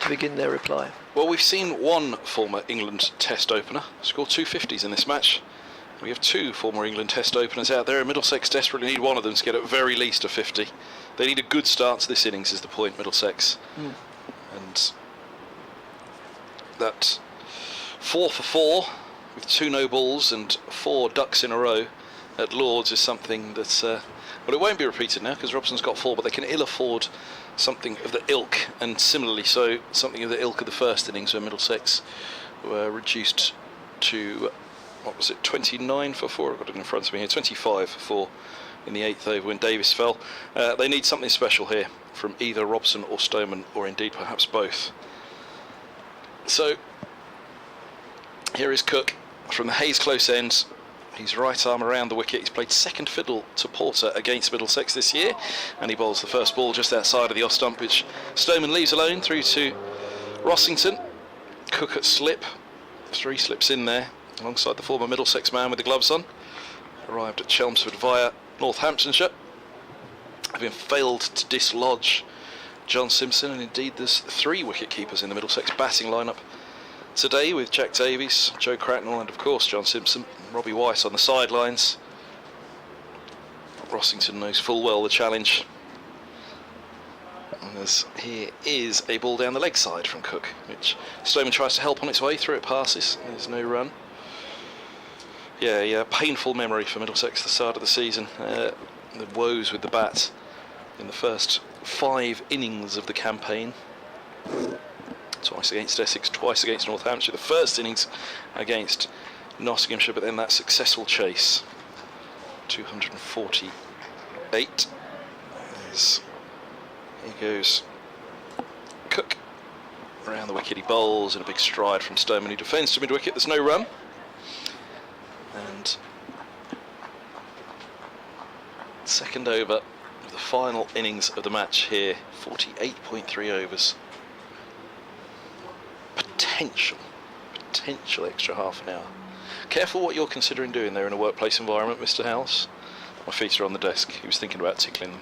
Q: to begin their reply.
R: Well, we've seen one former England Test opener score 2 50s in this match. We have 2 former England Test openers out there, and Middlesex desperately need one of them to get at very least a 50. They need a good start to this innings, is the point, Middlesex. And that 4 for 4 with 2 no balls and 4 ducks in a row at Lords is something that, well, it won't be repeated now because Robson's got 4, but they can ill afford something of the ilk, and similarly so, something of the ilk of the first innings where Middlesex were reduced to, what was it, 29 for 4? I've got it in front of me here, 25 for 4 in the 8th over when Davis fell. They need something special here from either Robson or Stoneman, or indeed perhaps both. So here is Cook from the Hayes close end. His right arm around the wicket. He's played second fiddle to Porter against Middlesex this year, and he bowls the first ball just outside of the off stump, which Stoneman leaves alone through to Rossington. Cook at slip, 3 slips in there alongside the former Middlesex man with the gloves on. Arrived at Chelmsford via Northamptonshire, having failed to dislodge John Simpson, and indeed there's 3 wicket keepers in the Middlesex batting lineup today, with Jack Davies, Joe Cracknell and of course John Simpson. Robbie White on the sidelines. Rossington knows full well the challenge, and as here is a ball down the leg side from Cook, which Stoneman tries to help on its way through. It passes, there's no run. Yeah, painful memory for Middlesex the start of the season. The woes with the bat in the first 5 innings of the campaign. Twice against Essex, twice against Northamptonshire. The first innings against Nottinghamshire, but then that successful chase. 248. As here goes Cook around the wicket. He bowls in a big stride from Stoneman, who defends to mid-wicket. There's no run. And second over of the final innings of the match here. 48.3 overs. Potential extra half an hour. Careful what you're considering doing there in a workplace environment, Mr. Howes. My feet are on the desk. He was thinking about tickling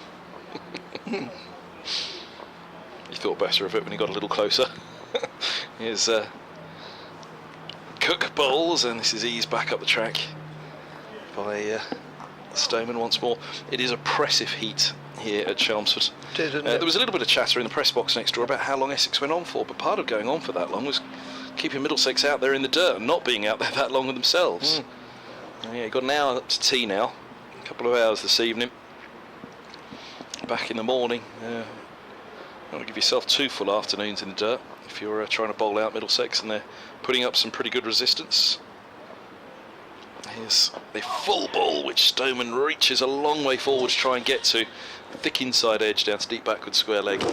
R: them. He thought better of it when he got a little closer. Here's Cook bowls, and this is eased back up the track by Stoneman once more. It is oppressive heat here at Chelmsford. There was a little bit of chatter in the press box next door about how long Essex went on for, but part of going on for that long was keeping Middlesex out there in the dirt and not being out there that long themselves. Yeah, got an hour up to tea now, a couple of hours this evening. Back in the morning. You want to give yourself 2 full afternoons in the dirt if you're trying to bowl out Middlesex, and they're putting up some pretty good resistance. Here's the full ball, which Stoneman reaches a long way forward to try and get to. Thick inside edge down to deep backward square leg,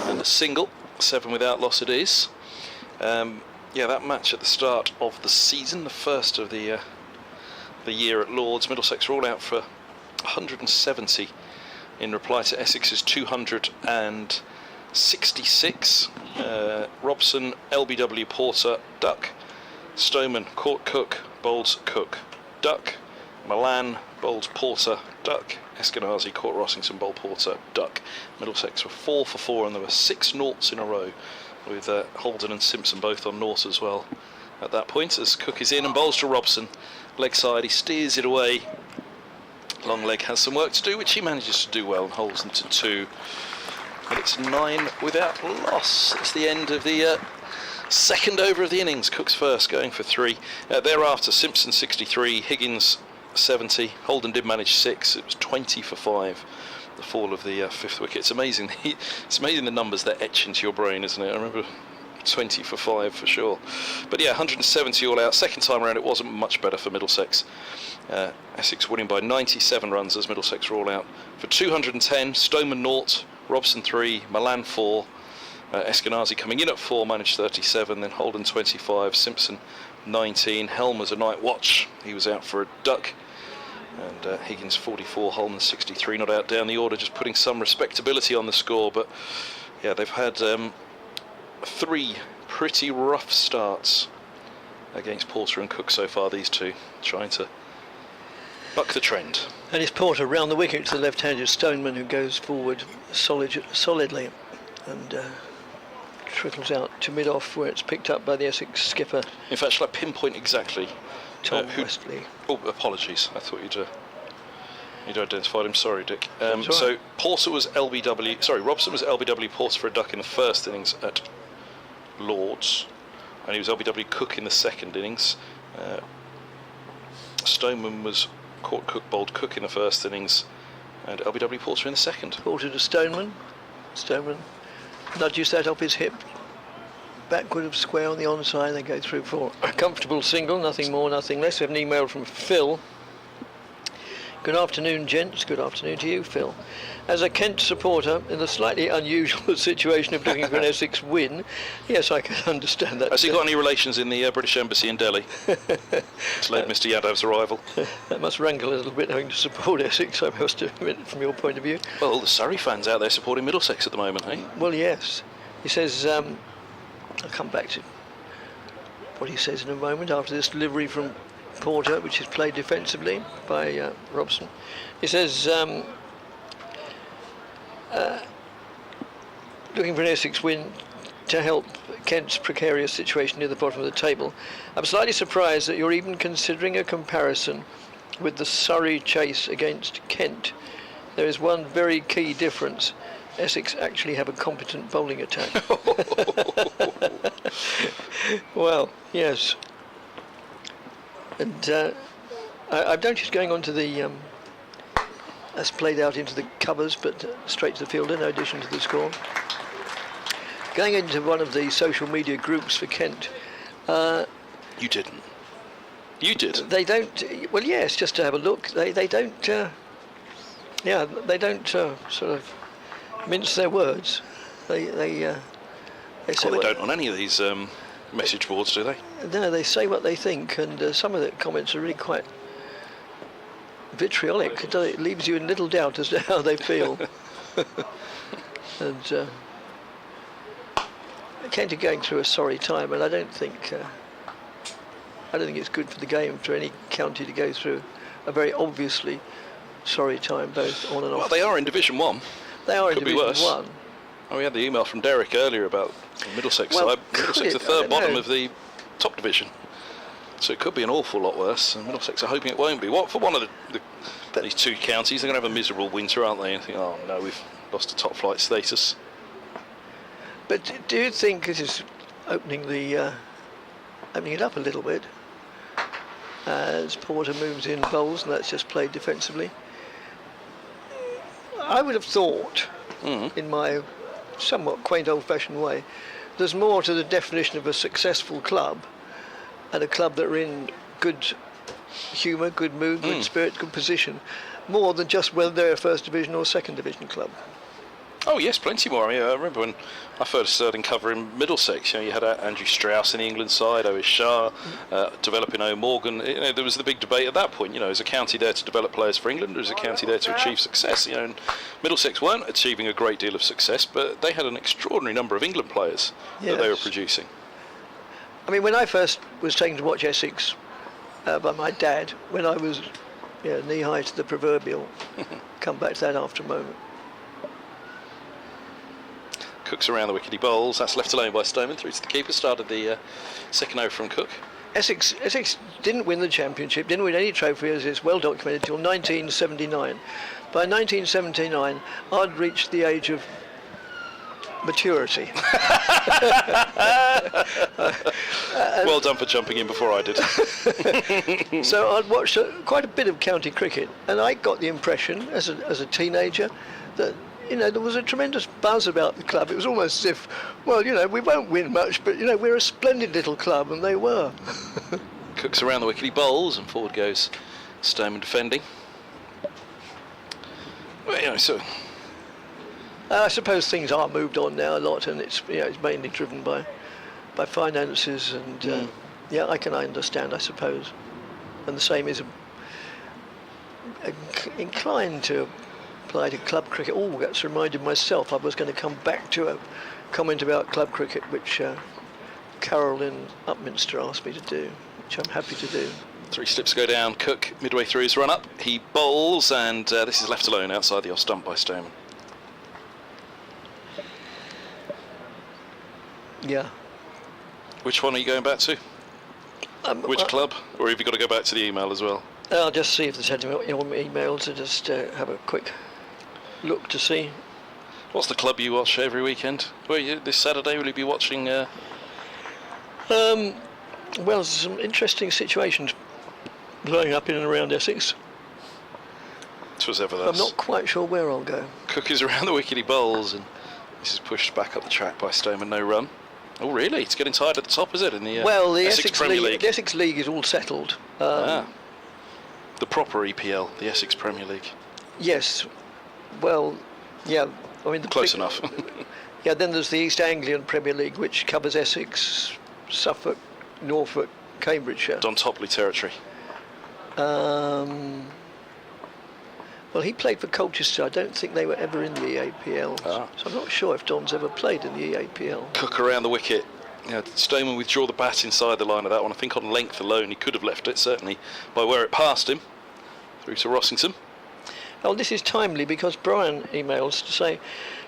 R: and a single. 7 without loss it is. Yeah, that match at the start of the season, the first of the year at Lords, Middlesex were all out for 170 in reply to Essex's 266. Robson, LBW, Porter, duck. Stoneman caught Cook, bowls Cook, duck. Milan bowled Porter, duck. Eskenazi caught Rossington, bowled Porter, duck. Middlesex were 4 for 4, and there were 6 noughts in a row, with Holden and Simpson both on nought as well at that point, as Cook is in and bowls to Robson. Leg side, he steers it away. Long leg has some work to do, which he manages to do well and holds them to 2. But it's 9 without loss. It's the end of the second over of the innings. Cook's first, going for 3. Thereafter, Simpson 63, Higgins 70. Holden did manage 6. It was 20 for 5 the fall of the 5th wicket. It's amazing. It's amazing the numbers that etch into your brain, isn't it? I remember 20 for 5 for sure. But yeah, 170 all out. Second time around, it wasn't much better for Middlesex. Essex winning by 97 runs as Middlesex were all out for 210. Stoneman 0, Robson 3, Milan 4. Eskenazi coming in at 4, managed 37. Then Holden 25, Simpson 19. Helmer's a night watch. He was out for a duck. And Higgins 44, Holman 63, not out down the order, just putting some respectability on the score. But yeah, they've had 3 pretty rough starts against Porter and Cook so far, these two, trying to buck the trend.
Q: And it's Porter round the wicket to the left-handed Stoneman, who goes forward solidly and trickles out to mid-off, where it's picked up by the Essex skipper.
R: In fact, shall I pinpoint exactly
Q: Tom Westley?
R: Oh, apologies. I thought you'd identified him. Sorry, Dick.
Q: Right.
R: So Porter was LBW. Sorry, Robson was LBW Porter for a duck in the first innings at Lords, and he was LBW Cook in the second innings. Stoneman was caught Cook, bowled Cook in the first innings, and LBW Porter in the second.
Q: Porter to Stoneman. Stoneman nudges that off his hip, backward of square on the onside. They go through for a comfortable single, nothing more, nothing less. We have an email from Phil. Good afternoon, gents. Good afternoon to you, Phil. As a Kent supporter, in the slightly unusual situation of looking for an Essex win, yes, I can understand that.
R: Has he got any relations in the British Embassy in Delhi? It's led Mr. Yadav's arrival.
Q: That must rankle a little bit, having to support Essex, I must admit, from your point of view.
R: Well, all the Surrey fans out there supporting Middlesex at the moment, eh?
Q: Well, yes. He says, I'll come back to what he says in a moment after this delivery from Porter, which is played defensively by Robson. He says, looking for an Essex win to help Kent's precarious situation near the bottom of the table. I'm slightly surprised that you're even considering a comparison with the Surrey chase against Kent. There is one very key difference. Essex actually have a competent bowling attack. Well, yes. And I've noticed going on to the, that's played out into the covers, but straight to the fielder, no addition to the score. Going into one of the social media groups for Kent.
R: You didn't. You did.
Q: They don't, well, yes, just to have a look. They don't, they don't sort of mince their words. They say
R: they don't on any of these message boards, do they?
Q: No, they say what they think, and some of the comments are really quite vitriolic. It leaves you in little doubt as to how they feel. And Kent are going through a sorry time, and I don't think it's good for the game for any county to go through a very obviously sorry time, both on and off.
R: Well, they are in Division 1.
Q: They are in
R: Could be
Q: Division
R: worse.
Q: 1.
R: Oh, we had the email from Derek earlier about Middlesex.
Q: Well,
R: Middlesex the third bottom of the top division, so it could be an awful lot worse. And Middlesex are hoping it won't be. What for one of these two counties? They're going to have a miserable winter, aren't they? And think, oh no, we've lost a top flight status.
Q: But do you think it is opening it up a little bit as Porter moves in bowls, and that's just played defensively? I would have thought, in my somewhat quaint old-fashioned way, there's more to the definition of a successful club, and a club that are in good humour, good mood, good spirit, good position, more than just whether they're a first division or second division club.
R: Oh yes, plenty more. I mean, I remember when I first started covering Middlesex. You had Andrew Strauss in the England side, Owen Shah, developing O'Morgan. There was the big debate at that point. Is a county there to develop players for England, or is a county there to achieve success? And Middlesex weren't achieving a great deal of success, but they had an extraordinary number of England players that they were producing.
Q: I mean, when I first was taken to watch Essex by my dad, when I was knee high to the proverbial, come back to that after a moment.
R: Cook's around the wicket, he bowls. That's left alone by Stoneman through to the keeper. Started the second over from Cook.
Q: Essex didn't win the championship, didn't win any trophy, as is well documented, till 1979. By 1979, I'd reached the age of maturity.
R: Well done for jumping in before I did.
Q: So I'd watched quite a bit of county cricket, and I got the impression as a teenager that, there was a tremendous buzz about the club. It was almost as if, well, we won't win much, but, we're a splendid little club, and they were.
R: Cook's around the wicket, he bowls, and forward goes Stoneman defending. Well, so
Q: I suppose things are moved on now a lot, and it's it's mainly driven by finances, and I can understand, I suppose. And the same is inclined to apply to club cricket. Oh, that's reminded myself I was going to come back to a comment about club cricket, which Carolyn Upminster asked me to do, which I'm happy to do.
R: 3 slips go down. Cook midway through his run up, he bowls, and this is left alone outside the off stump by Stoneman.
Q: Yeah.
R: Which one are you going back to? Which club? Or have you got to go back to the email as well?
Q: I'll just see if there's any emails to just have a quick look to see.
R: What's the club you watch every weekend? This Saturday will you be watching?
Q: Well, there's some interesting situations blowing up in and around Essex. I'm not quite sure where I'll go.
R: Cook is around the wicket, he bowls, and this is pushed back up the track by Stoneman, no run. Oh really? It's getting tired at the top, is it? In the
Q: the
R: Essex Premier League.
Q: The Essex League is all settled.
R: The proper EPL, the Essex Premier League.
Q: Yes. Well, yeah. I mean,
R: close enough.
Q: Yeah. Then there's the East Anglian Premier League, which covers Essex, Suffolk, Norfolk, Cambridgeshire.
R: Don Topley territory.
Q: Well, he played for Colchester. I don't think they were ever in the EAPL. So I'm not sure if Don's ever played in the EAPL.
R: Cook around the wicket. Stoneman withdraw the bat inside the line of that one. I think on length alone he could have left it, certainly by where it passed him. Through to Rossington.
Q: Oh, this is timely because Brian emails to say,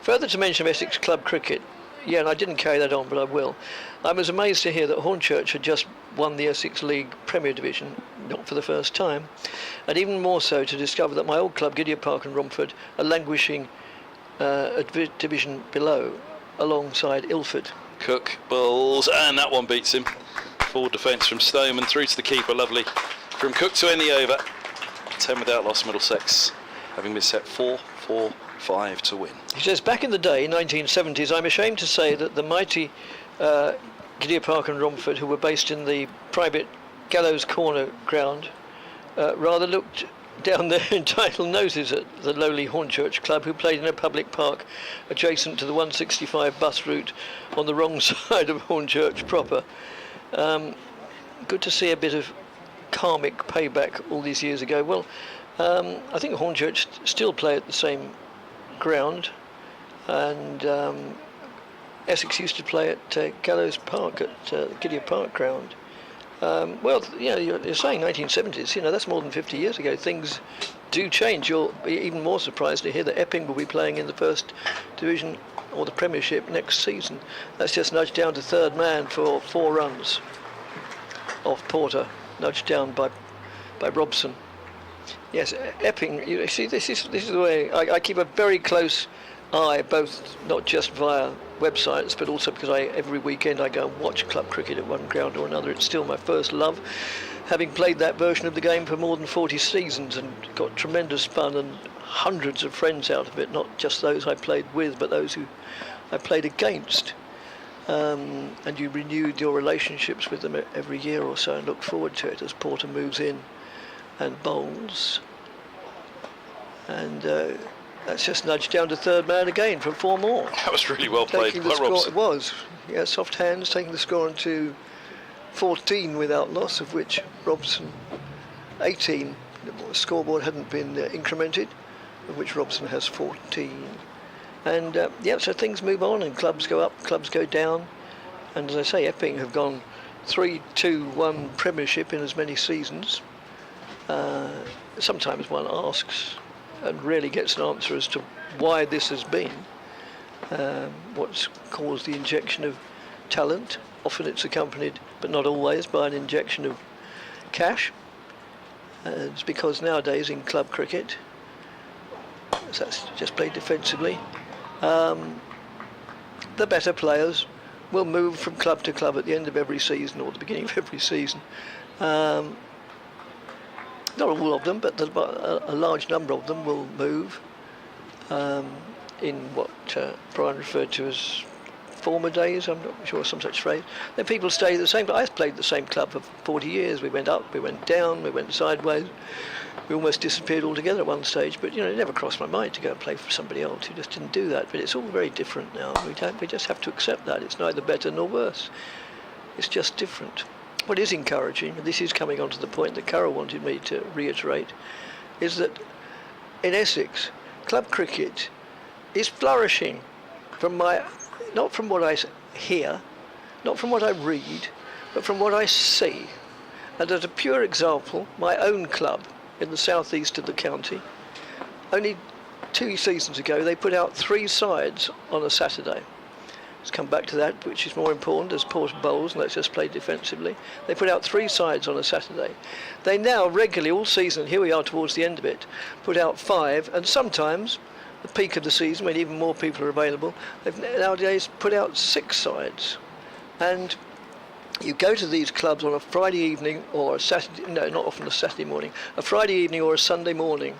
Q: further to mention of Essex club cricket. Yeah, and I didn't carry that on, but I will. I was amazed to hear that Hornchurch had just won the Essex League Premier Division, not for the first time, and even more so to discover that my old club, Gideon Park and Romford, are languishing a division below, alongside Ilford.
R: Cook bowls, and that one beats him. Forward defence from Stoneman through to the keeper, lovely. From Cook to end the over. 10 without loss, Middlesex, having been set 4-4-5 to win.
Q: He says, back in the day, 1970s, I'm ashamed to say that the mighty Gideon Park and Romford, who were based in the private Gallows Corner ground, rather looked down their entitled noses at the lowly Hornchurch club, who played in a public park adjacent to the 165 bus route on the wrong side of Hornchurch proper. Good to see a bit of karmic payback all these years ago. Well, I think Hornchurch still play at the same ground, and Essex used to play at Gallows Park, at Gideon Park ground. Well, you're saying 1970s, that's more than 50 years ago. Things do change. You'll be even more surprised to hear that Epping will be playing in the First Division or the Premiership next season. That's just nudged down to third man for 4 runs off Porter, nudged down by Robson. Yes, Epping, you see, this is the way I keep a very close eye, both not just via websites, but also because every weekend I go and watch club cricket at one ground or another. It's still my first love, having played that version of the game for more than 40 seasons and got tremendous fun and hundreds of friends out of it, not just those I played with, but those who I played against. And you renewed your relationships with them every year or so and look forward to it as Porter moves in and bowls. And that's just nudged down to third man again from 4 more.
R: That was really well played by Robson.
Q: It was. Yeah, soft hands, taking the score on to 14 without loss, of which Robson 18. The scoreboard hadn't been incremented, of which Robson has 14. And so things move on and clubs go up, clubs go down. And as I say, Epping have gone 3-2-1 Premiership in as many seasons. Sometimes one asks and rarely gets an answer as to why this has been. What's caused the injection of talent? Often it's accompanied, but not always, by an injection of cash. It's because nowadays in club cricket, so that's just played defensively, the better players will move from club to club at the end of every season or the beginning of every season. Not all of them, but a large number of them will move. in what Brian referred to as former days, I'm not sure, some such phrase. Then people stay at the same. I played the same club for 40 years. We went up, we went down, we went sideways. We almost disappeared altogether at one stage. But it never crossed my mind to go and play for somebody else. We just didn't do that. But it's all very different now. We just have to accept that. It's neither better nor worse. It's just different. What is encouraging, and this is coming on to the point that Carol wanted me to reiterate, is that in Essex, club cricket is flourishing not from what I hear, not from what I read, but from what I see. And as a pure example, my own club in the southeast of the county, only 2 seasons ago they put out 3 sides on a Saturday. Let's come back to that, which is more important as Port bowls, and let's just play defensively. They put out 3 sides on a Saturday. They now regularly, all season, here we are towards the end of it, put out 5, and sometimes, the peak of the season, when even more people are available, they've nowadays put out 6 sides. And you go to these clubs on a Friday evening or a Saturday, no, not often a Saturday morning, a Friday evening or a Sunday morning,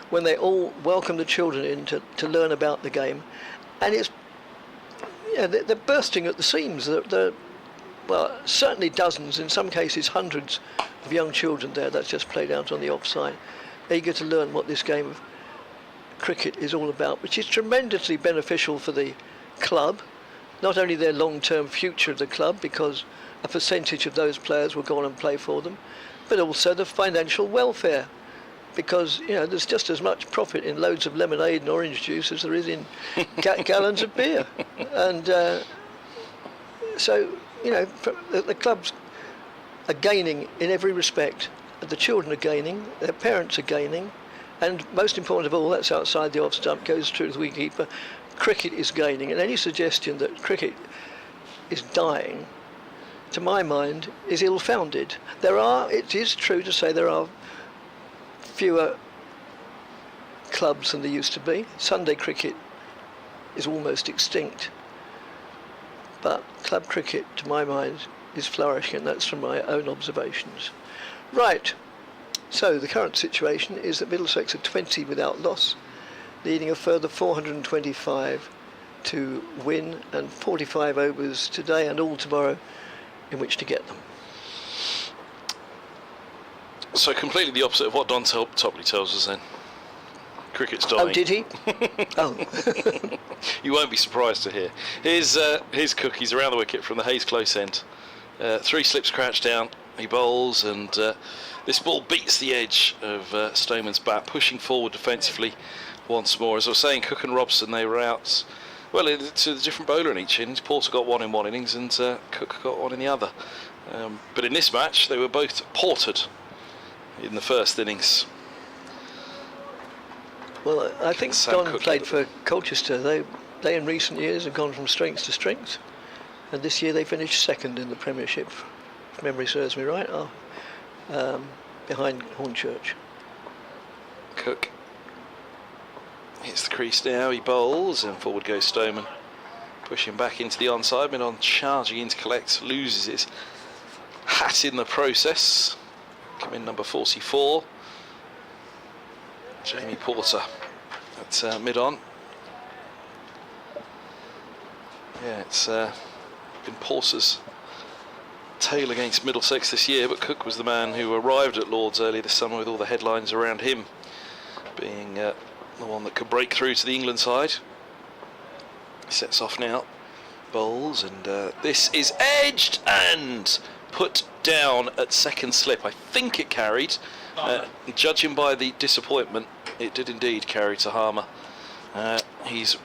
Q: when they all welcome the children in to learn about the game, and it's, they're bursting at the seams. Well, certainly dozens, in some cases hundreds of young children there, that's just played out on the offside, eager to learn what this game of cricket is all about, which is tremendously beneficial for the club, not only their long-term future of the club, because a percentage of those players will go on and play for them, but also the financial welfare, because there's just as much profit in loads of lemonade and orange juice as there is in gallons of beer. And so the clubs are gaining in every respect. The children are gaining, their parents are gaining, and most important of all, that's outside the off stump, goes through the wicketkeeper, cricket is gaining. And any suggestion that cricket is dying, to my mind, is ill-founded. It is true to say there are fewer clubs than there used to be. Sunday cricket is almost extinct. But club cricket, to my mind, is flourishing, and that's from my own observations. Right. So the current situation is that Middlesex are 20 without loss, needing a further 425 to win, and 45 overs today and all tomorrow in which to get them.
R: So completely the opposite of what Don Topley tells us then. Cricket's dying.
Q: Oh, did he? Oh.
R: You won't be surprised to hear. Here's Cookies around the wicket from the Hayes close end. 3 slips crouched down. He bowls, and this ball beats the edge of Stoneman's bat, pushing forward defensively once more. As I was saying, Cook and Robson, they were out, well, to the different bowler in each innings. Porter got 1 in one innings, and Cook got 1 in the other. But in this match, they were both portered in the first innings.
Q: Well, I think Don played for Colchester. They in recent years have gone from strength to strength, and this year they finished 2nd in the Premiership, if memory serves me right, behind Hornchurch.
R: Cook hits the crease now, he bowls, and forward goes Stoneman, pushing back into the onside. Mid-on charging in to collect, loses his hat in the process. Come in number 44, Jamie Porter at mid-on. Yeah, it's been Porter's tail against Middlesex this year, but Cook was the man who arrived at Lord's earlier this summer with all the headlines around him being the one that could break through to the England side. He sets off now, bowls, and this is edged and put down at 2nd slip. I think it carried. Judging by the disappointment, it did indeed carry to Harmer. He's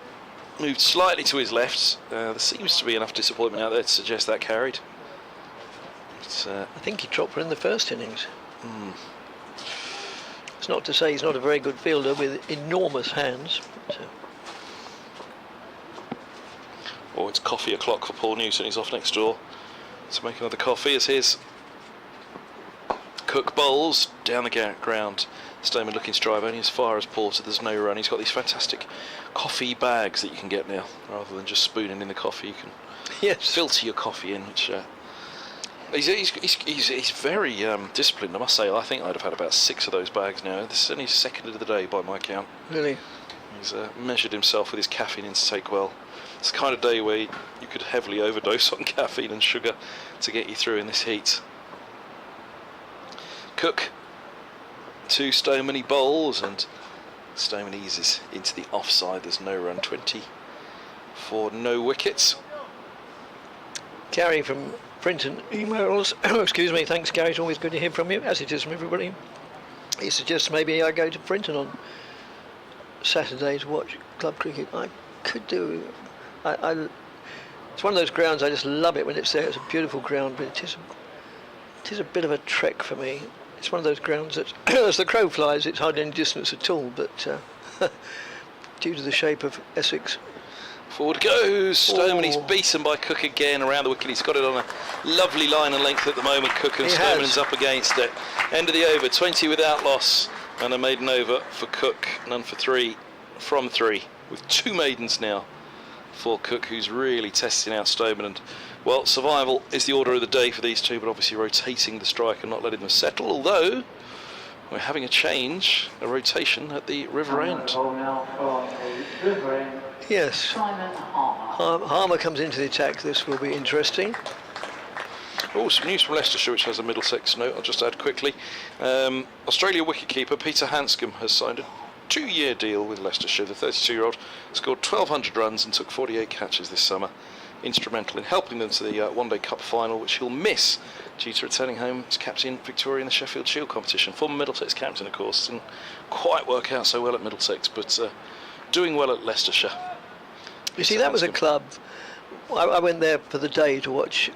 R: moved slightly to his left. There seems to be enough disappointment out there to suggest that carried.
Q: I think he dropped her in the first innings. It's not to say he's not a very good fielder with enormous hands.
R: Oh, it's coffee o'clock for Paul Newton. He's off next door to make another coffee. As his Cook bowls down the ground. Stoneman looking to drive only as far as Porter. There's no run. He's got these fantastic coffee bags that you can get now, rather than just spooning in the coffee. You can filter your coffee in, which he's very disciplined, I must say. I think I'd have had about 6 of those bags now. This is only his 2nd of the day by my count.
Q: Really?
R: He's measured himself with his caffeine intake well. It's the kind of day where you could heavily overdose on caffeine and sugar to get you through in this heat. Cook to Stoneman, he bowls, and Stoneman eases into the offside. There's no run, 20 for no wickets.
Q: Gary from Brinton emails, excuse me, thanks Gary, it's always good to hear from you, as it is from everybody. He suggests maybe I go to Brinton on Saturday to watch club cricket. I could do, it's one of those grounds, I just love it when it's there. It's a beautiful ground, but it is a bit of a trek for me. It's one of those grounds that, as the crow flies, it's hardly any distance at all, but due to the shape of Essex.
R: Forward goes Stoneman, he's beaten by Cook again around the wicket. He's got it on a lovely line and length at the moment, Cook, and Stoneman's up against it. End of the over, 20 without loss, and a maiden over for Cook, none for 3 from 3, with 2 maidens now for Cook, who's really testing out Stoneman. And well, survival is the order of the day for these two, but obviously rotating the strike and not letting them settle, although we're having a rotation at the river end.
Q: Yes, Harmer comes into the attack. This will be interesting.
R: Oh, some news from Leicestershire, which has a Middlesex note. I'll just add quickly. Australia wicketkeeper Peter Hanscom has signed a 2-year deal with Leicestershire. The 32-year-old scored 1,200 runs and took 48 catches this summer. Instrumental in helping them to the One Day Cup final, which he'll miss due to returning home as captain Victoria in the Sheffield Shield competition. Former Middlesex captain, of course. Didn't quite work out so well at Middlesex, but doing well at Leicestershire.
Q: You see, that was a club. I went there for the day to watch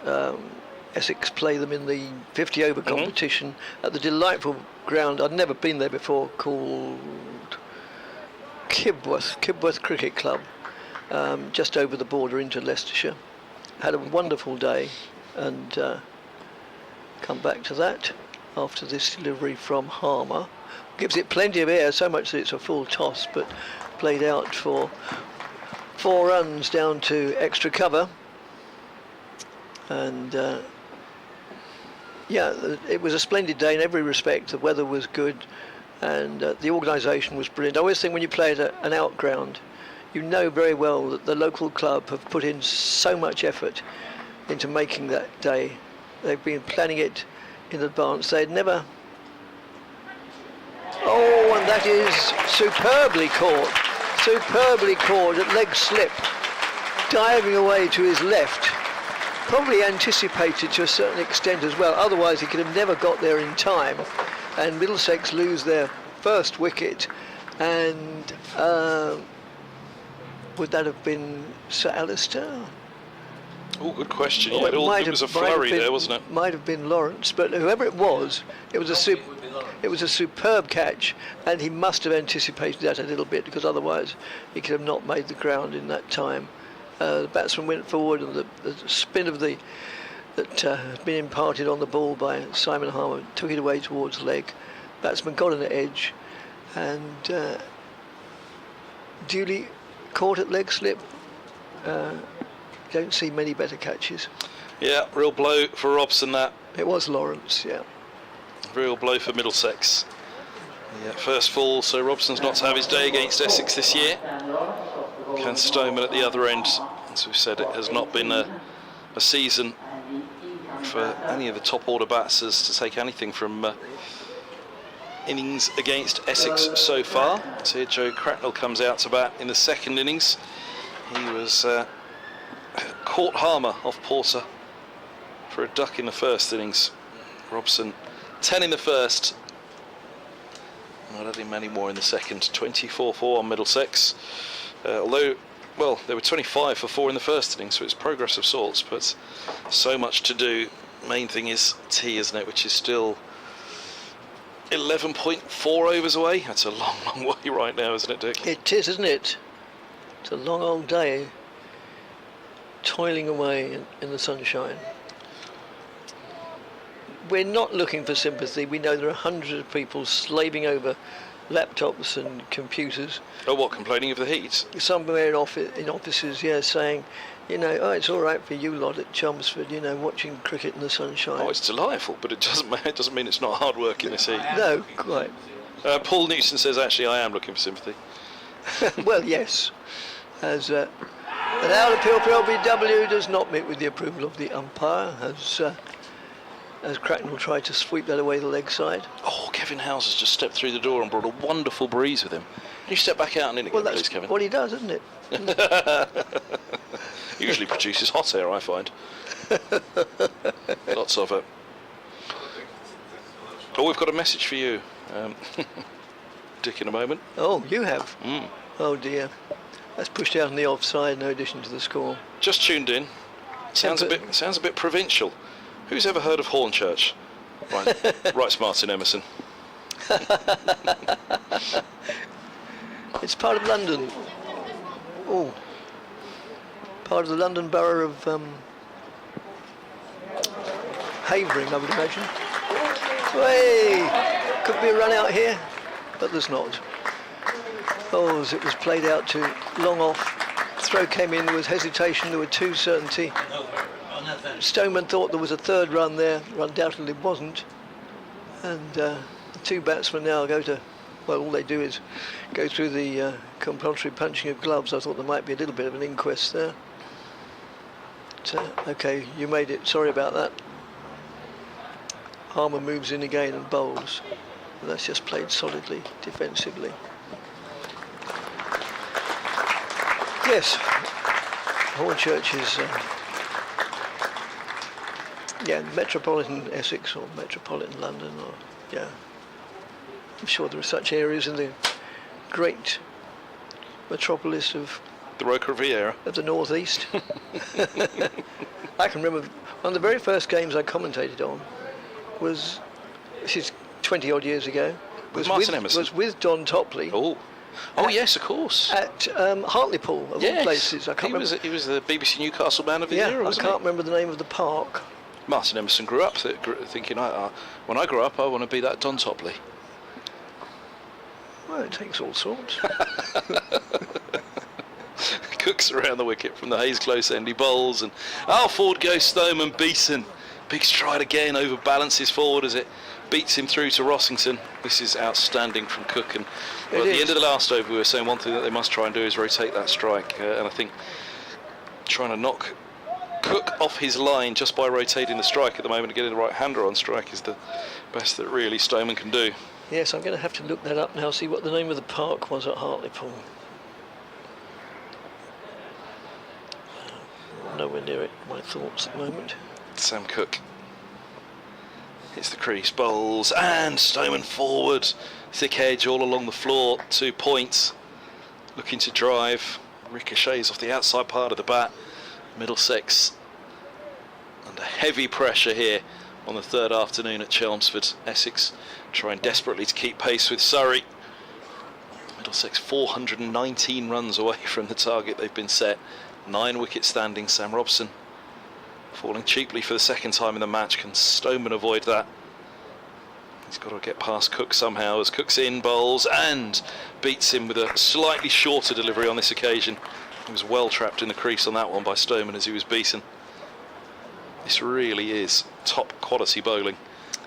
Q: Essex play them in the 50-over competition at the delightful ground. I'd never been there before, called Kibworth Cricket Club, just over the border into Leicestershire. Had a wonderful day, and come back to that after this delivery from Harmer. Gives it plenty of air, so much that it's a full toss, but played out for 4 runs down to extra cover. And yeah, it was a splendid day in every respect. The weather was good, and the organisation was brilliant. I always think when you play at an out ground, you know very well that the local club have put in so much effort into making that day. They've been planning it in advance. They'd never... Oh, and that is superbly caught at leg slip, diving away to his left. Probably anticipated to a certain extent as well, otherwise he could have never got there in time, and Middlesex lose their first wicket. And would that have been Sir Alistair?
R: Oh, good question. Yeah, it was a flurry there, wasn't it?
Q: Might have been Lawrence, but whoever it was a superb catch, and he must have anticipated that a little bit, because otherwise he could have not made the ground in that time. The batsman went forward, and the spin of that had been imparted on the ball by Simon Harmer took it away towards leg. Batsman got an edge, and duly caught at leg slip. Don't see many better catches.
R: Yeah, real blow for Robson, that.
Q: It was Lawrence, yeah.
R: Real blow for Middlesex. Yeah, first fall, so Robson's not to have his day against Essex this year. Can Stoneman at the other end. As we've said, it has not been a season for any of the top order batsers to take anything from innings against Essex so far. So here Joe Cracknell comes out to bat in the second innings. He was caught Harmer off Porter for a duck in the first innings. Robson 10 in the first, not adding many more in the second. 24-4 on Middlesex, although, well, they were 25 for 4 in the first innings, so it's progress of sorts, but so much to do. Main thing is tea, isn't it, which is still 11.4 overs away. That's a long, long way right now, isn't it, Dick?
Q: It is, isn't it? It's a long old day, toiling away in the sunshine. We're not looking for sympathy. We know there are hundreds of people slaving over laptops and computers.
R: Oh, what, complaining of the heat?
Q: Somewhere in offices, yeah, saying, you know, oh, it's all right for you lot at Chelmsford, you know, watching cricket in the sunshine.
R: Oh, it's delightful, but it doesn't mean it's not hard work in this heat.
Q: No, quite.
R: Paul Newton says, actually, I am looking for sympathy.
Q: Well, yes. As an out appeal for LBW does not meet with the approval of the umpire, as Cracknell tried to sweep that away the leg side.
R: Oh, Kevin Howes has just stepped through the door and brought a wonderful breeze with him. Can you step back out and in again,
Q: Well,
R: please,
Q: that's
R: Kevin?
Q: what he does, isn't it?
R: Usually produces hot air, I find. Lots of it. Oh, we've got a message for you, Dick, in a moment.
Q: Oh, you have?
R: Mm.
Q: Oh dear. That's pushed out on the offside, no addition to the score.
R: Just tuned in. Sounds a bit provincial. Who's ever heard of Hornchurch? Right, writes Martin Emerson.
Q: It's part of London. Oh, part of the London borough of Havering, I would imagine. Hey, could be a run out here, but there's not. Oh, as it was played out to long off. Throw came in with hesitation. There were two certainty. Stoneman thought there was a third run there. Undoubtedly wasn't. And the two batsmen now go to, well, all they do is go through the compulsory punching of gloves. I thought there might be a little bit of an inquest there. But, okay, you made it. Sorry about that. Harmer moves in again and bowls. But that's just played solidly, defensively. Yes, Hornchurch is, metropolitan Essex or metropolitan London, or I'm sure there are such areas in the great metropolis of
R: the Roca Riviera
Q: of the northeast. I can remember one of the very first games I commentated on was, this is 20 odd years ago,
R: with Martin Emerson.
Q: Was with Don Topley.
R: Oh yes, of course.
Q: At Hartlepool, of all places. I can't remember.
R: He was the BBC Newcastle Man of the Year, wasn't he?
Q: I can't remember the name of the park.
R: Martin Emerson grew up thinking, when I grow up, I want to be that Don Topley.
Q: Well, it takes all sorts.
R: Cooks around the wicket from the Hayes close end. He bowls and forward goes Stoneman. Beeson, big stride again, overbalances forward as it beats him through to Rossington. This is outstanding from Cook. And at the end of the last over, we were saying one thing that they must try and do is rotate that strike. And I think trying to knock Cook off his line just by rotating the strike at the moment and getting the right-hander on strike is the best that really Stoneman can do.
Q: Yes, I'm going to have to look that up now, see what the name of the park was at Hartlepool. Nowhere near it, my thoughts at the moment.
R: Sam Cook hits the crease, bowls, and Stoneman forward. Thick edge all along the floor, 2 points. Looking to drive, ricochets off the outside part of the bat. Middlesex under heavy pressure here on the third afternoon at Chelmsford. Essex trying desperately to keep pace with Surrey. Middlesex 419 runs away from the target they've been set. 9 wickets standing. Sam Robson falling cheaply for the second time in the match. Can Stoneman avoid that? He's got to get past Cook somehow as Cook's in, bowls and beats him with a slightly shorter delivery on this occasion. He was well trapped in the crease on that one by Stoneman as he was beaten. This really is top quality bowling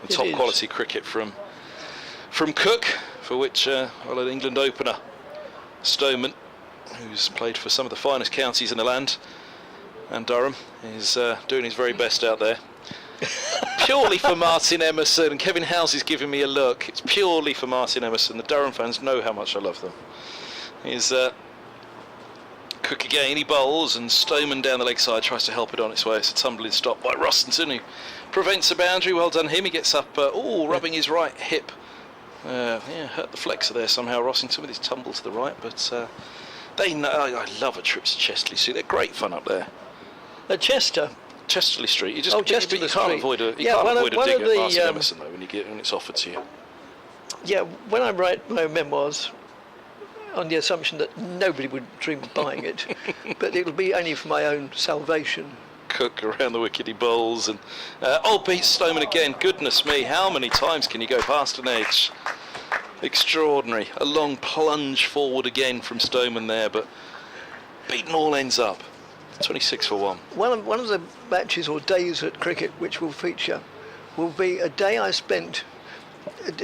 R: and top quality cricket from Cook, for which an England opener, Stoneman, who's played for some of the finest counties in the land, and Durham, is doing his very best out there. Purely for Martin Emerson, and Kevin Howes is giving me a look. It's purely for Martin Emerson. The Durham fans know how much I love them. Here's Cook again, he bowls, and Stoneman down the leg side tries to help it on its way. It's a tumbling stop by Rossington, who prevents a boundary. Well done him. He gets up, rubbing his right hip. Hurt the flexor there somehow, Rossington, with his tumble to the right. But they know, I love a trip to Chesterley Street. They're great fun up there.
Q: At Chester?
R: Chesterley Street. You just
Q: Chesterley
R: you can't
Q: Street.
R: avoid a dig at Martin Emerson though when it's offered to you.
Q: Yeah, when I write my memoirs, on the assumption that nobody would dream of buying it, but it'll be only for my own salvation.
R: Cook around the wicket, he bowls and beats Stoneman again. Goodness me, how many times can you go past an edge? Extraordinary. A long plunge forward again from Stoneman there, but beaten all ends up. 26 for 1.
Q: One of the matches or days at cricket which will feature will be a day I spent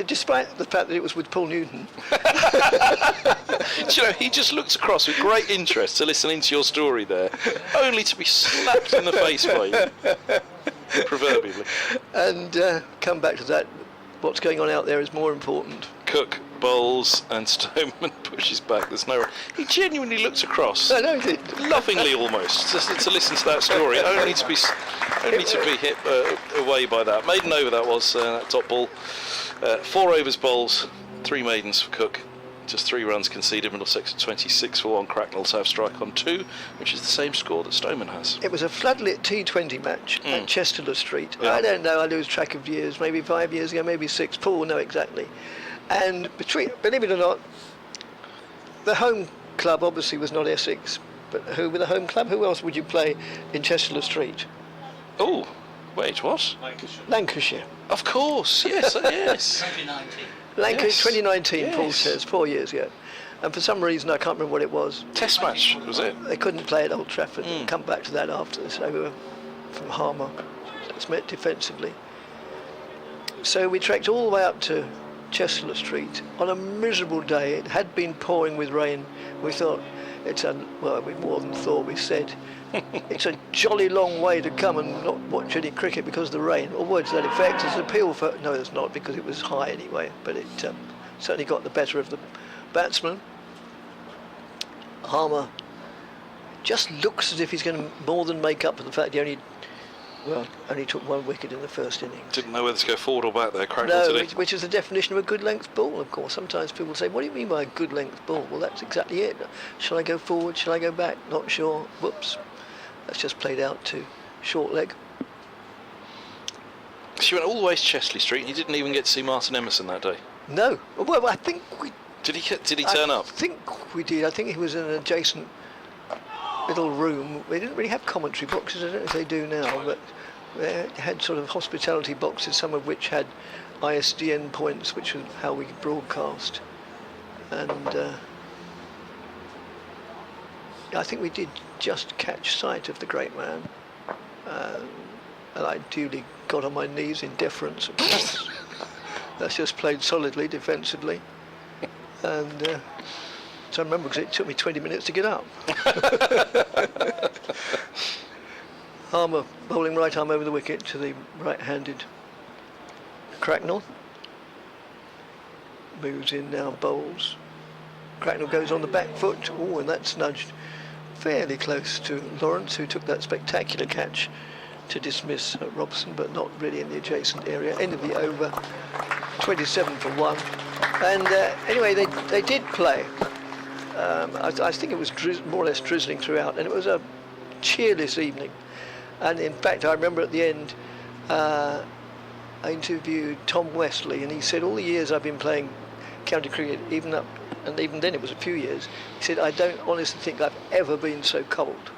Q: Despite the fact that it was with Paul Newton.
R: Do you know, he just looked across with great interest to listening to your story there, only to be slapped in the face by you, proverbially.
Q: And come back to that, what's going on out there is more important.
R: Cook bowls and Stoneman pushes back. There's no. He genuinely looked across.
Q: I know he did.
R: Lovingly almost to listen to that story, only to be hit away by that. Maiden over that was that top ball. 4 overs bowls, 3 maidens for Cook. Just 3 runs conceded. Middlesex at 26 for 1. Cracknell to have strike on 2, which is the same score that Stoneman has.
Q: It was a floodlit T20 match at Chesterler Street.
R: Yeah.
Q: I don't know, I lose track of years, maybe 5 years ago, maybe 6. Paul will know exactly. And believe it or not, the home club obviously was not Essex, but who were the home club? Who else would you play in Chesterler Street?
R: Oh, wait, what?
Q: Lancashire.
R: Of course, yes, yes.
A: 2019.
Q: Lancashire,
R: Yes.
Q: 2019,
R: Yes.
Q: Paul says, 4 years ago. And for some reason, I can't remember what it was.
R: Test match, was it?
Q: They couldn't play at Old Trafford. Come back to that after this. They were from Harmer. It's met defensively. So we trekked all the way up to Chesterler Street on a miserable day. It had been pouring with rain. We thought, we more than thought, we said, it's a jolly long way to come and not watch any cricket because of the rain. Or words to that effect. It's an appeal for... No, it's not, because it was high anyway. But it certainly got the better of the batsman. Harmer just looks as if he's going to more than make up for the fact he only took 1 wicket in the first innings.
R: Didn't know whether to go forward or back there. Cracknell
Q: No,
R: today.
Q: which is the definition of a good length ball, of course. Sometimes people say, what do you mean by a good length ball? Well, that's exactly it. Shall I go forward? Shall I go back? Not sure. Whoops. That's just played out to short leg.
R: She went all the way to Chesterley Street and you didn't even get to see Martin Emerson that day.
Q: No. Well, I think we...
R: Did he turn up?
Q: I think we did. I think he was in an adjacent little room. They didn't really have commentary boxes. I don't know if they do now, but they had sort of hospitality boxes, some of which had ISDN points, which was how we broadcast. And I think we did just catch sight of the great man. And I duly got on my knees in deference, of course. That's just played solidly, defensively. And so I remember because it took me 20 minutes to get up. Harmer bowling right arm over the wicket to the right-handed Cracknell. Moves in now, bowls. Cracknell goes on the back foot. Oh, and that's nudged fairly close to Lawrence, who took that spectacular catch to dismiss Robson, but not really in the adjacent area. End of the over, 27 for 1. And anyway, they did play. I think it was more or less drizzling throughout, and it was a cheerless evening. And in fact, I remember at the end, I interviewed Tom Westley, and he said, all the years I've been playing county cricket, even then it was a few years, he said, I don't honestly think I've ever been so cold.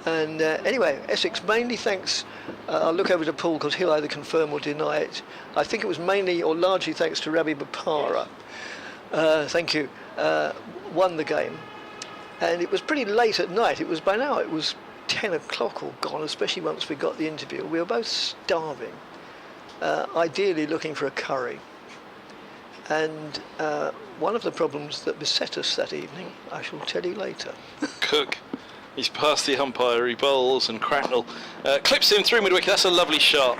Q: And anyway, Essex, mainly thanks, I'll look over to Paul because he'll either confirm or deny it. I think it was mainly or largely thanks to Ravi Bopara. Thank you. Won the game. And it was pretty late at night. It was by now, it was 10 o'clock or gone, especially once we got the interview. We were both starving, ideally looking for a curry. And one of the problems that beset us that evening, I shall tell you later.
R: Cook. He's past the umpire, he bowls, and Cracknell clips him through mid-wicket. That's a lovely shot.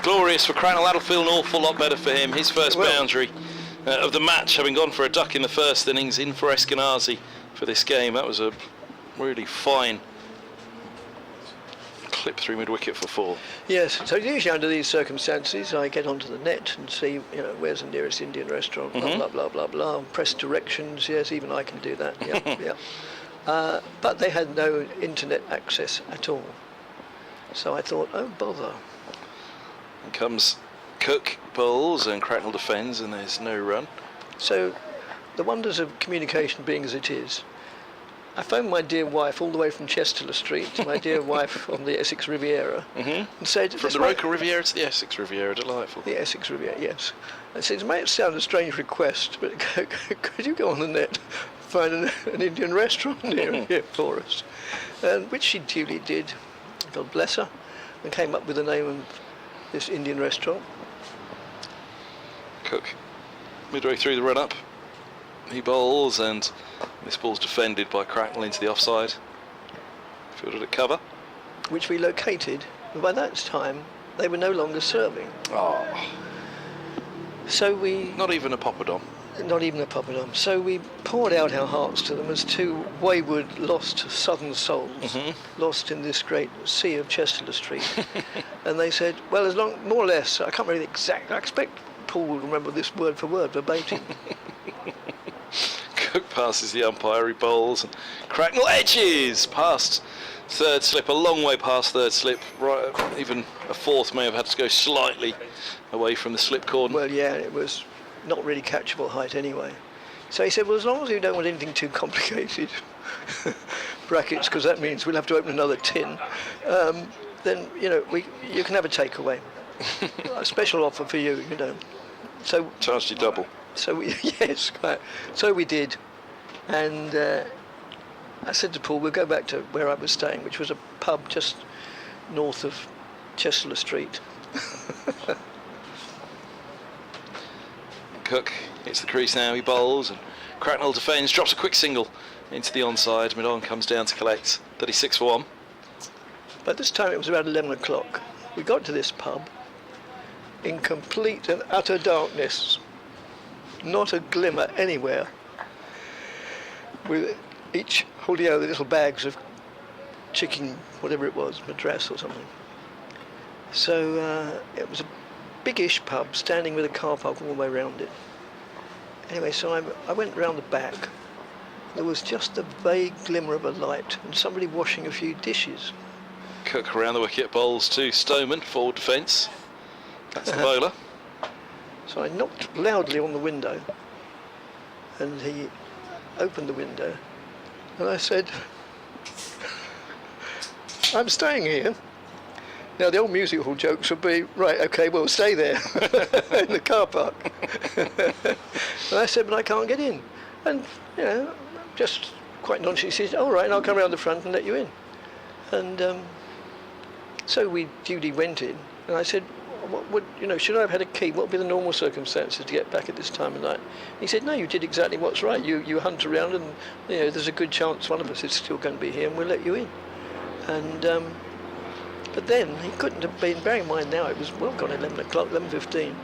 R: Glorious for Cracknell. That'll feel an awful lot better for him. His first boundary of the match, having gone for a duck in the first innings, in for Eskenazi for this game. That was a really fine clip through mid-wicket for 4.
Q: Yes, so usually under these circumstances, I get onto the net and see, where's the nearest Indian restaurant, blah, blah, blah, blah, blah, press directions. Yes, even I can do that, yeah, yeah. But they had no internet access at all. So I thought, oh, bother.
R: And comes Cook, bowls, and Cracknell defends, and there's no run.
Q: So the wonders of communication being as it is, I phoned my dear wife all the way from Chesterler Street, my dear wife on the Essex Riviera, and said...
R: From the Roker Riviera to the Essex Riviera, delightful.
Q: The Essex Riviera, yes. I said, it may sound a strange request, but could you go on the net, find an Indian restaurant near here for us? And which she duly did, God bless her, and came up with the name of this Indian restaurant.
R: Cook, midway through the run-up, he bowls, and this ball's defended by Cracknell into the offside. Fielded at cover.
Q: Which we located, but by that time they were no longer serving.
R: Oh.
Q: So we...
R: Not even a poppadom.
Q: Not even a poppadom. So we poured out our hearts to them as two wayward, lost southern souls, lost in this great sea of Chester Street. And they said, well, as long, more or less, I can't really exactly, I expect Paul will remember this word for word verbatim.
R: Cook passes the umpire, he bowls, and Cracknell edges past third slip, a long way past third slip, right, even a fourth may have had to go slightly away from the slip cordon.
Q: Well, yeah, it was not really catchable height anyway. So he said, well, as long as you don't want anything too complicated, brackets, because that means we'll have to open another tin, then, you know, you can have a takeaway. A special offer for you, you know. So
R: charged you double.
Q: So we, yes, right. So we did, and I said to Paul, we'll go back to where I was staying, which was a pub just north of Chester Street.
R: Cook hits the crease now, he bowls, and Cracknell defends, drops a quick single into the onside. Midon comes down to collect, 36 for 1.
Q: By this time it was about 11 o'clock. We got to this pub in complete and utter darkness. Not a glimmer anywhere. With each holding out the little bags of chicken, whatever it was, madras or something. So it was a biggish pub standing with a car park all the way around it. Anyway, so I went round the back. There was just a vague glimmer of a light and somebody washing a few dishes.
R: Cook around the wicket, bowls to Stoneman, forward defence. That's the bowler.
Q: So I knocked loudly on the window and he opened the window and I said, I'm staying here. Now the old music hall jokes would be, right, okay, we'll stay there in the car park. And I said, but I can't get in. And, you know, just quite nonchalantly he said, all right, and I'll come around the front and let you in. And so we duly went in and I said, what would, you know, should I have had a key? What would be the normal circumstances to get back at this time of night? He said, no, you did exactly what's right. You hunt around and, you know, there's a good chance one of us is still going to be here and we'll let you in. And, but then he couldn't have been, bearing in mind now it was well gone 11 o'clock, 11:15,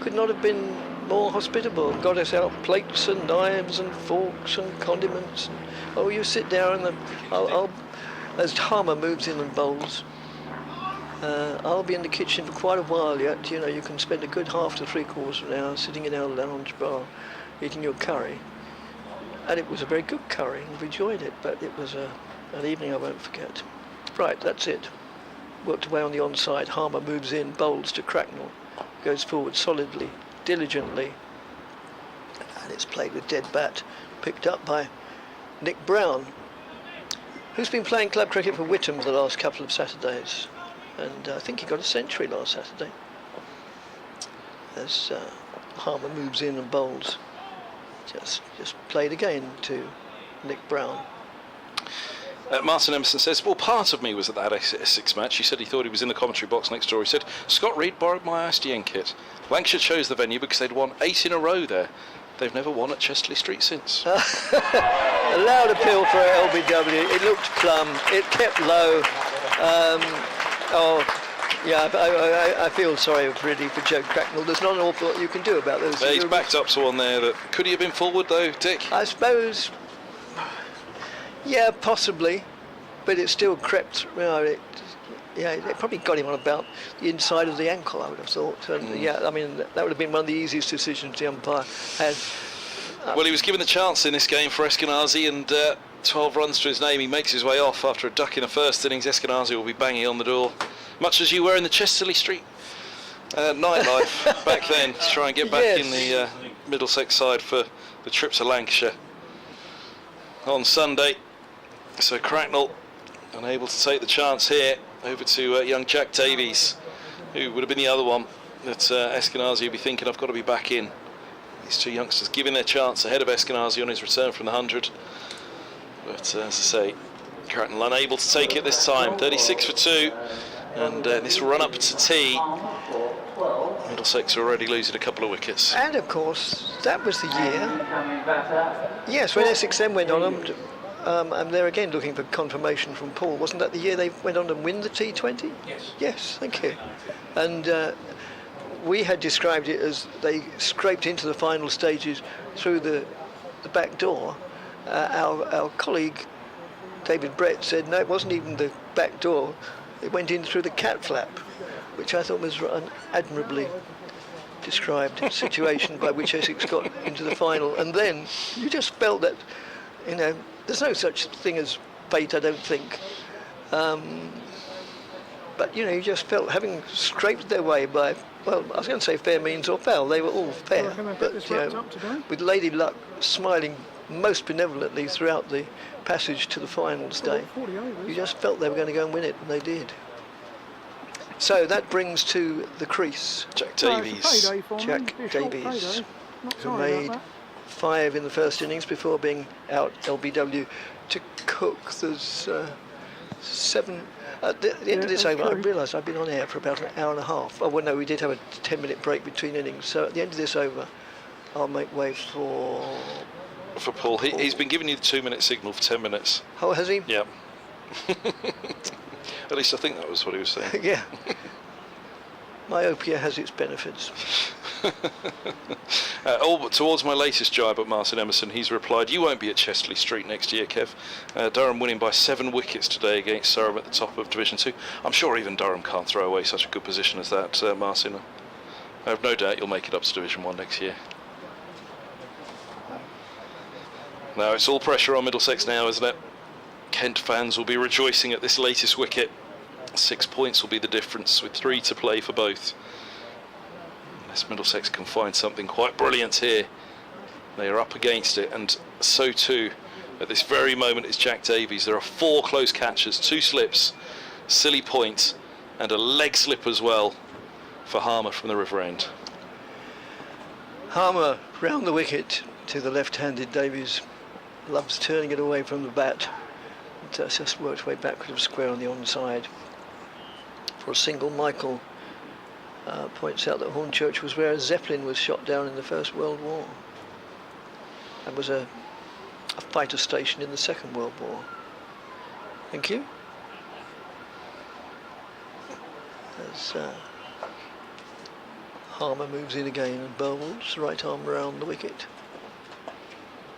Q: could not have been more hospitable and got us out plates and knives and forks and condiments. And, oh, you sit down and I'll as Harmer moves in and bowls, I'll be in the kitchen for quite a while yet. You know, you can spend a good half to 3/4 of an hour sitting in our lounge bar eating your curry. And it was a very good curry, and we enjoyed it, but it was an evening I won't forget. Right, that's it. Worked away on the onside. Harmer moves in, bowls to Cracknell, goes forward solidly, diligently, and it's played with dead bat, picked up by Nick Brown, who's been playing club cricket for Whittam for the last couple of Saturdays, and I think he got a century last Saturday. As Harmer moves in and bowls, just played again to Nick Brown.
R: Martin Emerson says, well, part of me was at that Essex match. He said he thought he was in the commentary box next door. He said, Scott Reed borrowed my ISDN kit. Lancashire chose the venue because they'd won 8 in a row there. They've never won at Chesterley Street since.
Q: A loud appeal for LBW. It looked plumb. It kept low. I feel sorry really for Joe Cracknell. There's not an awful lot you can do about those.
R: He's backed up to one there. That could he have been forward though, Dick?
Q: I suppose. Yeah, possibly, but it still crept. You know, it probably got him on about the inside of the ankle, I would have thought. And yeah, I mean, that would have been one of the easiest decisions the umpire had.
R: Well, he was given the chance in this game for Eskenazi, and 12 runs to his name. He makes his way off after a duck in the first innings. Eskenazi will be banging on the door, much as you were in the Chesterley Street nightlife back then, to try and get back in the Middlesex side for the trip to Lancashire on Sunday. So Cracknell unable to take the chance here, over to young Jack Davies, who would have been the other one that Eskenazi would be thinking, I've got to be back in. These two youngsters giving their chance ahead of Eskenazi on his return from the 100. But as I say, Cracknell unable to take it this time. 36 for 2. And this run up to tea, Middlesex are already losing a couple of wickets.
Q: And of course, that was the year. Yes, when Essex then went on them, and they're again looking for confirmation from Paul. Wasn't that the year they went on to win the T20?
R: Yes.
Q: Yes, thank you. And we had described it as they scraped into the final stages through the back door. Our colleague David Brett said no, it wasn't even the back door. It went in through the cat flap, which I thought was an admirably described situation by which Essex got into the final. And then you just felt that, you know, there's no such thing as fate, I don't think. But, you know, you just felt, having scraped their way by, well, I was going to say fair means or foul, they were all fair. But, you know, with Lady Luck smiling most benevolently throughout the passage to the finals day, you just felt they were going to go and win it, and they did. So that brings to the crease
R: Jack Davies.
Q: Jack Davies, who made 5 in the first innings before being out LBW to Cook. There's 7. At the end of this over, I realised I've been on air for about an hour and a half. Oh, well, no, we did have a 10-minute break between innings. So at the end of this over, I'll make way for
R: Paul. He's been giving you the 2-minute signal for 10 minutes.
Q: Oh, has he?
R: Yeah. At least I think that was what he was saying.
Q: Yeah. Myopia has its benefits.
R: Towards my latest jibe at Martin Emerson, he's replied, "You won't be at Chesterley Street next year, Kev." Durham winning by 7 wickets today against Surham at the top of Division 2. I'm sure even Durham can't throw away such a good position as that, Martin. I have no doubt you'll make it up to Division 1 next year. Now it's all pressure on Middlesex now, isn't it? Kent fans will be rejoicing at this latest wicket. 6 points will be the difference, with 3 to play for both. Unless Middlesex can find something quite brilliant here, they are up against it, and so too at this very moment is Jack Davies. There are 4 close catches, 2 slips, silly point, and a leg slip as well for Harmer from the River End.
Q: Harmer round the wicket to the left-handed Davies. Loves turning it away from the bat. It's just worked way backwards of square on the onside for a single. Michael points out that Hornchurch was where a Zeppelin was shot down in the First World War. That was a fighter station in the Second World War. Thank you. As Harmer moves in again and bowls, right arm round the wicket.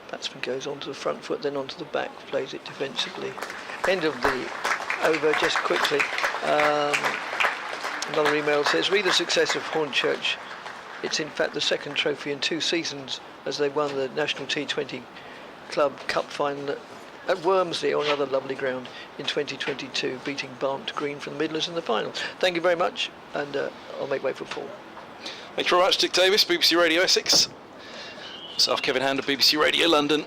Q: Batsman goes onto the front foot, then onto the back, plays it defensively. End of the over, just quickly. Another email says, "Read the success of Hornchurch. It's in fact the second trophy in 2 seasons, as they won the National T20 Club Cup final at Wormsley, on another lovely ground, in 2022, beating Barnt Green from the Midlands in the final." Thank you very much, and I'll make way for Paul.
R: Thank you very much, Dick Davis, BBC Radio Essex. Myself, Kevin Hand of BBC Radio London,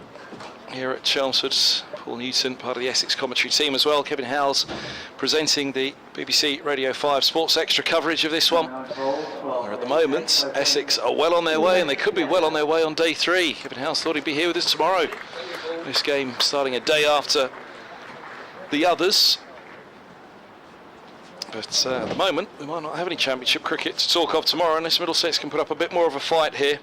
R: here at Chelmsford. Paul Newton, part of the Essex commentary team as well. Kevin Howells presenting the BBC Radio 5 Sports Extra coverage of this one. Where at the moment, Essex are well on their way, and they could be well on their way on day 3. Kevin Howells thought he'd be here with us tomorrow. This game starting a day after the others. But at the moment, we might not have any championship cricket to talk of tomorrow unless Middlesex can put up a bit more of a fight here.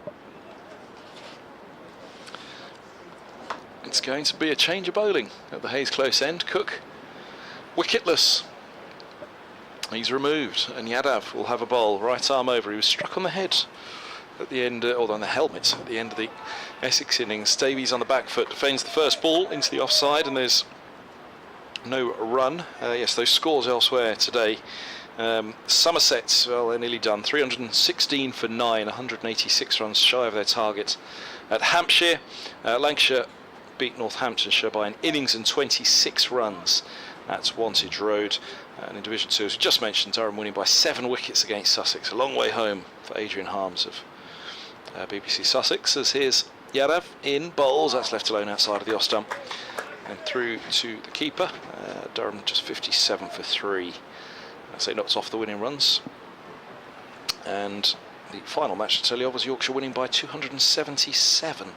R: It's going to be a change of bowling at the Hayes Close end. Cook, wicketless. He's removed, and Yadav will have a bowl. Right arm over. He was struck on the head at the end, or on the helmet at the end of the Essex innings. Davies on the back foot defends the first ball into the offside, and there's no run. Yes, those scores elsewhere today. Somerset, well, they're nearly done. 316 for 9, 186 runs shy of their target. At Hampshire, Lancashire beat Northamptonshire by an innings and 26 runs at Wantage Road. And in Division 2, as we just mentioned, Durham winning by 7 wickets against Sussex. A long way home for Adrian Harms of BBC Sussex, as here's Yadav in bowls. That's left alone outside of the off stump. And through to the keeper. Durham just 57 for 3. So knocks off the winning runs. And the final match to tell you of was Yorkshire winning by 277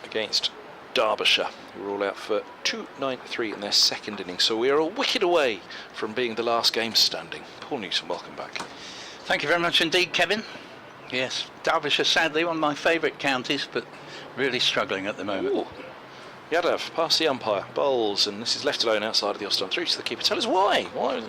R: against Derbyshire, who are all out for 293 in their second innings. So we are a wicket away from being the last game standing. Paul Newton, welcome back.
I: Thank you very much indeed, Kevin. Yes, Derbyshire, sadly, one of my favourite counties, but really struggling at the moment.
R: Ooh. Yadav past the umpire, bowls, and this is left alone outside of the off-stump, through to the keeper. Tell us why. Why?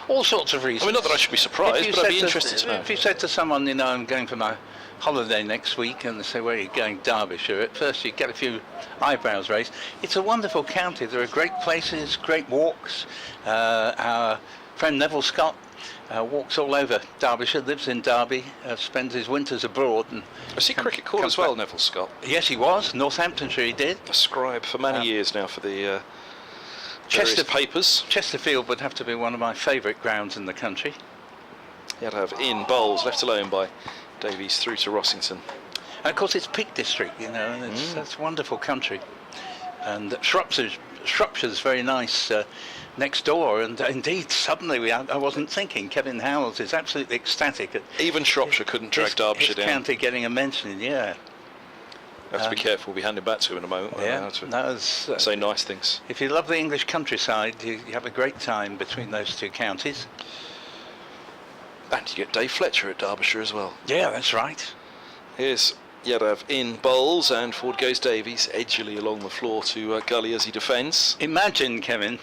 I: All sorts of reasons.
R: I mean, not that I should be surprised, but I'd be interested to know.
I: If you said to someone, you know, I'm going for my holiday next week, and they say, where are you going? Derbyshire. At first you get a few eyebrows raised. It's a wonderful county. There are great places, great walks. Our friend Neville Scott walks all over Derbyshire, lives in Derby, spends his winters abroad. And
R: was he cricket court as well, Neville Scott?
I: Yes, he was. Northamptonshire he did.
R: A scribe for many years now for the various papers.
I: Chesterfield would have to be one of my favourite grounds in the country.
R: Yadav in, bowls, left alone by Davies through to Rossington.
I: And of course it's Peak District, you know, and it's wonderful country. And Shropshire's very nice next door, and indeed suddenly I wasn't thinking, Kevin Howells is absolutely ecstatic at
R: even Shropshire couldn't drag Derbyshire down.
I: County getting a mention, yeah.
R: Have to be careful, we'll be handing back to him in a moment.
I: Yeah,
R: say nice things.
I: If you love the English countryside, you have a great time between those two counties.
R: And you get Dave Fletcher at Derbyshire as well.
I: Yeah, that's right.
R: Here's Yadav in, bowls, and forward goes Davies, edgily along the floor to Gully as he defends.
I: Imagine, Kevin,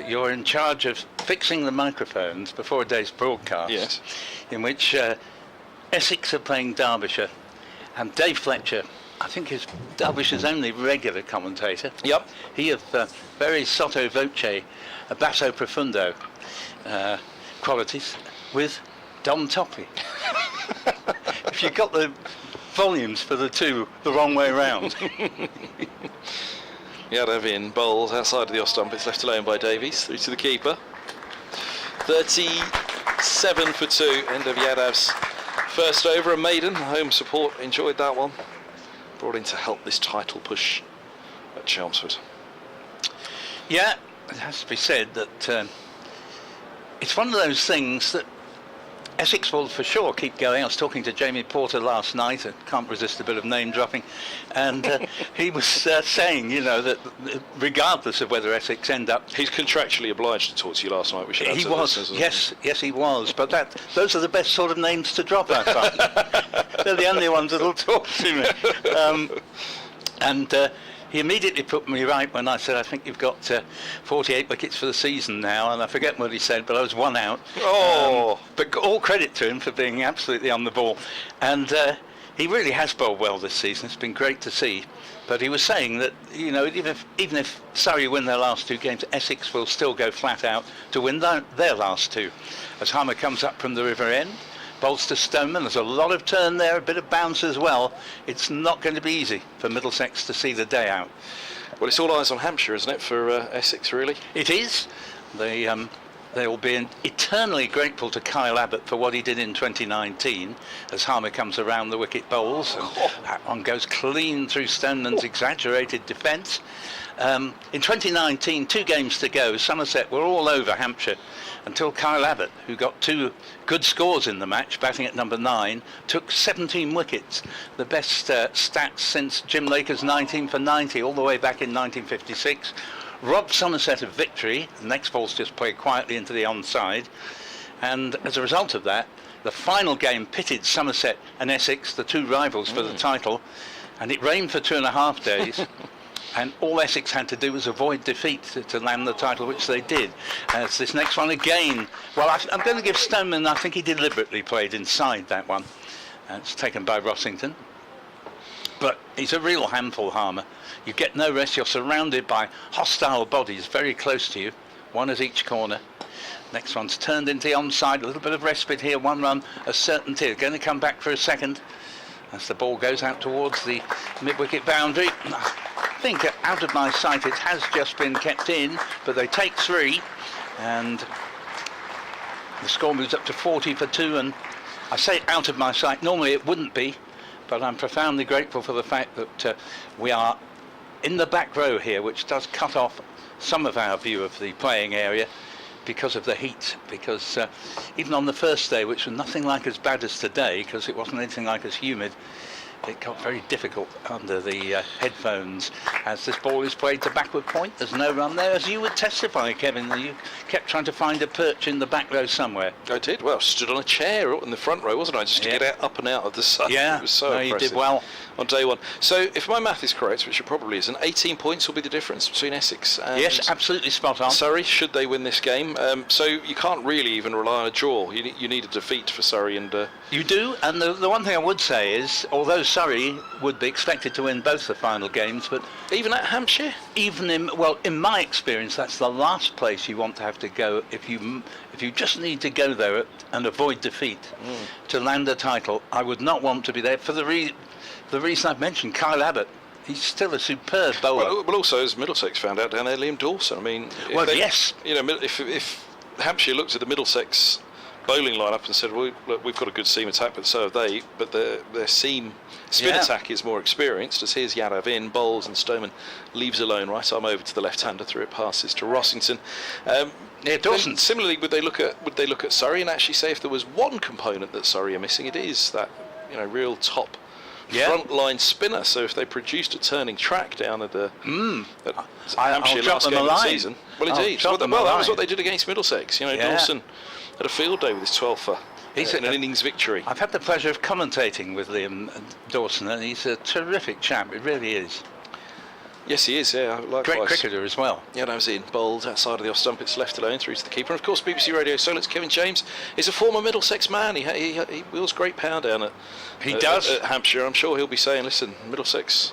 I: you're in charge of fixing the microphones before a day's broadcast,
R: yes,
I: in which Essex are playing Derbyshire, and Dave Fletcher, I think, is Derbyshire's only regular commentator.
R: Yep.
I: He of very sotto voce, basso profundo qualities, with Dom Toppy. If you got the volumes for the two the wrong way round.
R: Yadav in, bowls outside of the off stump. It's left alone by Davies through to the keeper. 37 for 2. End of Yadav's first over. A maiden. Home support enjoyed that one. Brought in to help this title push at Chelmsford.
I: Yeah, it has to be said that it's one of those things that Essex will for sure keep going. I was talking to Jamie Porter last night. I can't resist a bit of name dropping, and he was saying, you know, that regardless of whether Essex end up,
R: he's contractually obliged to talk to you last night. We should.
I: He was, yes, he was. But those are the best sort of names to drop. I find they're the only ones that'll talk to me. He immediately put me right when I said, I think you've got 48 wickets for the season now, and I forget what he said, but I was one out.
R: Oh!
I: But all credit to him for being absolutely on the ball. And he really has bowled well this season. It's been great to see. But he was saying that, you know, even if Surrey win their last two games, Essex will still go flat out to win their last two. As Harmer comes up from the River End, bowls to Stoneman. There's a lot of turn there, a bit of bounce as well. It's not going to be easy for Middlesex to see the day out.
R: Well, it's all eyes on Hampshire, isn't it, for Essex, really?
I: It is. They will be eternally grateful to Kyle Abbott for what he did in 2019 as Harmer comes around the wicket bowls. And that one goes clean through Stoneman's exaggerated defence. In 2019, 2 games to go, Somerset were all over Hampshire until Kyle Abbott, who got 2 good scores in the match, batting at number 9, took 17 wickets, the best stats since Jim Laker's 19 for 90 all the way back in 1956. Robbed Somerset of victory. The next ball's just played quietly into the onside, and as a result of that, the final game pitted Somerset and Essex, the 2 rivals for the title, and it rained for 2.5 days. And all Essex had to do was avoid defeat to land the title, which they did. As this next one again, well, I'm going to give Stoneman, I think he deliberately played inside that one. It's taken by Rossington. But he's a real handful, Harmer. You get no rest, you're surrounded by hostile bodies very close to you, one at each corner. Next one's turned into the onside, a little bit of respite here, 1 run, a certainty. Going to come back for a second as the ball goes out towards the mid-wicket boundary. I think out of my sight it has just been kept in, but they take 3 and the score moves up to 40 for 2. And I say out of my sight, normally it wouldn't be, but I'm profoundly grateful for the fact that we are in the back row here, which does cut off some of our view of the playing area because of the heat, because even on the first day, which was nothing like as bad as today, because it wasn't anything like as humid, it got very difficult under the headphones as this ball is played to backward point. There's no run there, as you would testify, Kevin, that you kept trying to find a perch in the back row somewhere.
R: I did. Well, stood on a chair in the front row, wasn't I, just to get up and out of the sun.
I: Yeah,
R: it was so
I: you
R: impressive
I: did well
R: on day one. So, if my math is correct, which it probably isn't, 18 points will be the difference between Essex and
I: yes, absolutely spot on.
R: Surrey, should they win this game. So you can't really even rely on a draw. You need a defeat for Surrey. And
I: you do, and the one thing I would say is, although Surrey would be expected to win both the final games, but
R: even at Hampshire,
I: even in my experience, that's the last place you want to have to go if you just need to go there and avoid defeat to land a title. I would not want to be there for the reason I've mentioned. Kyle Abbott, he's still a superb bowler.
R: Well, also as Middlesex found out down there, Liam Dawson. I mean,
I: yes,
R: you know, if Hampshire looked at the Middlesex bowling lineup and said, well, look, we've got a good seam attack, but so have they. But their seam spin attack is more experienced. As here's Yadav in, bowls, and Stoneman leaves alone. Right arm over to the left-hander, through it passes to Rossington.
I: Dawson.
R: Similarly, would they look at Surrey and actually say if there was one component that Surrey are missing, it is that real top front-line spinner. So if they produced a turning track down at Hampshire last game of the season, well, indeed. That was what they did against Middlesex. Dawson had a field day with his 12 for an innings victory.
I: I've had the pleasure of commentating with Liam Dawson, and he's a terrific chap. It really is.
R: Yes, he is, yeah, likewise.
I: Great cricketer as well.
R: Yeah, that was in. Bowled outside of the off stump, it's left alone through to the keeper. And of course, BBC Radio Solent's Kevin James is a former Middlesex man. He wheels great power down at Hampshire. I'm sure he'll be saying, listen, Middlesex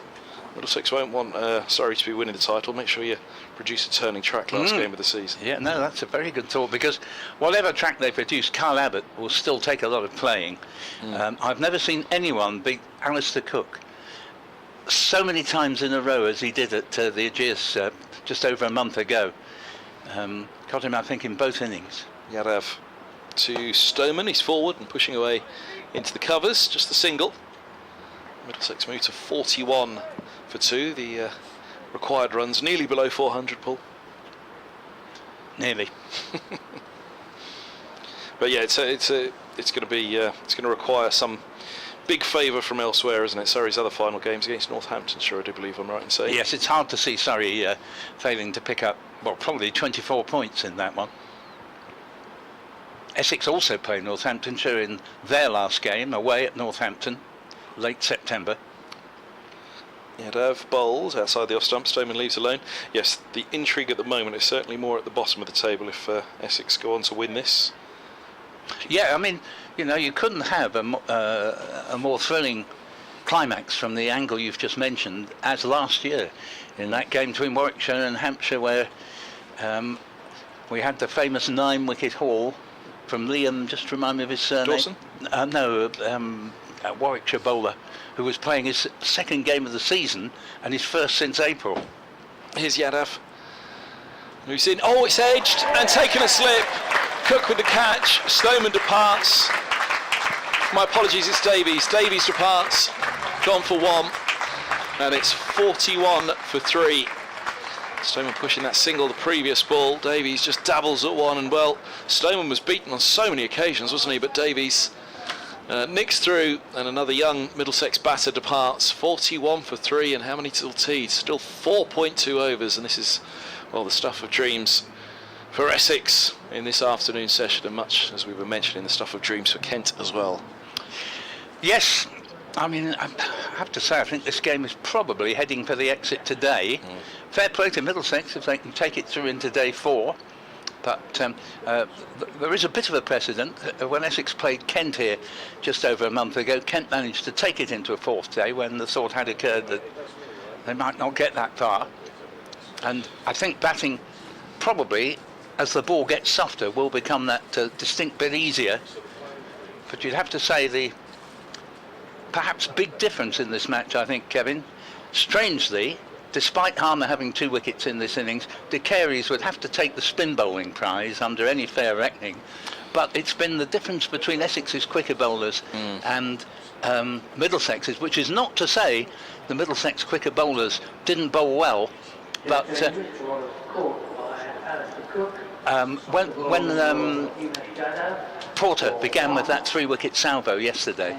R: won't want Surrey to be winning the title. Make sure you produce a turning track last game of the season.
I: Yeah, no, that's a very good thought, because whatever track they produce, Kyle Abbott will still take a lot of playing. I've never seen anyone beat Alistair Cook so many times in a row as he did at the Aegeus just over a month ago. Got him, I think, in both innings.
R: Yadav to Stoneman, he's forward and pushing away into the covers, just the single. Middlesex move to 41 for 2. The required runs nearly below 400, Paul.
I: Nearly.
R: But yeah, it's going to require some big favour from elsewhere, isn't it? Surrey's other final games against Northamptonshire, I do believe I'm right in saying.
I: Yes, it's hard to see Surrey failing to pick up, probably 24 points in that one. Essex also played Northamptonshire in their last game, away at Northampton, late September.
R: Yadav bowls outside the off stump, Stoneman leaves alone. Yes, the intrigue at the moment is certainly more at the bottom of the table if Essex go on to win this.
I: Yeah, I mean, you couldn't have a more thrilling climax from the angle you've just mentioned as last year in that game between Warwickshire and Hampshire, where we had the famous 9-wicket haul from Liam, just remind me of his surname.
R: Dawson?
I: A Warwickshire bowler who was playing his second game of the season and his first since April.
R: Here's Yadav, who's in. Oh, it's edged and taken a slip. Cook with the catch. Stoneman departs. My apologies, it's Davies. Davies departs. Gone for 1. And it's 41 for 3. Stoneman pushing that single the previous ball. Davies just dabbles at 1. And well, Stoneman was beaten on so many occasions, wasn't he? But Davies nicks through, and another young Middlesex batter departs. 41 for 3. And how many till teed? Still 4.2 overs. And this is, well, the stuff of dreams for Essex in this afternoon session, and much, as we were mentioning, the stuff of dreams for Kent as well.
I: Yes, I mean, I have to say, I think this game is probably heading for the exit today. Fair play to Middlesex if they can take it through into day 4. But there is a bit of a precedent. When Essex played Kent here just over a month ago, Kent managed to take it into a 4th day when the thought had occurred that they might not get that far. And I think batting probably, as the ball gets softer, will become that distinct bit easier. But you'd have to say the perhaps big difference in this match, I think, Kevin, strangely, despite Harmer having 2 wickets in this innings, De Carey's would have to take the spin bowling prize under any fair reckoning. But it's been the difference between Essex's quicker bowlers and Middlesex's, which is not to say the Middlesex quicker bowlers didn't bowl well, but when Porter began with that 3-wicket salvo yesterday,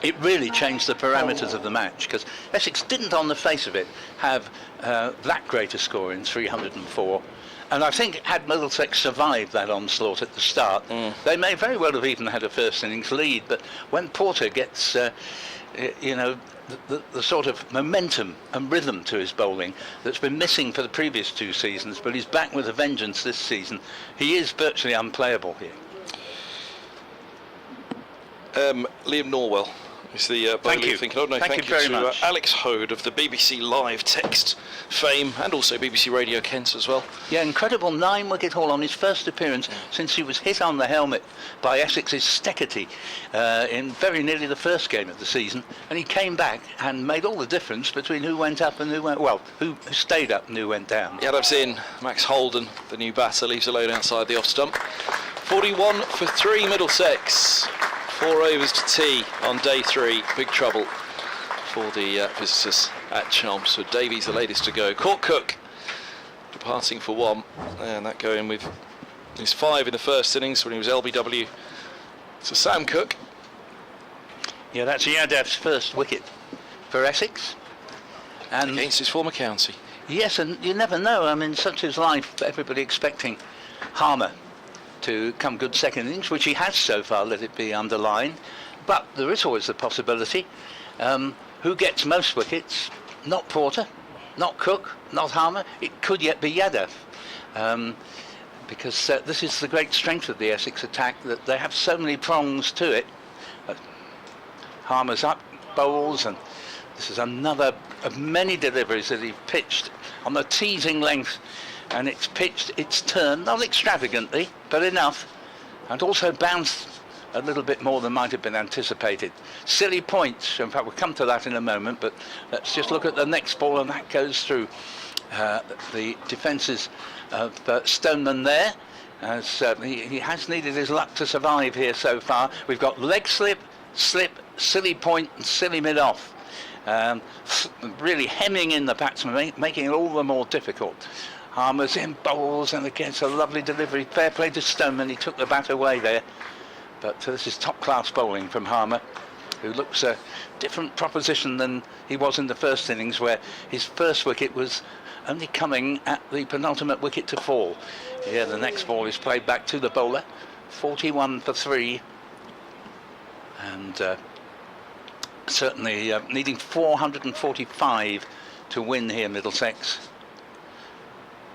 I: it really changed the parameters of the match, because Essex didn't, on the face of it, have that great a score in 304. And I think had Middlesex survived that onslaught at the start, they may very well have even had a first innings lead. But when Porter gets, the sort of momentum and rhythm to his bowling that's been missing for the previous 2 seasons, but he's back with a vengeance this season, he is virtually unplayable here.
R: Liam Norwell is the bowler you're thinking of. No, thank you
I: very
R: to
I: much.
R: Alex Hode of the BBC Live text fame, and also BBC Radio Kent as well.
I: Yeah, incredible 9-wicket haul on his first appearance since he was hit on the helmet by Essex's Steckety in very nearly the first game of the season, and he came back and made all the difference between who went up and who stayed up and who went down.
R: Yadav's in. Max Holden, the new batter, leaves alone outside the off stump. 41 for 3 Middlesex. 4 overs to tea on day 3. Big trouble for the visitors at Chelmsford. Davies the latest to go. Cook departing for 1, and that going with his 5 in the first innings when he was LBW. So Sam Cook.
I: Yeah, that's Yadav's first wicket for Essex. And
R: against his former county.
I: Yes, and you never know. I mean, such is life. Everybody expecting Harmer to come good second innings, which he has so far, let it be underlined. But there is always the possibility. Who gets most wickets? Not Porter, not Cook, not Harmer. It could yet be Yadav. Because this is the great strength of the Essex attack, that they have so many prongs to it. Harmer's up, bowls, and this is another of many deliveries that he pitched on the teasing length. And it's pitched its turn, not extravagantly, but enough, and also bounced a little bit more than might have been anticipated. Silly points, in fact we'll come to that in a moment, but let's just look at the next ball, and that goes through the defences of Stoneman there, as he has needed his luck to survive here so far. We've got leg slip, silly point and silly mid-off. Really hemming in the batsman, making it all the more difficult. Harmer's in, bowls, and again it's a lovely delivery. Fair play to Stoneman, he took the bat away there. But this is top-class bowling from Harmer, who looks a different proposition than he was in the first innings, where his first wicket was only coming at the penultimate wicket to fall. Here the next ball is played back to the bowler. 41 for 3. And certainly needing 445 to win here, Middlesex.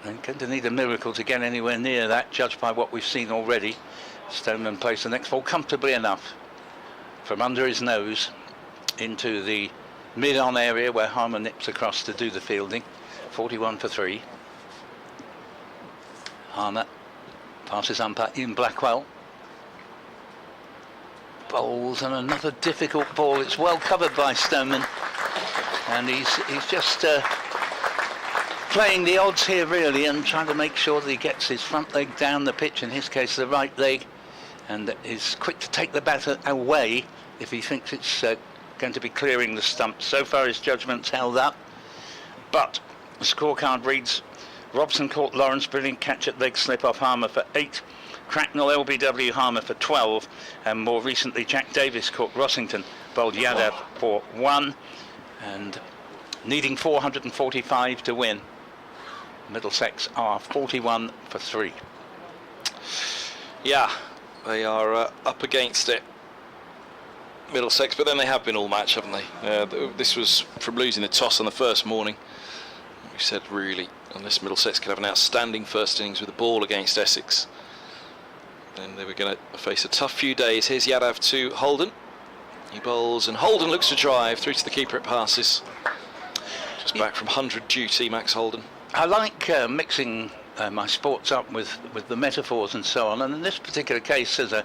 I: They're going to need a miracle to get anywhere near that, judged by what we've seen already. Stoneman plays the next ball comfortably enough from under his nose into the mid-on area where Harmer nips across to do the fielding. 41 for 3. Harmer passes umpire Ian Blackwell. Bowls, and another difficult ball. It's well covered by Stoneman, and he's just playing the odds here really, and trying to make sure that he gets his front leg down the pitch, in his case the right leg, and is quick to take the bat away if he thinks it's going to be clearing the stump. So far his judgment's held up, but the scorecard reads: Robson caught Lawrence, brilliant catch at leg slip off Harmer for 8, Cracknell LBW Harmer for 12, and more recently Jack Davis caught Rossington, bowled Yadav for 1, and needing 445 to win, Middlesex are 41 for 3.
R: Yeah, they are up against it, Middlesex, but then they have been all match, haven't they? This was from losing the toss on the first morning. We said really, unless Middlesex could have an outstanding first innings with the ball against Essex, then they were going to face a tough few days. Here's Yadav to Holden. He bowls, and Holden looks to drive through to the keeper. It passes. Just back from 100 duty, Max Holden.
I: I like mixing my sports up with the metaphors and so on, and in this particular case, as a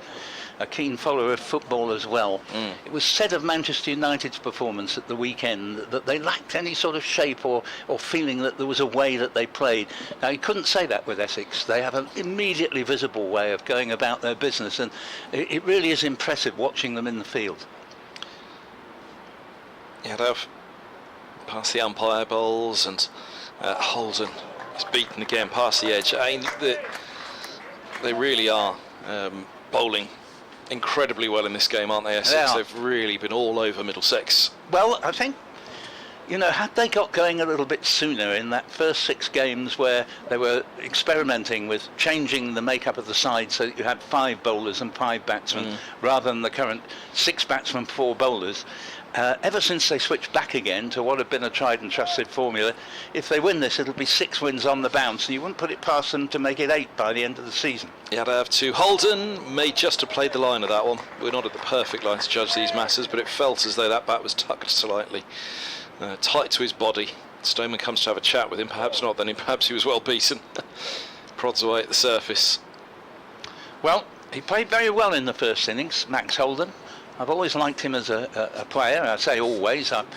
I: keen follower of football as well, it was said of Manchester United's performance at the weekend that they lacked any sort of shape or feeling that there was a way that they played. Now, you couldn't say that with Essex. They have an immediately visible way of going about their business, and it really is impressive watching them in the field.
R: Yadav past the umpire, bowls, and Holden is beaten again past the edge. I mean, they really are bowling incredibly well in this game, aren't they, Essex?
I: Yeah.
R: They've really been all over Middlesex.
I: Well, I think, you know, had they got going a little bit sooner in that first 6 games where they were experimenting with changing the makeup of the side so that you had 5 bowlers and 5 batsmen rather than the current 6 batsmen, 4 bowlers, ever since they switched back again to what had been a tried and trusted formula, if they win this, it'll be 6 wins on the bounce, and you wouldn't put it past them to make it 8 by the end of the season.
R: You had to have 2. Holden may just have played the line of that one. We're not at the perfect line to judge these matters, but it felt as though that bat was tucked slightly. Tight to his body. Stoneman comes to have a chat with him, perhaps not, then perhaps he was well beaten. Prods away at the surface.
I: Well, he played very well in the first innings, Max Holden. I've always liked him as a player. I say always. I've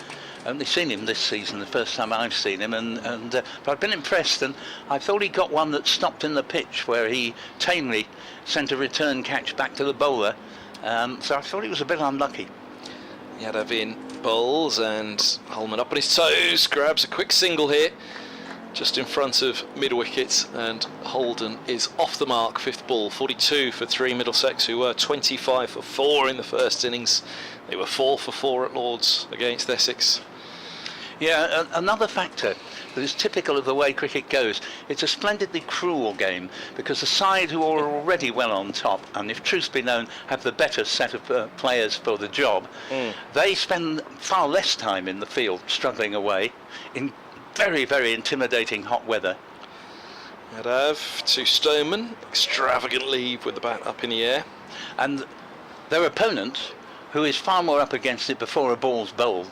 I: only seen him this season, the first time I've seen him, but I've been impressed, and I thought he got one that stopped in the pitch where he tamely sent a return catch back to the bowler, so I thought he was a bit unlucky.
R: Yadav bowls, and Holman up on his toes, grabs a quick single here just in front of mid-wicket, and Holden is off the mark. 5th ball, 42 for 3 Middlesex, who were 25 for 4 in the first innings. They were 4 for 4 at Lords against Essex.
I: Yeah, another factor that is typical of the way cricket goes, it's a splendidly cruel game, because the side who are already well on top, and if truth be known, have the better set of players for the job, they spend far less time in the field struggling away in very, very intimidating hot weather.
R: Yadav to Stoneman, extravagant leave with the bat up in the air.
I: And their opponent, who is far more up against it before a ball's bowled,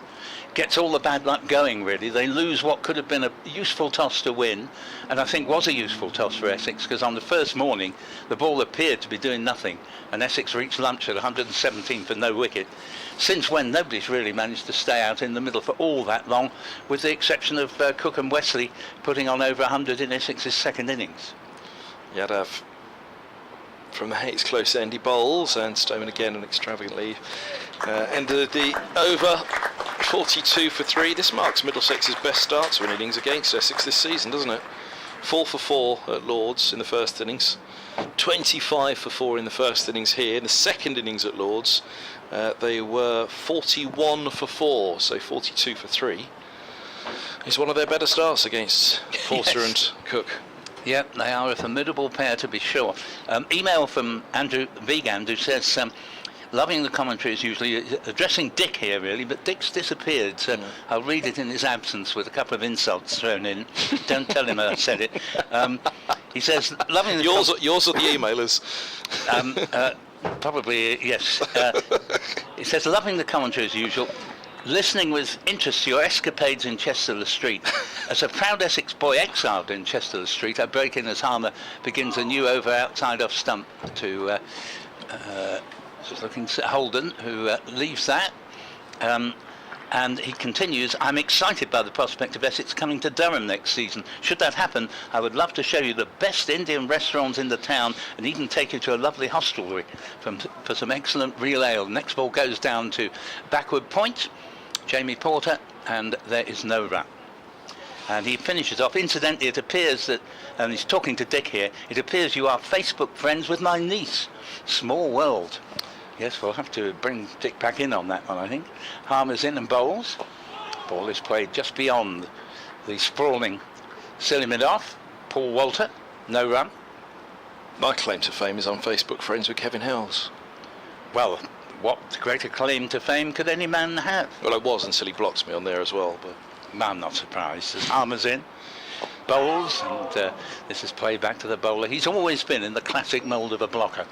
I: gets all the bad luck going, really. They lose what could have been a useful toss to win, and I think was a useful toss for Essex, because on the first morning the ball appeared to be doing nothing, and Essex reached lunch at 117 for no wicket. Since when, nobody's really managed to stay out in the middle for all that long, with the exception of Cook and Wesley putting on over 100 in Essex's second innings.
R: Yadav from the Hayes close end, he bowls, and Stoneman again an extravagant leave. Ended the over 42 for 3. This marks Middlesex's best start to an innings against Essex this season, doesn't it? 4 for 4 at Lords in the first innings, 25 for 4 in the first innings here. In the second innings at Lords, they were 41 for 4, so 42 for 3. It's one of their better starts against Porter and Cook.
I: Yep, they are a formidable pair, to be sure. Email from Andrew Vigand, who says, loving the commentary as usually, addressing Dick here really, but Dick's disappeared, so I'll read it in his absence with a couple of insults thrown in. Don't tell him I said it. He says, loving the...
R: Yours are the emailers.
I: Probably, yes. He says, loving the commentary as usual, listening with interest to your escapades in Chester Street. As a proud Essex boy exiled in Chester Street, I break in as Harmer begins a new over outside off stump to looking at Holden, who leaves that. And he continues, I'm excited by the prospect of Essex coming to Durham next season. Should that happen, I would love to show you the best Indian restaurants in the town and even take you to a lovely hostelry for some excellent real ale. Next ball goes down to backward point, Jamie Porter, and there is no run. And he finishes off. Incidentally, it appears that, and he's talking to Dick here, it appears you are Facebook friends with my niece. Small world. Yes, we'll have to bring Dick back in on that one, I think. Harmer's in and bowls. Ball is played just beyond the sprawling silly mid-off. Paul Walter, no run.
R: My claim to fame is on Facebook friends with Kevin Hells.
I: Well, what greater claim to fame could any man have?
R: Well, I was until he blocks me on there as well, but...
I: I'm not surprised. As Harmer's in, bowls, and this is played back to the bowler. He's always been in the classic mould of a blocker.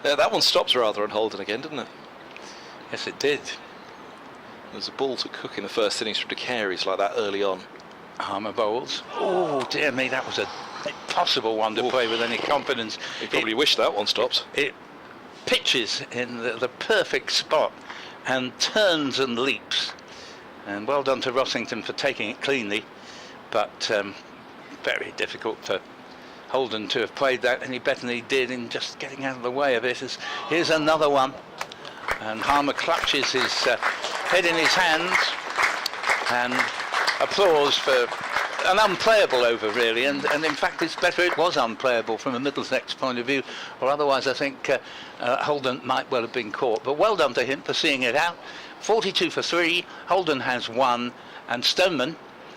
R: That one stops rather on Holden again, didn't it?
I: Yes, it did.
R: There was a ball to Cook in the first innings from De Carey's like that early on.
I: Harmer bowls. Oh, dear me, that was a impossible one to play with any confidence.
R: He probably wished that one stopped.
I: It pitches in the perfect spot and turns and leaps. And well done to Rossington for taking it cleanly, but very difficult for Holden to have played that any better than he did in just getting out of the way of it. Here's another one, and Harmer clutches his head in his hands, and applause for an unplayable over, really, and in fact it's better it was unplayable from a Middlesex point of view, or otherwise I think Holden might well have been caught. But well done to him for seeing it out. 42 for 3, Holden has 1, and Stoneman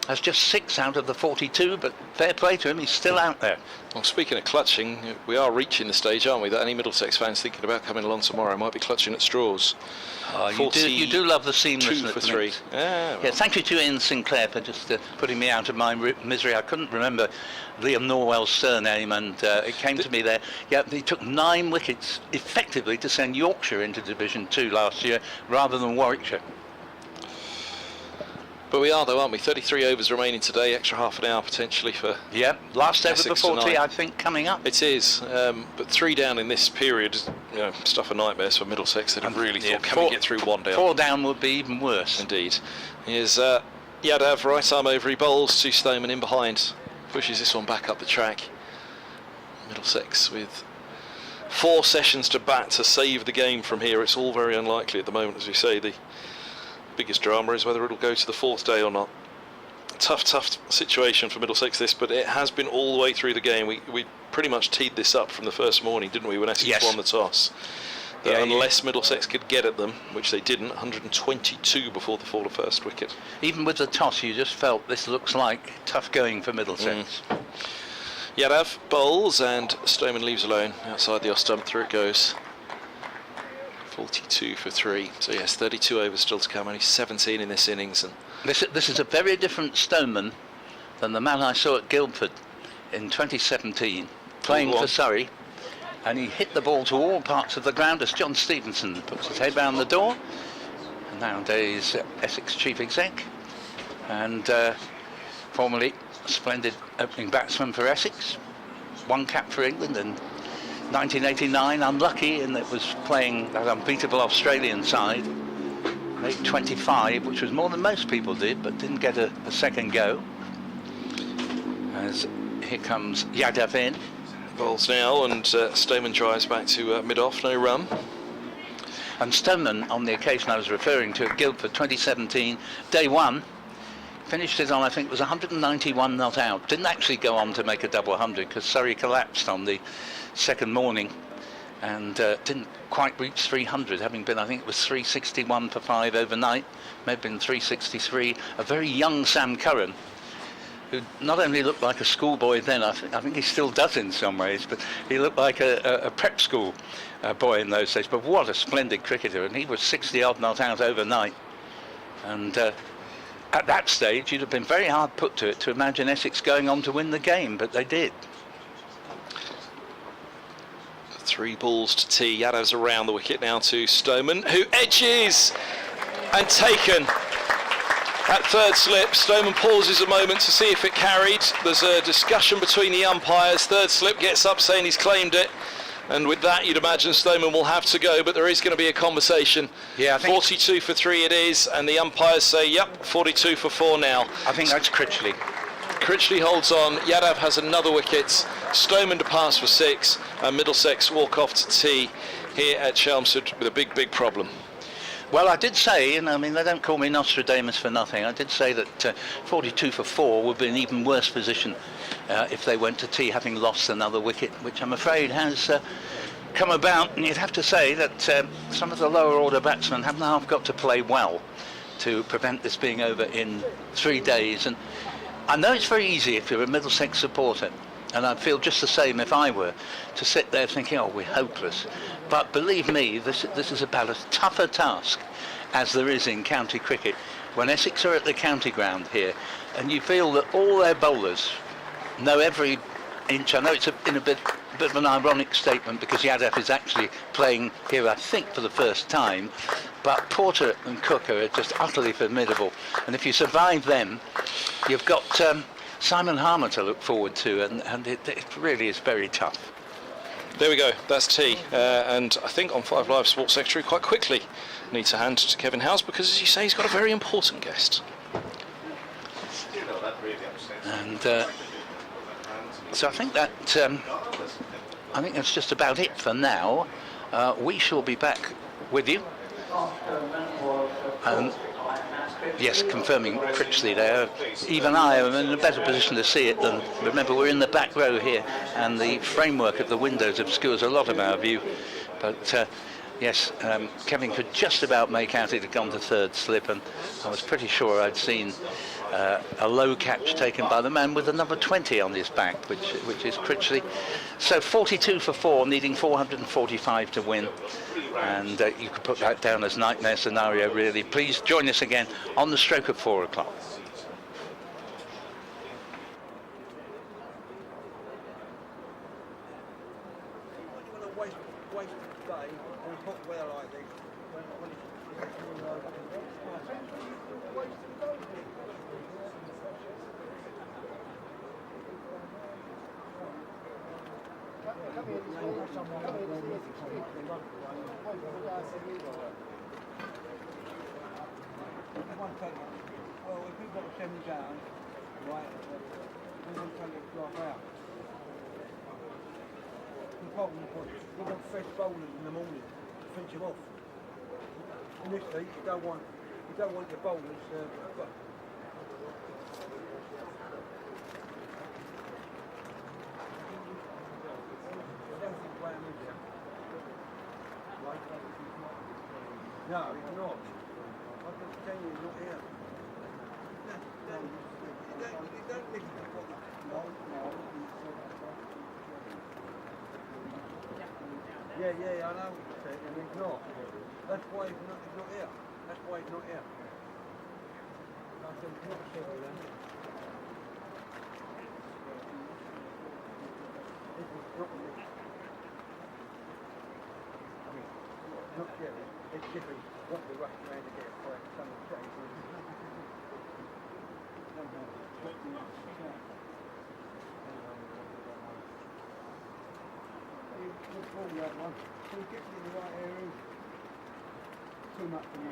I: has just 6 out of the 42, but fair play to him, he's still out there.
R: Well, speaking of clutching, we are reaching the stage, aren't we, that any Middlesex fans thinking about coming along tomorrow might be clutching at straws.
I: Oh, you do love the seamlessness.
R: 2 for 3.
I: Yeah, well. Thank you to Ian Sinclair for just putting me out of my misery. I couldn't remember Liam Norwell's surname, and it came to me there. Yeah, he took 9 wickets effectively to send Yorkshire into Division 2 last year rather than Warwickshire.
R: But we are, though, aren't we? 33 overs remaining today, extra half an hour potentially for.
I: Yeah, last ever
R: Essex
I: before
R: tonight.
I: tea, I think, coming up.
R: It is, but 3 down in this period, stuff of nightmares for Middlesex. They'd have really thought, can we get through 1 down?
I: 4 down would be even worse.
R: Indeed. Here's Yadav, right arm over, he bowls to Stoneman in behind, pushes this one back up the track. Middlesex with 4 sessions to bat to save the game from here. It's all very unlikely at the moment, as we say. The biggest drama is whether it'll go to the 4th day or not. Tough situation for Middlesex this, but it has been all the way through the game. We pretty much teed this up from the first morning, didn't we, when Essex won the toss? That unless Middlesex could get at them, which they didn't, 122 before the fall of first wicket.
I: Even with the toss, you just felt this looks like tough going for Middlesex.
R: Yadav bowls and Stoneman leaves alone outside the off stump. Through it goes. 42 for 3. So yes, 32 overs still to come. Only 17 in this innings. And
I: this is a very different Stoneman than the man I saw at Guildford in 2017, playing for Surrey. And he hit the ball to all parts of the ground as John Stevenson puts his head round the door. And nowadays Essex chief exec, and formerly a splendid opening batsman for Essex. 1 cap for England in 1989, unlucky in that it was playing that unbeatable Australian side. Made 25, which was more than most people did, but didn't get a second go. As here comes Yadav in.
R: Bowls now, and Stoneman drives back to mid-off, no run.
I: And Stoneman, on the occasion I was referring to at Guildford 2017, day 1, finished it on, I think it was 191 not out. Didn't actually go on to make a double 100 because Surrey collapsed on the second morning and didn't quite reach 300, having been, I think it was 361 for 5 overnight, may have been 363. A very young Sam Curran, who not only looked like a schoolboy then, I think he still does in some ways, but he looked like a prep school boy in those days. But what a splendid cricketer, and he was 60 odd not out overnight. And at that stage, you'd have been very hard put to it to imagine Essex going on to win the game, but they did.
R: 3 balls to tee. Yadav's around the wicket now to Stoneman, who edges and taken at 3rd slip. Stoneman pauses a moment to see if it carried. There's a discussion between the umpires. 3rd slip gets up saying he's claimed it. And with that, you'd imagine Stoneman will have to go, but there is going to be a conversation.
I: Yeah,
R: 42 for 3 it is, and the umpires say, yep, 42 for 4 now.
I: I think that's Critchley.
R: Critchley holds on. Yadav has another wicket. Stoneman to pass for 6, and Middlesex walk off to tee here at Chelmsford with a big problem.
I: Well, I did say, and I mean, they don't call me Nostradamus for nothing, I did say that 42 for 4 would be an even worse position if they went to tee having lost another wicket, which I'm afraid has come about. And you'd have to say that some of the lower order batsmen have now got to play well to prevent this being over in 3 days. And I know it's very easy if you're a Middlesex supporter, and I'd feel just the same if I were, to sit there thinking, oh, we're hopeless. But believe me, this is about as tough a task as there is in county cricket. When Essex are at the county ground here, and you feel that all their bowlers know every inch. I know it's in a bit of an ironic statement because Yadav is actually playing here, I think, for the first time. But Porter and Cooker are just utterly formidable. And if you survive them, you've got Simon Harmer to look forward to, and it really is very tough.
R: There we go, that's tea. And I think on 5 Live Sports Secretary quite quickly need to hand to Kevin Howes because, as you say, he's got a very important guest.
I: And so I think that's just about it for now. We shall be back with you. Yes, confirming Critchley there. Even I am in a better position to see it than, remember we're in the back row here and the framework of the windows obscures a lot of our view. But yes, Kevin could just about make out it had gone to third slip, and I was pretty sure I'd seen a low catch taken by the man with the number 20 on his back, which is Critchley. So 42 for 4, needing 445 to win. And you could put that down as nightmare scenario, really. Please join us again on the stroke of 4 o'clock.
O: Well, if we've got 7 down, right, we're going to take it right out. We've got fresh bowlers in the morning to finish them off. In this league, you don't want your bowlers. No, it's not. I'm just telling you, he's not here. You don't listen to what Yeah, I know what you said, and he's not. That's why he's not here. That's why he's not here. I said, he's not civil then. This is not me. I mean, not civil. It's different. What the rush around to get it for someone change. We'll call that one. So he gets it in the right area. Too much for me.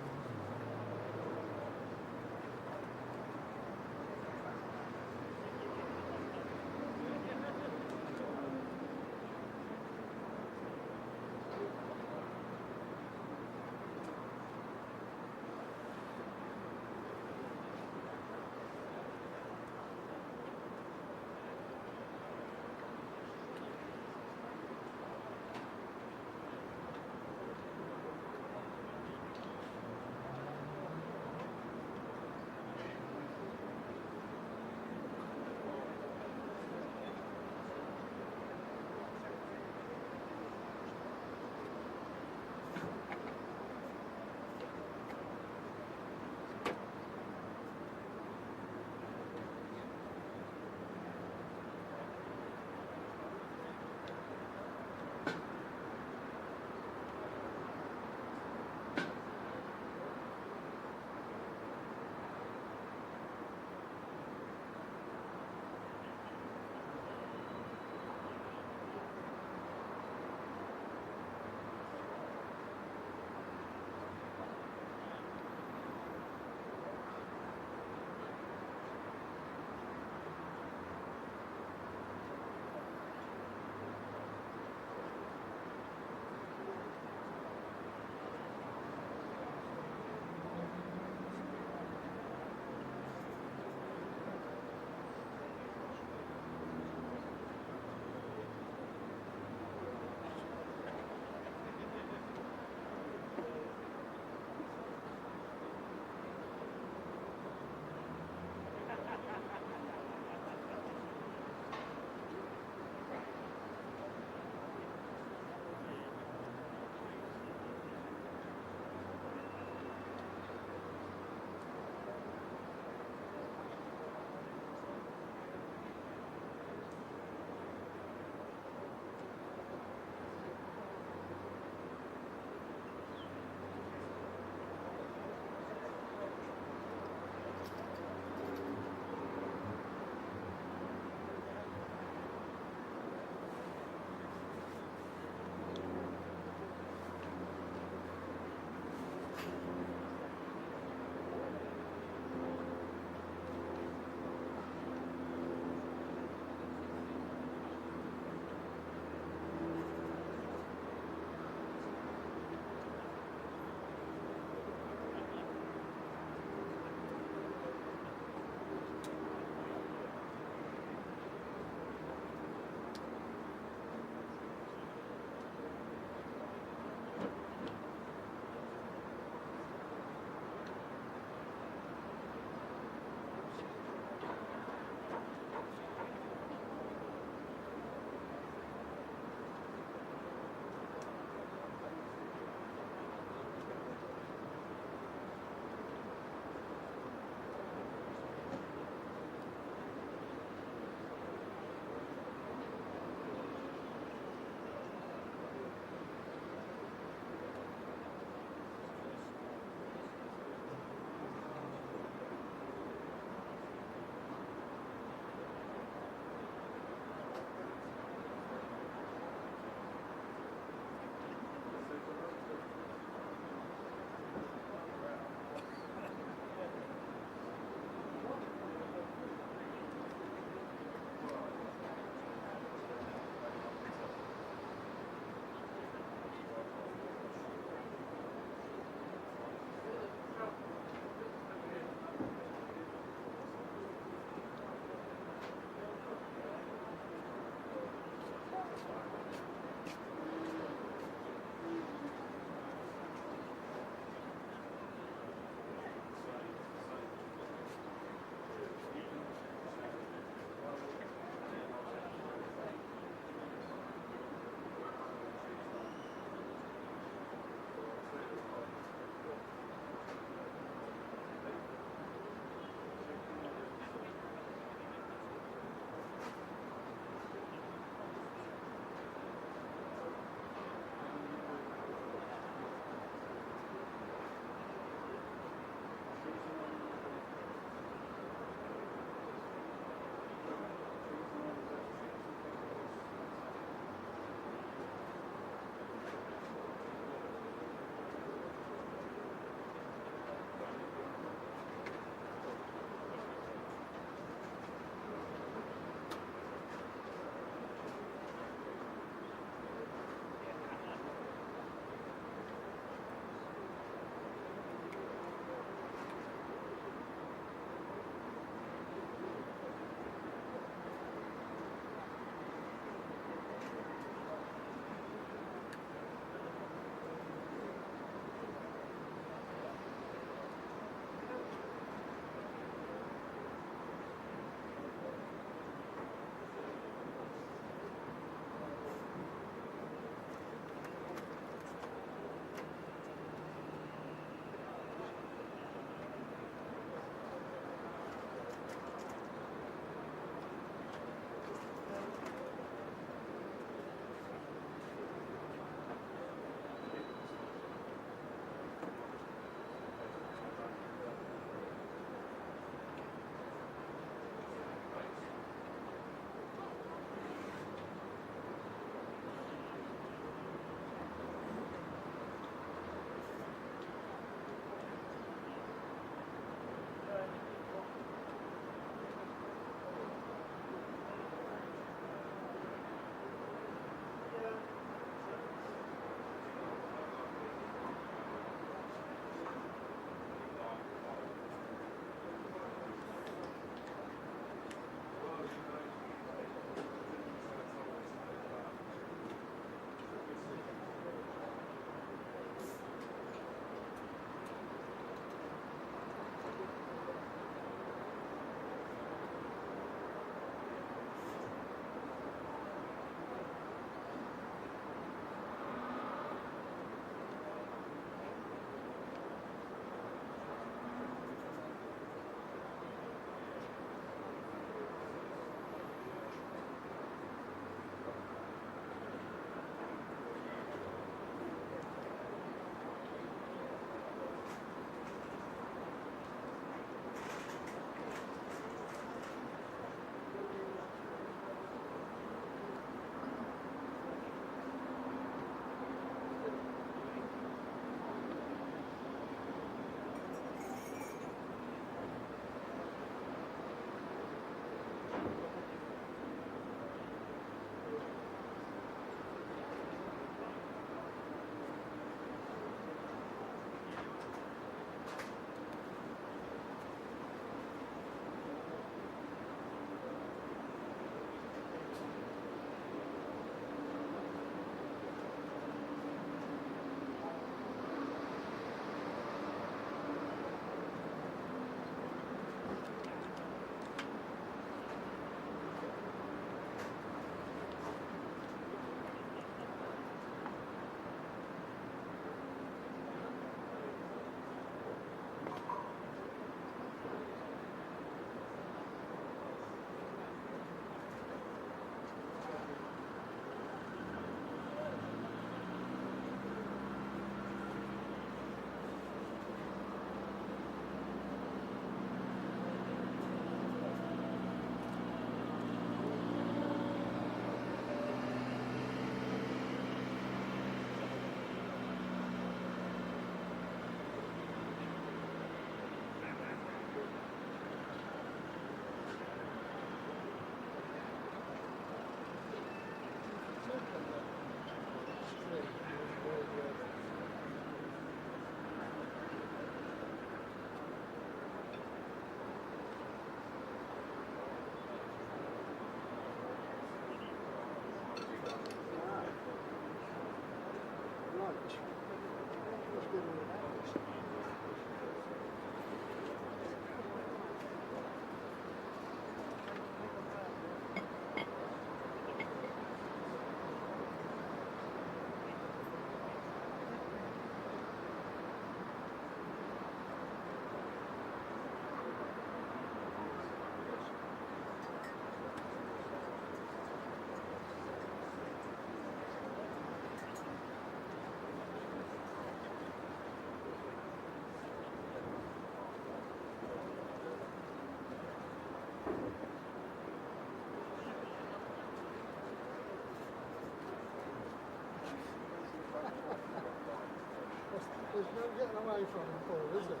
P: There's no getting away from him, Paul, is there?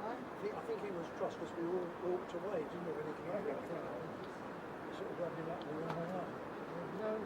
P: I think he was cross because we all walked away, didn't we, when he came back down? Sort of grabbed him up and we ran away. No.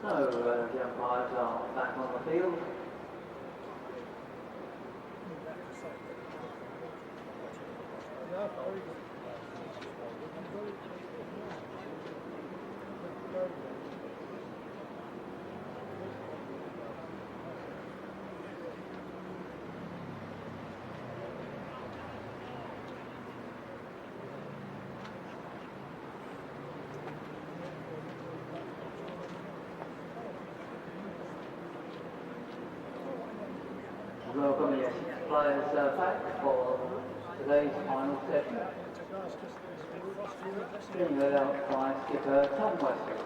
A: So, the umpires are back on the field. Welcome the Essex players back for today's final session. Being led out by skipper Tom Weston.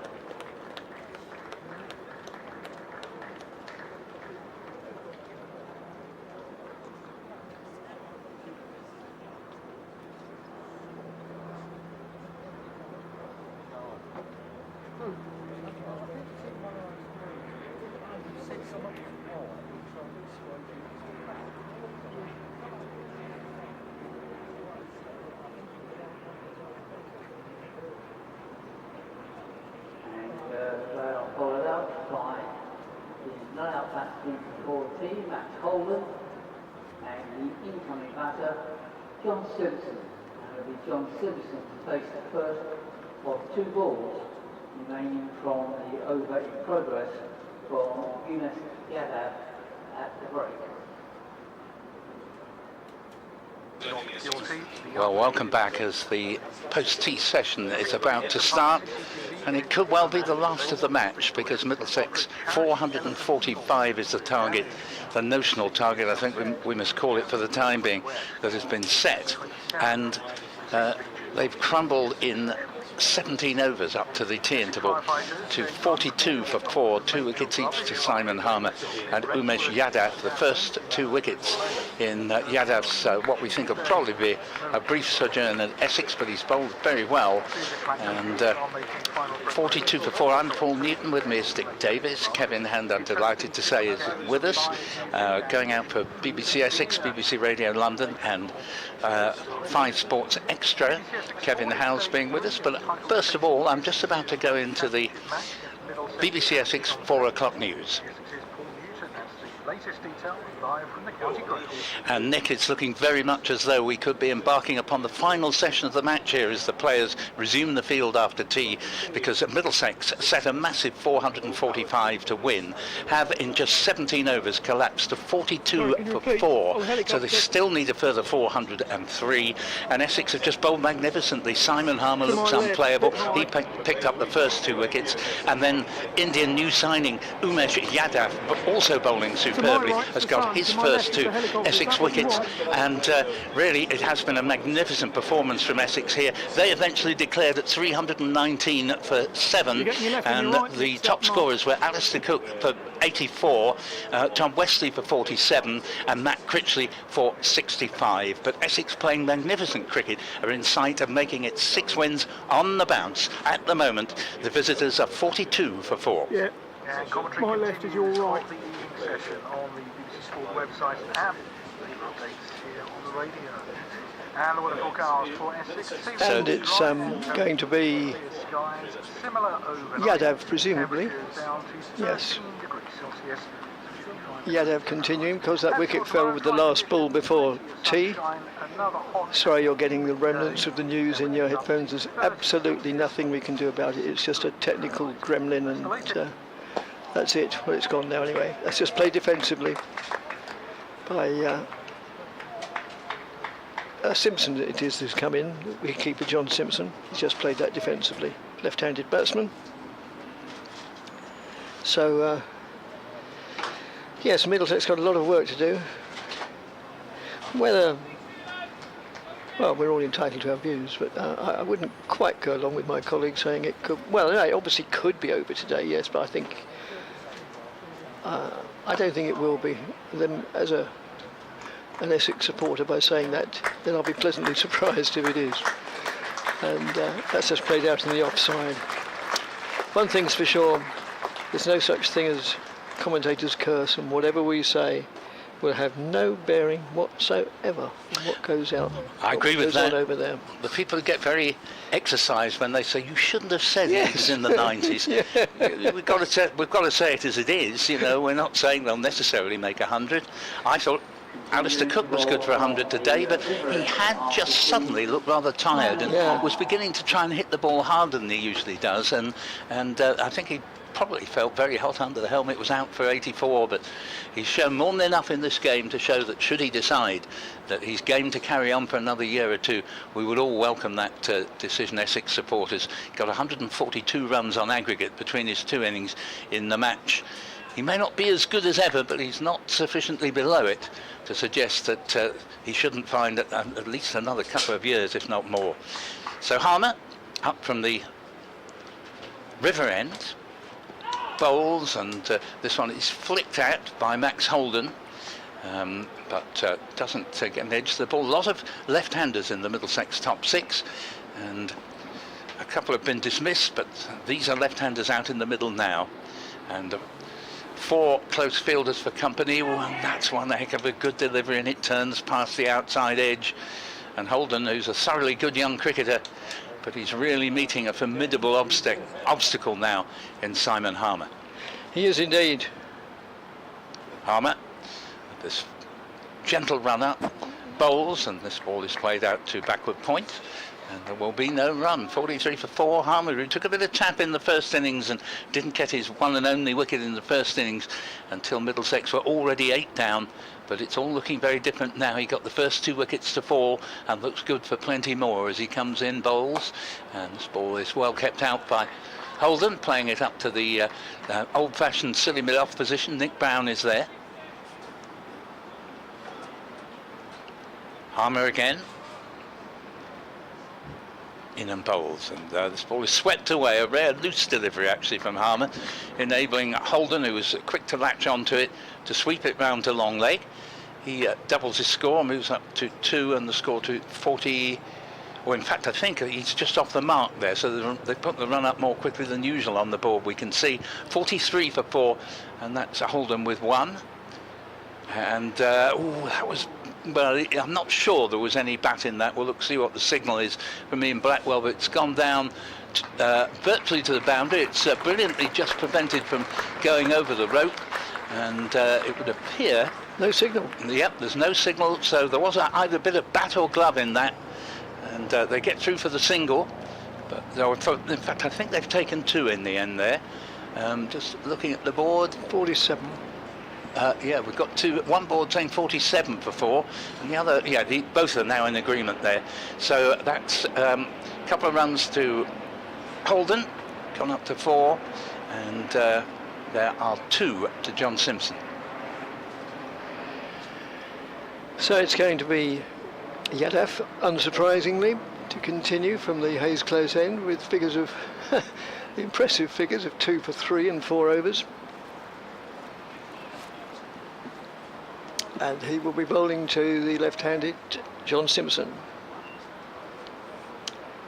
A: Followed up by the non-out batsman for the team, Max Holden, and the incoming batter, John Simpson. And it'll be John Simpson to face the first of two balls remaining from the over in progress from Umesh Yadav at the break.
I: Well, welcome back as the post-tea session is about to start, and it could well be the last of the match because Middlesex 445 is the target, the notional target I think we must call it for the time being, that has been set, and they've crumbled in 17 overs up to the tea interval to 42 for 4, 2 wickets each to Simon Harmer and Umesh Yadav. The first 2 wickets in Yadav's what we think will probably be a brief sojourn at Essex, but he's bowled very well. And 42 for 4. I'm Paul Newton, with me is Dick Davis. Kevin Hand, I'm delighted to say, is with us, going out for BBC Essex, BBC Radio London and 5 Sports Extra. Kevin Howes being with us, but first of all, I'm just about to go into the BBC Essex 4 o'clock news.
C: Latest detail live from the county ground.
I: And Nick, it's looking very much as though we could be embarking upon the final session of the match here as the players resume the field after tea, because Middlesex set a massive 445 to win, have in just 17 overs collapsed to 42 for 4, so they still need a further 403, and Essex have just bowled magnificently. Simon Harmer looks unplayable. He picked up the first 2 wickets, and then Indian new signing Umesh Yadav also bowling superbly. superbly, has got his first 2 Essex wickets, and really it has been a magnificent performance from Essex here. They eventually declared at 319 for 7, and the top scorers were Alistair Cook for 84, Tom Westley for 47, and Matt Critchley for 65. But Essex, playing magnificent cricket, are in sight of making it 6 wins on the bounce. At the moment, the visitors are 42 for 4.
O: Yeah. My left is your right. The evening session on the BBC Sport website and the updates here on the radio. And the weather forecast for Essex.
Q: And it's going to be Yadav, presumably. Yes. Yadav continuing, because that wicket fell with the last ball before tea. Sorry, you're getting the remnants of the news in your headphones. There's absolutely nothing we can do about it. It's just a technical gremlin, and that's it. Well, it's gone now anyway. Let's just play defensively by Simpson. It is who's come in, wicketkeeper John Simpson. He's just played that defensively. Left-handed batsman. So, yes, Middlesex got a lot of work to do. Whether, well, we're all entitled to our views, but I wouldn't quite go along with my colleague saying it could. Well, no, it obviously could be over today, yes, but I think I don't think it will be. Then, as an Essex supporter, by saying that, then I'll be pleasantly surprised if it is. And that's just played out in the offside. One thing's for sure, there's no such thing as commentators' curse, and whatever we say will have no bearing whatsoever on what goes out.
I: I agree with that.
Q: Over there.
I: The people get very exercised when they say you shouldn't have said this in the 90s.
Q: Yeah.
I: We've got to say it as it is. You know, we're not saying they'll necessarily make 100. I thought Alistair Cook was good for 100 today, but he had just suddenly looked rather tired and was beginning to try and hit the ball harder than he usually does, and I think he probably felt very hot under the helmet. Was out for 84, but he's shown more than enough in this game to show that should he decide that he's game to carry on for another year or two, we would all welcome that decision. Essex supporters. Got 142 runs on aggregate between his 2 innings in the match. He may not be as good as ever, but he's not sufficiently below it to suggest that he shouldn't find at least another couple of years, if not more. So Harmer, up from the river end, bowls, and this one is flicked out by Max Holden, but doesn't get an edge to the ball. A lot of left-handers in the Middlesex top 6, and a couple have been dismissed, but these are left-handers out in the middle now, and 4 close fielders for company. Well, that's one heck of a good delivery, and it turns past the outside edge, and Holden, who's a thoroughly good young cricketer, but he's really meeting a formidable obstacle now in Simon Harmer.
Q: He is indeed.
I: Harmer, this gentle run up, bowls, and this ball is played out to backward point, and there will be no run. 43 for 4. Harmer, who took a bit of tap in the first innings and didn't get his one and only wicket in the first innings until Middlesex were already 8 down. But it's all looking very different now. He got the first 2 wickets to fall and looks good for plenty more as he comes in, bowls, and this ball is well kept out by Holden, playing it up to the old-fashioned silly mid-off position. Nick Brown is there. Harmer again. In and bowls, and this ball is swept away. A rare loose delivery actually from Harmer, enabling Holden, who was quick to latch onto it, to sweep it round to long leg. He doubles his score, moves up to 2, and the score to 40. Well, in fact, I think he's just off the mark there, so they put the run up more quickly than usual on the board. We can see 43 for 4, and that's Holden with 1. And that was. Well, I'm not sure there was any bat in that. We'll look, see what the signal is from Ian Blackwell, but it's gone down virtually to the boundary. It's brilliantly just prevented from going over the rope, and it would appear...
Q: No signal.
I: Yep, there's no signal, so there was either a bit of bat or glove in that, and they get through for the single, but in fact I think they've taken 2 in the end there. Just looking at the board...
Q: 47.
I: Yeah, we've got 2. One board saying 47 for 4, and the other, both are now in agreement there. So that's a couple of runs to Holden, gone up to 4, and there are 2 to John Simpson.
Q: So it's going to be Yadav, unsurprisingly, to continue from the Hayes Close end with figures of impressive figures of 2 for 3 and 4 overs. And he will be bowling to the left-handed John Simpson.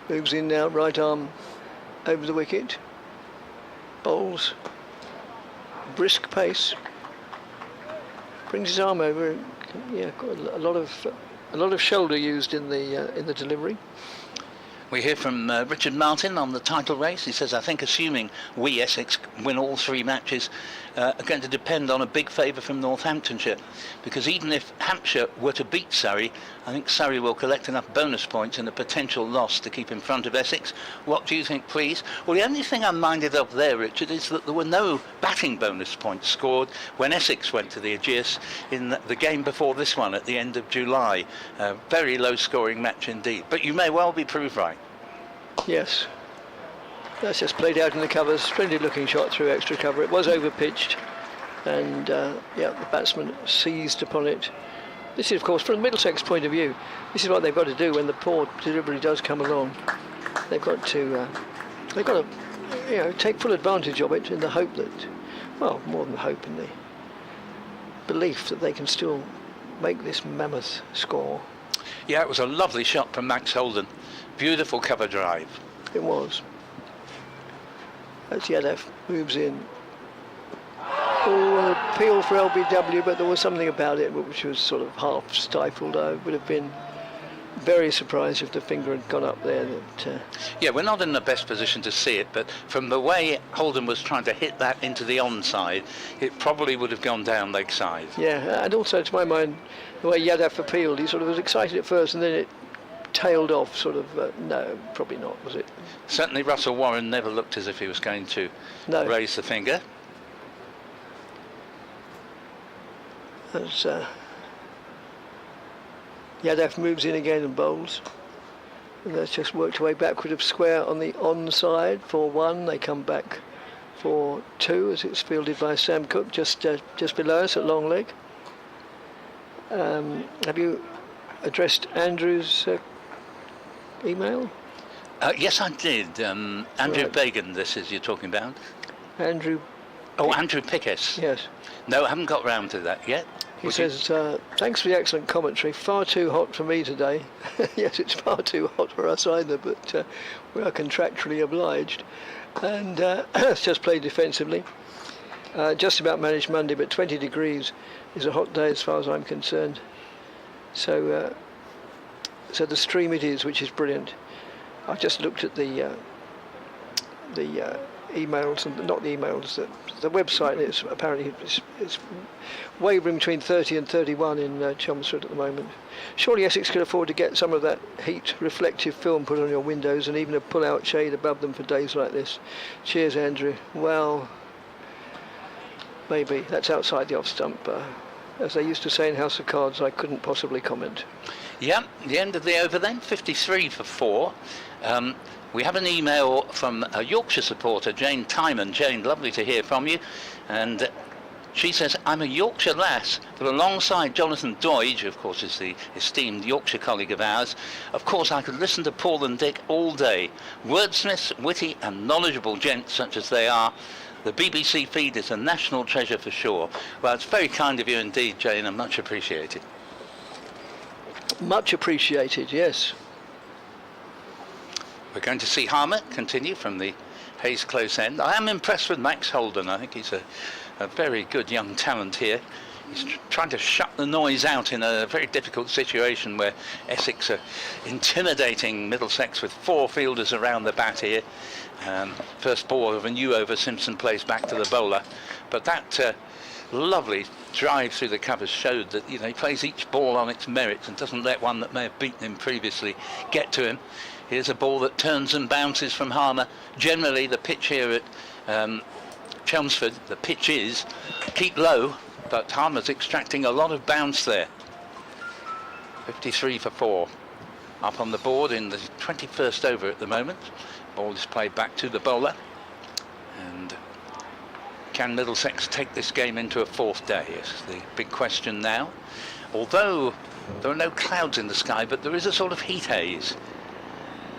Q: Moves in now, right arm over the wicket. Bowls, brisk pace. Brings his arm over. Yeah, got a lot of shoulder used in the delivery.
I: We hear from Richard Martin on the title race. He says, I think assuming we, Essex, win all 3 matches, are going to depend on a big favour from Northamptonshire. Because even if Hampshire were to beat Surrey, I think Surrey will collect enough bonus points in a potential loss to keep in front of Essex. What do you think, please? Well, the only thing I'm minded of there, Richard, is that there were no batting bonus points scored when Essex went to the Aegeus in the game before this one at the end of July. A very low-scoring match indeed. But you may well be proved right.
Q: Yes, that's just played out in the covers. Splendid looking shot through extra cover. It was over pitched, and yeah, the batsman seized upon it. This is, of course, from the Middlesex point of view, this is what they've got to do when the poor delivery does come along. They've got to take full advantage of it in the hope that, well, more than the hope, in the belief that they can still make this mammoth score.
I: Yeah, it was a lovely shot from Max Holden. Beautiful cover drive.
Q: It was. As Yadav moves in. Oh, an appeal for LBW, but there was something about it which was sort of half stifled. I would have been very surprised if the finger had gone up there.
I: Yeah, we're not in the best position to see it, but from the way Holden was trying to hit that into the onside, it probably would have gone down leg side.
Q: Yeah, and also to my mind, the way Yadav appealed, he sort of was excited at first and then it tailed off, sort of. No, probably not, was it?
I: Certainly Russell Warren never looked as if he was going to raise the finger.
Q: As Yadav moves in again and bowls, and that's just worked away backward of square on the onside for 1. They come back for 2 as it's fielded by Sam Cook just below us at long leg. Have you addressed Andrew's email?
I: Yes, I did. Andrew Bagan, this is you're talking about.
Q: Andrew.
I: Oh, Andrew Pickes.
Q: Yes.
I: No, I haven't got round to that yet.
Q: He says, thanks for the excellent commentary. Far too hot for me today. Yes, it's far too hot for us either, but we are contractually obliged. And it's just played defensively. Just about managed Monday, but 20 degrees is a hot day as far as I'm concerned. So the stream it is, which is brilliant. I've just looked at the emails, and not the emails, the website. It's apparently it's wavering between 30 and 31 in Chelmsford at the moment. Surely Essex could afford to get some of that heat reflective film put on your windows and even a pull-out shade above them for days like this. Cheers, Andrew. Well, maybe that's outside the off stump. As they used to say in House of Cards, I couldn't possibly comment.
I: Yeah, the end of the over then, 53 for 4. We have an email from a Yorkshire supporter, Jane Timon. Jane, lovely to hear from you. And she says, I'm a Yorkshire lass, but alongside Jonathan Doidge, of course is the esteemed Yorkshire colleague of ours, of course I could listen to Paul and Dick all day. Wordsmiths, witty and knowledgeable gents such as they are. The BBC feed is a national treasure for sure. Well, it's very kind of you indeed, Jane, and much appreciated.
Q: Much appreciated, yes.
I: We're going to see Harmer continue from the Hayes Close end. I am impressed with Max Holden. I think he's a very good young talent here. He's trying to shut the noise out in a very difficult situation where Essex are intimidating Middlesex with 4 fielders around the bat here. First ball of a new over, Simpson plays back to the bowler. But that lovely drive through the covers showed that, you know, he plays each ball on its merits and doesn't let one that may have beaten him previously get to him. Here's a ball that turns and bounces from Harmer. Generally, the pitch here at Chelmsford, the pitch is keep low, but Harmer's extracting a lot of bounce there. 53 for 4. Up on the board in the 21st over at the moment. Ball is played back to the bowler. And Can Middlesex take this game into a fourth day? Is the big question now. Although there are no clouds in the sky, but there is a sort of heat haze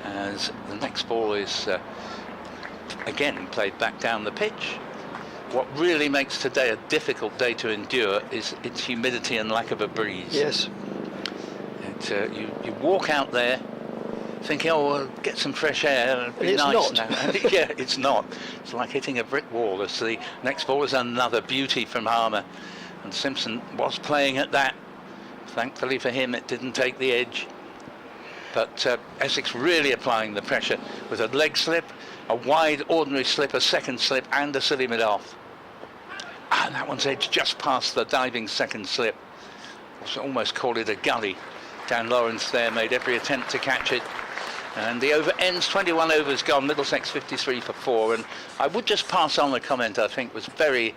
I: as the next ball is again played back down the pitch. What really makes today a difficult day to endure is its humidity and lack of a breeze.
Q: Yes.
I: You walk out there thinking, oh, we'll get some fresh air, it'll be nice now. Yeah, it's not. It's like hitting a brick wall. As the next ball is another beauty from Harmer, and Simpson was playing at that. Thankfully for him, it didn't take the edge. But Essex really applying the pressure with a leg slip, a wide ordinary slip, a second slip, and a silly mid-off. And that one's edged just past the diving second slip. Almost called it a gully. Dan Lawrence there made every attempt to catch it. And the over ends, 21 overs gone, Middlesex 53 for 4. And I would just pass on the comment I think was very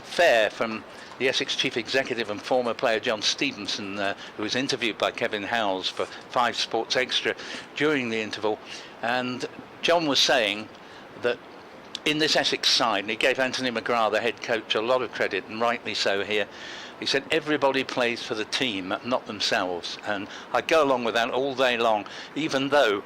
I: fair from the Essex Chief Executive and former player John Stevenson, who was interviewed by Kevin Howells for 5 Sports Extra during the interval. And John was saying that in this Essex side, and he gave Anthony McGrath, the head coach, a lot of credit, and rightly so here, he said everybody plays for the team, not themselves. And I go along with that all day long, even though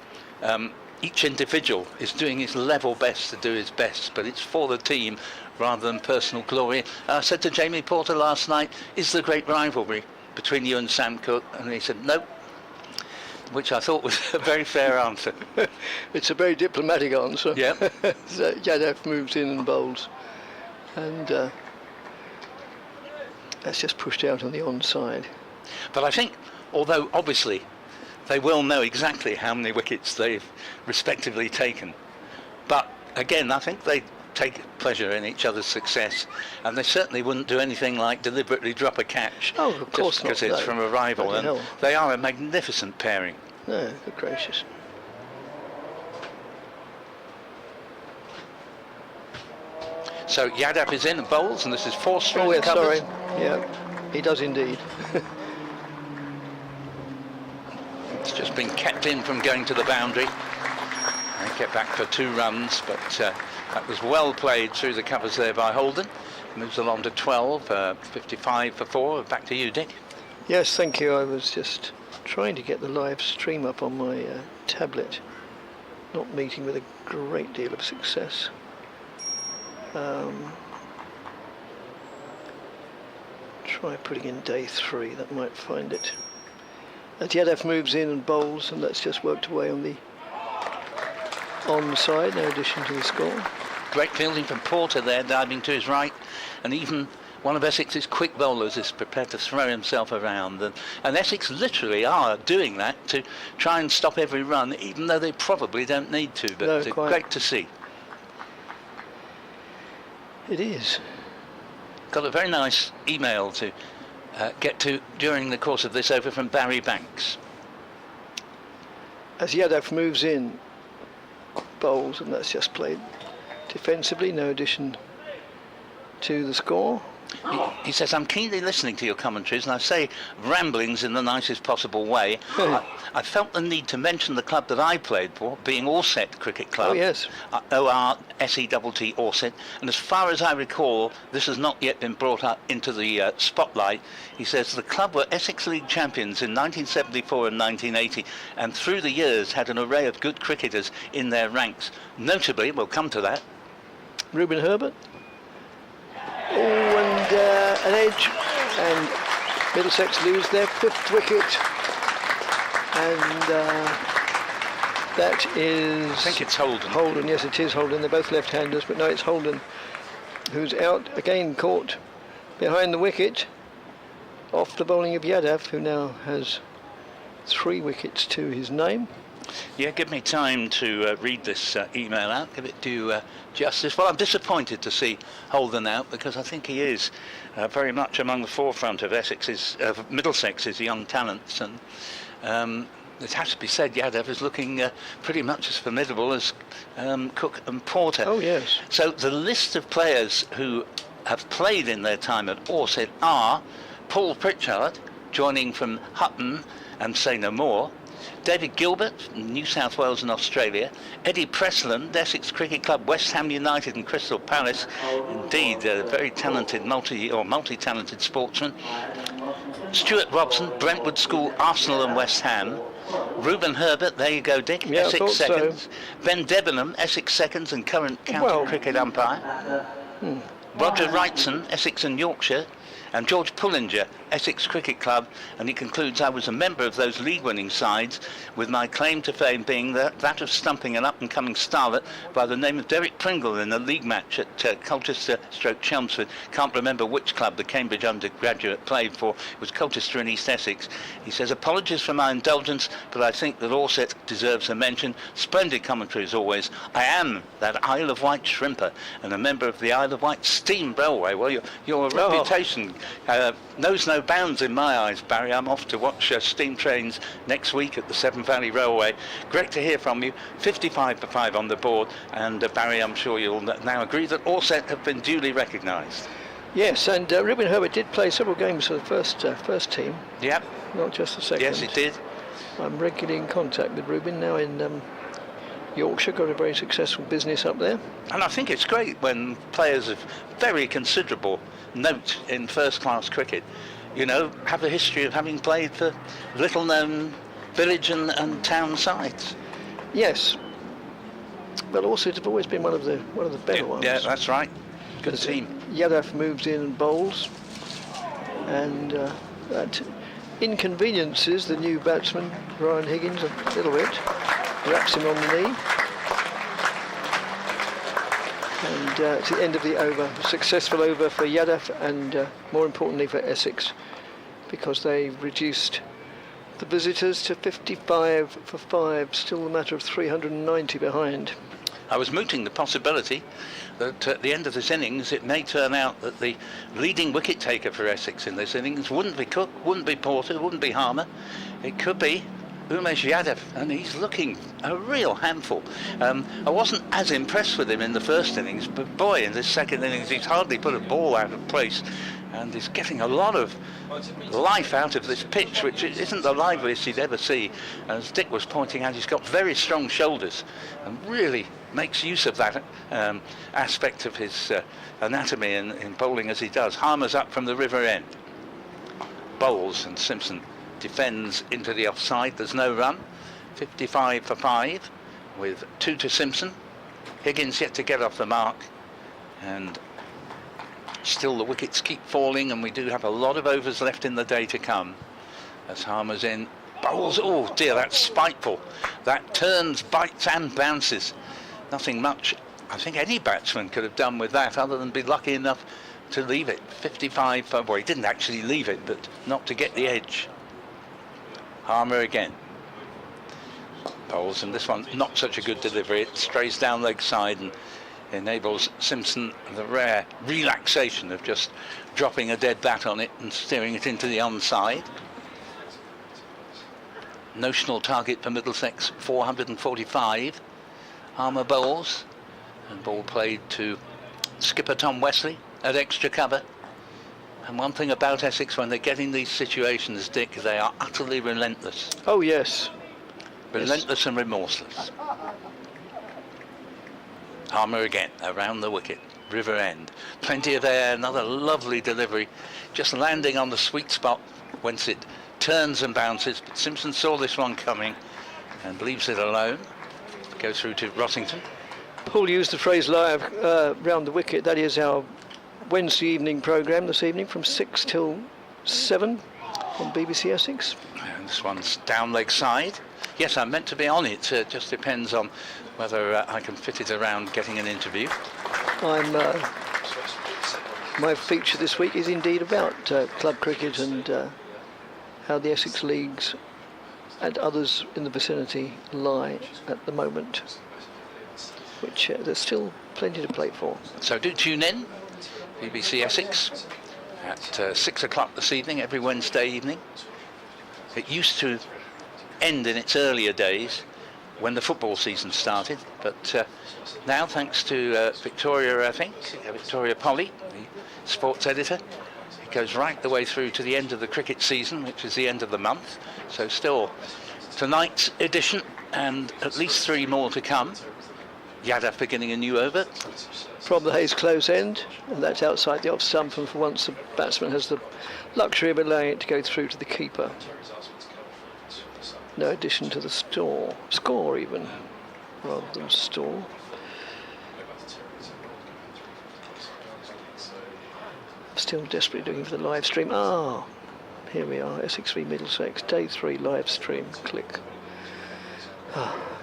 I: each individual is doing his level best to do his best, but it's for the team rather than personal glory. I said to Jamie Porter last night, is there great rivalry between you and Sam Cooke? And he said, nope, which I thought was a very fair answer.
Q: It's a very diplomatic answer.
I: Yeah.
Q: So Yadav moves in and bowls. And that's just pushed out on the onside.
I: But I think, although obviously they will know exactly how many wickets they've respectively taken, but again, I think they take pleasure in each other's success, and they certainly wouldn't do anything like deliberately drop a catch
Q: of course
I: just because
Q: not,
I: it's
Q: no.
I: from a rival.
Q: Bloody
I: And
Q: hell.
I: they are a magnificent pairing.
Q: No, good gracious.
I: So Yadav is in and bowls, and this is 4 straight
Q: Oh, yeah,
I: covers.
Q: sorry. Yeah, he does indeed.
I: It's just been kept in from going to the boundary. They get back for 2 runs, but that was well played through the covers there by Holden. Moves along to 12, 55 for 4. Back to you, Dick.
Q: Yes, thank you. I was just trying to get the live stream up on my tablet. Not meeting with a great deal of success. Try putting in day 3, that might find it. As Yadav moves in and bowls, and that's just worked away on the onside, no addition to the score.
I: Great fielding from Porter there, diving to his right, and even one of Essex's quick bowlers is prepared to throw himself around, and Essex literally are doing that to try and stop every run, even though they probably don't need to, but
Q: No, quite.
I: great to see.
Q: It is.
I: Got a very nice email to get to during the course of this over from Barry Banks.
Q: As Yadav moves in, bowls, and that's just played defensively, no addition to the score.
I: He says, I'm keenly listening to your commentaries, and I say ramblings in the nicest possible way. I felt the need to mention the club that I played for, being Orsett Cricket Club.
Q: Oh, yes.
I: O-R-S-E-T-T, Orsett. And as far as I recall, this has not yet been brought up into the spotlight. He says the club were Essex League champions in 1974 and 1980, and through the years had an array of good cricketers in their ranks. Notably, we'll come to that,
Q: Reuben Herbert. Oh, and an edge, and Middlesex lose their 5th wicket, and that is...
I: I think it's Holden.
Q: Holden, yes it is Holden, they're both left-handers, but no, it's Holden who's out, again caught behind the wicket, off the bowling of Yadav, who now has 3 wickets to his name.
I: Yeah, give me time to read this email out, give it due justice. Well, I'm disappointed to see Holden out, because I think he is very much among the forefront of Middlesex's young talents, and it has to be said, Yadav is looking pretty much as formidable as Cooke and Porter.
Q: Oh, yes.
I: So the list of players who have played in their time at Orsett are Paul Pritchard, joining from Hutton and Say No More,
M: David Gilbert, New South Wales and Australia. Eddie Pressland, Essex Cricket Club, West Ham United and Crystal Palace. Indeed, a very talented, multi-talented sportsman. Stuart Robson, Brentwood School, Arsenal and West Ham. Reuben Herbert, there you go, Dick,
Q: Yeah,
M: Essex Seconds.
Q: So.
M: Ben Debenham, Essex Seconds and current county cricket umpire. Roger Wrightson, Essex and Yorkshire. And George Pullinger, Essex Cricket Club, and he concludes, I was a member of those league-winning sides, with my claim to fame being that of stumping an up-and-coming starlet by the name of Derek Pringle in a league match at Colchester/Chelmsford. Can't remember which club the Cambridge undergraduate played for. It was Colchester in East Essex. He says, apologies for my indulgence, but I think that Orsett deserves a mention. Splendid commentary as always. I am that Isle of Wight shrimper and a member of the Isle of Wight Steam Railway. Well, your reputation knows no bounds in my eyes, Barry. I'm off to watch steam trains next week at the Severn Valley Railway. Great to hear from you. 55 for 5 on the board, and Barry, I'm sure you'll now agree that Orsett have been duly recognised.
Q: Yes, and Reuben Herbert did play several games for the first team.
M: Yep.
Q: Not just the second.
M: Yes, he did.
Q: I'm regularly in contact with Reuben now in Yorkshire, got a very successful business up there.
M: And I think it's great when players of very considerable note in first-class cricket, you know, have a history of having played for little-known village and town sides.
Q: Yes, but also it's always been one of the better ones.
M: Yeah, that's right. Good team.
Q: Yadav moves in and bowls, and that inconveniences the new batsman Ryan Higgins a little bit. Wraps him on the knee. And it's the end of the over. Successful over for Yadav and more importantly for Essex, because they reduced the visitors to 55 for 5, still a matter of 390 behind.
M: I was mooting the possibility that at the end of this innings it may turn out that the leading wicket taker for Essex in this innings wouldn't be Cook, wouldn't be Porter, wouldn't be Harmer. It could be Umesh Yadav, and he's looking a real handful. I wasn't as impressed with him in the first innings, but boy, in this second innings he's hardly put a ball out of place, and he's getting a lot of life out of this pitch, which isn't the liveliest you'd ever see. As Dick was pointing out, he's got very strong shoulders and really makes use of that aspect of his anatomy in bowling as he does. Harmer's up from the river end. Bowls, and Simpson defends into the offside. There's no run. 55 for 5 with 2 to Simpson. Higgins yet to get off the mark, and still the wickets keep falling, and we do have a lot of overs left in the day to come. As Harmer's in, bowls, oh dear, that's spiteful. That turns, bites and bounces. Nothing much I think any batsman could have done with that other than be lucky enough to leave it. 55 for, well, he didn't actually leave it, but not to get the edge. Harmer again. Bowls, and this one not such a good delivery. It strays down leg side and enables Simpson the rare relaxation of just dropping a dead bat on it and steering it into the onside. Notional target for Middlesex 445. Harmer bowls, and ball played to skipper Tom Wesley at extra cover. And one thing about Essex, when they get in these situations, Dick, they are utterly relentless.
Q: Oh yes.
M: Relentless and remorseless. Harmer again, around the wicket, river end. Plenty of air, another lovely delivery, just landing on the sweet spot whence it turns and bounces. But Simpson saw this one coming and leaves it alone. Goes through to Rossington.
Q: Paul used the phrase live round the wicket. That is our Wednesday evening programme this evening from 6 till 7 on BBC Essex.
M: And this one's down leg side. Yes, I'm meant to be on it. It just depends on whether I can fit it around getting an interview.
Q: My feature this week is indeed about club cricket and how the Essex leagues and others in the vicinity lie at the moment, which there's still plenty to play for.
M: So do tune in, BBC Essex, at 6 o'clock this evening, every Wednesday evening. It used to end in its earlier days when the football season started, but now, thanks to Victoria, I think, Victoria Polly, the sports editor, it goes right the way through to the end of the cricket season, which is the end of the month. So still
I: tonight's edition, and at least 3 more to come. Yadav beginning a new over.
Q: From the Hayes close end, and that's outside the off stump, and for once the batsman has the luxury of allowing it to go through to the keeper. No addition to the score even, rather than store. Still desperately looking for the live stream. Here we are, Essex v Middlesex, day 3 live stream, click.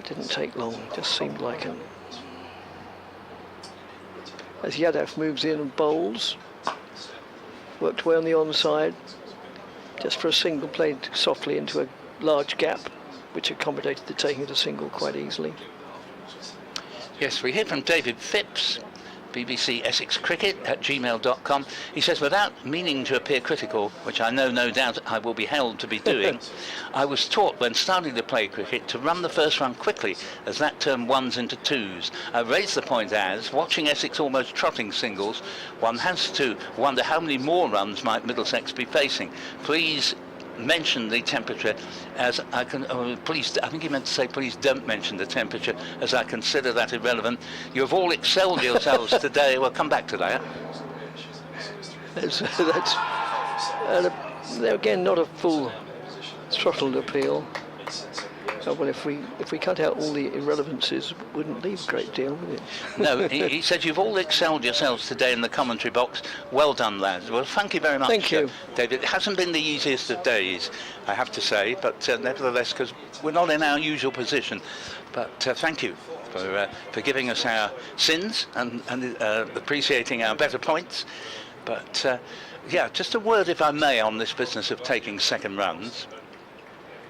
Q: Didn't take long, just seemed like it. As Yadav moves in and bowls, worked away on the onside, just for a single, played softly into a large gap, which accommodated the taking of the single quite easily.
I: Yes, we hear from David Phipps, BBC Essex Cricket at gmail.com. He says, without meaning to appear critical, which I know no doubt I will be held to be doing, I was taught when starting to play cricket to run the first run quickly, as that turned ones into twos. I raise the point as, watching Essex almost trotting singles, one has to wonder how many more runs might Middlesex be facing. Please mention the temperature as I can, please, I think he meant to say please don't mention the temperature as I consider that irrelevant. You have all excelled yourselves today. We'll come back to that.
Q: That's again not a full throttled appeal. Well, if we cut out all the irrelevances, it wouldn't leave a great deal, would it?
I: No, he said you've all excelled yourselves today in the commentary box. Well done, lads. Well, thank you very much.
Q: Thank you,
I: David. It hasn't been the easiest of days, I have to say, but nevertheless, because we're not in our usual position. But thank you for giving us our sins and appreciating our better points. But yeah, just a word, if I may, on this business of taking second runs.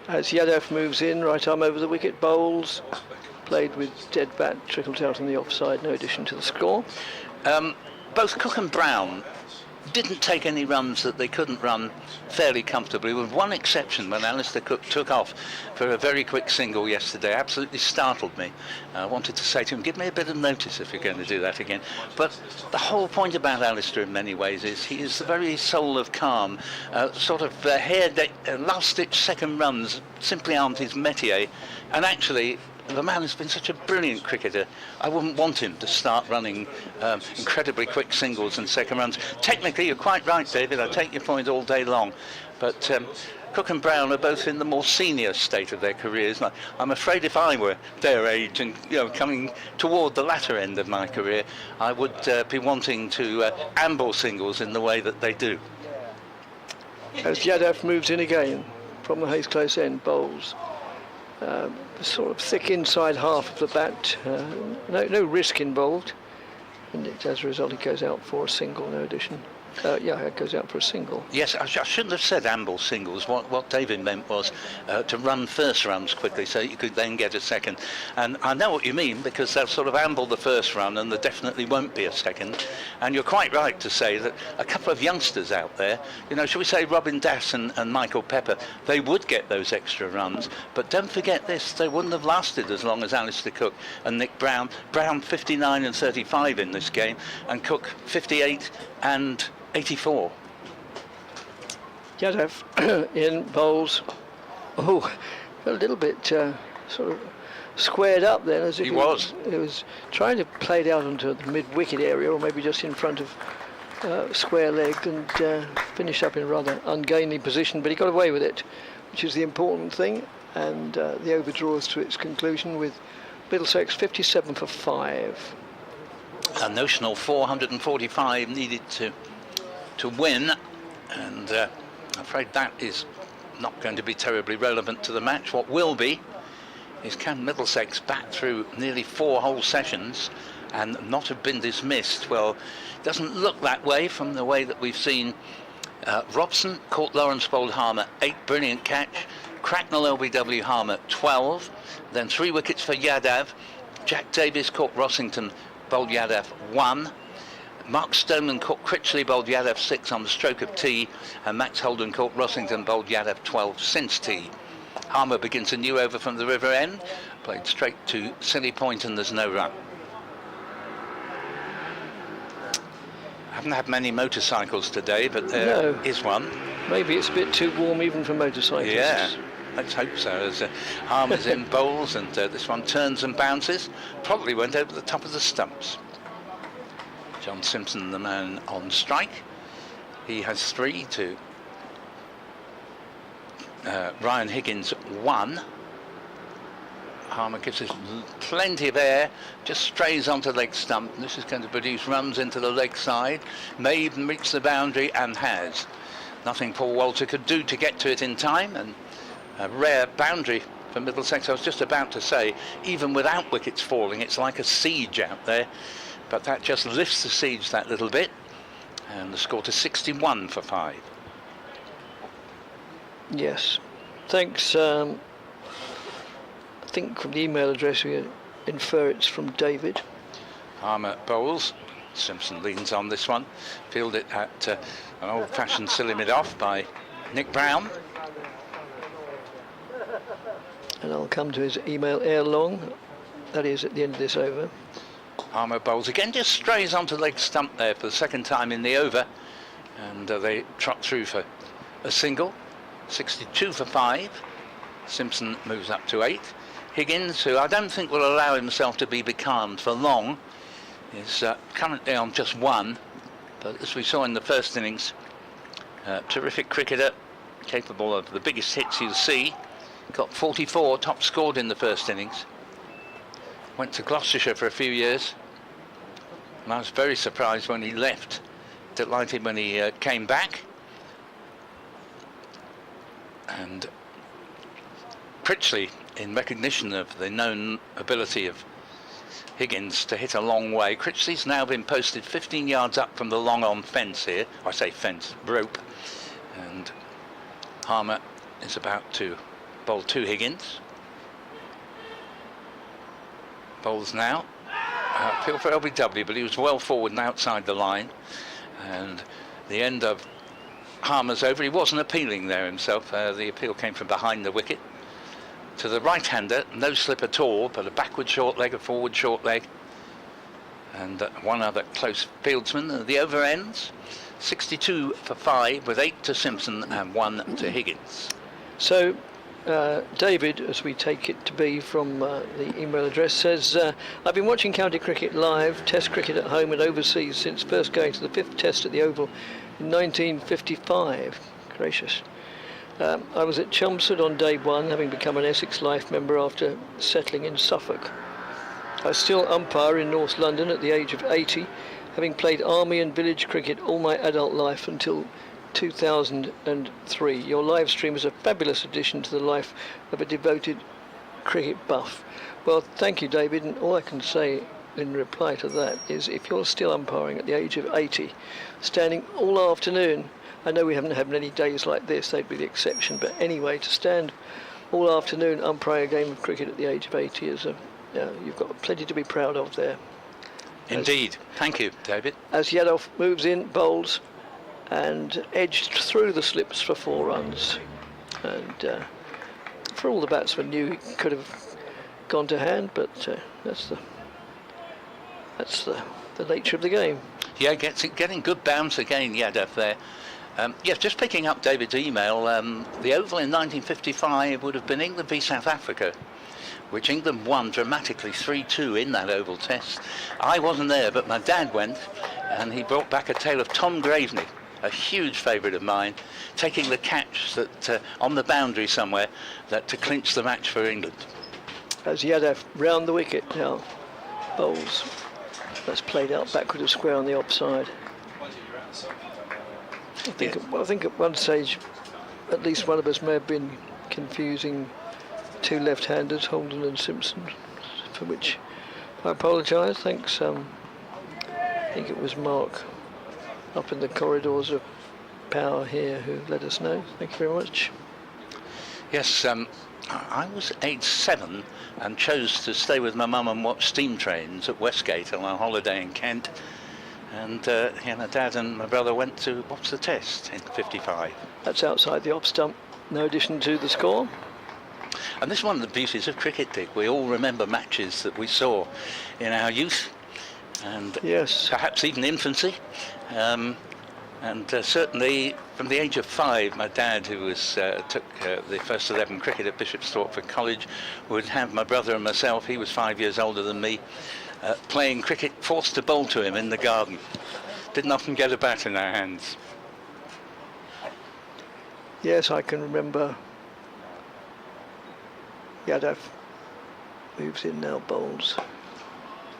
Q: As Yadav moves in, right arm over the wicket, bowls, played with dead bat, trickled out on the offside, no addition to the score.
I: Both Cook and Brown didn't take any runs that they couldn't run fairly comfortably, with one exception when Alistair Cook took off for a very quick single yesterday. Absolutely startled me. I wanted to say to him, give me a bit of notice if you're going to do that again. But the whole point about Alistair in many ways is he is the very soul of calm. Last-ditch second runs simply aren't his métier, and actually the man has been such a brilliant cricketer. I wouldn't want him to start running incredibly quick singles and second runs. Technically, you're quite right, David. I take your point all day long. But Cook and Brown are both in the more senior state of their careers. I'm afraid if I were their age and coming toward the latter end of my career, I would be wanting to amble singles in the way that they do.
Q: As Yadav moves in again from the Hayes close end, bowls. Sort of thick inside half of the bat, no risk involved, and as a result it goes out for a single, no addition. It goes out for a single.
I: Yes, I shouldn't have said amble singles. What David meant was to run first runs quickly so you could then get a second. And I know what you mean, because they'll sort of amble the first run and there definitely won't be a second. And you're quite right to say that a couple of youngsters out there, shall we say Robin Das and Michael Pepper, they would get those extra runs. But don't forget this, they wouldn't have lasted as long as Alistair Cook and Nick Brown. Brown 59 and 35 in this game, and Cook 58 and 84.
Q: Yadav in bowls. A little bit sort of squared up then, as if
I: he was
Q: trying to play it out onto the mid-wicket area, or maybe just in front of square leg, and finished up in a rather ungainly position, but he got away with it, which is the important thing. And the over draws to its conclusion with Middlesex 57 for 5.
I: A notional 445 needed to win, and I'm afraid that is not going to be terribly relevant to the match. What will be is, can Middlesex bat through nearly 4 whole sessions and not have been dismissed? Well, it doesn't look that way from the way that we've seen Robson caught Lawrence bowled Harmer 8, brilliant catch. Cracknell LBW Harmer 12, then 3 wickets for Yadav. Jack Davies caught Rossington, bowled Yadav 1. Mark Stoneman caught Critchley, bowled Yadav 6 on the stroke of tea, and Max Holden caught Rossington, bowled Yadav 12 since tea. Harmer begins a new over from the river end, played straight to Silly Point, and there's no run. I haven't had many motorcycles today, but there is one.
Q: Maybe it's a bit too warm even for motorcyclists.
I: Yeah. let's hope so, as Harmer's in bowls, and this one turns and bounces. Probably went over the top of the stumps. John Simpson, the man on strike. He has 3 to Ryan Higgins 1. Harmer gives us plenty of air, just strays onto leg stump. This is going to produce runs into the leg side. May even reach the boundary, and has. Nothing Paul Walter could do to get to it in time, and a rare boundary for Middlesex. I was just about to say, even without wickets falling, it's like a siege out there, but that just lifts the siege that little bit, and the score to 61 for 5.
Q: Yes, thanks. I think from the email address we infer it's from David.
I: Harmer bowls. Simpson leans on this one. Fielded at an old-fashioned silly mid-off by Nick Brown.
Q: And I'll come to his email ere long. That is at the end of this over.
I: Harmer bowls again, just strays onto leg stump there for the second time in the over, and they trot through for a single. 62 for 5. Simpson moves up to 8. Higgins, who I don't think will allow himself to be becalmed for long, is currently on just 1, but as we saw in the first innings, terrific cricketer, capable of the biggest hits you'll see. Got 44, top scored in the first innings. Went to Gloucestershire for a few years, and I was very surprised when he left, delighted when he came back. And Pritchley, in recognition of the known ability of Higgins to hit a long way, Critchley's now been posted 15 yards up from the long-on fence here. I say fence, rope. And Harmer is about to bowl to Higgins. Bowls now. Appeal for LBW, but he was well forward and outside the line. And the end of Harmer's over. He wasn't appealing there himself. The appeal came from behind the wicket. To the right-hander, no slip at all, but a backward short leg, a forward short leg, and one other close fieldsman. The over ends 62 for 5, with 8 to Simpson and 1 to Higgins.
Q: So David, as we take it to be from the email address, says, I've been watching county cricket live, test cricket at home and overseas since first going to the 5th test at the Oval in 1955. Gracious. I was at Chelmsford on day 1, having become an Essex Life member after settling in Suffolk. I still umpire in North London at the age of 80, having played army and village cricket all my adult life until 2003. Your live stream is a fabulous addition to the life of a devoted cricket buff. Well, thank you, David, and all I can say in reply to that is if you're still umpiring at the age of 80, standing all afternoon, I know we haven't had many days like this, they'd be the exception, but anyway, to stand all afternoon umpiring a game of cricket at the age of 80 is you've got plenty to be proud of there.
I: Indeed. Thank you, David.
Q: As Yadov moves in, bowls, and edged through the slips for 4 runs. And for all the batsmen knew he could have gone to hand, but that's the nature of the game.
I: Yeah, getting good bounce again, Yadov there. Yes, just picking up David's email, the Oval in 1955 would have been England v South Africa, which England won dramatically 3-2 in that Oval test. I wasn't there, but my dad went, and he brought back a tale of Tom Graveney, a huge favourite of mine, taking the catch that on the boundary somewhere that to clinch the match for England.
Q: As Yadav round the wicket now, bowls. That's played out backward of square on the offside. I think at one stage, at least one of us may have been confusing 2 left-handers, Holden and Simpson, for which I apologise. Thanks. I think it was Mark up in the corridors of power here who let us know. Thank you very much.
I: Yes, I was age 7 and chose to stay with my mum and watch steam trains at Westgate on our holiday in Kent. And Dad and my brother went to watch the test in 55.
Q: That's outside the off stump. No addition to the score.
I: And this is one of the beauties of cricket, Dick. We all remember matches that we saw in our youth and
Q: yes,
I: perhaps even infancy. And certainly from the age of 5, my dad, who was took the first 11 cricket at Bishop Stortford College, would have my brother and myself, he was 5 years older than me, playing cricket, forced to bowl to him in the garden. Didn't often get a bat in our hands.
Q: Yes, I can remember Yadav moves in now, bowls.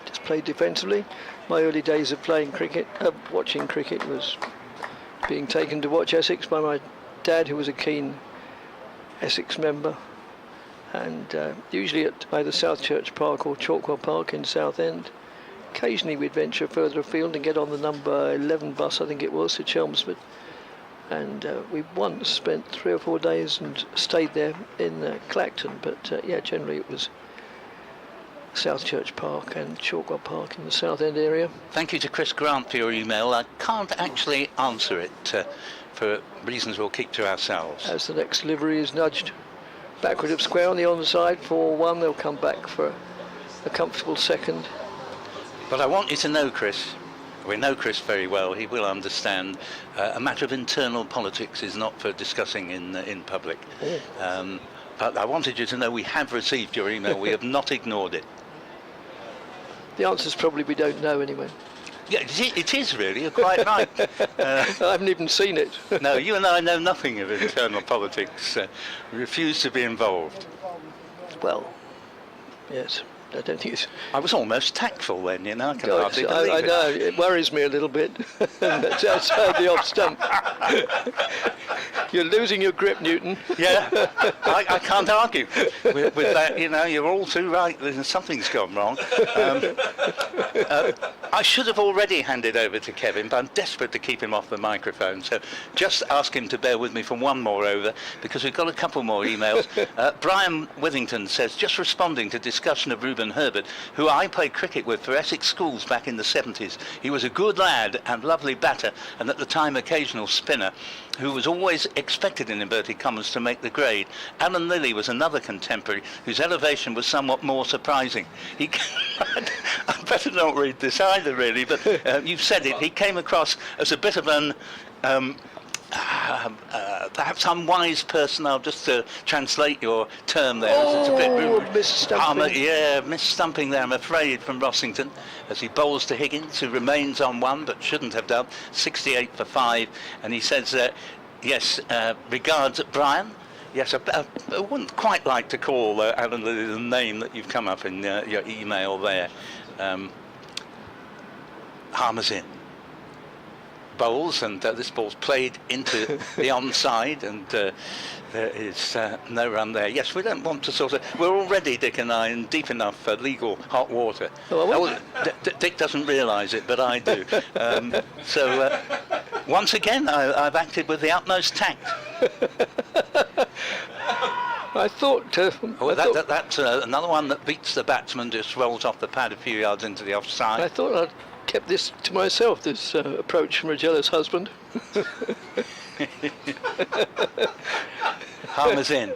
Q: Just played defensively. My early days of playing cricket, watching cricket, was being taken to watch Essex by my dad, who was a keen Essex member, and usually at either South Church Park or Chalkwell Park in Southend. Occasionally we'd venture further afield and get on the number 11 bus, I think it was, to Chelmsford. And we once spent 3 or 4 days and stayed there in Clacton, but yeah, generally it was South Church Park and Chalkwell Park in the Southend area.
I: Thank you to Chris Grant for your email. I can't actually answer it for reasons we'll keep to ourselves.
Q: As the next delivery is nudged backward of square on the onside for 1, they'll come back for a comfortable second.
I: But I want you to know, Chris, we know Chris very well, he will understand, a matter of internal politics is not for discussing in public. But I wanted you to know we have received your email, we have not ignored it.
Q: The answer's probably we don't know anyway.
I: Yeah, it is really, you're quite right.
Q: I haven't even seen it.
I: No, you and I know nothing of internal politics. We refuse to be involved.
Q: Well, yes, I don't think it's...
I: I was almost tactful then, you know, I can
Q: God,
I: hardly believe
Q: I
I: it.
Q: know, it worries me a little bit. That's outside the off stump. You're losing your grip, Newton.
I: Yeah, I can't argue with that, you know, you're all too right, something's gone wrong. I should have already handed over to Kevin, but I'm desperate to keep him off the microphone, so just ask him to bear with me for one more over, because we've got a couple more emails. Brian Withington says, just responding to discussion of Reuben Herbert, who I played cricket with for Essex schools back in the 70s. He was a good lad and lovely batter, and at the time occasional spinner, who was always expected in inverted commas to make the grade. Alan Lilly was another contemporary whose elevation was somewhat more surprising. He I better not read this either really, but you've said it, he came across as a bit of an perhaps unwise person. I'll just translate your term there. It's a bit rude.
Q: Miss-stumping.
I: Yeah, miss-stumping there, I'm afraid, from Rossington, as he bowls to Higgins, who remains on 1 but shouldn't have done, 68 for 5, and he says, yes, regards Brian. Yes, I wouldn't quite like to call Alan Lilly the name that you've come up in your email there. Harmer's in. Bowls, and this ball's played into the onside, and there is no run there. Yes, we don't want to sort of... We're already, Dick and I, in deep enough legal hot water. Dick doesn't realise it, but I do. So, once again, I've acted with the utmost tact.
Q: I thought...
I: that's another one that beats the batsman, just rolls off the pad a few yards into the offside.
Q: I thought I'd kept this to myself, this approach from a jealous husband.
I: Harmer's in.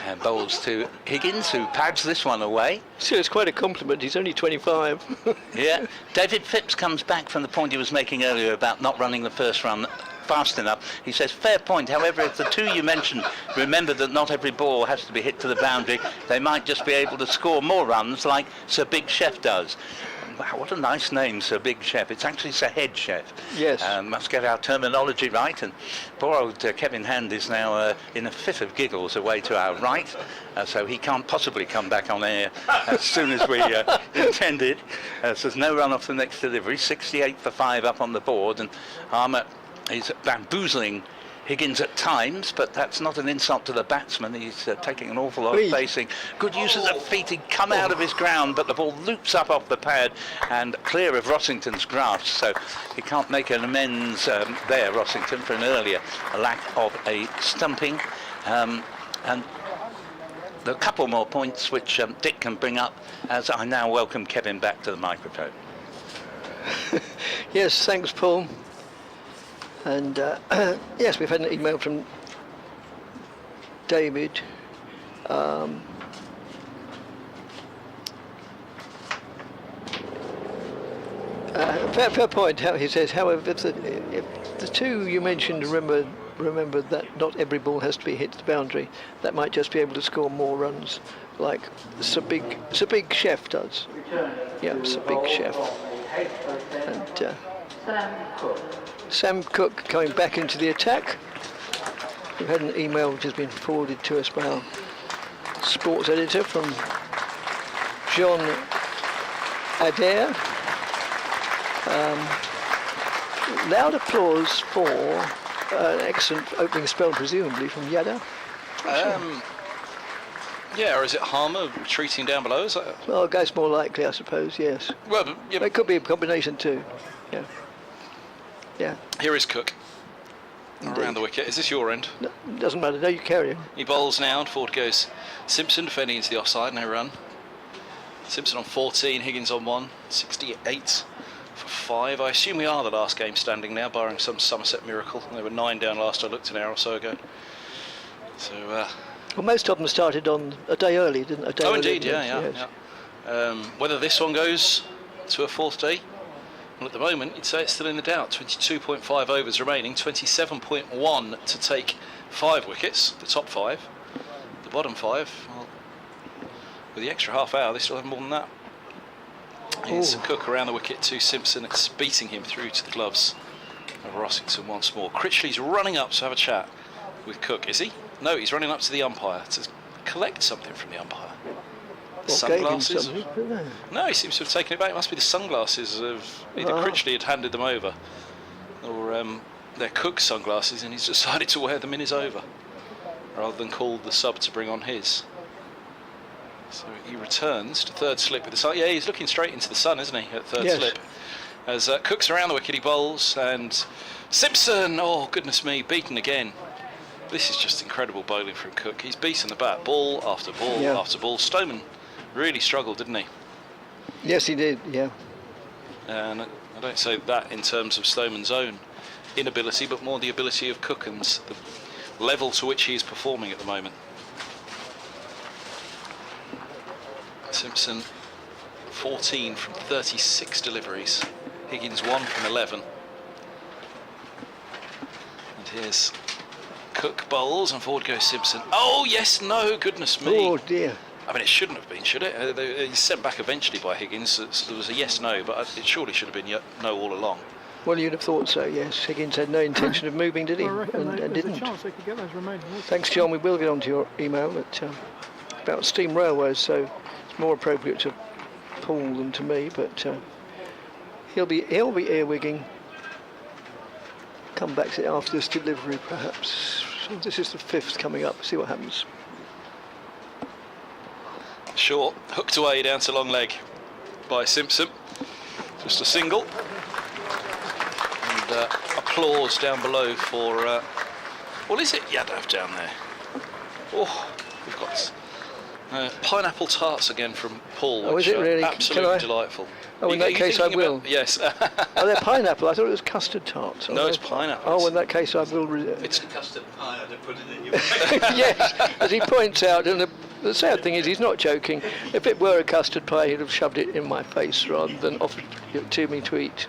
I: And bowls to Higgins, who pads this one away.
Q: So it's quite a compliment, he's only 25.
I: Yeah. David Phipps comes back from the point he was making earlier about not running the first run fast enough. He says, fair point, however, if the two you mentioned remember that not every ball has to be hit to the boundary, they might just be able to score more runs like Sir Big Chef does. Wow, what a nice name, Sir Big Chef. It's actually Sir Head Chef.
Q: Yes.
I: Must get our terminology right. And poor old Kevin Hand is now in a fit of giggles away to our right, so he can't possibly come back on air as soon as we intended. So there's no run off the next delivery. 68 for 5 up on the board, and Harmer is bamboozling Higgins at times, but that's not an insult to the batsman. He's taking an awful lot of facing. Good use of the feet. He'd come out of his ground, but the ball loops up off the pad and clear of Rossington's grasp, so he can't make an amends there, Rossington, for an earlier lack of a stumping. And there are a couple more points which Dick can bring up as I now welcome Kevin back to the microphone.
Q: Yes, thanks, Paul. And yes, we've had an email from David. Fair point. How he says, however, if the two you mentioned remember that not every ball has to be hit the boundary, that might just be able to score more runs, like Sir Big Chef does. Yeah, Sir Big Chef. And Sam Cook coming back into the attack. We've had an email which has been forwarded to us by our sports editor from John Adair. Loud applause for an excellent opening spell, presumably from Yada.
R: Yeah, or is it Harmer retreating down below? Is that...
Q: Well, that's more likely, I suppose. Yes.
R: Well, yeah,
Q: it could be a combination too. Yeah. Yeah.
R: Here is Cook. Around the wicket. Is this your end?
Q: No, doesn't matter. No, you carry him.
R: He bowls now, and forward goes Simpson, defending into the offside. No run. Simpson on 14, Higgins on 1, 68 for 5. I assume we are the last game standing now, barring some Somerset miracle. There were 9 down last I looked an hour or so ago. So.
Q: Well, most of them started on a day early, didn't they?
R: Oh, indeed, yeah. Whether this one goes to a 4th day, well, at the moment, you'd say it's still in the doubt. 22.5 overs remaining, 27.1 to take 5 wickets, the top 5. The bottom 5, well, with the extra half hour, they still have more than that. Here's Cook around the wicket to Simpson. It's beating him through to the gloves of Rossington once more. Critchley's running up to have a chat with Cook, is he? No, he's running up to the umpire to collect something from the umpire. Sunglasses? No, he seems to have taken it back. It must be the sunglasses of either Critchley had handed them over, or they're Cook's sunglasses, and he's decided to wear them in his over, rather than call the sub to bring on his. So he returns to 3rd slip with the sun. Yeah, he's looking straight into the sun, isn't he, at 3rd slip? As Cook's around the wicket, he bowls, and Simpson, oh goodness me, beaten again. This is just incredible bowling from Cook. He's beaten the bat, ball after ball after ball. Stoneman really struggled, didn't he?
Q: Yes, he did, yeah.
R: And I don't say that in terms of Stoneman's own inability, but more the ability of Cook and the level to which he is performing at the moment. Simpson 14 from 36 deliveries. Higgins 1 from 11. And here's Cook bowls and forward goes Simpson. Oh yes, no, goodness me.
Q: Oh dear.
R: I mean, it shouldn't have been, should it? He's sent back eventually by Higgins, so there was a yes-no, but it surely should have been no all along.
Q: Well, you'd have thought so, yes. Higgins had no intention of moving, did he? And didn't. Thanks, John. We will get on to your email about steam railways, so it's more appropriate to Paul than to me, but he'll be earwigging. Come back to it after this delivery, perhaps. So this is the 5th coming up. See what happens.
R: Short, hooked away down to long leg by Simpson. Just a single. And applause down below for, well, is it Yadav down there? Oh, we've got pineapple tarts again from Paul.
Q: Oh, is it really?
R: Absolutely delightful.
Q: Oh, in that case I will.
R: Yes.
Q: Oh, they're pineapple. I thought it was custard tarts.
R: No, it's pineapple.
Q: Oh, in that case I will.
I: It's custard pie. I put it in your
Q: Yes, as he points out, and the sad thing is he's not joking. If it were a custard pie, he'd have shoved it in my face rather than offered it to me to eat.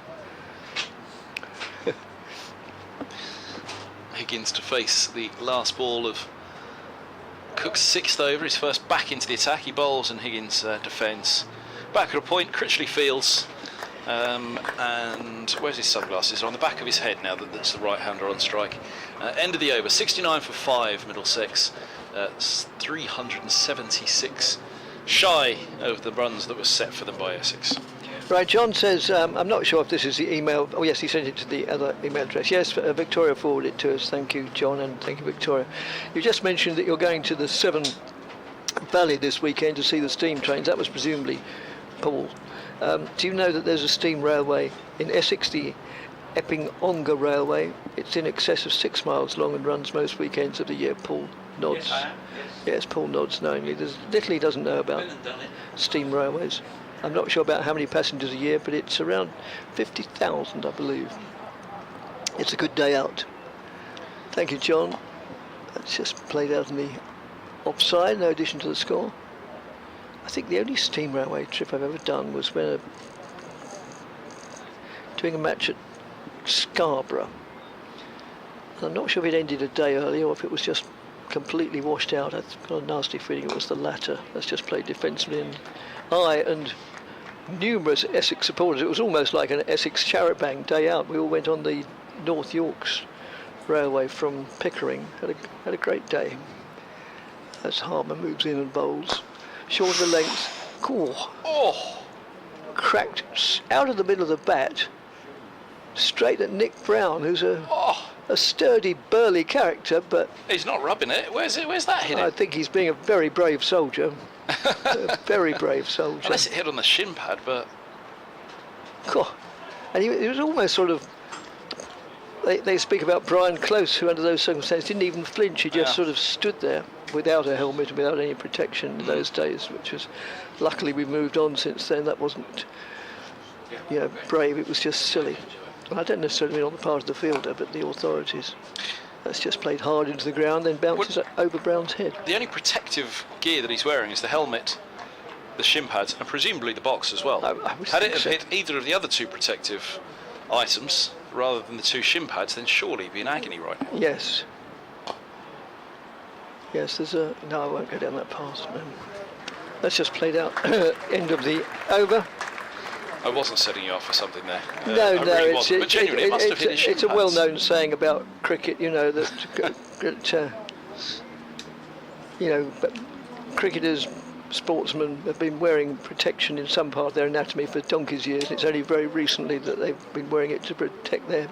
R: Higgins to face the last ball of Cook's 6th over, his first back into the attack. He bowls and Higgins defends. Back at a point, Critchley fields, and where's his sunglasses? They're on the back of his head now that that's the right-hander on strike. End of the over, 69 for 5, Middlesex, 376 shy of the runs that were set for them by Essex.
Q: Right, John says, I'm not sure if this is the email. Oh yes, he sent it to the other email address. Yes, Victoria forwarded it to us. Thank you, John, and thank you, Victoria. You just mentioned that you're going to the Severn Valley this weekend to see the steam trains. That was presumably Paul. Do you know that there's a steam railway in Essex, the Epping-Ongar Railway? It's in excess of 6 miles long and runs most weekends of the year. Paul nods. Yes, Paul nods knowingly. There's little he doesn't know about steam railways. I'm not sure about how many passengers a year, but it's around 50,000, I believe. It's a good day out. Thank you, John. That's just played out in the offside, no addition to the score. I think the only steam railway trip I've ever done was when doing a match at Scarborough. I'm not sure if it ended a day early or if it was just completely washed out. I've got a nasty feeling it was the latter. Let's just play defensively, and I and numerous Essex supporters, it was almost like an Essex chariot day out. We all went on the North Yorks Railway from Pickering, had a great day. As Hartman moves in and bowls, short of the length, cracked out of the middle of the bat, straight at Nick Brown, who's a sturdy, burly character, but
R: he's not rubbing it. Where's that hitting?
Q: I think he's being a very brave soldier. A very brave soldier.
R: Unless it hit on the shin pad, but...
Q: And he was almost sort of... They speak about Brian Close, who under those circumstances didn't even flinch. He just sort of stood there without a helmet and without any protection in those days, which was... Luckily we've moved on since then. That wasn't, brave. It was just silly. And I don't necessarily mean on the part of the fielder, but the authorities. That's just played hard into the ground, then bounces over Brown's head.
R: The only protective gear that he's wearing is the helmet, the shin pads, and presumably the box as well. Had it have hit either of the other two protective items, rather than the two shin pads, then surely he'd be in agony right now.
Q: Yes. Yes, there's a... No, I won't go down that path. No. Let's just play out end of the over.
R: I wasn't setting you up for something there.
Q: No,
R: really wasn't. But genuinely, it must have hit his shin
Q: it's a
R: pads.
Q: well-known saying about cricket, that but cricketers, sportsmen have been wearing protection in some part of their anatomy for donkey's years. It's only very recently that they've been wearing it to protect their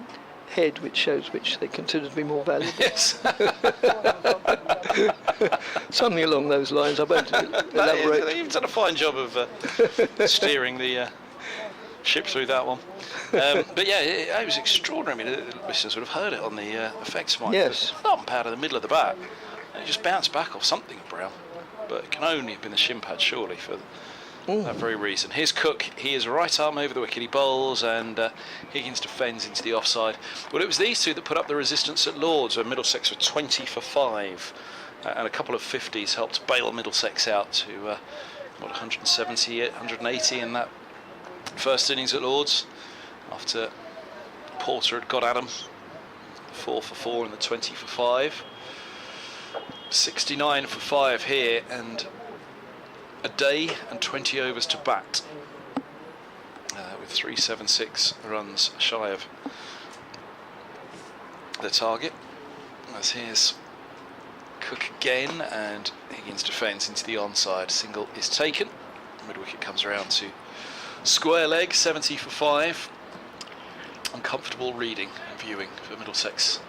Q: head, which they consider to be more valuable.
R: Yes.
Q: Something along those lines. I won't elaborate.
R: You've done a fine job of steering the ship through that one. But yeah, it was extraordinary. I mean, the listeners would have heard it on the effects mic.
Q: Yes.
R: Thump out of the middle of the bat. And it just bounced back off something, Brown. But it can only have been the shin pad, surely, for that very reason. Here's Cook. He is right arm over the wicket. He bowls, and Higgins defends into the offside. Well, it was these two that put up the resistance at Lords, where Middlesex were 20 for 5. And a couple of 50s helped bail Middlesex out to 170, 180 in that first innings at Lords, after Porter had got at him. 4 for 4 in the 20 for 5. 69 for 5 here, and a day and 20 overs to bat, with 376 runs shy of the target. As here's Cook again, and Higgins defends into the onside. Single is taken. Mid wicket comes around to square leg. 70 for 5. Uncomfortable reading and viewing for Middlesex.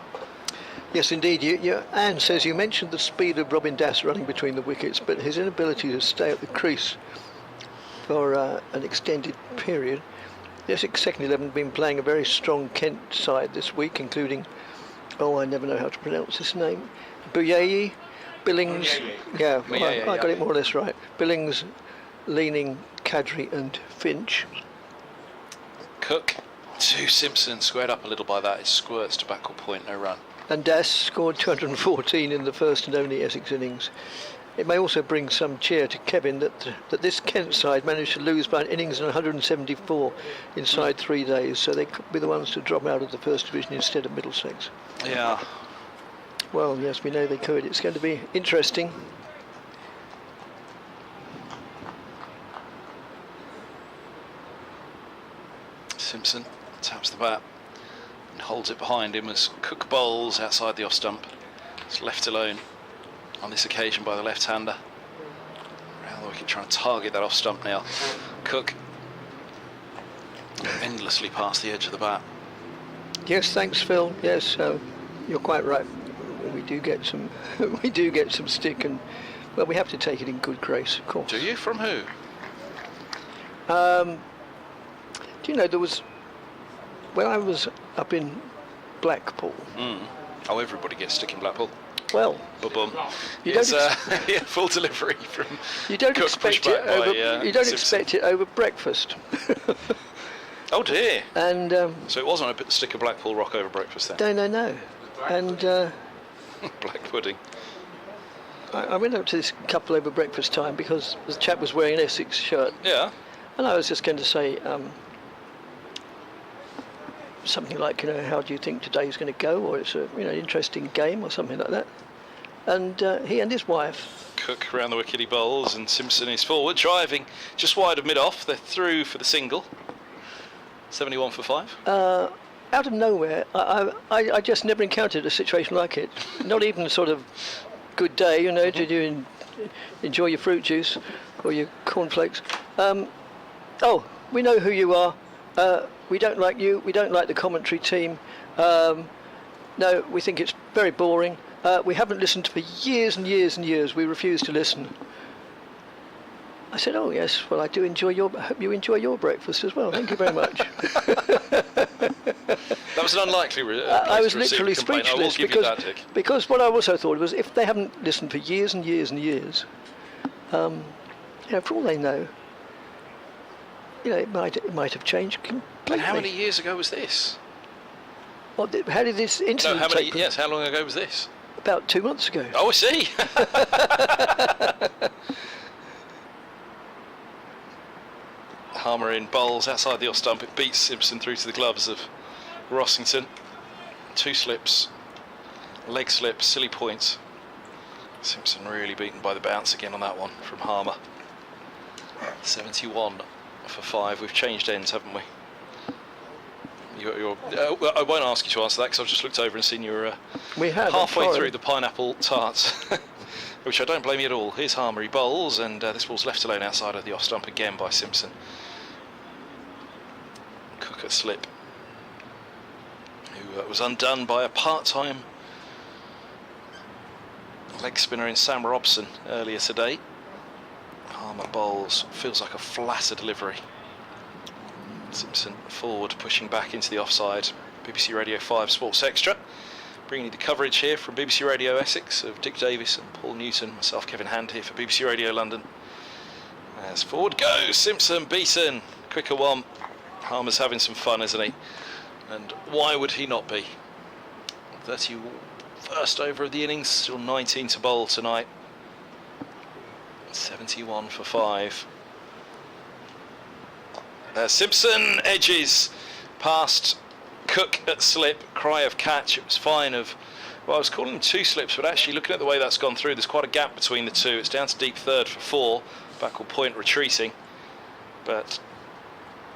Q: Yes, indeed. Anne says you mentioned the speed of Robin Das running between the wickets, but his inability to stay at the crease for an extended period. The Essex second 11 have been playing a very strong Kent side this week, including, I never know how to pronounce this name, Billings. Yeah, I got it more or less right. Billings, Leaning, Kadri and Finch.
R: Cook to Simpson, squared up a little by that. It squirts to backward point, no run.
Q: And Das scored 214 in the first and only Essex innings. It may also bring some cheer to Kevin that this Kent side managed to lose by an innings and 174 inside 3 days, so they could be the ones to drop out of the first division instead of Middlesex.
R: Yeah.
Q: Well, yes, we know they could. It's going to be interesting.
R: Simpson taps the bat and holds it behind him as Cook bowls outside the off stump. It's left alone on this occasion by the left-hander. Around the wicket, trying to target that off stump now. Cook endlessly past the edge of the bat.
Q: Yes, thanks, Phil. Yes, you're quite right. We do get some, stick, and well, we have to take it in good grace, of course.
R: Do you? From who?
Q: Do you know there was, when I was up in Blackpool.
R: Oh, everybody gets stick in Blackpool.
Q: Well,
R: boom.
Q: You
R: It's
Q: don't
R: full delivery from.
Q: You don't
R: Cook,
Q: expect
R: pushed
Q: it
R: back
Q: over.
R: by,
Q: You don't
R: Simpson.
Q: expect it over breakfast.
R: Oh dear.
Q: And
R: so it wasn't a stick of Blackpool rock over breakfast then.
Q: No. And
R: black pudding.
Q: I went up to this couple over breakfast time because the chap was wearing an Essex shirt.
R: Yeah.
Q: And I was just going to say, something like, how do you think today's going to go, or it's a an interesting game or something like that. And he and his wife.
R: Cook around the wicket, he bowls, and Simpson is forward, driving just wide of mid-off. They're through for the single. 71 for 5.
Q: Out of nowhere, I just never encountered a situation like it. Not even a sort of good day, did you enjoy your fruit juice or your cornflakes? Oh, we know who you are. We don't like you. We don't like the commentary team. No, we think it's very boring. We haven't listened for years and years and years. We refuse to listen. I said, oh yes, well I do enjoy I hope you enjoy your breakfast as well. Thank you very much.
R: That was an unlikely
Q: I was literally speechless because what I also thought was, if they haven't listened for years and years and years, for all they know, it might have changed completely.
R: And how many years ago was this?
Q: Well, how did this incident take place?
R: Yes, how long ago was this?
Q: About 2 months ago.
R: Oh, I see. Harmer in bowls outside the off stump. It beats Simpson through to the gloves of Rossington. 2 slips, leg slip, silly point. Simpson really beaten by the bounce again on that one from Harmer. 71 for 5. We've changed ends, haven't we? I won't ask you to answer that because I've just looked over and seen you're halfway through the pineapple tarts, which I don't blame you at all. Here's Harmer, he bowls, and this ball's left alone outside of the off stump again by Simpson. Cook at slip, who was undone by a part-time leg spinner in Sam Robson earlier today. Harmer bowls, feels like a flatter delivery. Simpson forward, pushing back into the offside. BBC Radio 5 Sports Extra, bringing you the coverage here from BBC Radio Essex of Dick Davis and Paul Newton, myself Kevin Hand here for BBC Radio London. As forward goes, Simpson beaten, quicker one. Harmer's having some fun, isn't he? And why would he not be? 31st over of the innings, still 19 to bowl tonight. 71 for 5. Simpson edges past Cook at slip, cry of catch. It was fine of, well, I was calling them 2 slips, but actually looking at the way that's gone through, there's quite a gap between the 2. It's down to deep third for 4, backward point retreating. But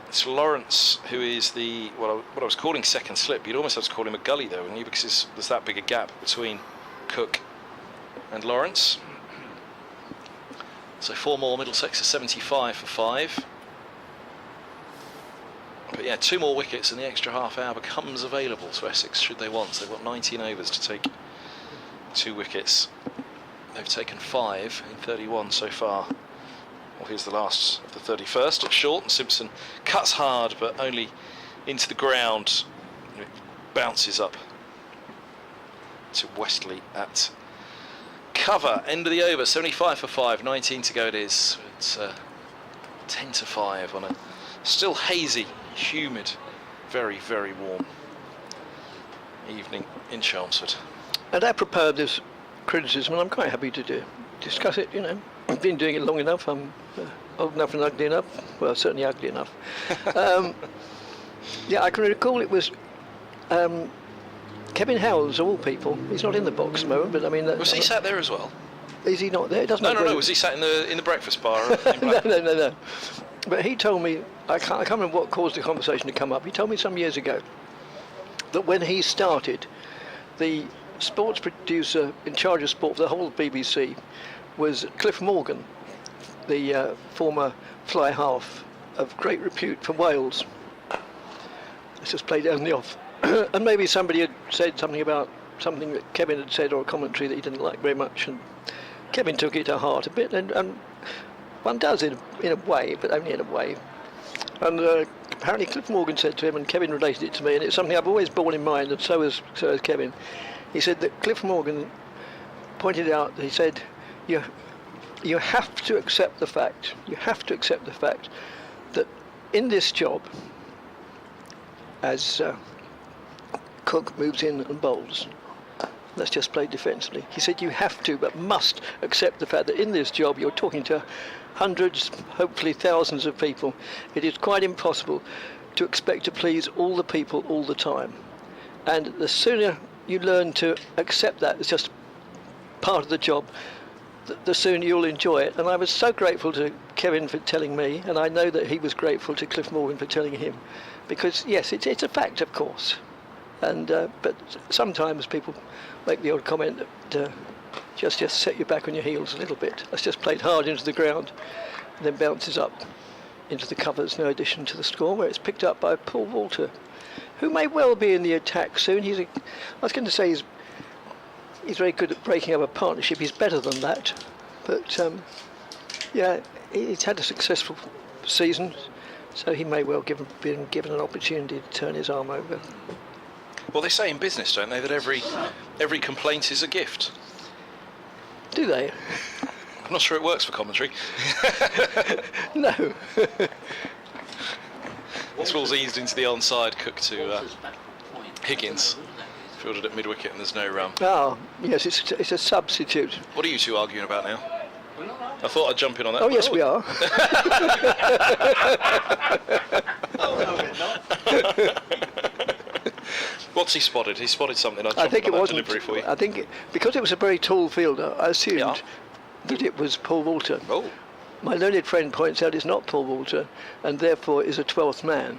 R: it's Lawrence who is the, what I was calling second slip. You'd almost have to call him a gully though, wouldn't you? Because there's that big a gap between Cook and Lawrence. So 4 more, Middlesex is 75 for 5. But yeah, 2 more wickets and the extra half hour becomes available to Essex should they want. So they've got 19 overs to take 2 wickets. They've taken 5 in 31 so far. Well, here's the last of the 31st. It's short and Simpson cuts hard but only into the ground. It bounces up to Westley at cover. End of the over, 75 for 5, 19 to go it is. It's 10 to 5 on a still hazy, humid, very, very warm evening in Chelmsford.
Q: And apropos of this criticism, and I'm quite happy to discuss it, I've been doing it long enough, I'm old enough and ugly enough, well, certainly ugly enough. Yeah, I can recall it was Kevin Howells, of all people. He's not in the box at the moment, but I mean...
R: Was he sat there as well?
Q: Is he not there? It doesn't
R: No, was he sat in the breakfast bar?
Q: No. But he told me, I can't remember what caused the conversation to come up. He told me some years ago that when he started, the sports producer in charge of sport for the whole of BBC was Cliff Morgan, the former fly half of great repute for Wales. Let's just play down the off. And maybe somebody had said something about something that Kevin had said or a commentary that he didn't like very much, and Kevin took it to heart a bit, and one does in a way, but only in a way. And apparently Cliff Morgan said to him, and Kevin related it to me, and it's something I've always borne in mind, and so has Kevin. He said that Cliff Morgan pointed out, he said, you have to accept the fact, that in this job, as Cook moves in and bowls, let's just play defensively. He said you have to, but must accept the fact that in this job you're talking to hundreds, hopefully thousands of people. It is quite impossible to expect to please all the people all the time. And the sooner you learn to accept that as just part of the job, the sooner you'll enjoy it. And I was so grateful to Kevin for telling me, and I know that he was grateful to Cliff Morgan for telling him, because yes, it's a fact, of course. And but sometimes people make the odd comment that just set you back on your heels a little bit. That's just played hard into the ground, and then bounces up into the covers. No addition to the score, where it's picked up by Paul Walter, who may well be in the attack soon. I was going to say he's very good at breaking up a partnership. He's better than that, but yeah, he's had a successful season, so he may well be given an opportunity to turn his arm over.
R: Well, they say in business, don't they, that every complaint is a gift?
Q: Do they?
R: I'm not sure it works for commentary.
Q: No.
R: This ball's eased into the onside, Cook to Higgins. Fielded at mid-wicket and there's no run.
Q: Oh, yes, it's a substitute.
R: What are you two arguing about now? I thought I'd jump in on that.
Q: Oh, yes, we are.
R: What's he spotted? He spotted something.
Q: I think it wasn't.
R: Delivery for you.
Q: I think because it was a very tall fielder, I assumed that it was Paul Walter.
R: Oh.
Q: My learned friend points out it's not Paul Walter, and therefore is a 12th man.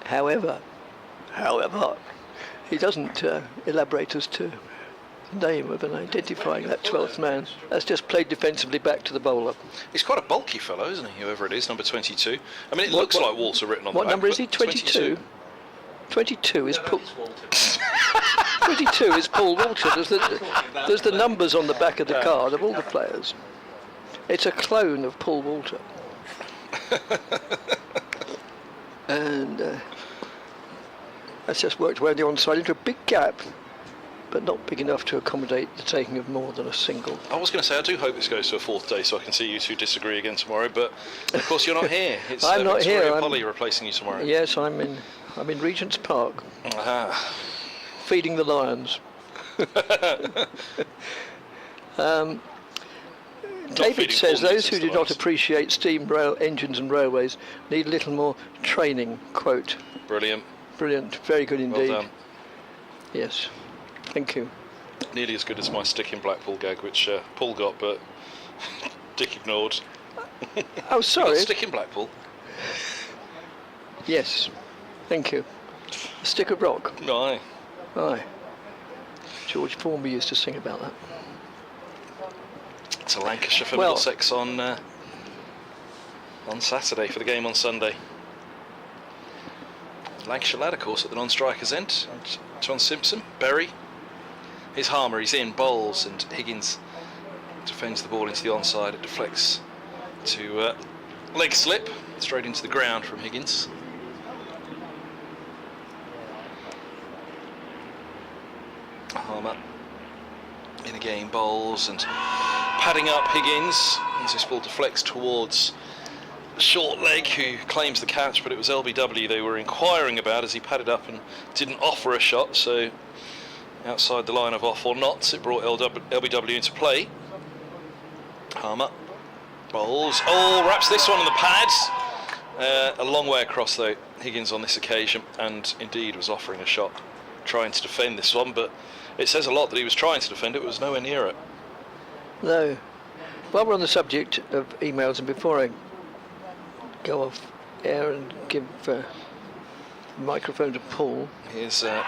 Q: However, he doesn't elaborate as to the name of an identifying that 12th man. That's just played defensively back to the bowler.
R: He's quite a bulky fellow, isn't he? Whoever it is, number 22. I mean, it looks like Walter written on the back.
Q: What number is he? 22. 22 is Paul. 22 is Paul Walter. There's the numbers on the back of the card of all the players. It's a clone of Paul Walter. And that's just worked away on the onside into a big gap, but not big enough to accommodate the taking of more than a single.
R: I was going to say, I do hope this goes to a fourth day so I can see you two disagree again tomorrow, but of course you're not here. It's
Q: I'm not
R: Victoria
Q: here.
R: Polly replacing you tomorrow.
Q: Yes, I'm in Regent's Park, feeding the lions. David says those who do not appreciate steam rail engines and railways need a little more training. Quote.
R: Brilliant.
Q: Brilliant. Very good indeed.
R: Well done.
Q: Yes. Thank you.
R: Nearly as good as my stick in Blackpool gag, which Paul got, but Dick ignored.
Q: Oh, sorry.
R: You got stick in Blackpool?
Q: Yes. Thank you. A stick of rock.
R: Aye.
Q: Aye. George Formby used to sing about that.
R: To Lancashire for Middlesex on Saturday for the game on Sunday. Lancashire lad, of course, at the non-strikers end. And John Simpson, Berry. Here's Harmer, he's in, bowls, and Higgins defends the ball into the onside. It deflects to leg slip, straight into the ground from Higgins. Harmer in again, bowls and padding up Higgins as this ball deflects towards short leg, who claims the catch, but it was LBW they were inquiring about as he padded up and didn't offer a shot, so outside the line of off or not, it brought LBW into play. Harmer bowls, wraps this one on the pads. A long way across though, Higgins on this occasion, and indeed was offering a shot, trying to defend this one, but it says a lot that he was trying to defend it, was nowhere near it.
Q: No. While we're on the subject of emails, and before I go off air and give the microphone to Paul.
R: Here's a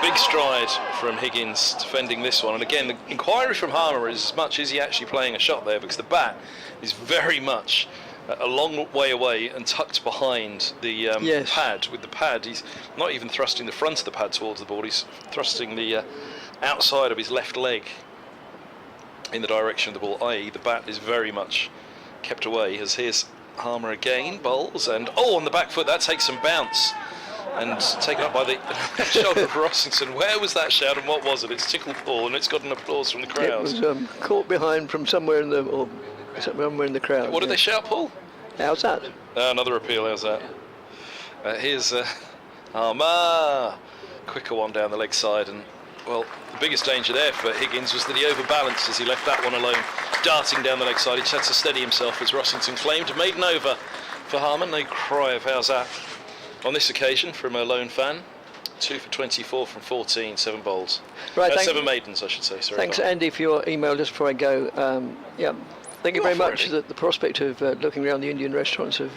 R: big stride from Higgins defending this one, and again the inquiry from Harmer is as much as he actually playing a shot there, because the bat is very much a long way away and tucked behind the pad. With the pad, he's not even thrusting the front of the pad towards the ball, he's thrusting the outside of his left leg in the direction of the ball, i.e. the bat is very much kept away. As here's Harmer again, bowls, and on the back foot, that takes some bounce and taken up by the shoulder of Rossington. Where was that shout and what was it? It's tickled Paul and it's got an applause from the crowd.
Q: It was caught behind from somewhere in the crowd.
R: What did they shout, Paul?
Q: How's that?
R: Another appeal, how's that? Here's Harmer, quicker one down the leg side, and well, the biggest danger there for Higgins was that he overbalanced as he left that one alone, darting down the leg side. He just had to steady himself as Rossington claimed maiden over for Harman. No cry of how's that on this occasion from a lone fan. 2 for 24 from 14, 7 bowls.
Q: Right,
R: 7 maidens, I should say. Sorry.
Q: Thanks, Andy, for your email just before I go. Thank you very much. The prospect of looking around the Indian restaurants of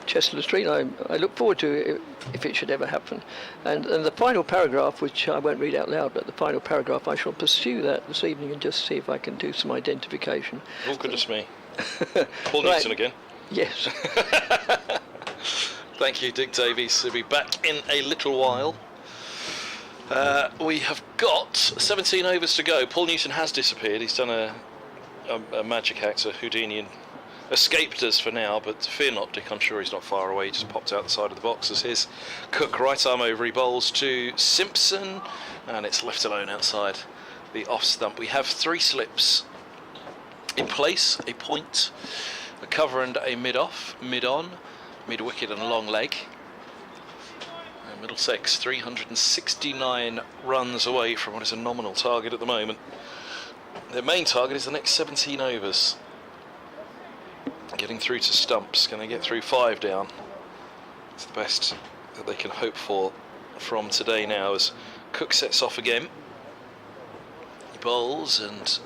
Q: Chester Street, I look forward to it if it should ever happen. And the final paragraph, which I won't read out loud, but the final paragraph, I shall pursue that this evening and just see if I can do some identification.
R: Oh, goodness me. Paul Newton again.
Q: Yes.
R: Thank you, Dick Davies. He'll be back in a little while. We have got 17 overs to go. Paul Newton has disappeared. He's done a magic act, a Houdini, and escaped us for now, but fear not, Dick. I'm sure he's not far away. He just popped out the side of the box as his Cook right arm over. He bowls to Simpson, and it's left alone outside the off stump. We have 3 slips in place: a point, a cover and a mid-off, mid-on, mid-wicket and a long leg. And Middlesex 369 runs away from what is a nominal target at the moment. Their main target is the next 17 overs. Getting through to Stumps. Can they get through 5 down? It's the best that they can hope for from today now, as Cook sets off again. He bowls, and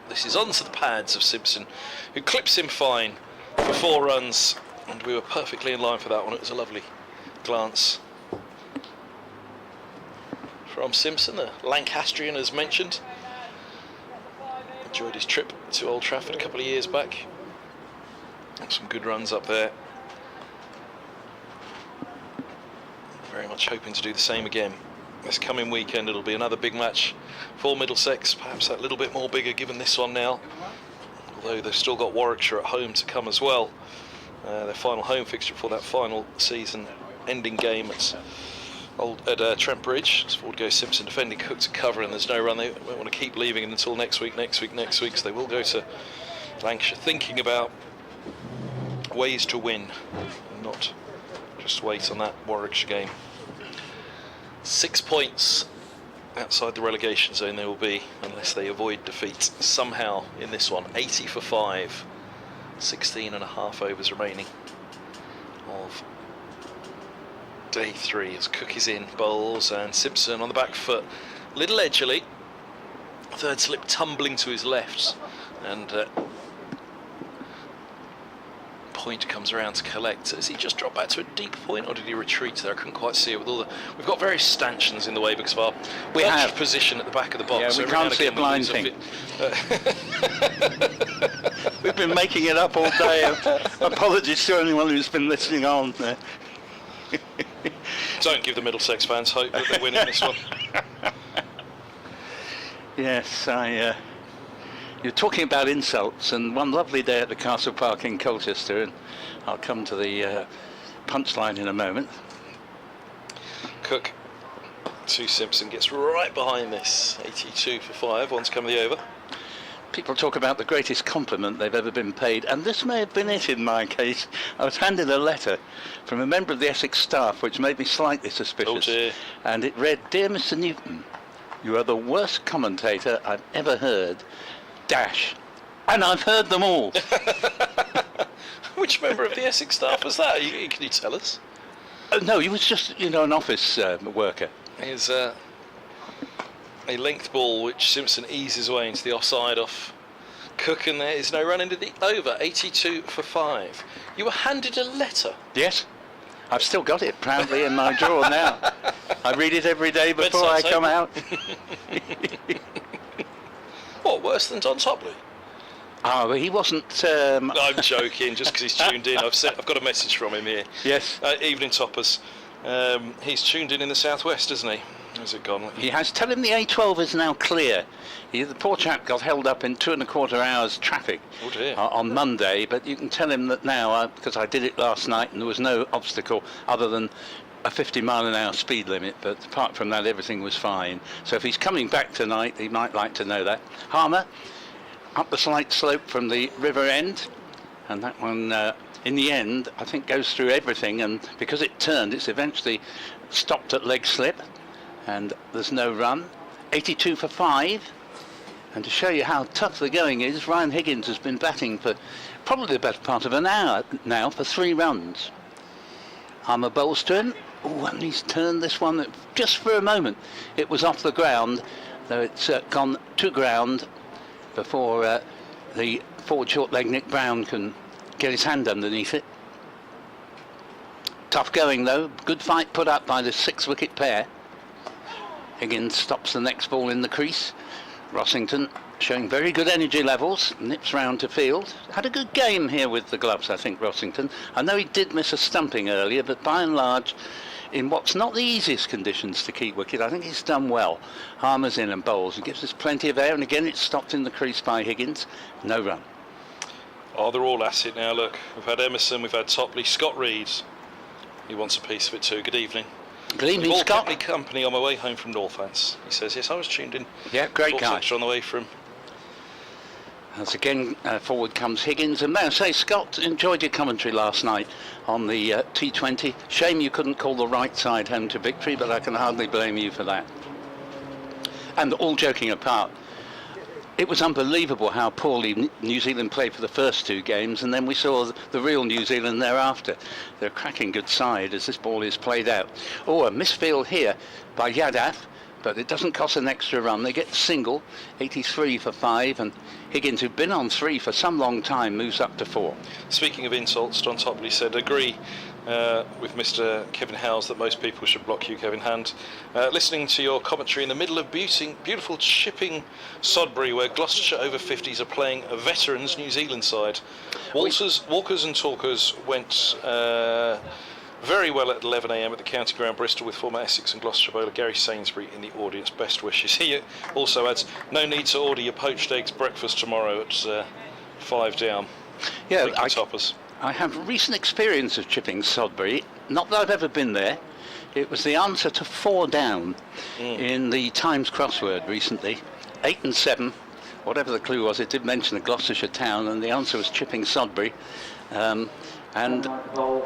R: this is onto the pads of Simpson, who clips him fine for 4 runs, and we were perfectly in line for that one. It was a lovely glance from Simpson, the Lancastrian as mentioned. Enjoyed his trip to Old Trafford a couple of years back. Some good runs up there. Very much hoping to do the same again. This coming weekend it'll be another big match for Middlesex, perhaps that little bit more bigger given this one now, although they've still got Warwickshire at home to come as well. Their final home fixture for that final season ending game at Trent Bridge. As forward goes Simpson defending, Cook to cover, and there's no run. They won't want to keep leaving it until next week, so they will go to Lancashire thinking about ways to win, and not just wait on that Warwickshire game. 6 points outside the relegation zone they will be, unless they avoid defeat somehow in this one. 80 for 5, 16 and a half overs remaining of day 3 as Cook is in, bowls, and Simpson on the back foot, little edgily, third slip tumbling to his left, and Point comes around to collect. Has he just dropped back to a deep point, or did he retreat there? I couldn't quite see it with all the... We've got various stanchions in the way because of our position at the back of the box.
M: Yeah,
R: so
M: we can't see a blind thing. We've been making it up all day. Apologies to anyone who's been listening on there.
R: Don't give the Middlesex fans hope that they're winning this one.
M: Yes, you're talking about insults, and one lovely day at the Castle Park in Colchester, and I'll come to the punchline in a moment.
R: Cook to Simpson, gets right behind this. 82 for 5, one's come the over.
M: People talk about the greatest compliment they've ever been paid, and this may have been it in my case. I was handed a letter from a member of the Essex staff which made me slightly suspicious.
R: Oh dear.
M: And it read, "Dear Mr. Newton, you are the worst commentator I've ever heard, dash." And I've heard them all.
R: Which member of the Essex staff was that? Can you tell us?
M: No, he was just, an office worker.
R: Here's a length ball which Simpson eases away into the offside off Cook, and there is no run into the over. 82 for 5. You were handed a letter?
M: Yes. I've still got it proudly in my drawer now. I read it every day before I come out.
R: What, worse than Don Topley?
M: Oh, he wasn't...
R: I'm joking, just because he's tuned in. I've got a message from him here.
M: Yes.
R: Evening Toppers. He's tuned in the southwest, isn't he? How's it gone?
M: He has. Tell him the A12 is now clear. The poor chap got held up in 2.25 hours traffic on Monday, but you can tell him that now, because I did it last night and there was no obstacle other than a 50-mile-an-hour speed limit, but apart from that everything was fine. So if he's coming back tonight, he might like to know that. Harmer, up the slight slope from the river end, and that one in the end I think goes through everything, and because it turned it's eventually stopped at leg slip, and there's no run. 82 for 5. And to show you how tough the going is, Ryan Higgins has been batting for probably the better part of an hour now for 3 runs. Harmer bowls to him. Oh, and he's turned this one just for a moment. It was off the ground, though it's gone to ground before the forward short leg Nick Brown can get his hand underneath it. Tough going though, good fight put up by the 6-wicket pair. Higgins stops the next ball in the crease. Rossington showing very good energy levels, nips round to field. Had a good game here with the gloves, I think, Rossington. I know he did miss a stumping earlier, but by and large, in what's not the easiest conditions to keep wicket, I think he's done well. Harmer's in and bowls. He gives us plenty of air, and again it's stopped in the crease by Higgins. No run.
D: Oh, they're all at it now, look. We've had Emerson, we've had Topley, Scott Reeves. He wants a piece of it too. Good evening.
M: Good evening,
D: All
M: Scott.
D: kept me company on my way home from Northants. He says, yes, I was tuned in.
M: Yeah, great guy.
D: On the way from...
M: As again forward comes Higgins, and may I say, Scott, enjoyed your commentary last night on the T20. Shame you couldn't call the right side home to victory, but I can hardly blame you for that. And all joking apart, it was unbelievable how poorly New Zealand played for the first 2 games, and then we saw the real New Zealand thereafter. They're a cracking good side as this ball is played out. Oh, a misfield here by Yadav, but it doesn't cost an extra run. They get the single, 83 for 5, and Higgins, who'd been on 3 for some long time, moves up to 4.
D: Speaking of insults, Don Topley said, agree with Mr. Kevin Howes that most people should block you, Kevin Hand. Listening to your commentary in the middle of beautiful chipping Sodbury, where Gloucestershire over 50s are playing a veterans New Zealand side. Walkers and Talkers went very well at 11 a.m. at the County Ground, Bristol, with former Essex and Gloucestershire bowler Gary Sainsbury in the audience. Best wishes. He also adds, no need to order your poached eggs breakfast tomorrow at 5 down.
M: Yeah,
D: toppers.
M: I have recent experience of chipping Sodbury. Not that I've ever been there. It was the answer to 4 down in the Times crossword recently. 8 and 7, whatever the clue was. It did mention a Gloucestershire town, and the answer was chipping Sodbury. And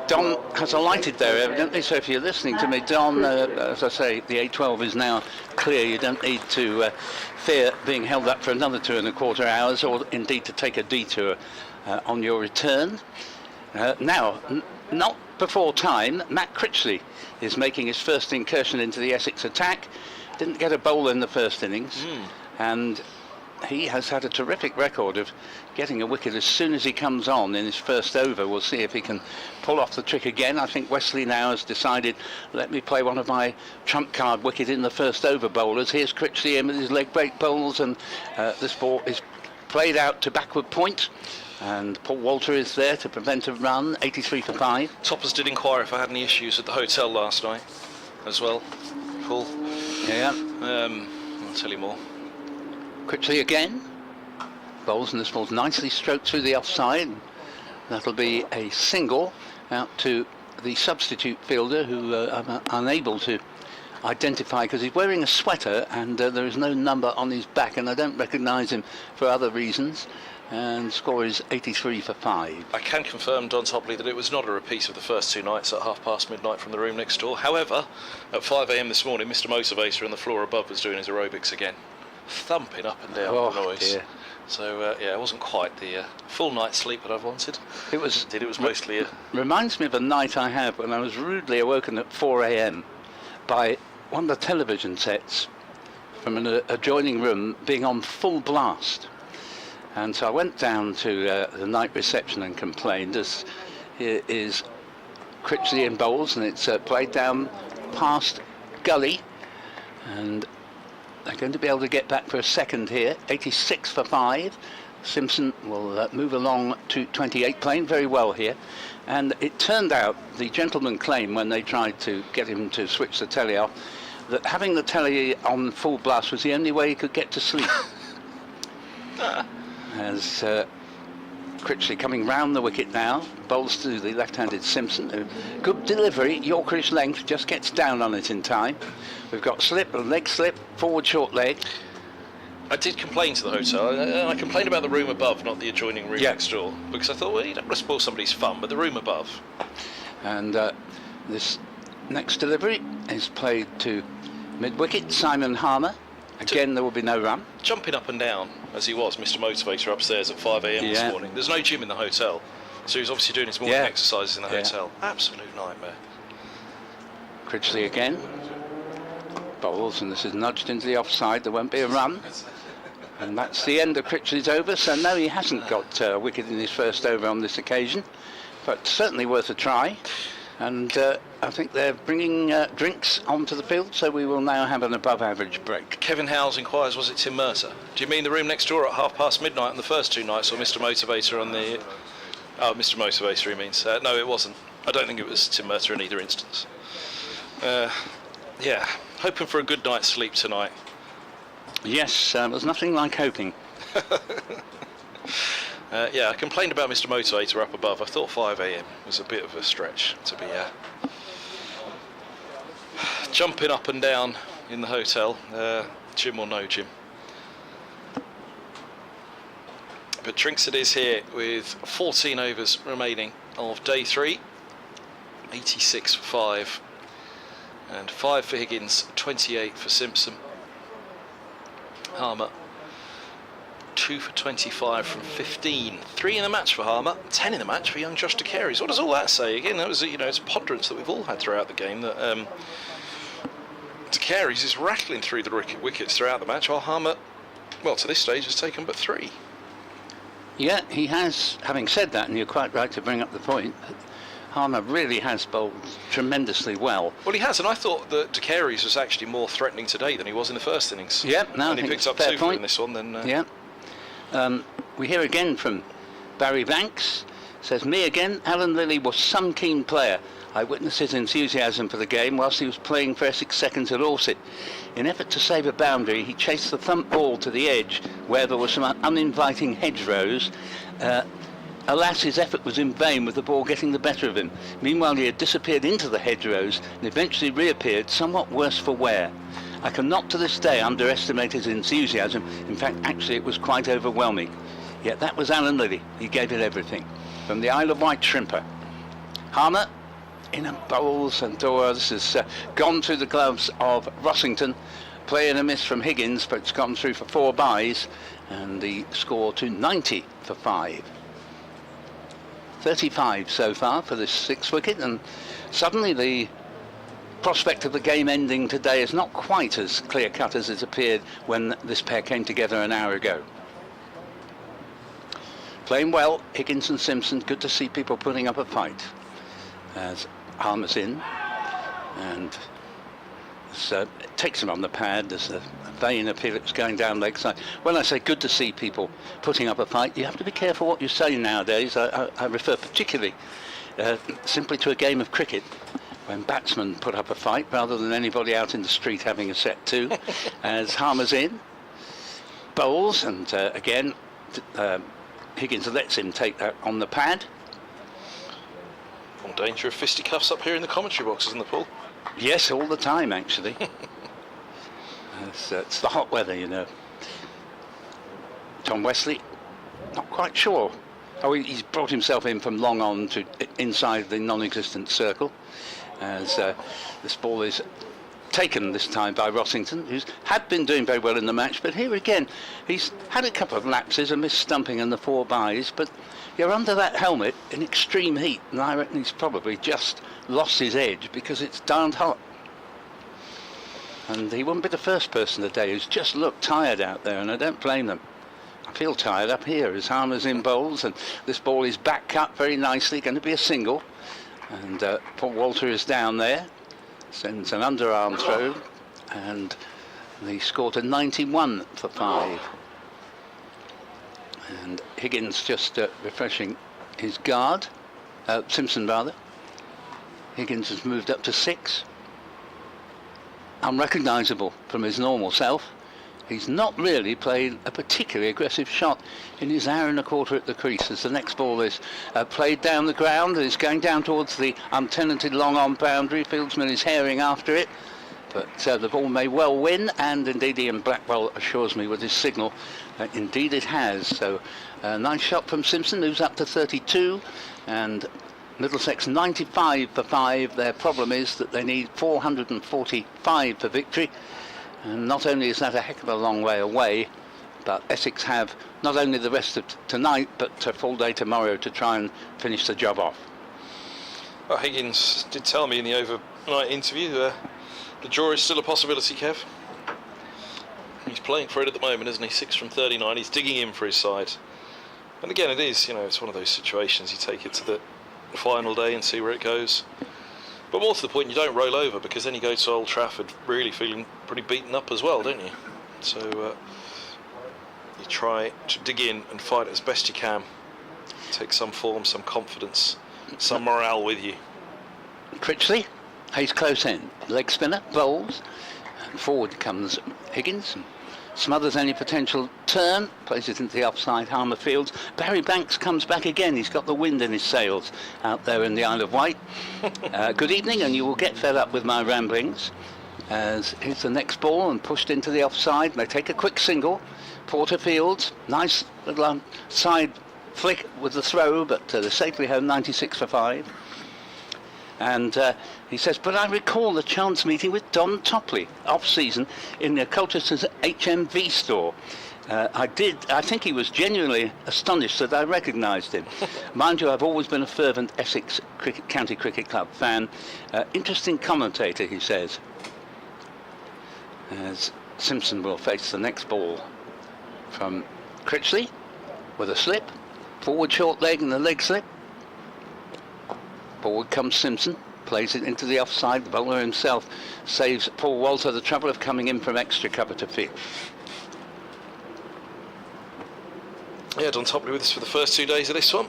M: Don has alighted there evidently, so if you're listening to me, Don, as I say, the 8-12 is now clear. You don't need to fear being held up for another 2.25 hours, or indeed to take a detour on your return. Now, not before time, Matt Critchley is making his first incursion into the Essex attack. Didn't get a bowl in the first innings, and he has had a terrific record of getting a wicket as soon as he comes on in his first over. We'll see if he can pull off the trick again. I think Wesley now has decided, let me play one of my trump card wicket in the first over bowlers. Here's Critchley in with his leg break bowls, and this ball is played out to backward point, and Paul Walter is there to prevent a run. 83 for 5.
D: Toppers did inquire if I had any issues at the hotel last night as well, Paul.
M: Yeah.
D: I'll tell you more.
M: Critchley again bowls, and this ball's nicely stroked through the offside. That'll be a single out to the substitute fielder, who I'm unable to identify because he's wearing a sweater and there is no number on his back, and I don't recognise him for other reasons. And score is 83 for 5.
D: I can confirm, Don Topley, that it was not a repeat of the first 2 nights at midnight from the room next door. However, at 5 a.m. this morning, Mr. Motivator on the floor above was doing his aerobics again, thumping up and down the noise. Dear. So yeah, it wasn't quite the full night's sleep that I've wanted.
M: It was
D: mostly
M: reminds me of a night I had when I was rudely awoken at 4 a.m. by one of the television sets from an adjoining room being on full blast. And so I went down to the night reception and complained, as here is Critchley in bowls, and it's played down past Gully, and they're going to be able to get back for a second here. 86 for 5. Simpson will move along to 28, playing very well here. And it turned out, the gentleman claimed when they tried to get him to switch the telly off, that having the telly on full blast was the only way he could get to sleep. As Critchley coming round the wicket now, bowls to the left-handed Simpson, who, good delivery, Yorkerish length, just gets down on it in time. We've got slip, leg slip, forward short leg.
D: I did complain to the hotel. I complained about the room above, not the adjoining room next door, because I thought, well, you don't want to spoil somebody's fun, but the room above.
M: And this next delivery is played to mid-wicket, Simon Harmer, Again, there will be no run.
D: Jumping up and down, as he was, Mr. Motivator upstairs at 5 a.m. this morning. There's no gym in the hotel, so he was obviously doing his morning exercises in the hotel. Absolute nightmare.
M: Critchley again. Bowls, and this is nudged into the offside. There won't be a run. And that's the end of Critchley's over. So no, he hasn't got a wicket in his first over on this occasion, but certainly worth a try. And I think they're bringing drinks onto the field, so we will now have an above-average break.
D: Kevin Howes inquires, was it Tim Murtagh? Do you mean the room next door at midnight on the first 2 nights, or Mr. Motivator on the... Oh, Mr. Motivator, he means. No, it wasn't. I don't think it was Tim Murtagh in either instance. Yeah, hoping for a good night's sleep tonight.
M: Yes, there's nothing like hoping.
D: Yeah, I complained about Mr. Motivator up above. I thought 5 a.m. was a bit of a stretch to be jumping up and down in the hotel, gym or no gym. But drinks it is here with 14 overs remaining of day 3. 86 for 5. And 5 for Higgins, 28 for Simpson. Harmer 2 for 25 from 15. 3 in the match for Harmer, 10 in the match for young Josh De Carys. What does all that say? Again, that was, it's a ponderance that we've all had throughout the game, that De Carys is rattling through the wickets throughout the match, while Harmer, well, to this stage, has taken but 3.
M: Yeah, he has. Having said that, and you're quite right to bring up the point, Harmer really has bowled tremendously well.
D: Well, he has, and I thought that De Carys was actually more threatening today than he was in the first innings.
M: Yeah, no,
D: and he picked up 2 for in this one. Then
M: yeah. We hear again from Barry Banks. Says, me again, Alan Lilly was some keen player. I witnessed his enthusiasm for the game whilst he was playing for Essex seconds at Dorset. In effort to save a boundary, he chased the thump ball to the edge where there were some uninviting hedgerows. Alas, his effort was in vain with the ball getting the better of him. Meanwhile, he had disappeared into the hedgerows and eventually reappeared somewhat worse for wear. I cannot to this day underestimate his enthusiasm. In fact, actually, it was quite overwhelming. Yet that was Alan Lilly. He gave it everything. From the Isle of Wight Shrimper. Harmer in a bowls, and this has gone through the gloves of Rossington. Play and a miss from Higgins, but it's gone through for 4 byes, and the score to 90 for 5. 35 so far for this 6th wicket, and suddenly the prospect of the game ending today is not quite as clear-cut as it appeared when this pair came together an hour ago. Playing well, Higgins and Simpson. Good to see people putting up a fight. As Harmer's in, and it takes him on the pad. There's a vein of Felix going down leg side. When I say good to see people putting up a fight, you have to be careful what you say nowadays. I refer particularly simply to a game of cricket, when batsmen put up a fight rather than anybody out in the street having a set too. As Harmer's in, bowls, and again Higgins lets him take that on the pad.
D: On danger of fisticuffs up here in the commentary boxes in the pool.
M: Yes, all the time actually. It's the hot weather, you know. Tom Wesley, not quite sure. Oh, he's brought himself in from long on to inside the non-existent circle, as this ball is taken this time by Rossington, who's had been doing very well in the match, but here again he's had a couple of lapses, a missed stumping and the 4 byes, but you're under that helmet in extreme heat, and I reckon he's probably just lost his edge because it's darned hot. And he wouldn't be the first person today who's just looked tired out there, and I don't blame them. I feel tired up here as Harmer's in bowls, and this ball is back cut very nicely, going to be a single, and Paul Walter is down there, sends an underarm throw, and the score to 91 for 5. And Higgins just refreshing his guard, Simpson rather. Higgins has moved up to 6. Unrecognisable from his normal self. He's not really played a particularly aggressive shot in his hour and a quarter at the crease, as the next ball is played down the ground and is going down towards the untenanted long-on boundary. Fieldsman is herring after it, but the ball may well win, and indeed Ian Blackwell assures me with his signal that indeed it has. So a nice shot from Simpson, moves up to 32, and Middlesex 95 for 5. Their problem is that they need 445 for victory, And not only is that a heck of a long way away, but Essex have not only the rest of tonight, but a full day tomorrow to try and finish the job off.
D: Well, Higgins did tell me in the overnight interview the draw is still a possibility, Kev. He's playing for it at the moment, isn't he? 6 from 39. He's digging in for his side. And again, it is, it's one of those situations. You take it to the final day and see where it goes. But more to the point, you don't roll over, because then you go to Old Trafford really feeling pretty beaten up as well, don't you? So you try to dig in and fight as best you can. Take some form, some confidence, some morale with you.
M: Critchley, Hayes close in, leg spinner, bowls, and forward comes Higgins, and smothers any potential turn, plays it into the offside Harmer Fields. Barry Banks comes back again, he's got the wind in his sails out there in the Isle of Wight. Good evening, and you will get fed up with my ramblings. As here's the next ball and pushed into the offside. They take a quick single. Porter Fields, nice little side flick with the throw, but they're safely home, 96 for 5. And he says, but I recall the chance meeting with Don Topley off-season in the Colchester's HMV store. I think he was genuinely astonished that I recognised him. Mind you, I've always been a fervent Essex County Cricket Club fan. Interesting commentator, he says. As Simpson will face the next ball from Critchley with a slip, forward short leg and the leg slip. Forward comes Simpson, plays it into the offside. The bowler himself saves Paul Walter the trouble of coming in from extra cover to field.
D: Yeah, Don Topley with us for the first 2 days of this one.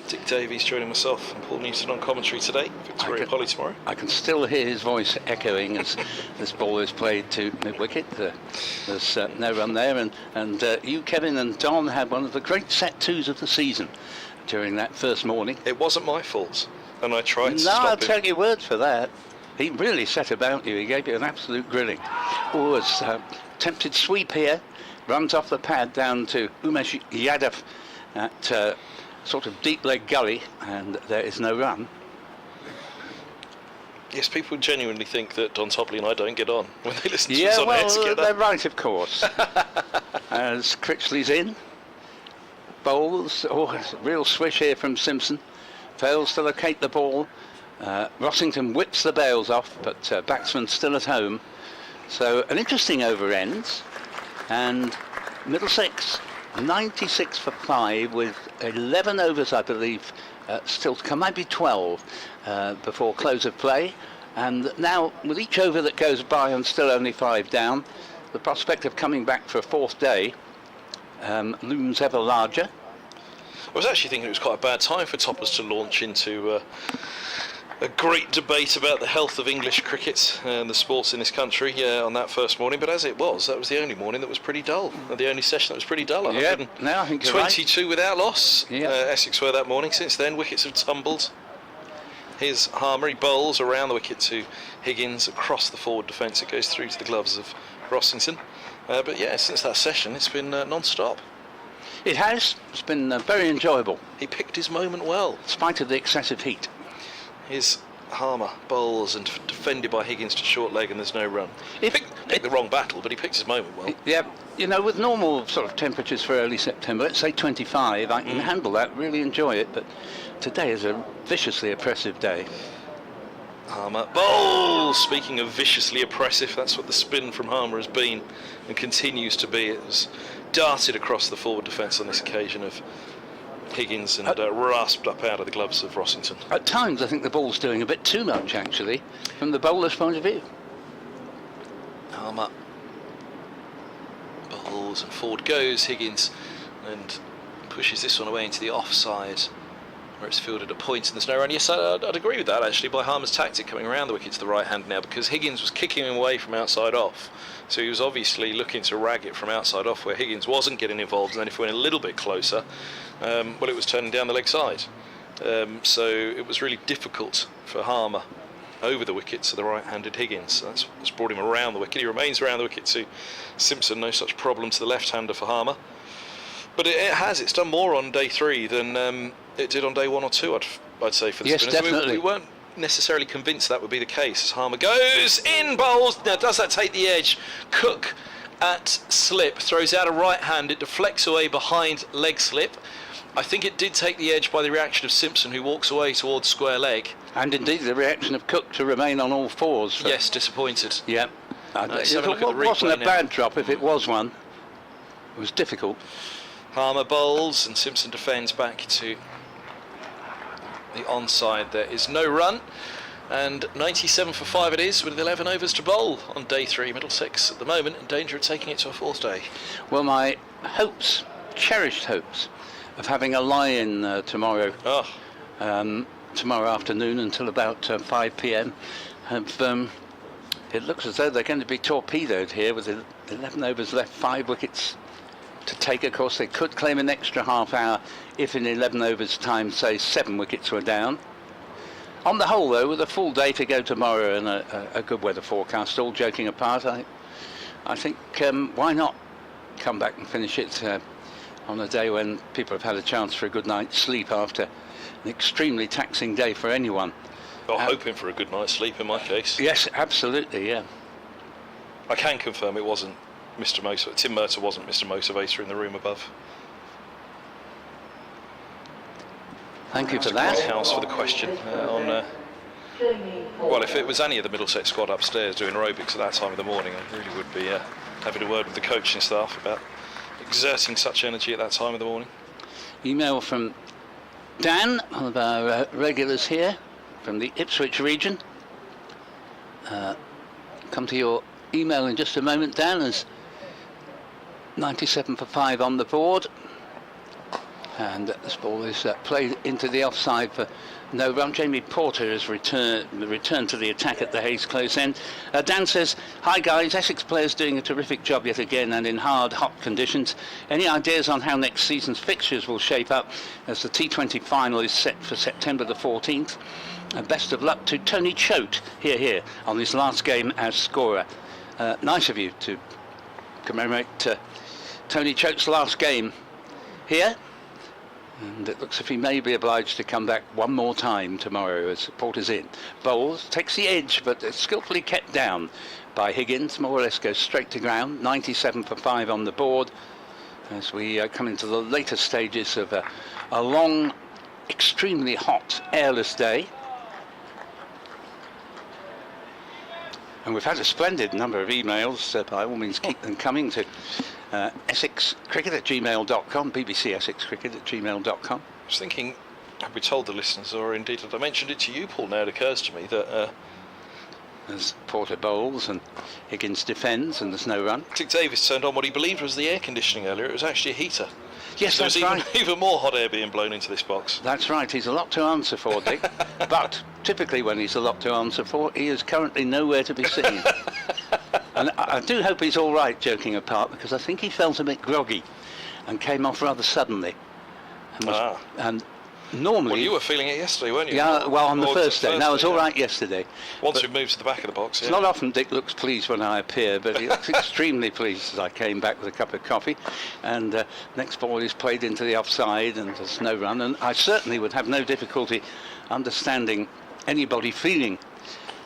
D: Dick Davies joining myself and Paul Newton on commentary today. Victoria Polly tomorrow.
M: I can still hear his voice echoing as this ball is played to mid-wicket. There's no run there, and you, Kevin, and Don had one of the great set twos of the season during that first morning.
D: It wasn't my fault, and I tried to
M: No,
D: stop
M: I'll
D: him.
M: take your word for that. He really set about you. He gave you an absolute grilling. Oh, it's tempted sweep here. Runs off the pad down to Umesh Yadav at sort of deep leg gully, and there is no run.
D: Yes, people genuinely think that Don Topley and I don't get on when they listen to
M: Yeah,
D: us on air
M: well,
D: together.
M: they're right, of course. As Critchley's in, bowls, it's a real swish here from Simpson, fails to locate the ball. Rossington whips the bails off, but batsman still at home. So an interesting over ends, and Middlesex 96 for 5 with 11 overs, I believe, still to come, might be 12 before close of play. And now, with each over that goes by and still only 5 down, the prospect of coming back for a fourth day looms ever larger.
D: I was actually thinking it was quite a bad time for Toppers to launch into a great debate about the health of English cricket and the sports in this country on that first morning, but as it was, that was the only morning that was pretty dull, the only session that was pretty dull.
M: Yeah, no, I think you're
D: 22
M: right.
D: Without loss,
M: Yeah.
D: Essex were that morning. Since then, wickets have tumbled. Here's Harmer, he bowls around the wicket to Higgins across the forward defence. It goes through to the gloves of Rossington. But yeah, since that session, it's been non-stop.
M: It has. It's been very enjoyable.
D: He picked his moment well.
M: In spite of the excessive heat.
D: Here's Harmer, bowls and defended by Higgins to short leg, and there's no run. He picked the wrong battle, but he picked his moment well.
M: Yeah, you know, with normal sort of temperatures for early September, let's say 25, I can handle that, really enjoy it, but today is a viciously oppressive day.
D: Harmer bowls. Speaking of viciously oppressive, that's what the spin from Harmer has been and continues to be. It was darted across the forward defence on this occasion of Higgins and rasped up out of the gloves of Rossington.
M: At times I think the ball's doing a bit too much, actually, from the bowler's point of view.
D: Harmer bowls and forward goes Higgins and pushes this one away into the offside where it's fielded at points and there's no run. Yes, I'd agree with that actually, by Harmer's tactic coming around the wicket to the right hand now, because Higgins was kicking him away from outside off, so he was obviously looking to rag it from outside off where Higgins wasn't getting involved, and then if we went a little bit closer, well, it was turning down the leg side. So it was really difficult for Harmer over the wicket to the right-handed Higgins. That's what's brought him around the wicket. He remains around the wicket to Simpson, no such problem to the left-hander for Harmer. But it's done more on day 3 than it did on day 1 or 2, I'd say, for the
M: Yes,
D: spinners.
M: definitely.
D: We weren't necessarily convinced that would be the case. As Harmer goes in, bowls. Now, does that take the edge? Cook at slip, throws out a right hand. It deflects away behind leg slip. I think it did take the edge by the reaction of Simpson, who walks away towards square leg.
M: And indeed the reaction of Cook to remain on all fours.
D: Yes, disappointed.
M: Yeah. It wasn't a bad drop if it was one. It was difficult.
D: Harmer bowls and Simpson defends back to the onside. There is no run, and 97 for 5 it is, with 11 overs to bowl on day 3. Middlesex at the moment in danger of taking it to a 4th day.
M: Well, my hopes, cherished hopes, of having a lie-in tomorrow, tomorrow afternoon until about 5 p.m. have, it looks as though they're going to be torpedoed here with 11 overs left, 5 wickets to take. Of course, they could claim an extra half hour if in 11 overs time, say, 7 wickets were down. On the whole, though, with a full day to go tomorrow and a good weather forecast, all joking apart, I think why not come back and finish it on a day when people have had a chance for a good night's sleep after an extremely taxing day for anyone.
D: Well, hoping for a good night's sleep in my case.
M: Yes, absolutely, yeah.
D: I can confirm it wasn't Mr. Motivator. Tim Murtagh wasn't Mr. Motivator in the room above.
M: Thank you for that.
D: House for the question well, if it was any of the Middlesex squad upstairs doing aerobics at that time of the morning, I really would be having a word with the coaching staff about exerting such energy at that time of the morning.
M: Email from Dan, one of our regulars here from the Ipswich region. Come to your email in just a moment, Dan. As 97 for 5 on the board, and this ball is played into the offside for no run. Jamie Porter has returned to the attack at the Hayes close end. Dan says, hi guys, Essex players doing a terrific job yet again and in hard, hot conditions. Any ideas on how next season's fixtures will shape up as the T20 final is set for September the 14th? Best of luck to Tony Choate, here, on his last game as scorer. Nice of you to commemorate Tony Choate's last game here. And it looks as if he may be obliged to come back one more time tomorrow as Porter's in. Bowles takes the edge, but it's skillfully kept down by Higgins. More or less goes straight to ground. 97 for 5 on the board as we come into the later stages of a long, extremely hot, airless day. And we've had a splendid number of emails. By all means, keep them coming to EssexCricket@gmail.com, BBC EssexCricket@gmail.com.
D: I was thinking, have we told the listeners, or indeed have I mentioned it to you, Paul? Now it occurs to me that
M: as Porter bowls and Higgins defends and there's no run.
D: Dick Davis turned on what he believed was the air conditioning earlier. It was actually a heater.
M: Yes,
D: so
M: that's
D: there's
M: right.
D: even more hot air being blown into this box.
M: That's right. He's a lot to answer for, Dick. But typically when he's a lot to answer for, he is currently nowhere to be seen. And I do hope he's all right, joking apart, because I think he felt a bit groggy and came off rather suddenly. And normally...
D: Well, you were feeling it yesterday, weren't you?
M: Yeah, well, on the first day. No, it was all right yesterday.
D: Once we moved to the back of the box,
M: It's not often Dick looks pleased when I appear, but he looks extremely pleased as I came back with a cup of coffee. And next ball is played into the offside and there's no run. And I certainly would have no difficulty understanding anybody feeling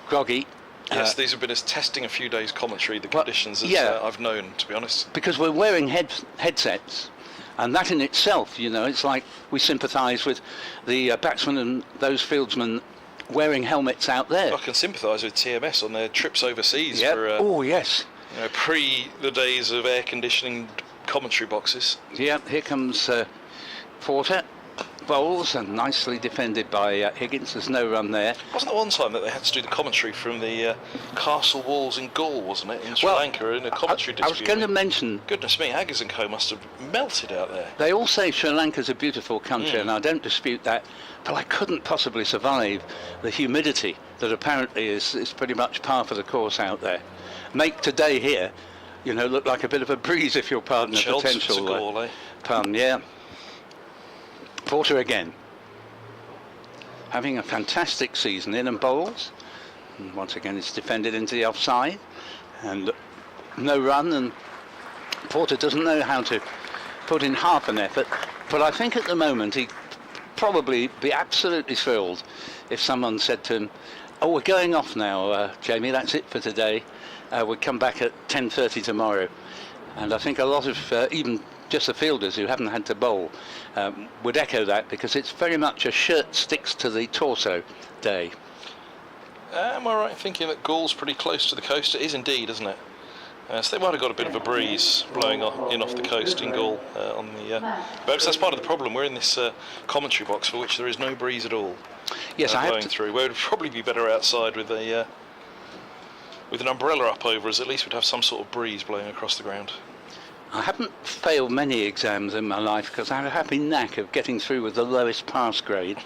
M: groggy.
D: Yes, these have been as testing a few days commentary, the conditions, as I've known, to be honest.
M: Because we're wearing headsets, and that in itself, you know, it's like we sympathise with the batsmen and those fieldsmen wearing helmets out there.
D: I can sympathise with TMS on their trips overseas for
M: oh yes,
D: you know, pre the days of air conditioning commentary boxes.
M: Yeah, here comes Porter. Bowls and nicely defended by Higgins. There's no run there.
D: Wasn't there one time that they had to do the commentary from the castle walls in Gaul, wasn't it, in Sri Lanka, in a commentary dispute?
M: I was going to mention...
D: Goodness me, Aggers and Co must have melted out there.
M: They all say Sri Lanka's a beautiful country, and I don't dispute that, but I couldn't possibly survive the humidity that apparently is pretty much par for the course out there. Make today here, you know, look like a bit of a breeze, if you'll pardon the potential pun, yeah. Porter again, having a fantastic season in and bowls, and once again it's defended into the offside, and no run, and Porter doesn't know how to put in half an effort, but I think at the moment he probably be absolutely thrilled if someone said to him, "Oh, we're going off now, Jamie, that's it for today. We'll come back at 10:30 tomorrow." And I think a lot of, even just the fielders who haven't had to bowl, would echo that, because it's very much a shirt sticks to the torso day.
D: Am I right in thinking that Gaule's pretty close to the coast? It is indeed, isn't it? So they might have got a bit of a breeze blowing off the coast in Gaule on the. Perhaps that's part of the problem. We're in this commentary box for which there is no breeze at all.
M: Yes, I
D: blowing
M: have to.
D: through. Where it would probably be better outside with a with an umbrella up over us. At least we'd have some sort of breeze blowing across the ground.
M: I haven't failed many exams in my life because I have a happy knack of getting through with the lowest pass grade.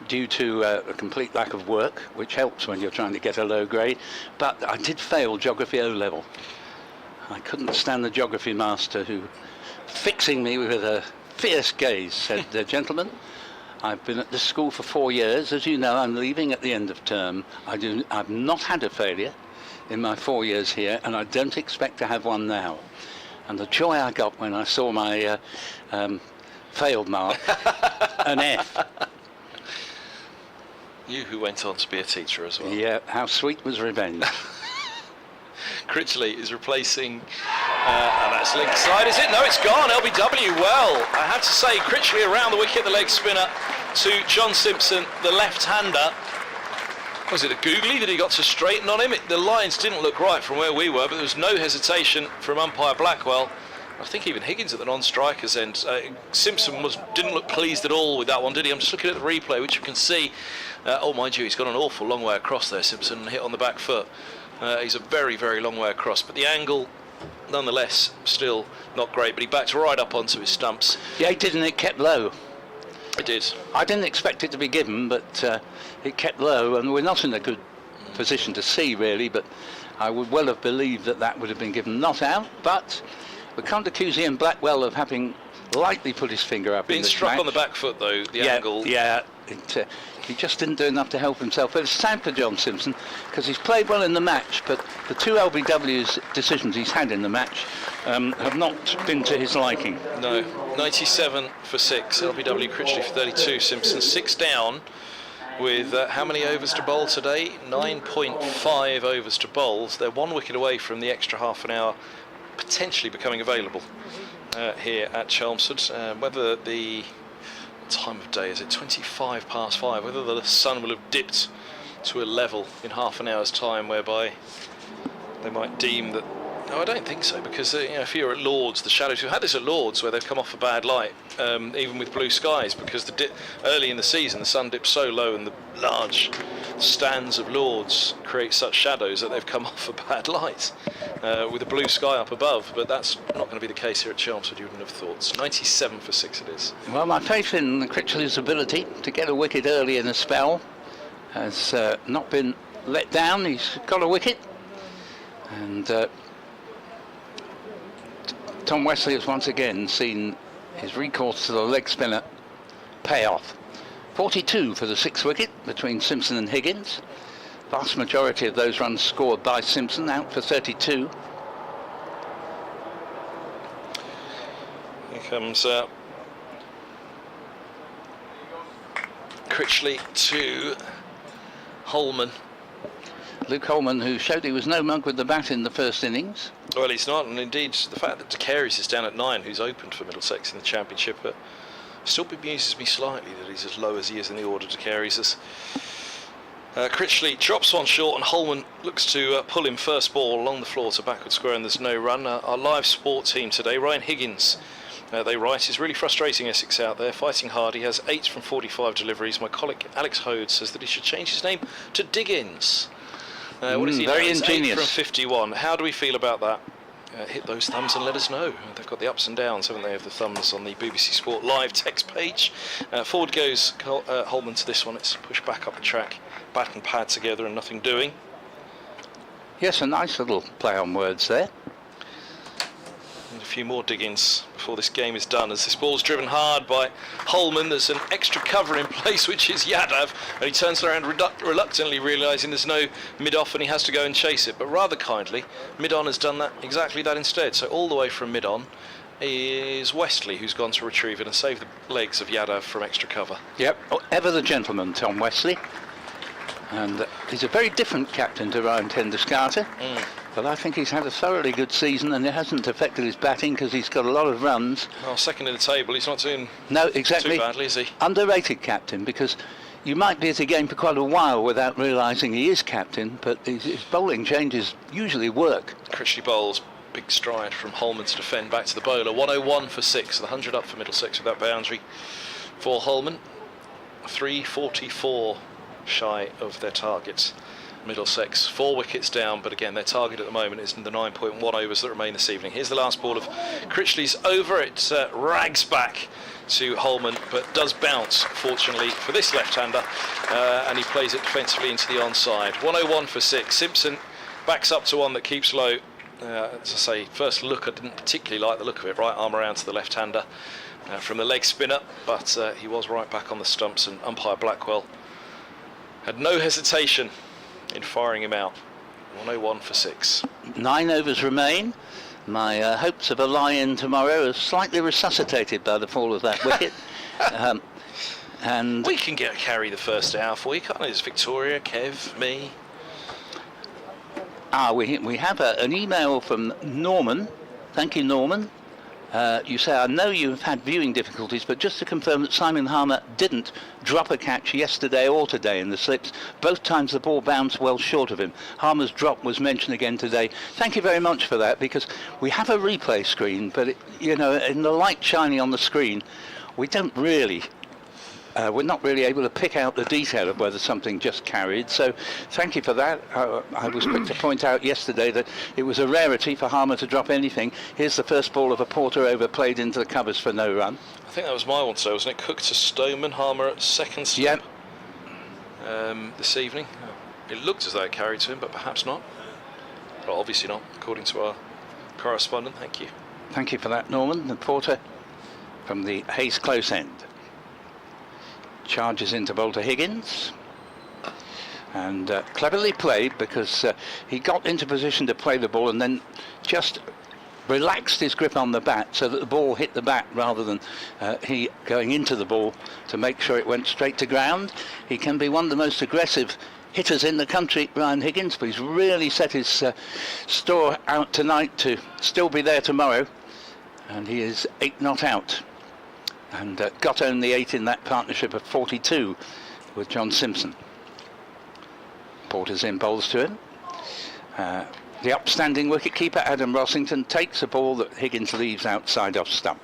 M: Due to a complete lack of work, which helps when you're trying to get a low grade. But I did fail geography O-level. I couldn't stand the geography master who, fixing me with a fierce gaze, said, "Gentlemen, I've been at this school for 4 years. As you know, I'm leaving at the end of term. I've not had a failure in my 4 years here, and I don't expect to have one now." And the joy I got when I saw my failed mark, an F.
D: You who went on to be a teacher as well.
M: Yeah, how sweet was revenge.
D: Critchley is replacing, and that's link side, is it? No, it's gone, LBW. Well, I have to say, Critchley around the wicket, the leg spinner to John Simpson, the left-hander. Was it a googly that he got to straighten on him? The lines didn't look right from where we were, but there was no hesitation from umpire Blackwell. I think even Higgins at the non-strikers end. Simpson didn't look pleased at all with that one, did he? I'm just looking at the replay, which you can see. Oh, mind you, he's gone an awful long way across there, Simpson, and hit on the back foot. He's a very, very long way across, but the angle, nonetheless, still not great. But he backed right up onto his stumps.
M: Yeah, he did, and it kept low.
D: It did.
M: I didn't expect it to be given, but it kept low, and we're not in a good position to see, really, but I would well have believed that would have been given not out, but we can't accuse Ian Blackwell of having lightly put his finger up
D: Being
M: in this
D: struck
M: match.
D: on the back foot, though, the angle.
M: Yeah, he just didn't do enough to help himself. But it's sad for John Simpson, because he's played well in the match, but the two LBW's decisions he's had in the match have not been to his liking.
D: No, 97 for 6, LBW Critchley for 32, Simpson 6 down with how many overs to bowl today? 9.5 overs to bowl. So they're 1 wicket away from the extra half an hour potentially becoming available here at Chelmsford. Whether the time of day is it 25 past 5, whether the sun will have dipped to a level in half an hour's time whereby they might deem that. No, I don't think so, because if you're at Lords, the shadows, we've had this at Lords where they've come off a bad light, even with blue skies, because early in the season the sun dips so low and the large stands of Lords create such shadows that they've come off a bad light with a blue sky up above. But that's not going to be the case here at Chelmsford, you wouldn't have thought. So 97 for 6 it is.
M: Well, my faith in Critchley's ability to get a wicket early in a spell has not been let down. He's got a wicket, and Tom Wesley has once again seen his recourse to the leg spinner pay off. 42 for the 6th wicket between Simpson and Higgins. Vast majority of those runs scored by Simpson, out for 32.
D: Here comes Critchley to Holman.
M: Luke Holman, who showed he was no mug with the bat in the first innings.
D: Well, he's not, and indeed the fact that De Carey's is down at 9, who's opened for Middlesex in the Championship, still bemuses me slightly that he's as low as he is in the order. De Carey's is. Critchley drops one short, and Holman looks to pull him first ball along the floor to backward square, and there's no run. Our live sport team today, Ryan Higgins, they write, is really frustrating Essex out there, fighting hard. He has 8 from 45 deliveries. My colleague Alex Hode says that he should change his name to Diggins. What is he
M: very
D: now? It's
M: ingenious.
D: 8 from 51. How do we feel about that? Hit those thumbs and let us know. They've got the ups and downs, haven't they, of the thumbs on the BBC Sport Live text page. Forward goes Holman to this one. It's pushed back up the track, bat and pad together and nothing doing.
M: Yes, a nice little play on words there.
D: And a few more Diggins before this game is done, as this ball's driven hard by Holman. There's an extra cover in place, which is Yadav, and he turns around reluctantly, realising there's no mid-off and he has to go and chase it. But rather kindly, mid-on has done exactly that instead. So all the way from mid-on, is Westley, who's gone to retrieve it and save the legs of Yadav from extra cover.
M: Yep, ever the gentleman, Tom Westley. And he's a very different captain to Ryan Ten-Doeschate. But I think he's had a thoroughly good season, and it hasn't affected his batting because he's got a lot of runs.
D: Well, second in the table, he's not doing
M: exactly.
D: too badly, is he?
M: Underrated captain, because you might be at a game for quite a while without realising he is captain, but his bowling changes usually work.
D: Critchley bowls, big stride from Holman to defend back to the bowler. 101 for 6, the 100 up for Middlesex with that boundary for Holman. 344 shy of their target. Middlesex 4 wickets down, but again their target at the moment is in the 9.1 overs that remain this evening. Here's the last ball of Critchley's over. It rags back to Holman, but does bounce fortunately for this left-hander, and he plays it defensively into the onside. 101 for 6. Simpson backs up to one that keeps low. As I say, first look I didn't particularly like the look of it. Right arm around to the left-hander from the leg spinner, but he was right back on the stumps, and umpire Blackwell had no hesitation in firing him out. 101 for 6.
M: 9 overs remain. My hopes of a lie-in tomorrow are slightly resuscitated by the fall of that wicket. And
D: we can carry the first hour for you, can't we? There's Victoria, Kev, me.
M: We have an email from Norman. Thank you, Norman. You say, I know you've had viewing difficulties, but just to confirm that Simon Harmer didn't drop a catch yesterday or today in the slips. Both times the ball bounced well short of him. Harmer's drop was mentioned again today. Thank you very much for that, because we have a replay screen, but in the light shining on the screen, we don't really... we're not really able to pick out the detail of whether something just carried, so thank you for that. I was quick to point out yesterday that it was a rarity for Harmer to drop anything. Here's the first ball of a Porter over played into the covers for no run.
D: I think that was my one, so wasn't it? Cook to Stoneman, Harmer at second slip this evening. It looked as though it carried to him, but perhaps not. But obviously not, according to our correspondent. Thank you.
M: Thank you for that, Norman. The Porter from the Hayes close end. Charges into bowl to Higgins, and cleverly played, because he got into position to play the ball and then just relaxed his grip on the bat so that the ball hit the bat rather than he going into the ball to make sure it went straight to ground. He can be one of the most aggressive hitters in the country, Ryan Higgins, but he's really set his store out tonight to still be there tomorrow, and he is 8 not out. And got only 8 in that partnership of 42 with John Simpson. Porter's in, bowls to him. The upstanding wicketkeeper Adam Rossington takes a ball that Higgins leaves outside off stump.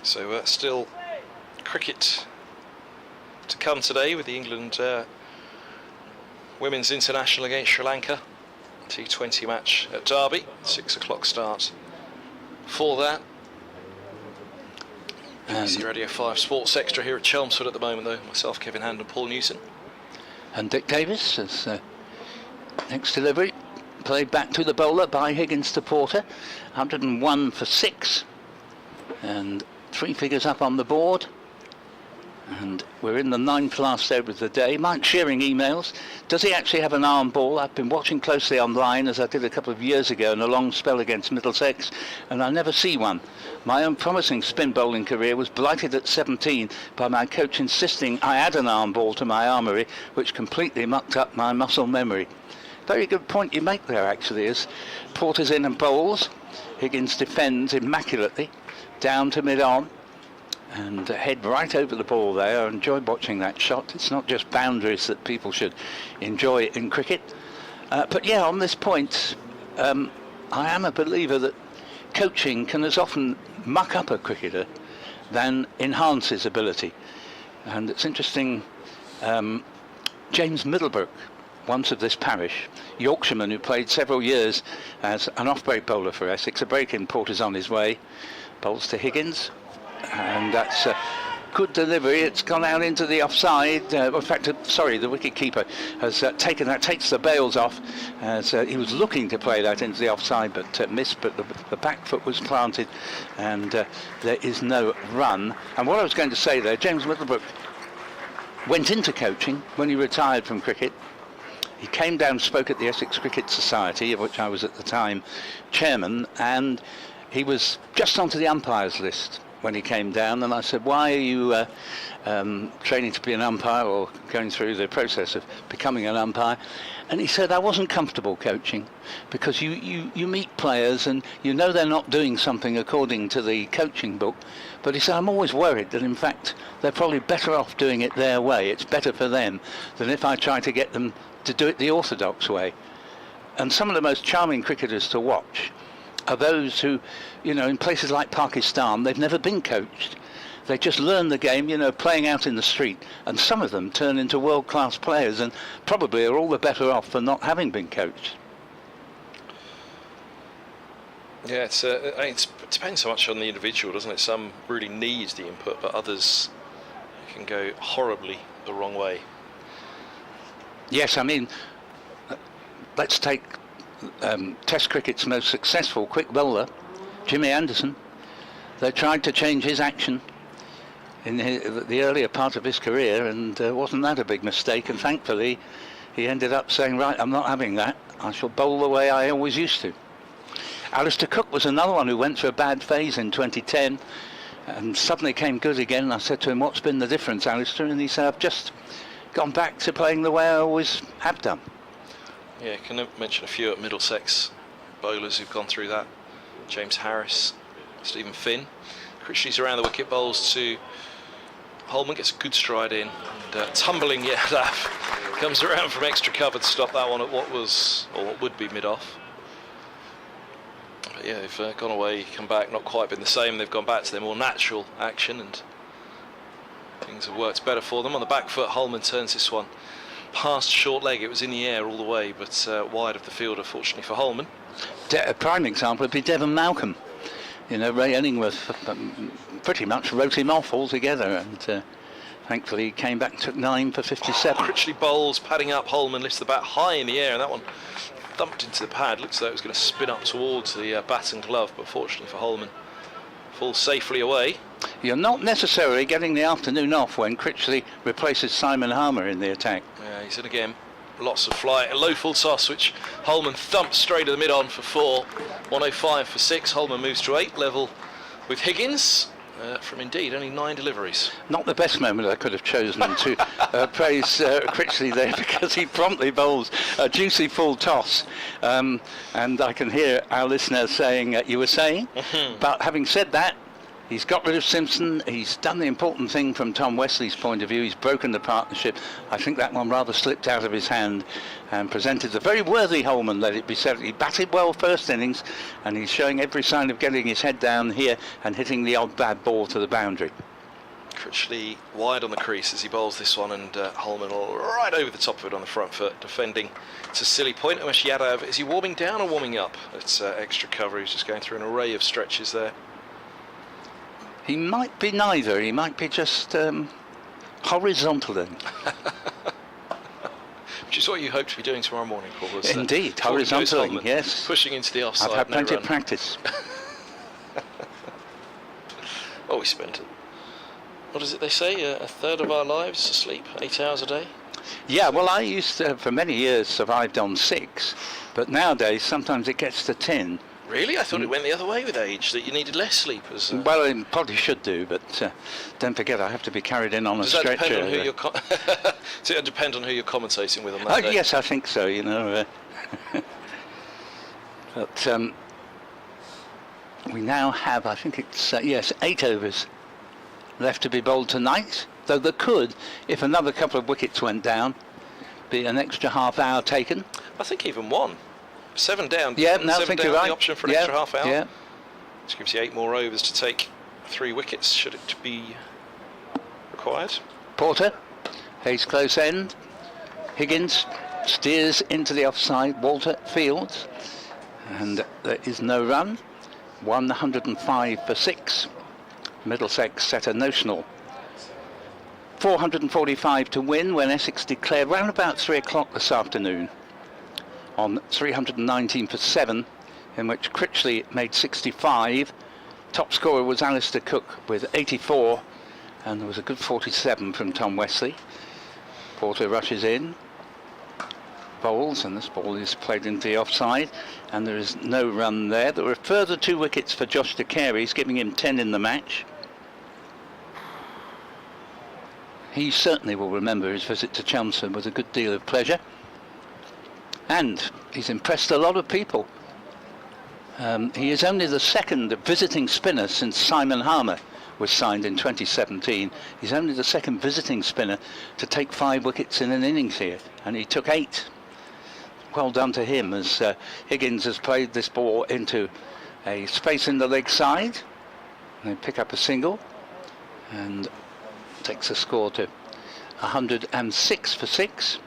D: So still cricket to come today with the England Women's International against Sri Lanka. T20 match at Derby, 6 o'clock start. For that, BBC Radio 5 Sports Extra here at Chelmsford at the moment, though. Myself, Kevin Hand and Paul Newson.
M: And Dick Davis as next delivery played back to the bowler by Higgins to Porter. 101 for 6 and 3 figures up on the board. And we're in the 9th last over of the day. Mike Shearing emails, does he actually have an arm ball? I've been watching closely online, as I did a couple of years ago in a long spell against Middlesex, and I never see one. My own promising spin bowling career was blighted at 17 by my coach insisting I add an arm ball to my armoury, which completely mucked up my muscle memory. Very good point you make there, actually, as Porter's in and bowls. Higgins defends immaculately, down to mid-on. And head right over the ball there. I enjoyed watching that shot. It's not just boundaries that people should enjoy in cricket. But yeah, on this point, I am a believer that coaching can as often muck up a cricketer than enhance his ability. And it's interesting, James Middlebrook, once of this parish, Yorkshireman who played several years as an off-break bowler for Essex, a break in, Porter's on his way, bowls to Higgins. And that's a good delivery. It's gone out into the offside. In fact, the wicket-keeper has taken that, takes the bails off, as he was looking to play that into the offside, but missed. But the back foot was planted, and there is no run. And what I was going to say there, James Middlebrook went into coaching when he retired from cricket, He came down, spoke at the Essex Cricket Society, of which I was at the time chairman, and he was just onto the umpires list when he came down, and I said, why are you training to be an umpire or going through the process of becoming an umpire? And he said, I wasn't comfortable coaching because you meet players and you know they're not doing something according to the coaching book, but he said, I'm always worried that in fact they're probably better off doing it their way. It's better for them than if I try to get them to do it the orthodox way. And some of the most charming cricketers to watch are those who, you know, in places like Pakistan, they've never been coached. They just learn the game, you know, playing out in the street, and some of them turn into world-class players and probably are all the better off for not having been coached.
D: Yeah, it depends so much on the individual, doesn't it? Some really need the input, but others can go horribly the wrong way.
M: Yes, I mean, let's take Test cricket's most successful quick bowler, Jimmy Anderson. They tried to change his action in the earlier part of his career, and wasn't that a big mistake? And thankfully, he ended up saying, right, I'm not having that. I shall bowl the way I always used to. Alistair Cook was another one who went through a bad phase in 2010 and suddenly came good again. And I said to him, what's been the difference, Alistair? And he said, I've just gone back to playing the way I always have done.
D: Yeah, can I mention a few at Middlesex bowlers who've gone through that? James Harris, Stephen Finn. Critchley's around the wicket, bowls to Holman, gets a good stride in, and tumbling Yadav comes around from extra cover to stop that one at what was, or what would be mid-off. But yeah, they've gone away, come back, not quite been the same. They've gone back to their more natural action, and things have worked better for them. On the back foot, Holman turns this one past short leg. It was in the air all the way, but wide of the fielder, fortunately for Holman.
M: A prime example would be Devon Malcolm. You know, Ray Illingworth pretty much wrote him off altogether, and thankfully he came back and took 9 for 57.
D: Critchley bowls, padding up. Holman lifts the bat high in the air, and that one thumped into the pad. Looks like it was going to spin up towards the bat and glove, but fortunately for Holman, falls safely away.
M: You're not necessarily getting the afternoon off when Critchley replaces Simon Harmer in the attack.
D: Yeah, he's in again. Lots of flight, a low full toss, which Holman thumps straight to the mid-on for 4. 105 for 6. Holman moves to 8 level with Higgins from indeed only 9 deliveries.
M: Not the best moment I could have chosen to praise Critchley there, because he promptly bowls a juicy full toss. And I can hear our listeners saying, you were saying? But having said that, he's got rid of Simpson. He's done the important thing from Tom Wesley's point of view. He's broken the partnership. I think that one rather slipped out of his hand and presented the very worthy Holman, let it be said. He batted well first innings, and he's showing every sign of getting his head down here and hitting the odd bad ball to the boundary.
D: Critchley wide on the crease as he bowls this one, and Holman all right over the top of it on the front foot, defending. It's a silly point. Umesh Yadav, is he warming down or warming up? It's extra cover. He's just going through an array of stretches there.
M: He might be neither. He might be just horizontal then.
D: Which is what you hope to be doing tomorrow morning, Paul.
M: Indeed, horizontally, yes.
D: Pushing into the offside.
M: I've had plenty
D: no
M: of practice.
D: Oh, we spent, what is it they say, a third of our lives asleep, 8 hours a day?
M: Yeah, well, I used to, for many years, survived on 6, but nowadays sometimes it gets to 10.
D: Really? I thought it went the other way with age, that you needed less sleep.
M: Well, it probably should do, but don't forget I have to be carried in on a stretcher.
D: Does it depend on who you're commentating with on that day?
M: Yes, I think so, you know. But we now have, I think it's, yes, 8 overs left to be bowled tonight, though there could, if another couple of wickets went down, be an extra half hour taken.
D: I think even 1. 7 down.
M: Yeah, no, I
D: 7
M: think
D: down,
M: you're right.
D: The option for an extra half hour.
M: Yeah.
D: Which gives you 8 more overs to take 3 wickets, should it be required.
M: Porter, Hayes close end. Higgins steers into the offside. Walter fields. And there is no run. 105 for 6. Middlesex set a notional 445 to win when Essex declared round about 3 o'clock this afternoon on 319 for 7, in which Critchley made 65. Top scorer was Alistair Cook with 84, and there was a good 47 from Tom Wesley. Porter rushes in. bowls, and this ball is played into the offside, and there is no run there. There were further 2 wickets for Josh de Carey's, giving him 10 in the match. He certainly will remember his visit to Chelmsford with a good deal of pleasure, and he's impressed a lot of people. He is only the second visiting spinner since Simon Harmer was signed in 2017. He's only the second visiting spinner to take 5 wickets in an innings here, and he took 8. Well done to him, as Higgins has played this ball into a space in the leg side. They pick up a single and takes the score to 106 for 6,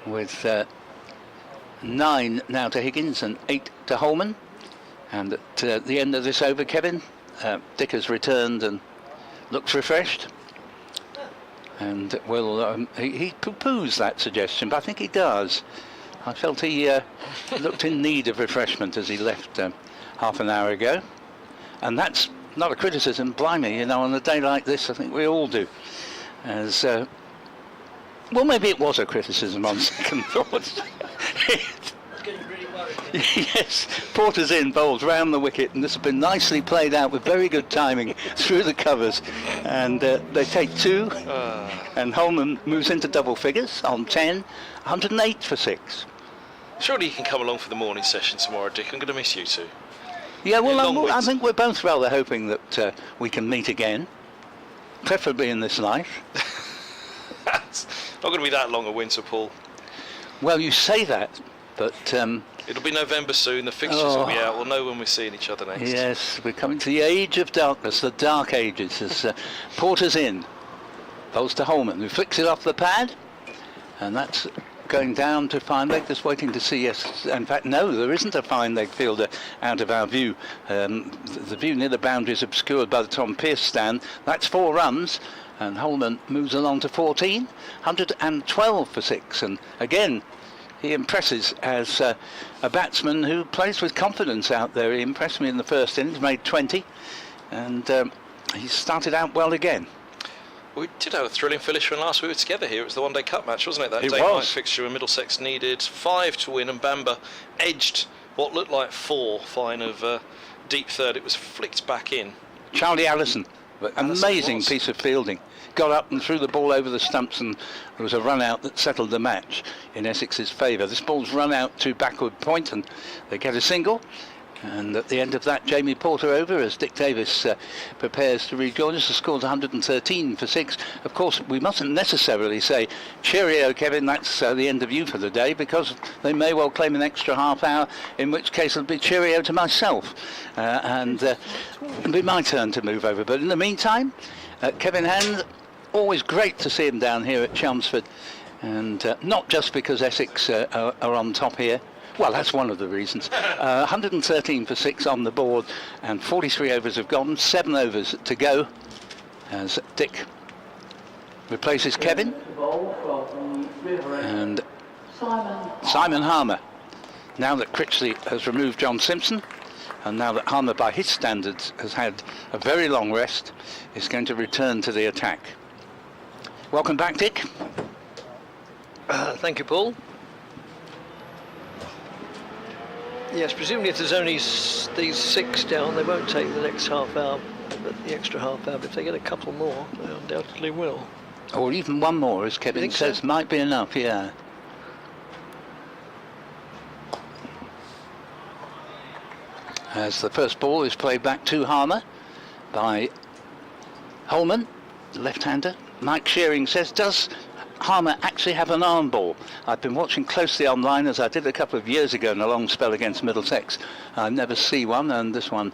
M: with 9 now to Higgins and 8 to Holman. And at the end of this over, Kevin, Dick has returned and looks refreshed, and he poo-poos that suggestion, but I think he does. I felt he looked in need of refreshment as he left half an hour ago, and that's not a criticism. Blimey, you know, on a day like this, I think we all do. As well, maybe it was a criticism on second thoughts. Yes, Porter's in, bowls round the wicket, and this has been nicely played out with very good timing through the covers, and they take 2, and Holman moves into double figures on 10, 108 for 6.
D: Surely you can come along for the morning session tomorrow, Dick. I'm going to miss you too.
M: Yeah, well, I think we're both rather hoping that we can meet again, preferably in this life.
D: It's not going to be that long a winter, Paul.
M: Well, you say that, but
D: it'll be November soon, the fixtures will be out, we'll know when we're seeing each other next.
M: Yes, we're coming to the age of darkness, the dark ages, as Porter's in. Bowls to Holman, who flicks it off the pad, and that's going down to fine leg, just waiting to see. Yes, in fact, no, there isn't a fine leg fielder out of our view. The view near the boundary is obscured by the Tom Pearce stand. That's 4 runs, and Holman moves along to 14, 112 for 6, and again, he impresses as a batsman who plays with confidence out there. He impressed me in the first innings, made 20, and he started out well again.
D: We did have a thrilling finish when last we were together here. It was the one-day cup match, wasn't it? That day-night fixture when Middlesex needed 5 to win, and Bamber edged what looked like 4 fine of deep third. It was flicked back in.
M: Charlie Allison, amazing piece of fielding. Got up and threw the ball over the stumps, and there was a run out that settled the match in Essex's favour. This ball's run out to backward point, and they get a single. And at the end of that, Jamie Porter over as Dick Davis prepares to rejoin us. The score's 113 for 6. Of course, we mustn't necessarily say, cheerio, Kevin, that's the end of you for the day, because they may well claim an extra half hour, in which case it'll be cheerio to myself. And it'll be my turn to move over. But in the meantime, Kevin Hand, always great to see him down here at Chelmsford. And not just because Essex are on top here. Well, that's one of the reasons. 113 for 6 on the board, and 43 overs have gone, 7 overs to go as Dick replaces Kevin. And Simon Harmer, now that Critchley has removed John Simpson, and now that Harmer, by his standards, has had a very long rest, is going to return to the attack. Welcome back, Dick.
Q: Thank you, Paul. Yes, presumably if there's only these 6 down, they won't take the next half hour, but the extra half hour. But if they get a couple more, they undoubtedly will.
M: Or even one more, as Kevin says, so? Might be enough, yeah. As the first ball is played back to Harmer by Holman, the left-hander. Mike Shearing says, does Harmer actually have an arm ball? I've been watching closely online, as I did a couple of years ago in a long spell against Middlesex. I never see one, and this one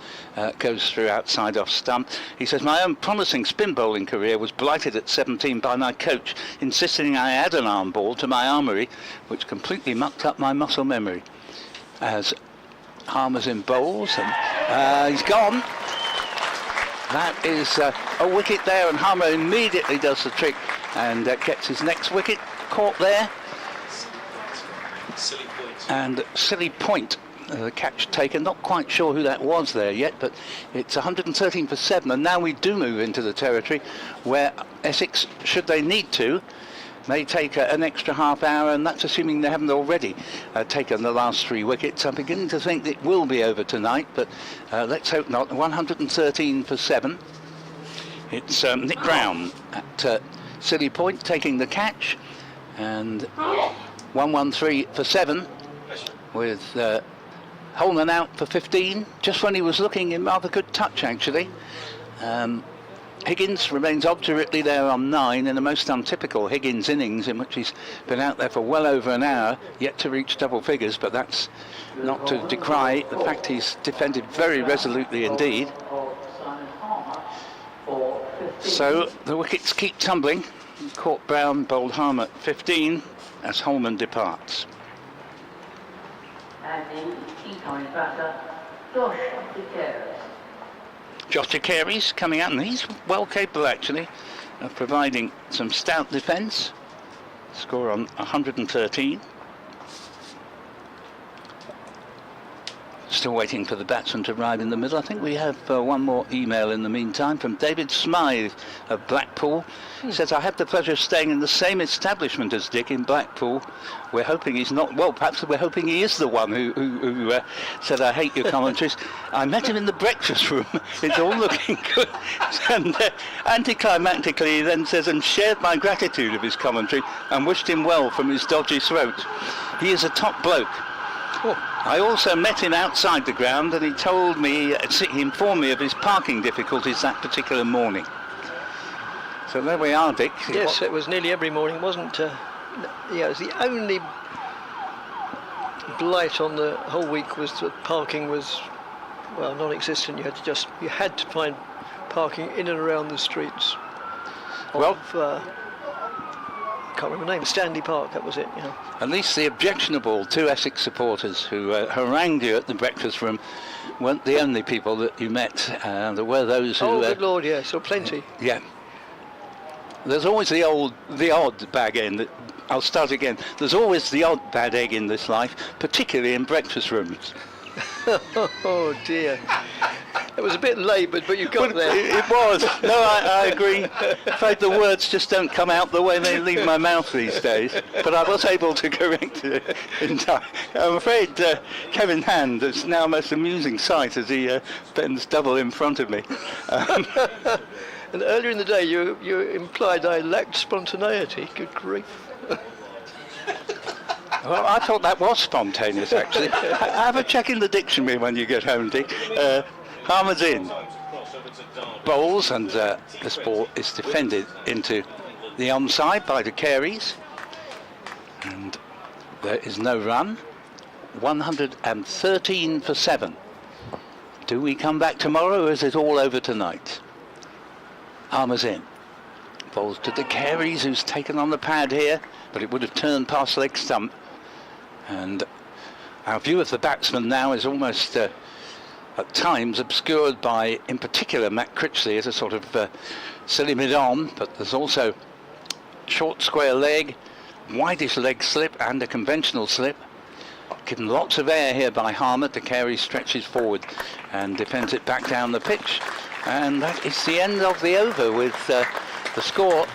M: goes through outside off stump. He says, my own promising spin bowling career was blighted at 17 by my coach, insisting I add an arm ball to my armoury, which completely mucked up my muscle memory. As Harmer's in bowls, and he's gone. That is a wicket there, and Harmer immediately does the trick and gets his next wicket caught there.
D: Silly point.
M: And silly point, the catch taken. Not quite sure who that was there yet, but it's 113 for 7, and now we do move into the territory where Essex, should they need to, may take an extra half hour, and that's assuming they haven't already taken the last 3 wickets. I'm beginning to think it will be over tonight, but let's hope not. 113 for 7. It's Nick Brown at Silly Point taking the catch, and 113 for 7 with Holman out for 15, just when he was looking in rather good touch actually. Higgins remains obdurately there on 9 in a most untypical Higgins innings in which he's been out there for well over an hour, yet to reach double figures, but that's not to decry the fact he's defended very resolutely indeed. So the wickets keep tumbling. Caught Brown, bowled Harmer at 15 as Holman departs.
A: And the incoming batter, Josh DeCaris.
M: Josh DeCaris coming out, and he's well capable actually of providing some stout defence. Score on 113. Still waiting for the batsman to arrive in the middle. I think we have one more email in the meantime from David Smythe of Blackpool. He says, I have the pleasure of staying in the same establishment as Dick in Blackpool. We're hoping he's not, well, perhaps we're hoping he is the one who said, I hate your commentaries. I met him in the breakfast room. It's all looking good. And anticlimactically, he then says, and shared my gratitude of his commentary and wished him well from his dodgy throat. He is a top bloke. I also met him outside the ground, and he told me, he informed me of his parking difficulties that particular morning. So there we are, Dick.
Q: Yes, it was nearly every morning, wasn't it? Yeah, it was the only blight on the whole week was that parking was, well, non-existent. You had to find parking in and around the streets. Can't remember the name, Stanley Park, that was it, yeah.
M: At least the objectionable 2 Essex supporters who harangued you at the breakfast room weren't the only people that you met. There were those who...
Q: Oh, good Lord, yeah, so plenty.
M: Yeah. There's always the odd bag end. I'll start again. There's always the odd bad egg in this life, particularly in breakfast rooms.
Q: Oh dear. It was a bit laboured, but you got there.
M: It was. No, I agree. In fact, the words just don't come out the way they leave my mouth these days. But I was able to correct it in time. I'm afraid Kevin Hand is now a most amusing sight as he bends double in front of me.
Q: And earlier in the day, you implied I lacked spontaneity. Good grief.
M: Well, I thought that was spontaneous, actually. Have a check in the dictionary when you get home, Dick. Harmer's in. Bowls, and this ball is defended into the onside by DeCaris. And there is no run. 113 for 7. Do we come back tomorrow, or is it all over tonight? Harmer's in. Bowls to DeCaris, who's taken on the pad here, but it would have turned past leg stump. And our view of the batsman now is almost at times obscured by, in particular, Matt Critchley as a sort of silly mid-on, but there's also short square leg, widest leg slip and a conventional slip. Given lots of air here by Harmer. DeCaris stretches forward and defends it back down the pitch. And that is the end of the over with the score.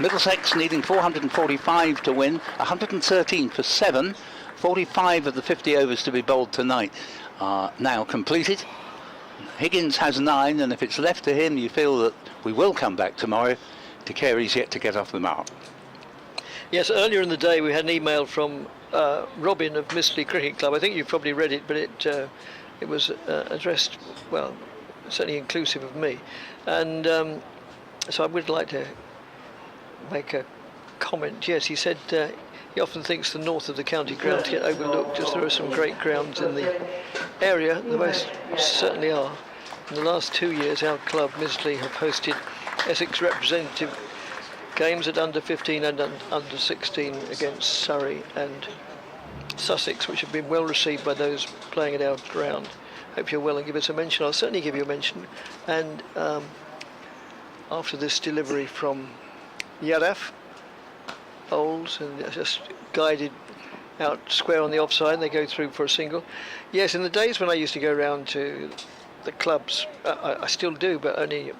M: Middlesex needing 445 to win, 113 for 7. 45 of the 50 overs to be bowled tonight are now completed. Higgins has 9, and if it's left to him, you feel that we will come back tomorrow. DeCaris yet to get off the mark.
Q: Yes, earlier in the day we had an email from Robin of Mistley Cricket Club. I think you've probably read it, but it was addressed, well, certainly inclusive of me. And so I would like to make a comment. Yes, he said he often thinks the north of the county grounds get overlooked, as there are some great grounds in the area. The most certainly are. In the last 2 years, our club, Misley, have hosted Essex representative games at under 15 and under 16 against Surrey and Sussex, which have been well received by those playing at our ground. Hope you're well and give us a mention. I'll certainly give you a mention. And after this delivery from Yaraf, bowls and just guided out square on the offside, and they go through for a single. Yes, in the days when I used to go around to the clubs, I still do, but only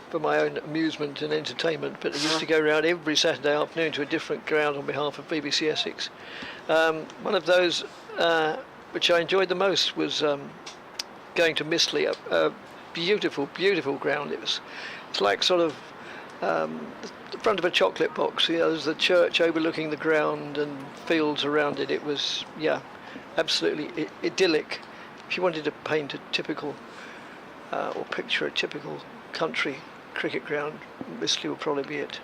Q: for my own amusement and entertainment, but I used to go around every Saturday afternoon to a different ground on behalf of BBC Essex. One of those which I enjoyed the most was going to Mistley, a beautiful, beautiful ground. It's like sort of the front of a chocolate box. You know, there's the church overlooking the ground and fields around it. It was, yeah, absolutely idyllic. If you wanted to paint a typical or picture a typical country cricket ground, Mistley will probably be it.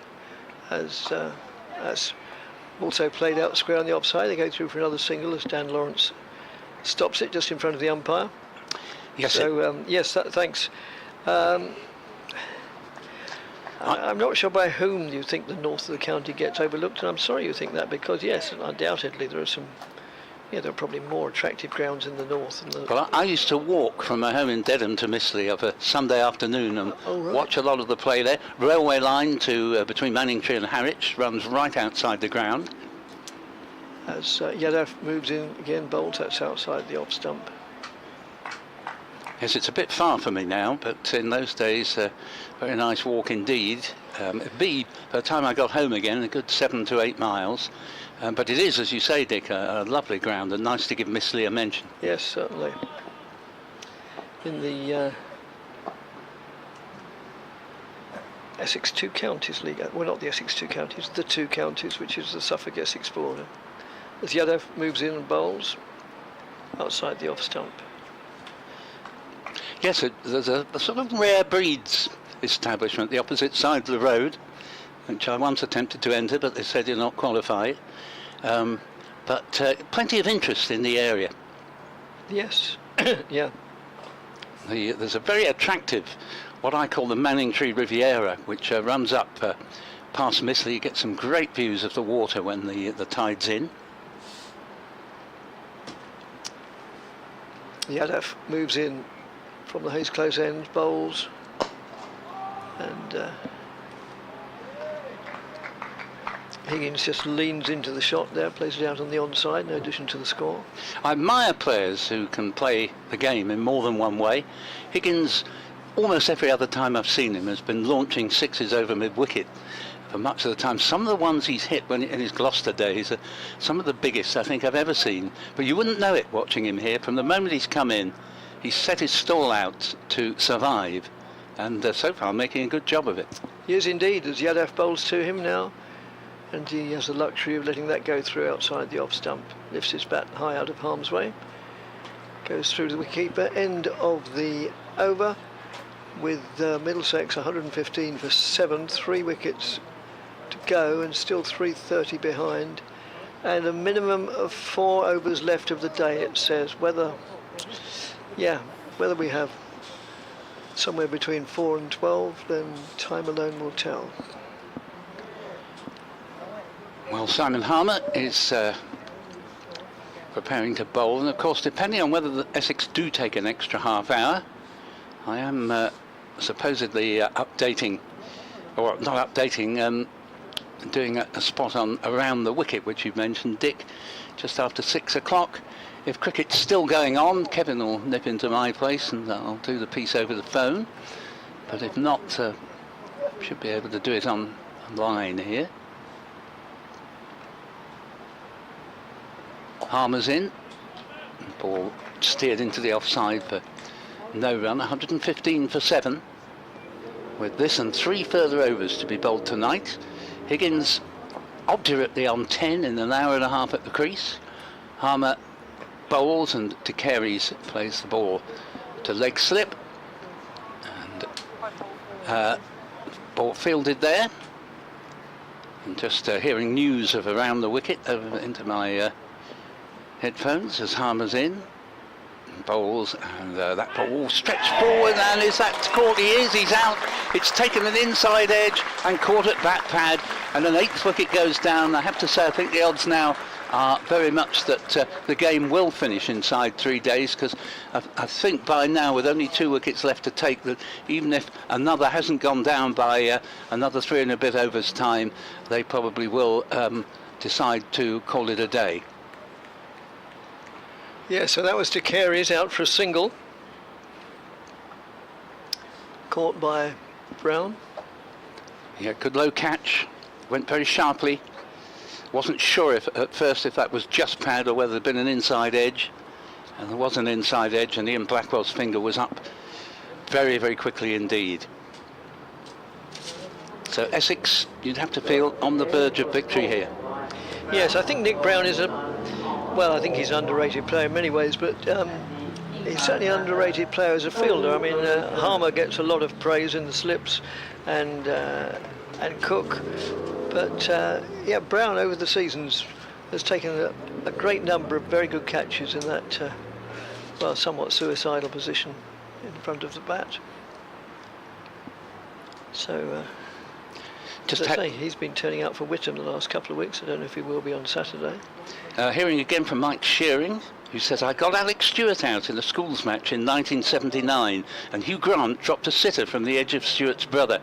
Q: As also played out square on the offside, they go through for another single as Dan Lawrence stops it just in front of the umpire.
M: Yes.
Q: So yes, thanks. I'm not sure by whom you think the north of the county gets overlooked, and I'm sorry you think that, because yes, undoubtedly there are some. Yeah, there are probably more attractive grounds in the north.
M: Well, I used to walk from my home in Dedham to Mistley of a Sunday afternoon and watch a lot of the play there. Railway line to between Manningtree and Harwich runs right outside the ground.
Q: As Yadav moves in again, bowls, that's outside the off stump.
M: Yes, it's a bit far for me now, but in those days, very nice walk indeed. It'd be, by the time I got home again, a good 7 to 8 miles. But it is, as you say, Dick, a lovely ground, and nice to give Mistley a mention.
Q: Yes, certainly. In the Essex Two Counties League, well, not the Essex Two Counties, the Two Counties, which is the Suffolk Essex border. As Yadav moves in and bowls outside the off stump.
M: Yes, there's a sort of rare breeds establishment the opposite side of the road, which I once attempted to enter, but they said you're not qualified. But plenty of interest in the area.
Q: Yes, yeah.
M: There's a very attractive, what I call the Manningtree Riviera, which runs up past Mistley. You get some great views of the water when the tide's in.
Q: Yadav moves in from the Hayes close end, bowls, and Higgins just leans into the shot there, plays it out on the onside, no addition to the score.
M: I admire players who can play the game in more than one way. Higgins, almost every other time I've seen him, has been launching sixes over mid-wicket for much of the time. Some of the ones he's hit in his Gloucester days are some of the biggest I think I've ever seen. But you wouldn't know it watching him here. From the moment he's come in, he's set his stall out to survive, and so far making a good job of it.
Q: He is indeed, as Yadav bowls to him now, and he has the luxury of letting that go through outside the off stump. Lifts his bat high out of harm's way, goes through to the wicketkeeper. End of the over, with Middlesex 115 for 7, 3 wickets to go, and still 330 behind, and a minimum of 4 overs left of the day. It says whether we have somewhere between 4 and 12, then time alone will tell.
M: Well, Simon Harmer is preparing to bowl, and of course, depending on whether the Essex do take an extra half hour, I am supposedly updating, or not updating, doing a spot on around the wicket, which you've mentioned, Dick, just after 6 o'clock. If cricket's still going on, Kevin will nip into my place and I'll do the piece over the phone. But if not, should be able to do it online here. Harmer's in. Ball steered into the offside for no run. 115 for 7. With this and 3 further overs to be bowled tonight. Higgins obdurately on 10 in an hour and a half at the crease. Harmer bowls and De Carey's plays the ball to leg slip, and ball fielded there. And just hearing news of around the wicket over into my headphones as Harmer's in, bowls, and that ball stretched forward, and is that caught? He is, he's out. It's taken an inside edge and caught at bat pad, and an 8th wicket goes down. I have to say, I think the odds now are very much that the game will finish inside 3 days, because I think by now, with only 2 wickets left to take, that even if another hasn't gone down by another 3 and a bit overs time, they probably will decide to call it a day.
Q: Yeah, so that was De Carey's out for a single, caught by Brown.
M: Yeah, good low catch. Went very sharply. Wasn't sure at first if that was just pad or whether there'd been an inside edge. And there was an inside edge, and Ian Blackwell's finger was up very, very quickly indeed. So Essex, you'd have to feel on the verge of victory here.
Q: Yes, I think Nick Brown is I think he's an underrated player in many ways, but he's certainly an underrated player as a fielder. I mean, Harmer gets a lot of praise in the slips, and Cook, but yeah, Brown over the seasons has taken a great number of very good catches in that, somewhat suicidal position in front of the bat. So, as I say, he's been turning out for Whittam the last couple of weeks. I don't know if he will be on Saturday.
M: Hearing again from Mike Shearing, who says, I got Alex Stewart out in a schools match in 1979, and Hugh Grant dropped a sitter from the edge of Stewart's brother.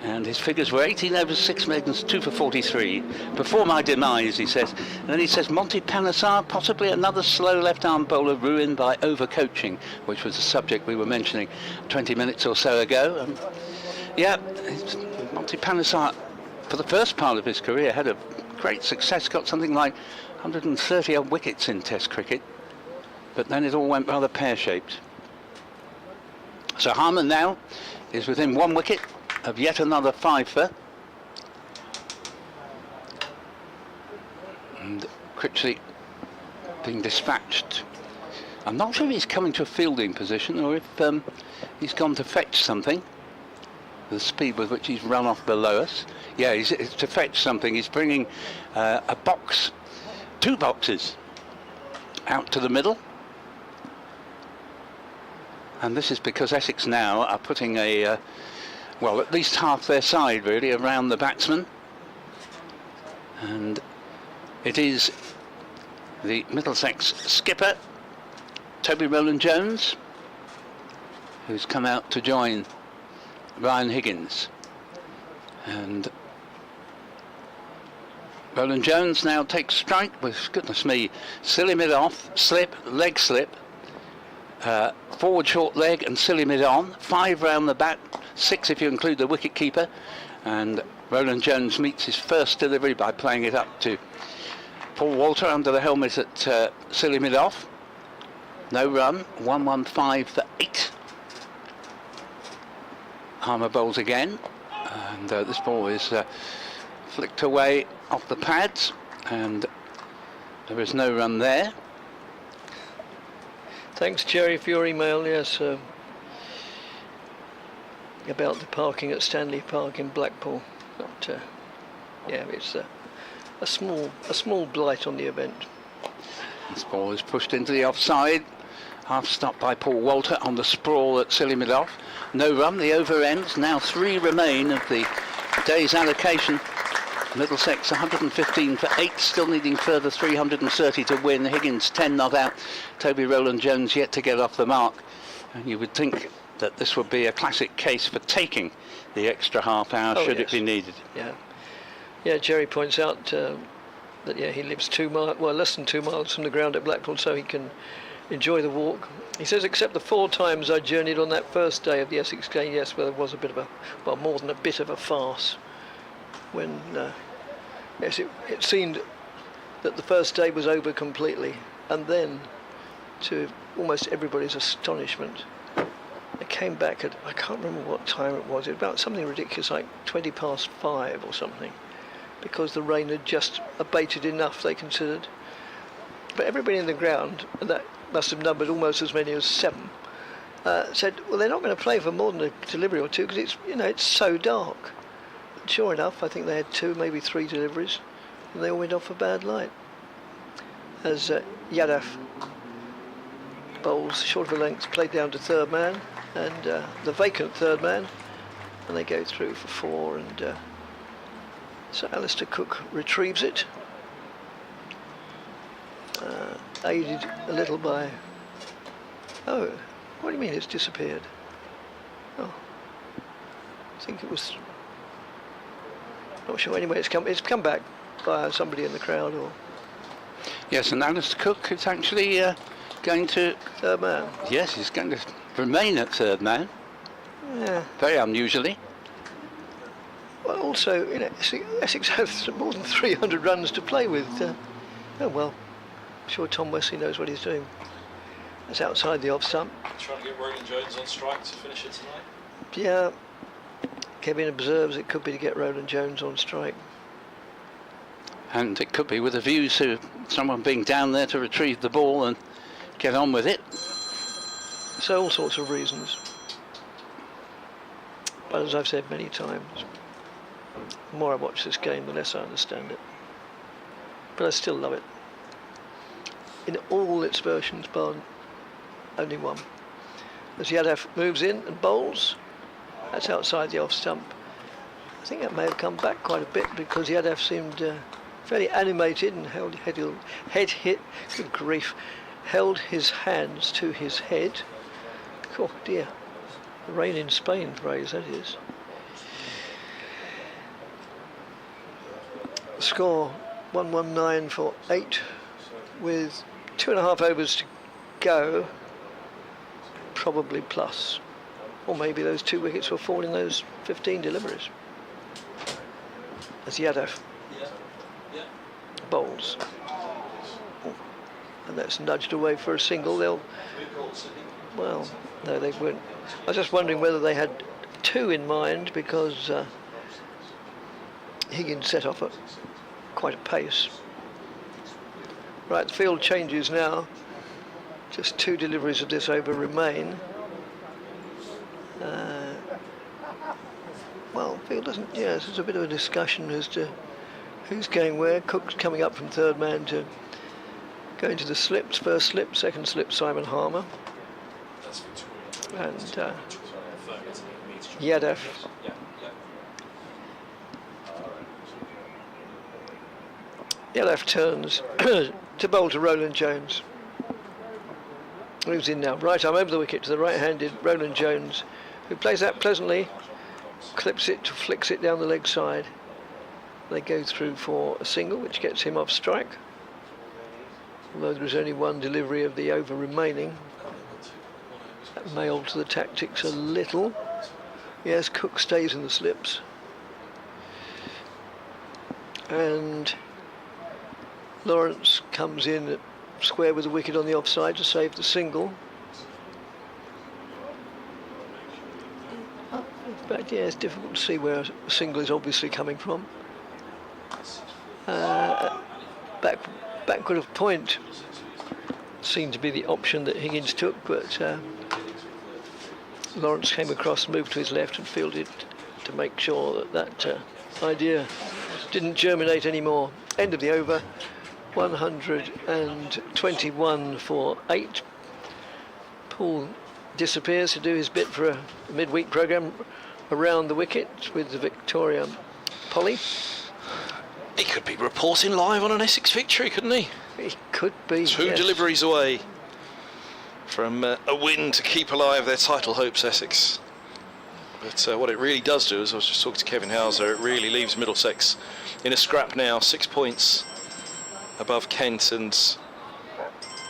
M: And his figures were 18 overs, 6 maidens, 2 for 43. Before my demise, he says. And then he says, Monty Panesar, possibly another slow left-arm bowler ruined by overcoaching, which was the subject we were mentioning 20 minutes or so ago. Yeah, Monty Panesar, for the first part of his career, had a great success, got something like 130 odd wickets in Test cricket, but then it all went rather pear-shaped. So Harman now is within 1 wicket of yet another fifer, and Critchley being dispatched. I'm not sure if he's coming to a fielding position or if he's gone to fetch something. The speed with which he's run off below us. Yeah, it's to fetch something. He's bringing a box, 2 boxes, out to the middle. And this is because Essex now are putting at least half their side really around the batsman. And it is the Middlesex skipper, Toby Rowland-Jones, who's come out to join Ryan Higgins. And Rowland-Jones now takes strike with, goodness me, silly mid off, slip, leg slip, forward short leg and silly mid on, 5 round the bat, 6 if you include the wicket keeper, and Rowland-Jones meets his first delivery by playing it up to Paul Walter under the helmet at silly mid off. No run, 115 for 8. Harmer bowls again, and this ball is flicked away off the pads, and there is no run there.
Q: Thanks, Jerry, for your email. Yes, about the parking at Stanley Park in Blackpool. But, yeah, it's a small blight on the event.
M: This ball is pushed into the offside. Half stopped by Paul Walter on the sprawl at silly mid off. No run, the over ends. Now 3 remain of the day's allocation. Middlesex 115 for 8, still needing further 330 to win. Higgins 10 not out. Toby Rowland-Jones yet to get off the mark. And you would think that this would be a classic case for taking the extra half hour should it be needed.
Q: Yeah, Jerry points out that he lives less than 2 miles from the ground at Blackpool, so he can enjoy the walk. He says, except the 4 times I journeyed on that first day of the Essex game, yes, well, there was a bit of more than a bit of a farce. When, it seemed that the first day was over completely, and then, to almost everybody's astonishment, they came back at, I can't remember what time it was, about something ridiculous like 5:20 or something, because the rain had just abated enough, they considered. But everybody in the ground, and that must have numbered almost as many as 7, said, well, they're not going to play for more than a delivery or 2 because it's so dark. And sure enough, I think they had 2, maybe 3 deliveries, and they all went off for bad light. As Yadav bowls short of a length, played down to 3rd man, and the vacant 3rd man, and they go through for 4, and so Alistair Cook retrieves it. Aided a little by... Oh, what do you mean it's disappeared? Oh, I think it was... Not sure. Anyway, it's come back by somebody in the crowd, or...
M: Yes, and Alistair Cook is actually going to...
Q: 3rd man.
M: Yes, he's going to remain at 3rd man.
Q: Yeah.
M: Very unusually.
Q: Well, also, Essex has more than 300 runs to play with. Oh well, I'm sure Tom Wesley knows what he's doing. That's outside the off stump.
D: Trying to get Roland Jones on strike to finish it tonight.
Q: Yeah, Kevin observes it could be to get Roland Jones on strike.
M: And it could be with a view to someone being down there to retrieve the ball and get on with it.
Q: So all sorts of reasons. But as I've said many times, the more I watch this game, the less I understand it. But I still love it. In all its versions, bar only one. As Yadav moves in and bowls, that's outside the off stump. I think that may have come back quite a bit because Yadav seemed fairly animated and held good grief, held his hands to his head. Oh dear, the rain in Spain phrase that is. Score 119 for 8 with 2.5 overs to go, probably plus, or maybe those 2 wickets will fall in those 15 deliveries. As Yadav bowls, and that's nudged away for a single. Well, no, they weren't. I was just wondering whether they had 2 in mind because Higgins set off at quite a pace. Right, the field changes now. Just 2 deliveries of this over remain. Well, field doesn't. Yes, there's a bit of a discussion as to who's going where. Cook's coming up from third man to go into the slips. First slip, second slip, Simon Harmer. And Yadav. Yadav turns to bowl to Roland Jones. Moves in now. Right arm over the wicket to the right-handed Roland Jones, who plays that pleasantly, clips it, flicks it down the leg side. They go through for a single, which gets him off strike. Although there is only 1 delivery of the over remaining. That may alter the tactics a little. Yes, Cook stays in the slips. And Lawrence comes in at square with the wicket on the offside to save the single. But yeah, it's difficult to see where a single is obviously coming from. Backward of point seemed to be the option that Higgins took, but Lawrence came across, moved to his left and fielded to make sure that idea didn't germinate anymore. End of the over, 121 for 8. Paul disappears to do his bit for a midweek programme around the wicket with the Victoria Polly.
D: He could be reporting live on an Essex victory, couldn't he?
Q: He could be.
D: 2
Q: yes.
D: deliveries away from a win to keep alive their title hopes, Essex. But what it really does do, as I was just talking to Kevin Hauser, it really leaves Middlesex in a scrap now, 6 points above Kent, and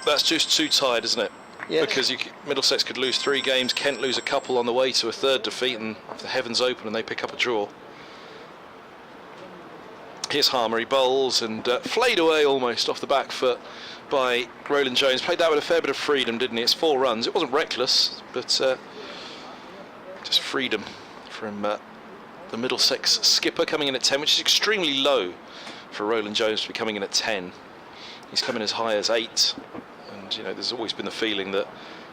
D: that's just too tight, isn't it?
Q: Yes.
D: Because Middlesex could lose 3 games, Kent lose a couple on the way to a 3rd defeat, and the heavens open and they pick up a draw. Here's Harmer, he bowls and flayed away almost off the back foot by Roland Jones. Played that with a fair bit of freedom, didn't he? It's 4 runs. It wasn't reckless, but just freedom from the Middlesex skipper, coming in at 10, which is extremely low for Roland Jones to be coming in at 10. He's coming as high as 8, and there's always been the feeling that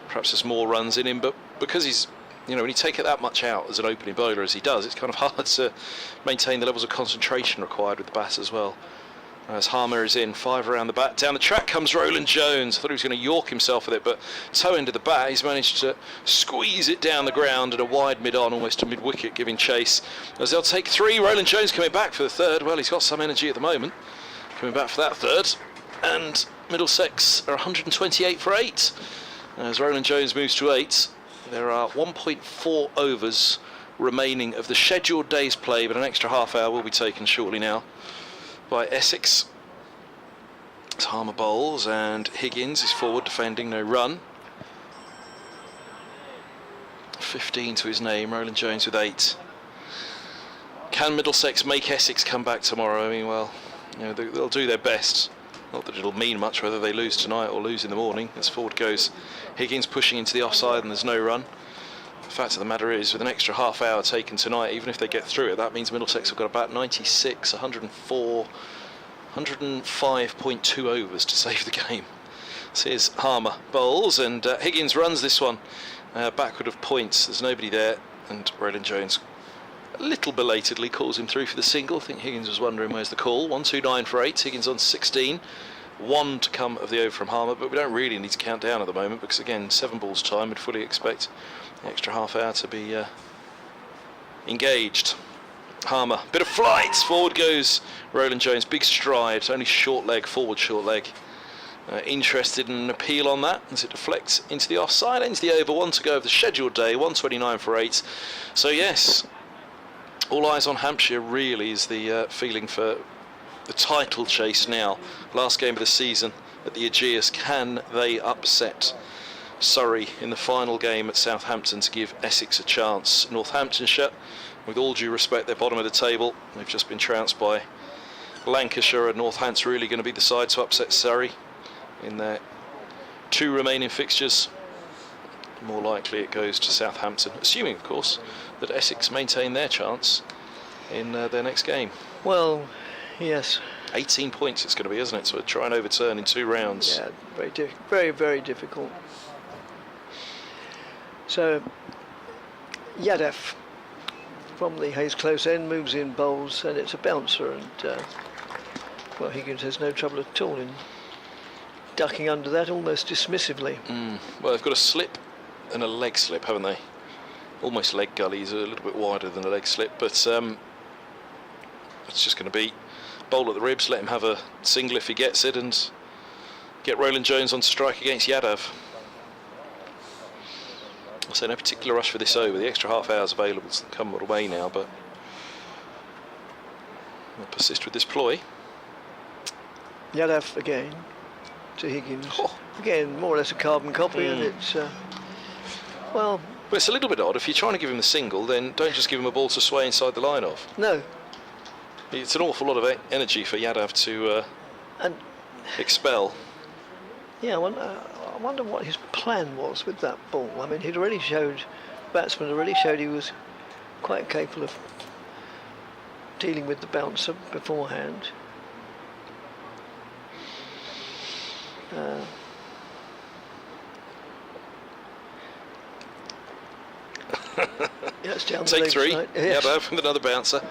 D: perhaps there's more runs in him, but because he's when you take it that much out as an opening bowler as he does, it's kind of hard to maintain the levels of concentration required with the bat as well. As Harmer is in, 5 around the bat. Down the track comes Roland Jones. I thought he was going to york himself with it, but toe end of the bat, he's managed to squeeze it down the ground at a wide mid-on, almost to mid-wicket, giving chase. As they'll take 3, Roland Jones coming back for the 3rd. Well, he's got some energy at the moment, coming back for that 3rd. And Middlesex are 128 for 8. As Roland Jones moves to 8, there are 1.4 overs remaining of the scheduled day's play, but an extra half hour will be taken shortly now by Essex. It's Harmer bowls and Higgins is forward defending, no run.
R: 15 to his name. Roland Jones with 8. Can Middlesex make Essex come back tomorrow? I mean, well, you know, they'll do their best. Not that it'll mean much whether they lose tonight or lose in the morning. As forward goes Higgins, pushing into the offside, and there's no run. The fact of the matter is, with an extra half hour taken tonight, even if they get through it, that means Middlesex have got about 96, 104, 105.2 overs to save the game. So here's Harmer bowls, and Higgins runs this one backward of points. There's nobody there, and Roland Jones a little belatedly calls him through for the single. I think Higgins was wondering where's the call. 129 for 8. Higgins on 16. 1 to come of the over from Harmer, but we don't really need to count down at the moment because, again, 7 balls time, we'd fully expect the extra half hour to be engaged. Harmer, bit of flight. Forward goes Roland Jones. Big stride, only short leg, forward short leg. Interested in an appeal on that as it deflects into the offside. Ends the over. 1 to go of the scheduled day. 129 for 8. So, yes, all eyes on Hampshire really is the feeling for the title chase now. Last game of the season at the Aegeus. Can they upset Surrey in the final game at Southampton to give Essex a chance? Northamptonshire, with all due respect, they're bottom of the table. They've just been trounced by Lancashire, and Northants really going to be the side to upset Surrey in their 2 remaining fixtures. More likely it goes to Southampton, assuming, of course, that Essex maintain their chance in their next game.
Q: Well, yes.
R: 18 points it's going to be, isn't it? So try and overturn in 2 rounds.
Q: Yeah, very, very difficult. So, Yadav from the Hayes close end moves in, bowls, and it's a bouncer, and well, Higgins has no trouble at all in ducking under that almost dismissively.
R: Well, they've got a slip and a leg slip, haven't they? Almost leg gullies, a little bit wider than a leg slip, but it's just going to be bowl at the ribs, let him have a single if he gets it, and get Roland Jones on strike against Yadav. So no particular rush for this over. The extra half hour's available to come away now, but we'll persist with this ploy.
Q: Yadav again to Higgins. Again, more or less a carbon copy, and it's well,
R: it's a little bit odd. If you're trying to give him the single, then don't just give him a ball to sway inside the line off.
Q: No.
R: It's an awful lot of energy for Yadav to expel.
Q: Yeah, I wonder what his plan was with that ball. I mean, batsman already showed he was quite capable of dealing with the bouncer beforehand. It's down
R: Take
Q: the
R: 3.
Q: side. Yes.
R: Yadav with another bouncer.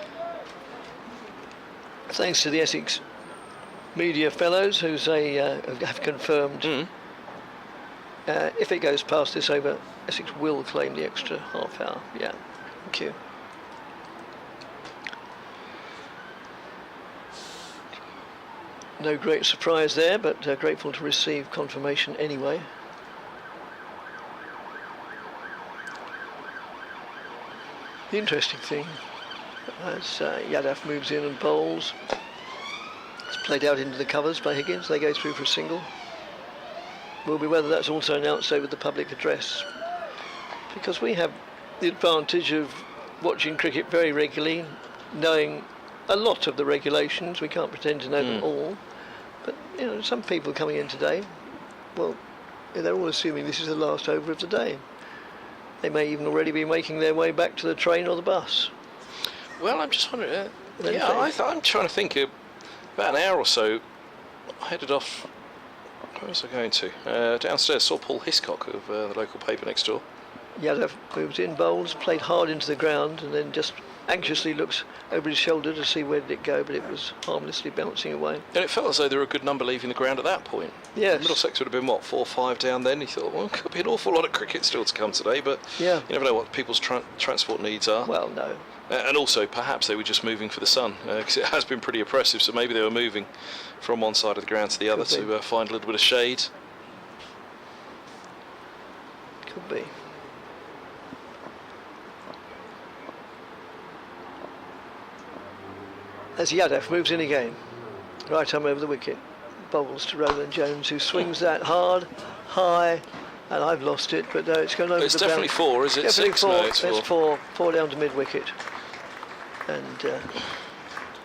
Q: Thanks to the Essex media fellows who say have confirmed if it goes past this over, Essex will claim the extra half hour. Yeah, thank you. No great surprise there, but grateful to receive confirmation anyway. The interesting thing, as Yadav moves in and bowls, it's played out into the covers by Higgins. They go through for a single. Will be whether that's also announced over the public address, because we have the advantage of watching cricket very regularly, knowing a lot of the regulations. We can't pretend to know them all, but you know, some people coming in today, well, they're all assuming this is the last over of the day. They may even already be making their way back to the train or the bus.
R: Well, I'm just wondering. I'm trying to think. About an hour or so, I headed off. Where was I going to? Downstairs, saw Paul Hiscock of the local paper next door.
Q: Yadav moves in, bowls, played hard into the ground, and then just anxiously looks over his shoulder to see where did it go, but it was harmlessly bouncing away.
R: And it felt as though there were a good number leaving the ground at that point.
Q: Yes.
R: Middlesex would have been, what, 4 or 5 down then? He thought, well, could be an awful lot of cricket still to come today, but
Q: yeah,
R: you never know what people's transport needs are.
Q: Well, no.
R: And also, perhaps they were just moving for the sun, because it has been pretty oppressive, so maybe they were moving from one side of the ground to the other to find a little bit of shade.
Q: Could be. As Yadav moves in again, right arm over the wicket, bowls to Roland Jones, who swings that hard, high, and I've lost it, but it's going over
R: It's
Q: the
R: definitely
Q: boundary.
R: 4, is it?
Q: Definitely
R: 6?
Q: 4.
R: No, it's
Q: That's
R: 4.
Q: 4 down to mid-wicket. And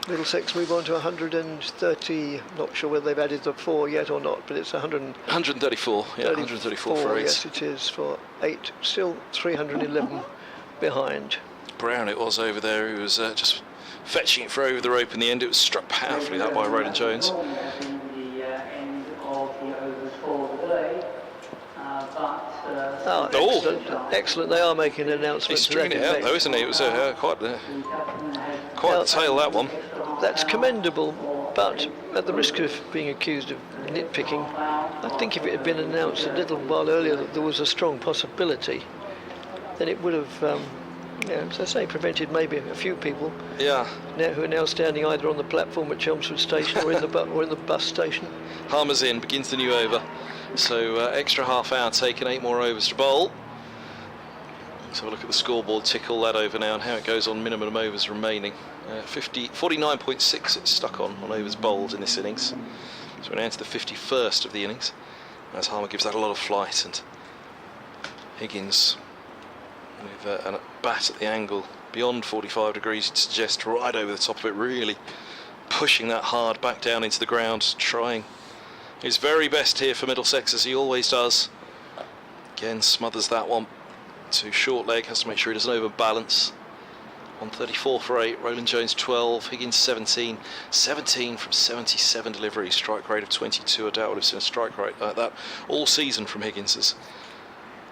Q: Middlesex move on to 130. Not sure whether they've added the 4 yet or not, but it's
R: 134. Yeah, 134 for 8.
Q: Yes, it is for 8. Still 311 behind.
R: Brown it was over there, who was just fetching it for over the rope in the end. It was struck powerfully that by Roland Jones.
Q: Oh, excellent. They are making an announcement.
R: He's stringing it out though, isn't he? It was quite the tail, that one.
Q: That's commendable, but at the risk of being accused of nitpicking, I think if it had been announced a little while earlier that there was a strong possibility, then it would have, as I say, prevented maybe a few people who are now standing either on the platform at Chelmsford Station or in the bus station.
R: Harmer's in, begins the new over. So extra half hour taken, 8 more overs to bowl. Let's have a look at the scoreboard, tick all that over now and how it goes on minimum overs remaining. 49.6 it's stuck on overs bowled in this innings. So we're now into the 51st of the innings, as Harmer gives that a lot of flight, and Higgins with a bat at the angle beyond 45 degrees, it suggests, right over the top of it, really pushing that hard back down into the ground, trying his very best here for Middlesex, as he always does. Again, smothers that one to short leg, has to make sure he doesn't overbalance. 134 for 8, Roland Jones 12, Higgins 17 from 77 deliveries, strike rate of 22. I doubt would have seen a strike rate like that all season from Higgins. As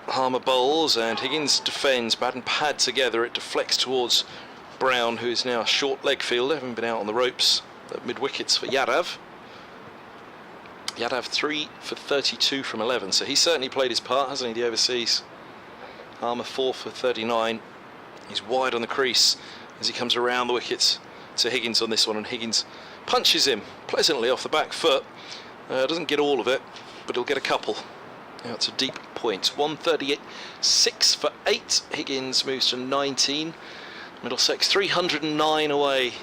R: Harmer bowls and Higgins defends, bat and pad together, it deflects towards Brown, who is now a short leg fielder, having been out on the ropes at mid-wickets for Yadav. Yadav 3 for 32 from 11, so he's certainly played his part, hasn't he, the overseas. Harmer 4 for 39. He's wide on the crease as he comes around the wickets to Higgins on this one, and Higgins punches him pleasantly off the back foot. Doesn't get all of it, but he'll get a couple. Now it's a deep point. 138.6 for 8. Higgins moves to 19. Middlesex 309 away.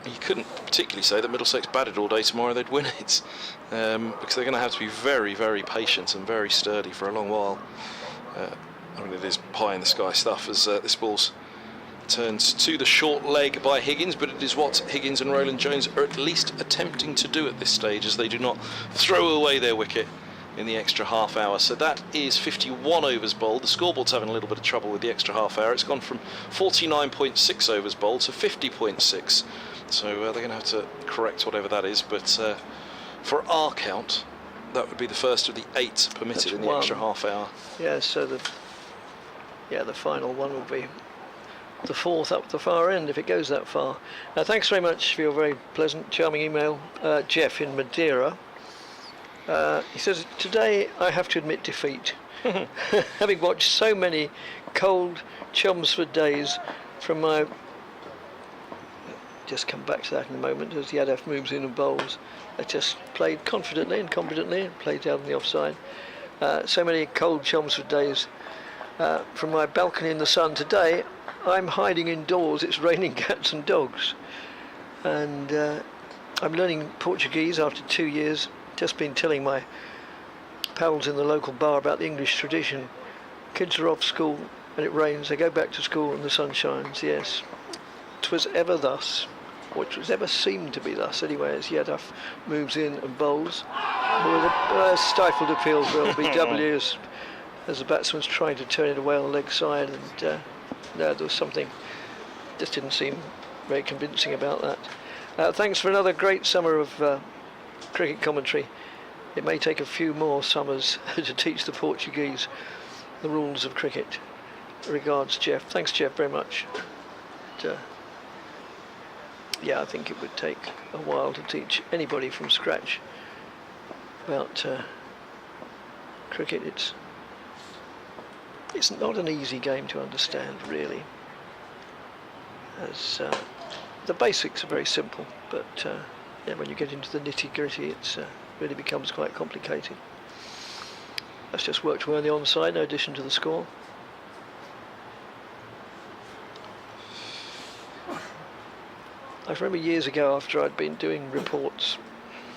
R: You couldn't particularly say that Middlesex batted all day tomorrow, they'd win it, because they're going to have to be very, very patient and very sturdy for a long while. I mean, it is pie in the sky stuff as this ball's turns to the short leg by Higgins, but it is what Higgins and Roland Jones are at least attempting to do at this stage, as they do not throw away their wicket in the extra half hour. So that is 51 overs bowled. The scoreboard's having a little bit of trouble with the extra half hour. It's gone from 49.6 overs bowled to 50.6. So they're going to have to correct whatever that is, but for our count, that would be the first of the 8 permitted in the extra half hour.
Q: Yeah, so the final one will be the 4th up the far end if it goes that far. Thanks very much for your very pleasant, charming email, Jeff in Madeira. He says, today I have to admit defeat. Having watched so many cold Chelmsford days from my... Just come back to that in a moment as Yadav moves in and bowls. They just played confidently and competently and played down the offside. So many cold Chelmsford days from my balcony in the sun. Today I'm hiding indoors. It's raining cats and dogs, and I'm learning Portuguese after 2 years. Just been telling my pals in the local bar about the English tradition. Kids are off school and it rains, they go back to school and the sun shines. Yes, 'twas ever thus, or it was ever seemed to be thus anyway, as Yadav moves in and bowls with a stifled appeal for LBW as the batsman's trying to turn it away on the leg side, and no, there was something just didn't seem very convincing about that. Thanks for another great summer of cricket commentary. It may take a few more summers to teach the Portuguese the rules of cricket. Regards, Jeff. Thanks, Jeff, very much. Yeah, I think it would take a while to teach anybody from scratch about cricket. It's not an easy game to understand, really, as the basics are very simple, but yeah, when you get into the nitty-gritty, it really becomes quite complicated. That's just worked well on the onside, no addition to the score. I remember years ago, after I'd been doing reports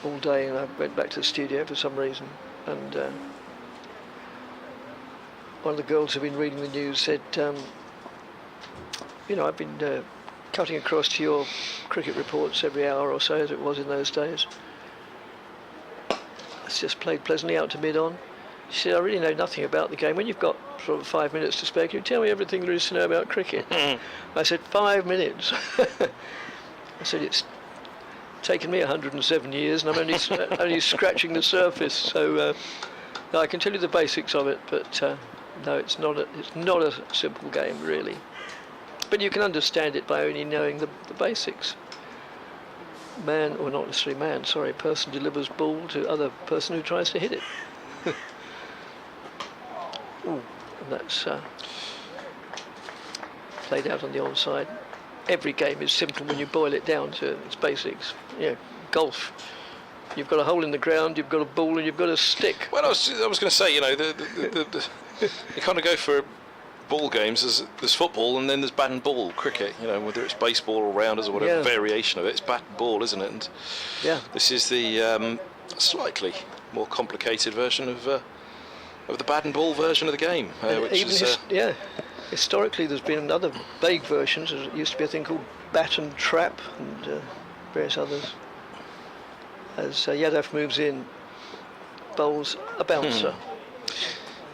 Q: all day and I went back to the studio for some reason, and one of the girls who've been reading the news said, you know, I've been cutting across to your cricket reports every hour or so, as it was in those days. It's just played pleasantly out to mid-on. She said, I really know nothing about the game. When you've got sort of 5 minutes to spare, can you tell me everything there is to know about cricket? I said, 5 minutes. I said, it's taken me 107 years and I'm only scratching the surface. So no, I can tell you the basics of it, but no, it's not a simple game, really. But you can understand it by only knowing the basics. Man, or not necessarily man, sorry, person delivers ball to other person who tries to hit it. Ooh, and that's played out on the onside. Every game is simple when you boil it down to its basics. You know, golf, you've got a hole in the ground, you've got a ball, and you've got a stick.
D: Well, I was going to say, you know, you kind of go for ball games. There's football, and then there's bat and ball cricket. You know, whether it's baseball or rounders or whatever variation of it, it's bat and ball, isn't it? And this is the slightly more complicated version of the bat and ball version of the game, which is
Q: historically there's been other vague versions. There used to be a thing called bat and trap and various others. As Yadav moves in, bowls a bouncer.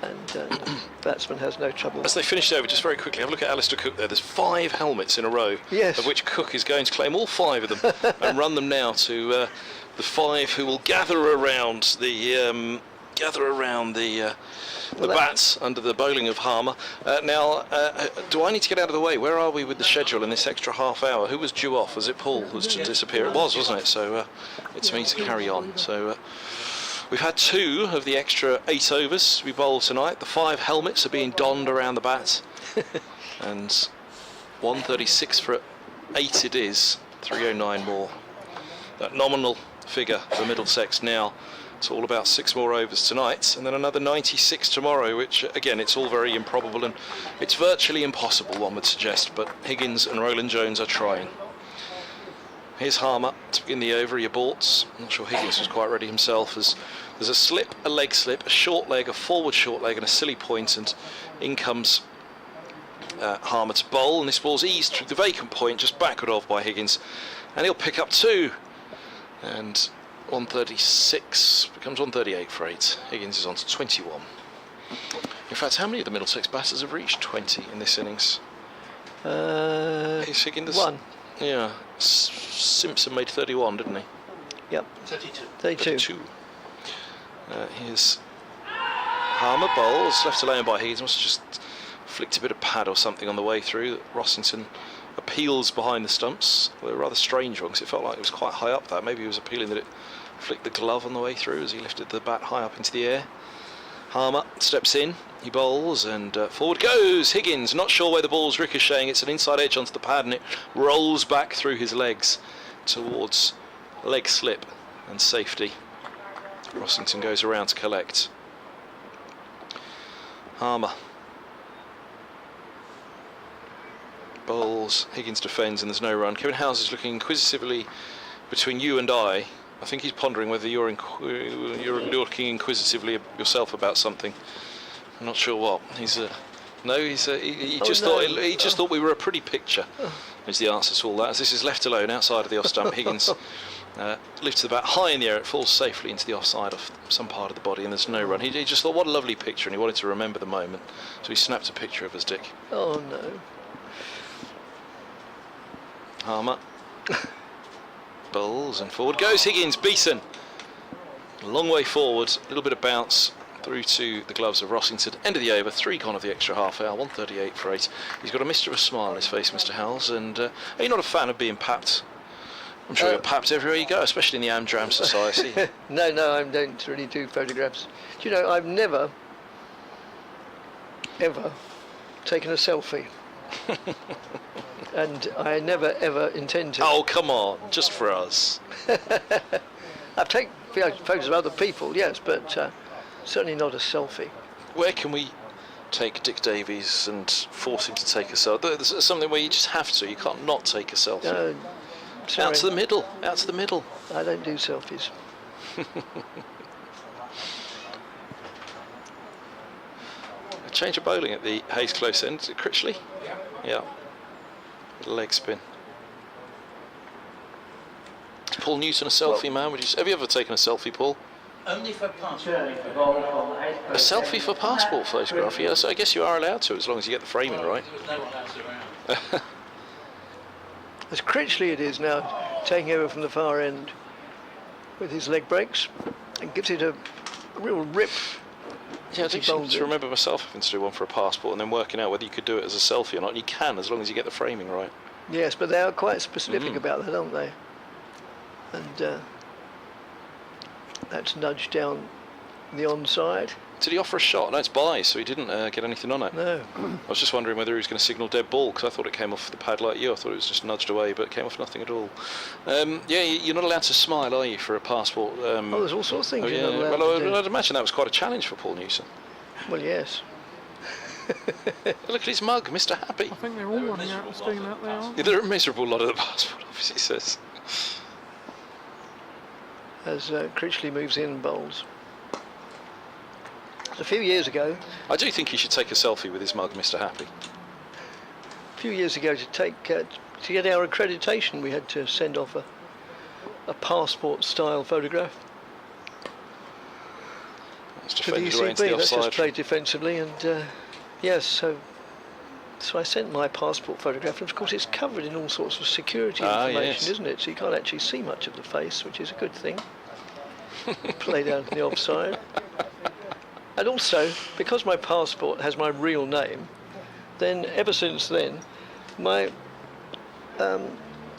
Q: And batsman has no trouble.
D: As they finished over, just very quickly, have a look at Alistair Cook there. There's 5 helmets in a row, of which Cook is going to claim all 5 of them and run them now to the 5 who will gather around the bats under the bowling of Harmer. Now, do I need to get out of the way? Where are we with the schedule in this extra half hour? Who was due off? Was it Paul who was to disappear? It was, wasn't it? So it's me to carry on. So we've had 2 of the extra 8 overs we bowled tonight. The 5 helmets are being donned around the bats. And 136 for 8 it is. 309 more. That nominal figure for Middlesex now. It's all about 6 more overs tonight, and then another 96 tomorrow, which, again, it's all very improbable, and it's virtually impossible, one would suggest, but Higgins and Roland Jones are trying. Here's Harmer to begin the over, he aborts. I'm not sure Higgins was quite ready himself, as there's a slip, a leg slip, a short leg, a forward short leg, and a silly point, and in comes Harmer to bowl, and this ball's eased through the vacant point, just backward off by Higgins, and he'll pick up 2, and 136 becomes 138 for 8. Higgins is on to 21. In fact, how many of the Middlesex batters have reached 20 in this innings? Is Higgins
Q: 1.
D: Yeah, Simpson made 31, didn't he?
Q: Yep. 32.
D: Here's Harmer bowls, left alone by Higgins. Must have just flicked a bit of pad or something on the way through. Rossington appeals behind the stumps. Well, a rather strange one, because it felt like it was quite high up there. Maybe he was appealing that it flicked the glove on the way through as he lifted the bat high up into the air. Harmer steps in, he bowls, and forward goes Higgins. Not sure where the ball's ricocheting. It's an inside edge onto the pad, and it rolls back through his legs towards leg slip and safety. Rossington goes around to collect. Harmer bowls, Higgins defends, and there's no run. Kevin Howes is looking inquisitively between you and I. I think he's pondering whether you're looking inquisitively yourself about something. I'm not sure what. He just thought we were a pretty picture. Is the answer to all that. As this is left alone outside of the off stump, Higgins lifts the bat high in the air. It falls safely into the offside of some part of the body, and there's no run. He just thought, what a lovely picture, and he wanted to remember the moment, so he snapped a picture of us, Dick.
Q: Oh no.
D: Harmer bowls, and forward goes Higgins. Beaton, a long way forward, a little bit of bounce through to the gloves of Rossington. End of the over, 3 gone of the extra half hour, 138 for 8. He's got a mischievous smile on his face, Mr. Howells, and are you not a fan of being papped? I'm sure you're papped everywhere you go, especially in the Amdram Society.
Q: No, I don't really do photographs. Do you know, I've never ever taken a selfie. And I never ever intend to.
D: Oh, come on, just for us.
Q: I've taken photos of other people, yes, but certainly not a selfie.
D: Where can we take Dick Davies and force him to take a selfie? There's something where you just have to. You can't not take a selfie.
Q: No, sorry.
D: Out to the middle. Out to the middle.
Q: I don't do selfies.
D: change of bowling at the Hayes Close end. Is it Critchley? Yeah. With a leg spin. Is Paul Newton a selfie man? Have you ever taken a selfie, Paul?
M: Only for passport.
D: A selfie for passport photograph? Yes, I guess you are allowed to, as long as you get the framing right.
M: There was no one else around.
Q: As Critchley it is now, taking over from the far end with his leg breaks, and gives it a real rip.
D: Yeah, I seem to remember myself having to do one for a passport and then working out whether you could do it as a selfie or not. And you can, as long as you get the framing right.
Q: Yes, but they are quite specific about that, aren't they? And that's nudged down the onside.
D: Did he offer a shot? No, it's by, so he didn't get anything on it.
Q: No.
D: I was just wondering whether he was going to signal dead ball, because I thought it came off the pad like you. I thought it was just nudged away, but it came off nothing at all. Yeah, you're not allowed to smile, are you, for a passport?
Q: Oh, there's all sorts of things you're not allowed
D: well,
Q: to do.
D: I'd imagine that was quite a challenge for Paul Newson.
Q: Well, yes.
D: Look at his mug, Mr. Happy.
O: I think they're all running out of steam out there, aren't
D: Yeah, they're a miserable lot of the passport office, he says.
Q: As Critchley moves in and bowls. A few years ago,
D: I do think he should take a selfie with his mug, Mr. Happy.
Q: a few years ago, to get our accreditation, we had to send off a passport-style photograph to the ECB. That's just played defensively, and yes, so I sent my passport photograph, and of course it's covered in all sorts of security information, isn't it? So you can't actually see much of the face, which is a good thing. Played out in the offside. And also, because my passport has my real name, then ever since then, my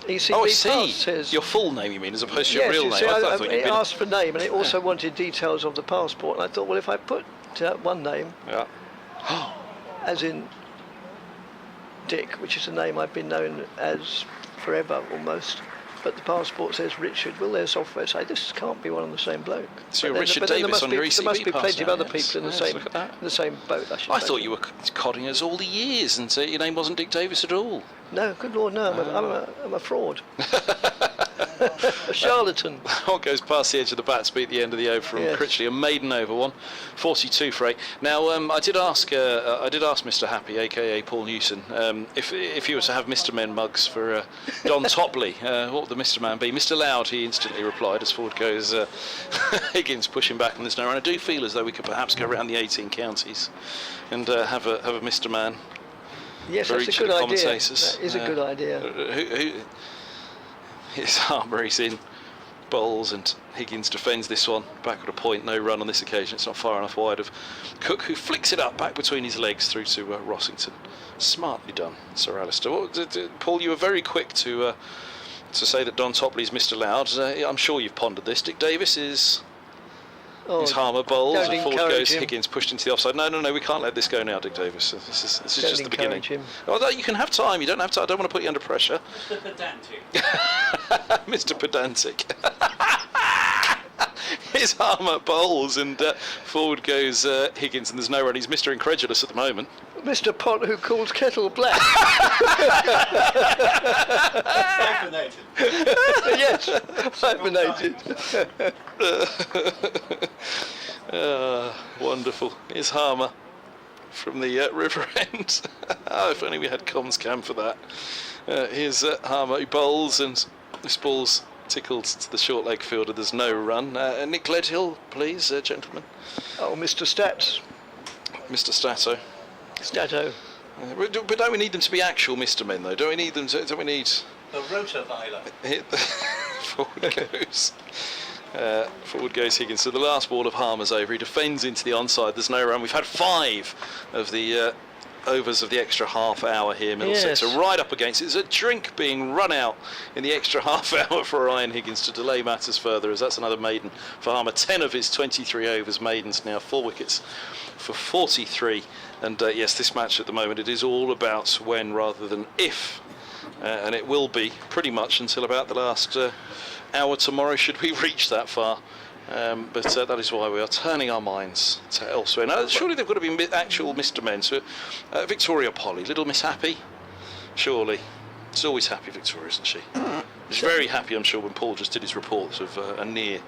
Q: ECB pass says...
D: Your full name, you mean, as opposed to your real name?
Q: It asked for name, and it also wanted details of the passport. And I thought, well, if I put one name, as in Dick, which is a name I've been known as forever almost, but the passport says Richard, will their software say this can't be one and the same bloke?
D: So you're Richard Davis on your ECB pass.
Q: There must be plenty of other people in the same boat,
D: I thought you were codding us all the years and your name wasn't Dick Davis at all.
Q: No, good Lord, no, I'm a fraud. A charlatan.
D: What goes past the edge of the bat to beat the end of the over from Critchley, a maiden over one, 42 for 8. Now, I did ask Mr. Happy, aka Paul Newson, if he was to have Mr. Men mugs for Don Topley, what would the Mr. Man be? Mr. Loud, he instantly replied as forward goes Higgins pushing back on this no run. I do feel as though we could perhaps go around the 18 counties and have a Mr. Man.
Q: Yes, that's a good idea. That is a good idea.
D: It's Harmer, he's in, bowls, and Higgins defends this one. Back at a point, no run on this occasion. It's not far enough wide of Cook, who flicks it up back between his legs through to Rossington. Smartly done, Sir Alistair. Paul, you were very quick to say that Don Topley's Mr. Loud. I'm sure you've pondered this. Dick Davis is Harmer bowls, and forward goes him. Higgins pushed into the offside. No, we can't let this go now, Dick Davis. This is just the beginning. Although you can have time, you don't have to. I don't want to put you under pressure.
M: Mr. Pedantic.
D: Mr. Pedantic. Here's Harmer bowls, and forward goes Higgins, and there's no run. He's Mr. Incredulous at the moment.
Q: Mr. Pot who calls kettle black.
M: Hyphenated.
Q: Yes, hyphenated.
D: Wonderful. Here's Harmer from the river end. If only we had comms cam for that. Here's Harmer who bowls, and this ball's tickled to the short leg fielder. There's no run. Nick Leadhill, please, gentlemen.
Q: Oh, Mr. Stats.
D: Mr. Stato.
Q: Stato.
D: But don't we need them to be actual Mr. Men, though? Don't we need them to... Don't we need...
M: The Rottweiler.
D: Forward goes. Forward goes Higgins. So the last ball of Harmer's over. He defends into the onside. There's no run. We've had 5 of the overs of the extra half hour here. Middlesex are right up against it. There's a drink being run out in the extra half hour for Ryan Higgins to delay matters further, as that's another maiden for Harmer. 10 of his 23 overs maidens now. 4 wickets for 43. And yes, this match at the moment, it is all about when rather than if. And it will be pretty much until about the last hour tomorrow, should we reach that far. But that is why we are turning our minds to elsewhere. Now, surely they've got to be actual Mr. Men. So, Victoria Polly, little Miss Happy, surely. She's always happy, Victoria, isn't she? She's very happy, I'm sure, when Paul just did his reports of a near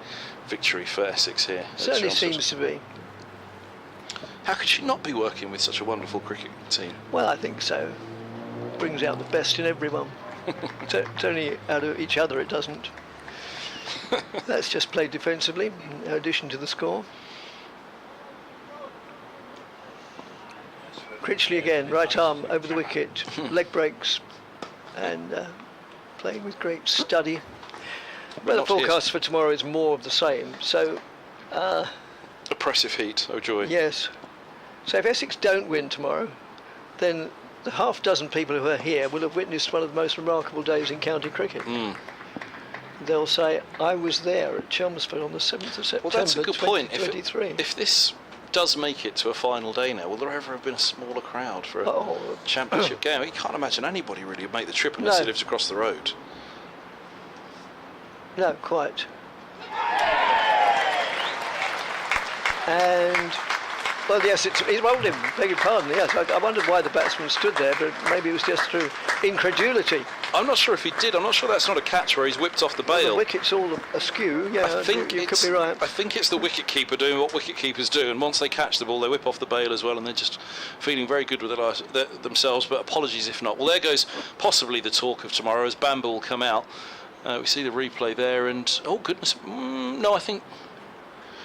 D: victory for Essex here.
Q: Certainly seems to be.
R: How could she not be working with such a wonderful cricket team?
Q: Well, I think so. Brings out the best in everyone. It's only out of each other it doesn't. That's just played defensively, in addition to the score. Critchley again, right arm over the wicket, leg breaks, and playing with great study. Weather forecast for tomorrow is more of the same, so...
R: oppressive heat, oh joy.
Q: Yes. So if Essex don't win tomorrow, then the half dozen people who are here will have witnessed one of the most remarkable days in county cricket. They'll say, I was there at Chelmsford on the 7th of September,
R: well, that's a good point.
Q: 2023.
R: If this does make it to a final day now, will there ever have been a smaller crowd for a championship game? You can't imagine anybody really would make the trip unless he lives across the road.
Q: No, quite. And, well, yes, he rolled him, beg your pardon, yes. I wondered why the batsman stood there, but maybe it was just through incredulity.
R: I'm not sure if he did. I'm not sure that's not a catch where he's whipped off the bail.
Q: Well, the wicket's all askew, yeah,
R: I think
Q: you could be right.
R: I think it's the wicket keeper doing what wicket keepers do, and once they catch the ball, they whip off the bail as well, and they're just feeling very good with themselves, but apologies if not. Well, there goes possibly the talk of tomorrow as Bamber will come out. We see the replay there, and oh goodness, no, I think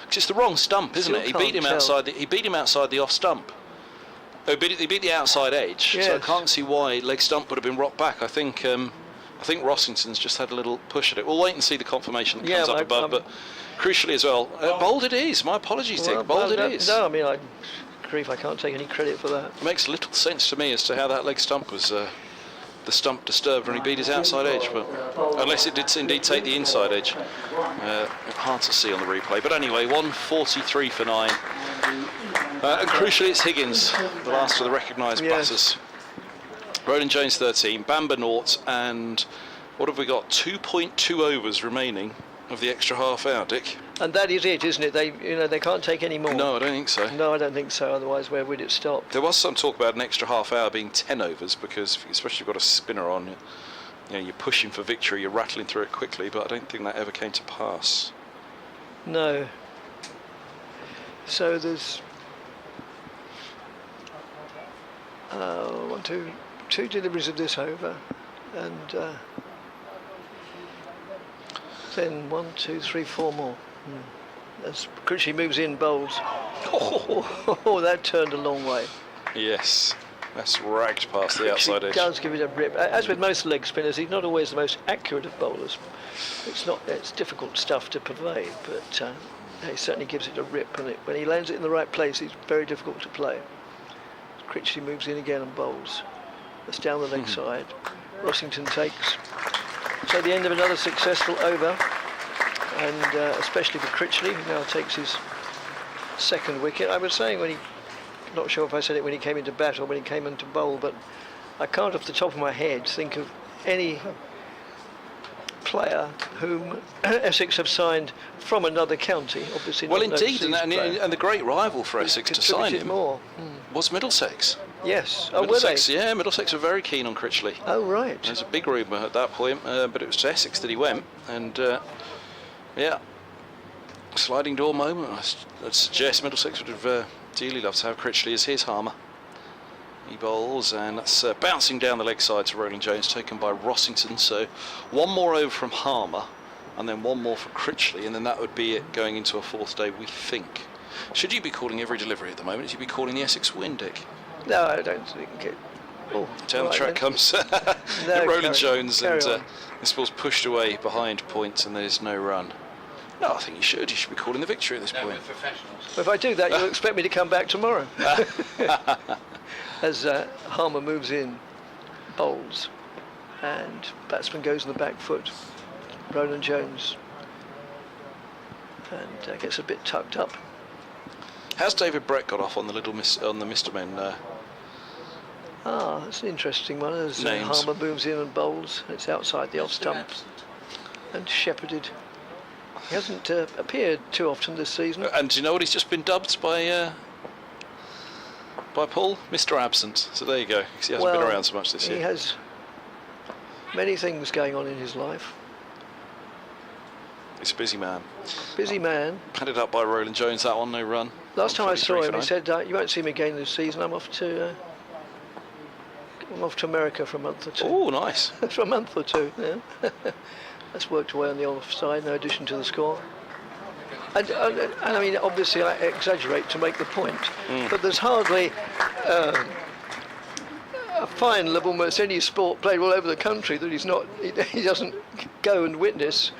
R: it's the wrong stump, isn't it? He beat him outside the off stump. Oh, he beat the outside edge,
Q: yes.
R: So I can't see why leg stump would have been rocked back. I think Rossington's just had a little push at it. We'll wait and see the confirmation that comes up above, but crucially as well, bowled it is. My apologies, Dick. Bowled it is.
Q: No, I mean, I can't take any credit for that.
R: It makes little sense to me as to how that leg stump was. The stump disturbed when he beat his outside edge, but unless it did indeed take the inside edge, hard to see on the replay. But anyway, 143 for 9, and crucially it's Higgins, the last of the recognised batters. Roland Jones 13, Bamber 0, and what have we got? 2.2 overs remaining of the extra half hour, Dick.
Q: And that is it, isn't it? They can't take any more.
R: No, I don't think so.
Q: No, I don't think so. Otherwise, where would it stop?
R: There was some talk about an extra half hour being 10 overs because, especially if you've got a spinner on, you're pushing for victory, you're rattling through it quickly. But I don't think that ever came to pass.
Q: No. So there's two deliveries of this over, and then 1, 2, 3, 4 more. As Critchley moves in, bowls. Oh, that turned a long way.
R: Yes, that's ragged past the outside edge.
Q: He does give it a rip. As with most leg spinners, he's not always the most accurate of bowlers. It's difficult stuff to pervade, but he certainly gives it a rip, and when he lands it in the right place, it's very difficult to play. Critchley moves in again and bowls. That's down the leg side. Rossington takes. So the end of another successful over, and especially for Critchley, who now takes his second wicket. I was saying not sure if I said it when he came into bat or when he came into bowl, but I can't off the top of my head think of any player whom Essex have signed from another county, obviously.
R: Well, indeed, and the great rival for Essex to sign him was Middlesex.
Q: Yes.
R: Middlesex,
Q: were they?
R: Yeah, Middlesex were very keen on Critchley.
Q: Oh, right.
R: There's a big rumour at that point, but it was to Essex that he went, and yeah, sliding door moment. I'd suggest Middlesex would have dearly loved to have Critchley as his Harmer. He bowls, and that's bouncing down the leg side to Roland Jones, taken by Rossington. So one more over from Harmer, and then one more for Critchley, and then that would be it going into a fourth day, we think. Should you be calling every delivery at the moment? Should you be calling the Essex win, Dick?
Q: No, I don't think it.
R: Down the track comes Roland Jones, and this ball's pushed away behind points, and there's no run. No, I think you should. You should be calling the victory at this point.
Q: Well, if I do that, you'll expect me to come back tomorrow. As Harmer moves in, bowls, and batsman goes on the back foot. Roland Jones, and gets a bit tucked up.
R: How's David Brett got off on the Mr. Men?
Q: That's an interesting one. As Harmer moves in and bowls, it's outside the off stump and shepherded. He hasn't appeared too often this season.
R: And do you know what he's just been dubbed by Paul? Mr. Absent. So there you go. He hasn't been around so much this year.
Q: He has many things going on in his life.
D: He's a busy man.
Q: Busy man.
D: Padded up by Roland Jones, that one, no run.
Q: Last time I saw him, he
D: 43
Q: said, "You won't see me again this season. I'm off to America for a month or two."
D: Oh, nice.
Q: For a month or two. Yeah. That's worked away on the offside, no addition to the score. And I mean, obviously, I exaggerate to make the point, but there's hardly a final of almost any sport played all over the country that he doesn't go and witness.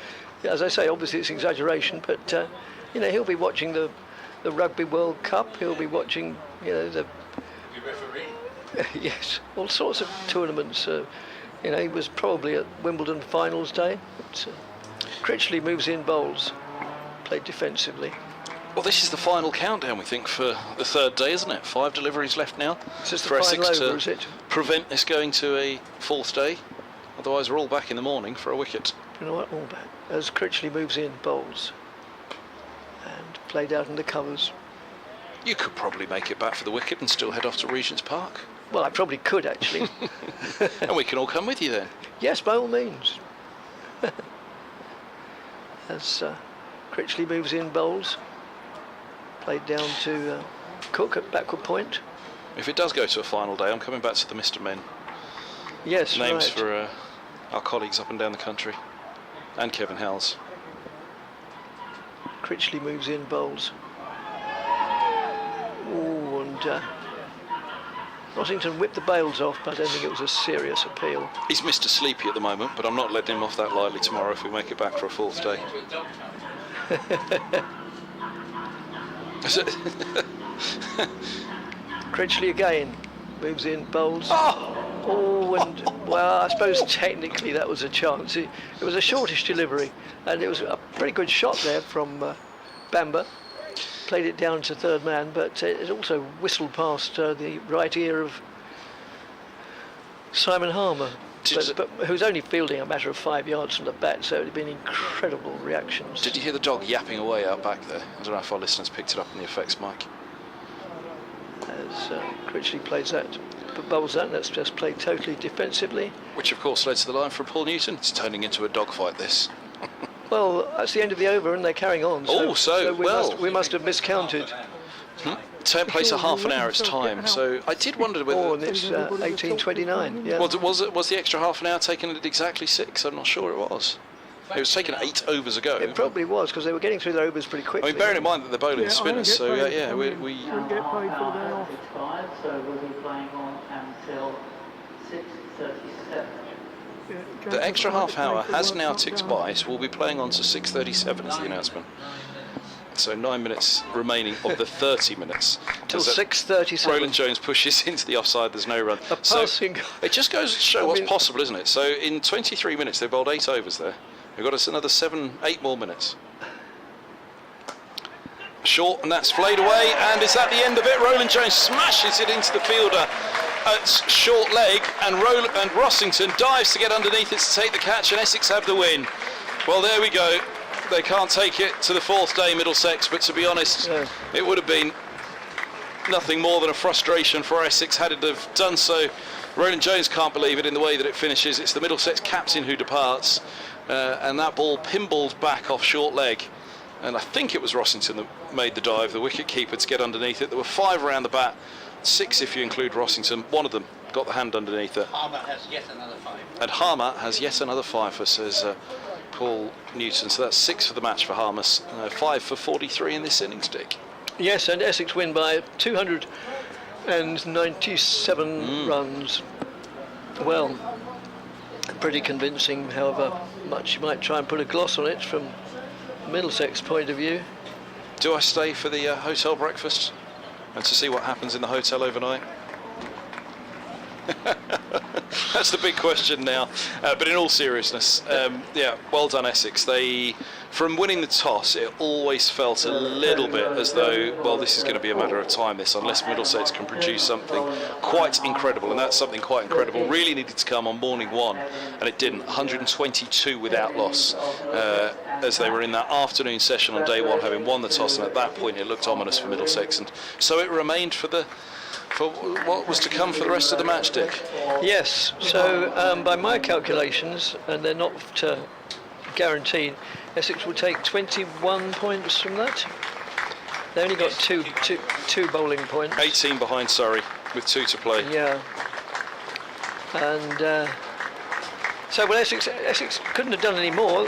Q: As I say, obviously it's exaggeration, but he'll be watching the Rugby World Cup. He'll be watching, the yes, all sorts of tournaments. He was probably at Wimbledon finals day. But, Critchley moves in, bowls, played defensively.
D: Well, this is the final countdown, we think, for the third day, isn't it? 5 deliveries left now
Q: for Essex to
D: prevent this going to a fourth day. Otherwise, we're all back in the morning for a wicket.
Q: You know what? All back. As Critchley moves in, bowls, and played out in the covers.
D: You could probably make it back for the wicket and still head off to Regent's Park.
Q: Well, I probably could, actually.
D: And we can all come with you then.
Q: Yes, by all means. As Critchley moves in, bowls, played down to Cook at backward point.
D: If it does go to a final day, I'm coming back to the Mr. Men.
Q: Yes,
D: Names
Q: right.
D: for our colleagues up and down the country. And Kevin Howells.
Q: Critchley moves in, bowls. Oh, and Rossington whipped the bails off, but I don't think it was a serious appeal.
D: He's Mr. Sleepy at the moment, but I'm not letting him off that lightly tomorrow if we make it back for a fourth day.
Q: Critchley again moves in, bowls. Oh, and well, I suppose technically that was a chance. It was a shortish delivery, and it was a pretty good shot there from Bamber. Played it down to third man, but it also whistled past the right ear of Simon Harmer, but who's only fielding a matter of 5 yards from the bat, so it had been incredible reactions.
D: Did you hear the dog yapping away out back there? I don't know if our listeners picked it up on the effects mic.
Q: As Critchley plays that, but bowls that, and that's just played totally defensively.
D: Which of course led to the line from Paul Newton. It's turning into a dogfight, this.
Q: Well, that's the end of the over, and they're carrying on. So we must have miscounted.
D: Take place a half an hour's time. So I did wonder whether.
Q: Oh, and it's 18:29. Yeah.
D: Was the extra half an hour taken at exactly 6? I'm not sure it was. It was taken 8 overs ago.
Q: It probably was, because they were getting through their overs pretty quickly.
D: I mean, bearing in mind that they're bowling spinners, so we
P: get paid for the day off.
A: Expired, so we'll be playing on until 6:37.
D: The extra half hour has now ticked by, so we'll be playing on to 6:37 is the announcement. So 9 minutes remaining of the 30 minutes.
Q: Till 6:37.
D: Roland Jones pushes into the offside, there's no run.
Q: So
D: it just goes to show what's possible, isn't it? So in 23 minutes, they've bowled 8 overs there. They've got us another 8 more minutes. Short, and that's flayed away, and is that the end of it? Roland Jones smashes it into the fielder at short leg, and Rossington dives to get underneath it to take the catch, and Essex have the win. Well, there we go. They can't take it to the fourth day, Middlesex, but to be honest, it would have been nothing more than a frustration for Essex had it have done so. Roland Jones can't believe it in the way that it finishes. It's the Middlesex captain who departs, and that ball pinballed back off short leg. And I think it was Rossington that made the dive, the wicket keeper, to get underneath it. There were 5 around the bat, 6 if you include Rossington. One of them got the hand underneath it.
M: Harmer has yet another 5.
D: And Harmer has yet another 5, says Paul Newton. So that's 6 for the match for Harmer, 5 for 43 in this innings, Dick.
Q: Yes, and Essex win by 297 runs. Well, pretty convincing, however much you might try and put a gloss on it from Middlesex point of view.
D: Do I stay for the hotel breakfast and to see what happens in the hotel overnight? That's the big question now. But in all seriousness, well done Essex. From winning the toss, it always felt a little bit as though, well, this is going to be a matter of time, unless Middlesex can produce something quite incredible, and that's something quite incredible. Really needed to come on morning 1, and it didn't. 122 without loss, as they were in that afternoon session on day 1, having won the toss, and at that point it looked ominous for Middlesex, and so it remained for what was to come for the rest of the match, Dick.
Q: Yes, so by my calculations, and they're not guaranteed. Essex will take 21 points from that. They only got two bowling points.
D: 18 behind Surrey with 2 to play.
Q: Yeah. And so Essex couldn't have done any more.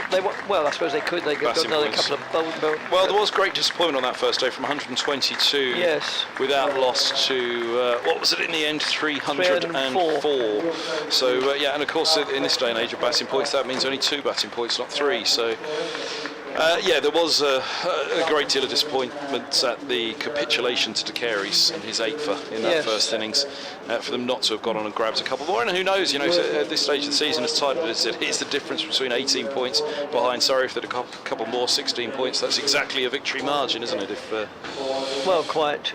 Q: Well, I suppose they could. They got another couple of bowling.
D: Well, there was great disappointment on that first day from 122.
Q: Yes.
D: Without loss to what was it in the end? 304. So yeah, and of course in this day and age of batting points, that means only 2 batting points, not 3. So. Yeah, there was a great deal of disappointment at the capitulation to De Carey's and his 8-fer in that first innings, for them not to have gone on and grabbed a couple more. And who knows, at this stage of the season, as tight as it is, the difference between 18 points behind Surrey, if they'd a couple more 16 points, that's exactly a victory margin, isn't it?
Q: Well, quite.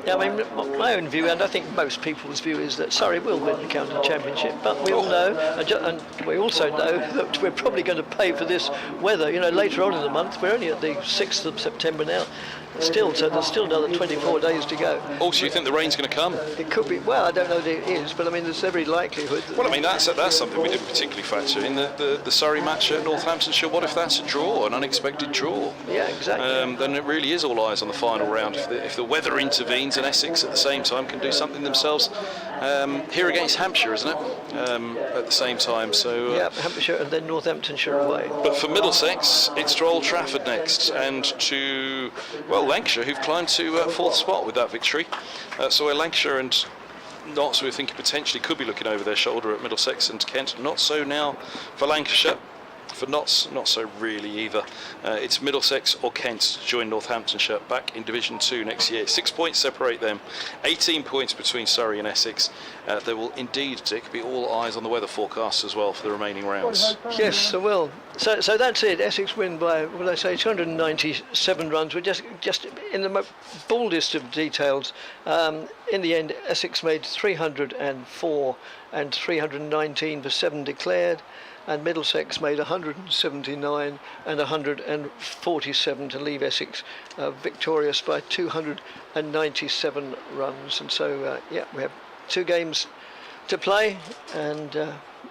Q: I mean, my own view, and I think most people's view, is that Surrey will win the county championship. But we all know, and we also know that we're probably going to pay for this weather. Later on in the month, we're only at the 6th of September now. So there's still another 24 days to go.
D: Also, you think the rain's going to come?
Q: It could be. Well, I don't know that it is, but I mean, there's every likelihood.
D: Well, I mean, that's something we didn't particularly factor in. The Surrey match at Northamptonshire, what if that's a draw, an unexpected draw?
Q: Yeah, exactly.
D: Then it really is all eyes on the final round. If the weather intervenes and Essex at the same time can do something themselves, here against Hampshire, isn't it? At the same time. So
Q: yeah, Hampshire and then Northamptonshire away.
D: But for Middlesex, it's to Old Trafford next, and to Lancashire, who've climbed to 4th spot with that victory. So Lancashire and Notts, we're thinking potentially could be looking over their shoulder at Middlesex and Kent. Not so now for Lancashire. For Notts, not so really either. It's Middlesex or Kent to join Northamptonshire back in Division 2 next year. 6 points separate them. 18 points between Surrey and Essex. There will indeed, Dick, be all eyes on the weather forecast as well for the remaining rounds.
Q: Yes, there will. So that's it. Essex win by, 297 runs. We're just in the baldest of details. In the end, Essex made 304 and 319 for 7 declared. And Middlesex made 179 and 147 to leave Essex victorious by 297 runs. And so, we have 2 games to play, and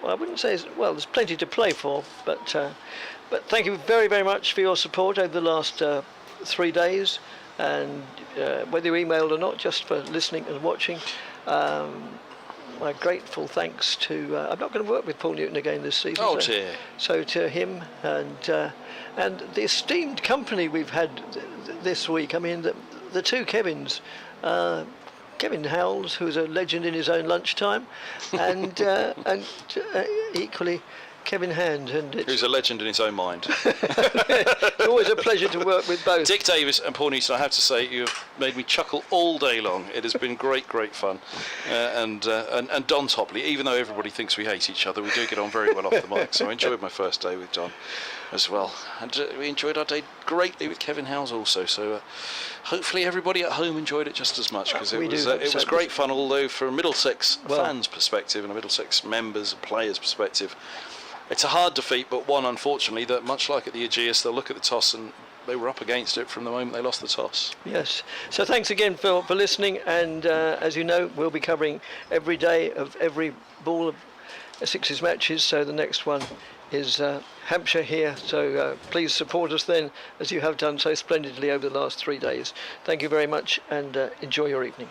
Q: I wouldn't say there's plenty to play for, but thank you very, very much for your support over the last 3 days, and whether you emailed or not, just for listening and watching. My grateful thanks to. I'm not going to work with Paul Newton again this season.
D: Oh dear.
Q: So to him and the esteemed company we've had this week. I mean, the 2 Kevins. Kevin Howells, who's a legend in his own lunchtime, and equally Kevin Hand,
D: who's a legend in his own mind.
Q: It's always a pleasure to work with both.
D: Dick Davis and Paul Newton, I have to say, you've made me chuckle all day long. It has been great fun. And Don Topley, even though everybody thinks we hate each other, we do get on very well off the mic. So I enjoyed my first day with Don as well. And we enjoyed our day greatly with Kevin Howells also. So hopefully everybody at home enjoyed it just as much, because it was great fun, although from a Middlesex fans' perspective and a Middlesex members and players' perspective, it's a hard defeat, but one, unfortunately, that much like at the Aegeus, they'll look at the toss and they were up against it from the moment they lost the toss.
Q: Yes. So thanks again for listening, and as you know, we'll be covering every day of every ball of Essex's matches. So the next one is Hampshire here. So please support us then, as you have done so splendidly over the last 3 days. Thank you very much, and enjoy your evening.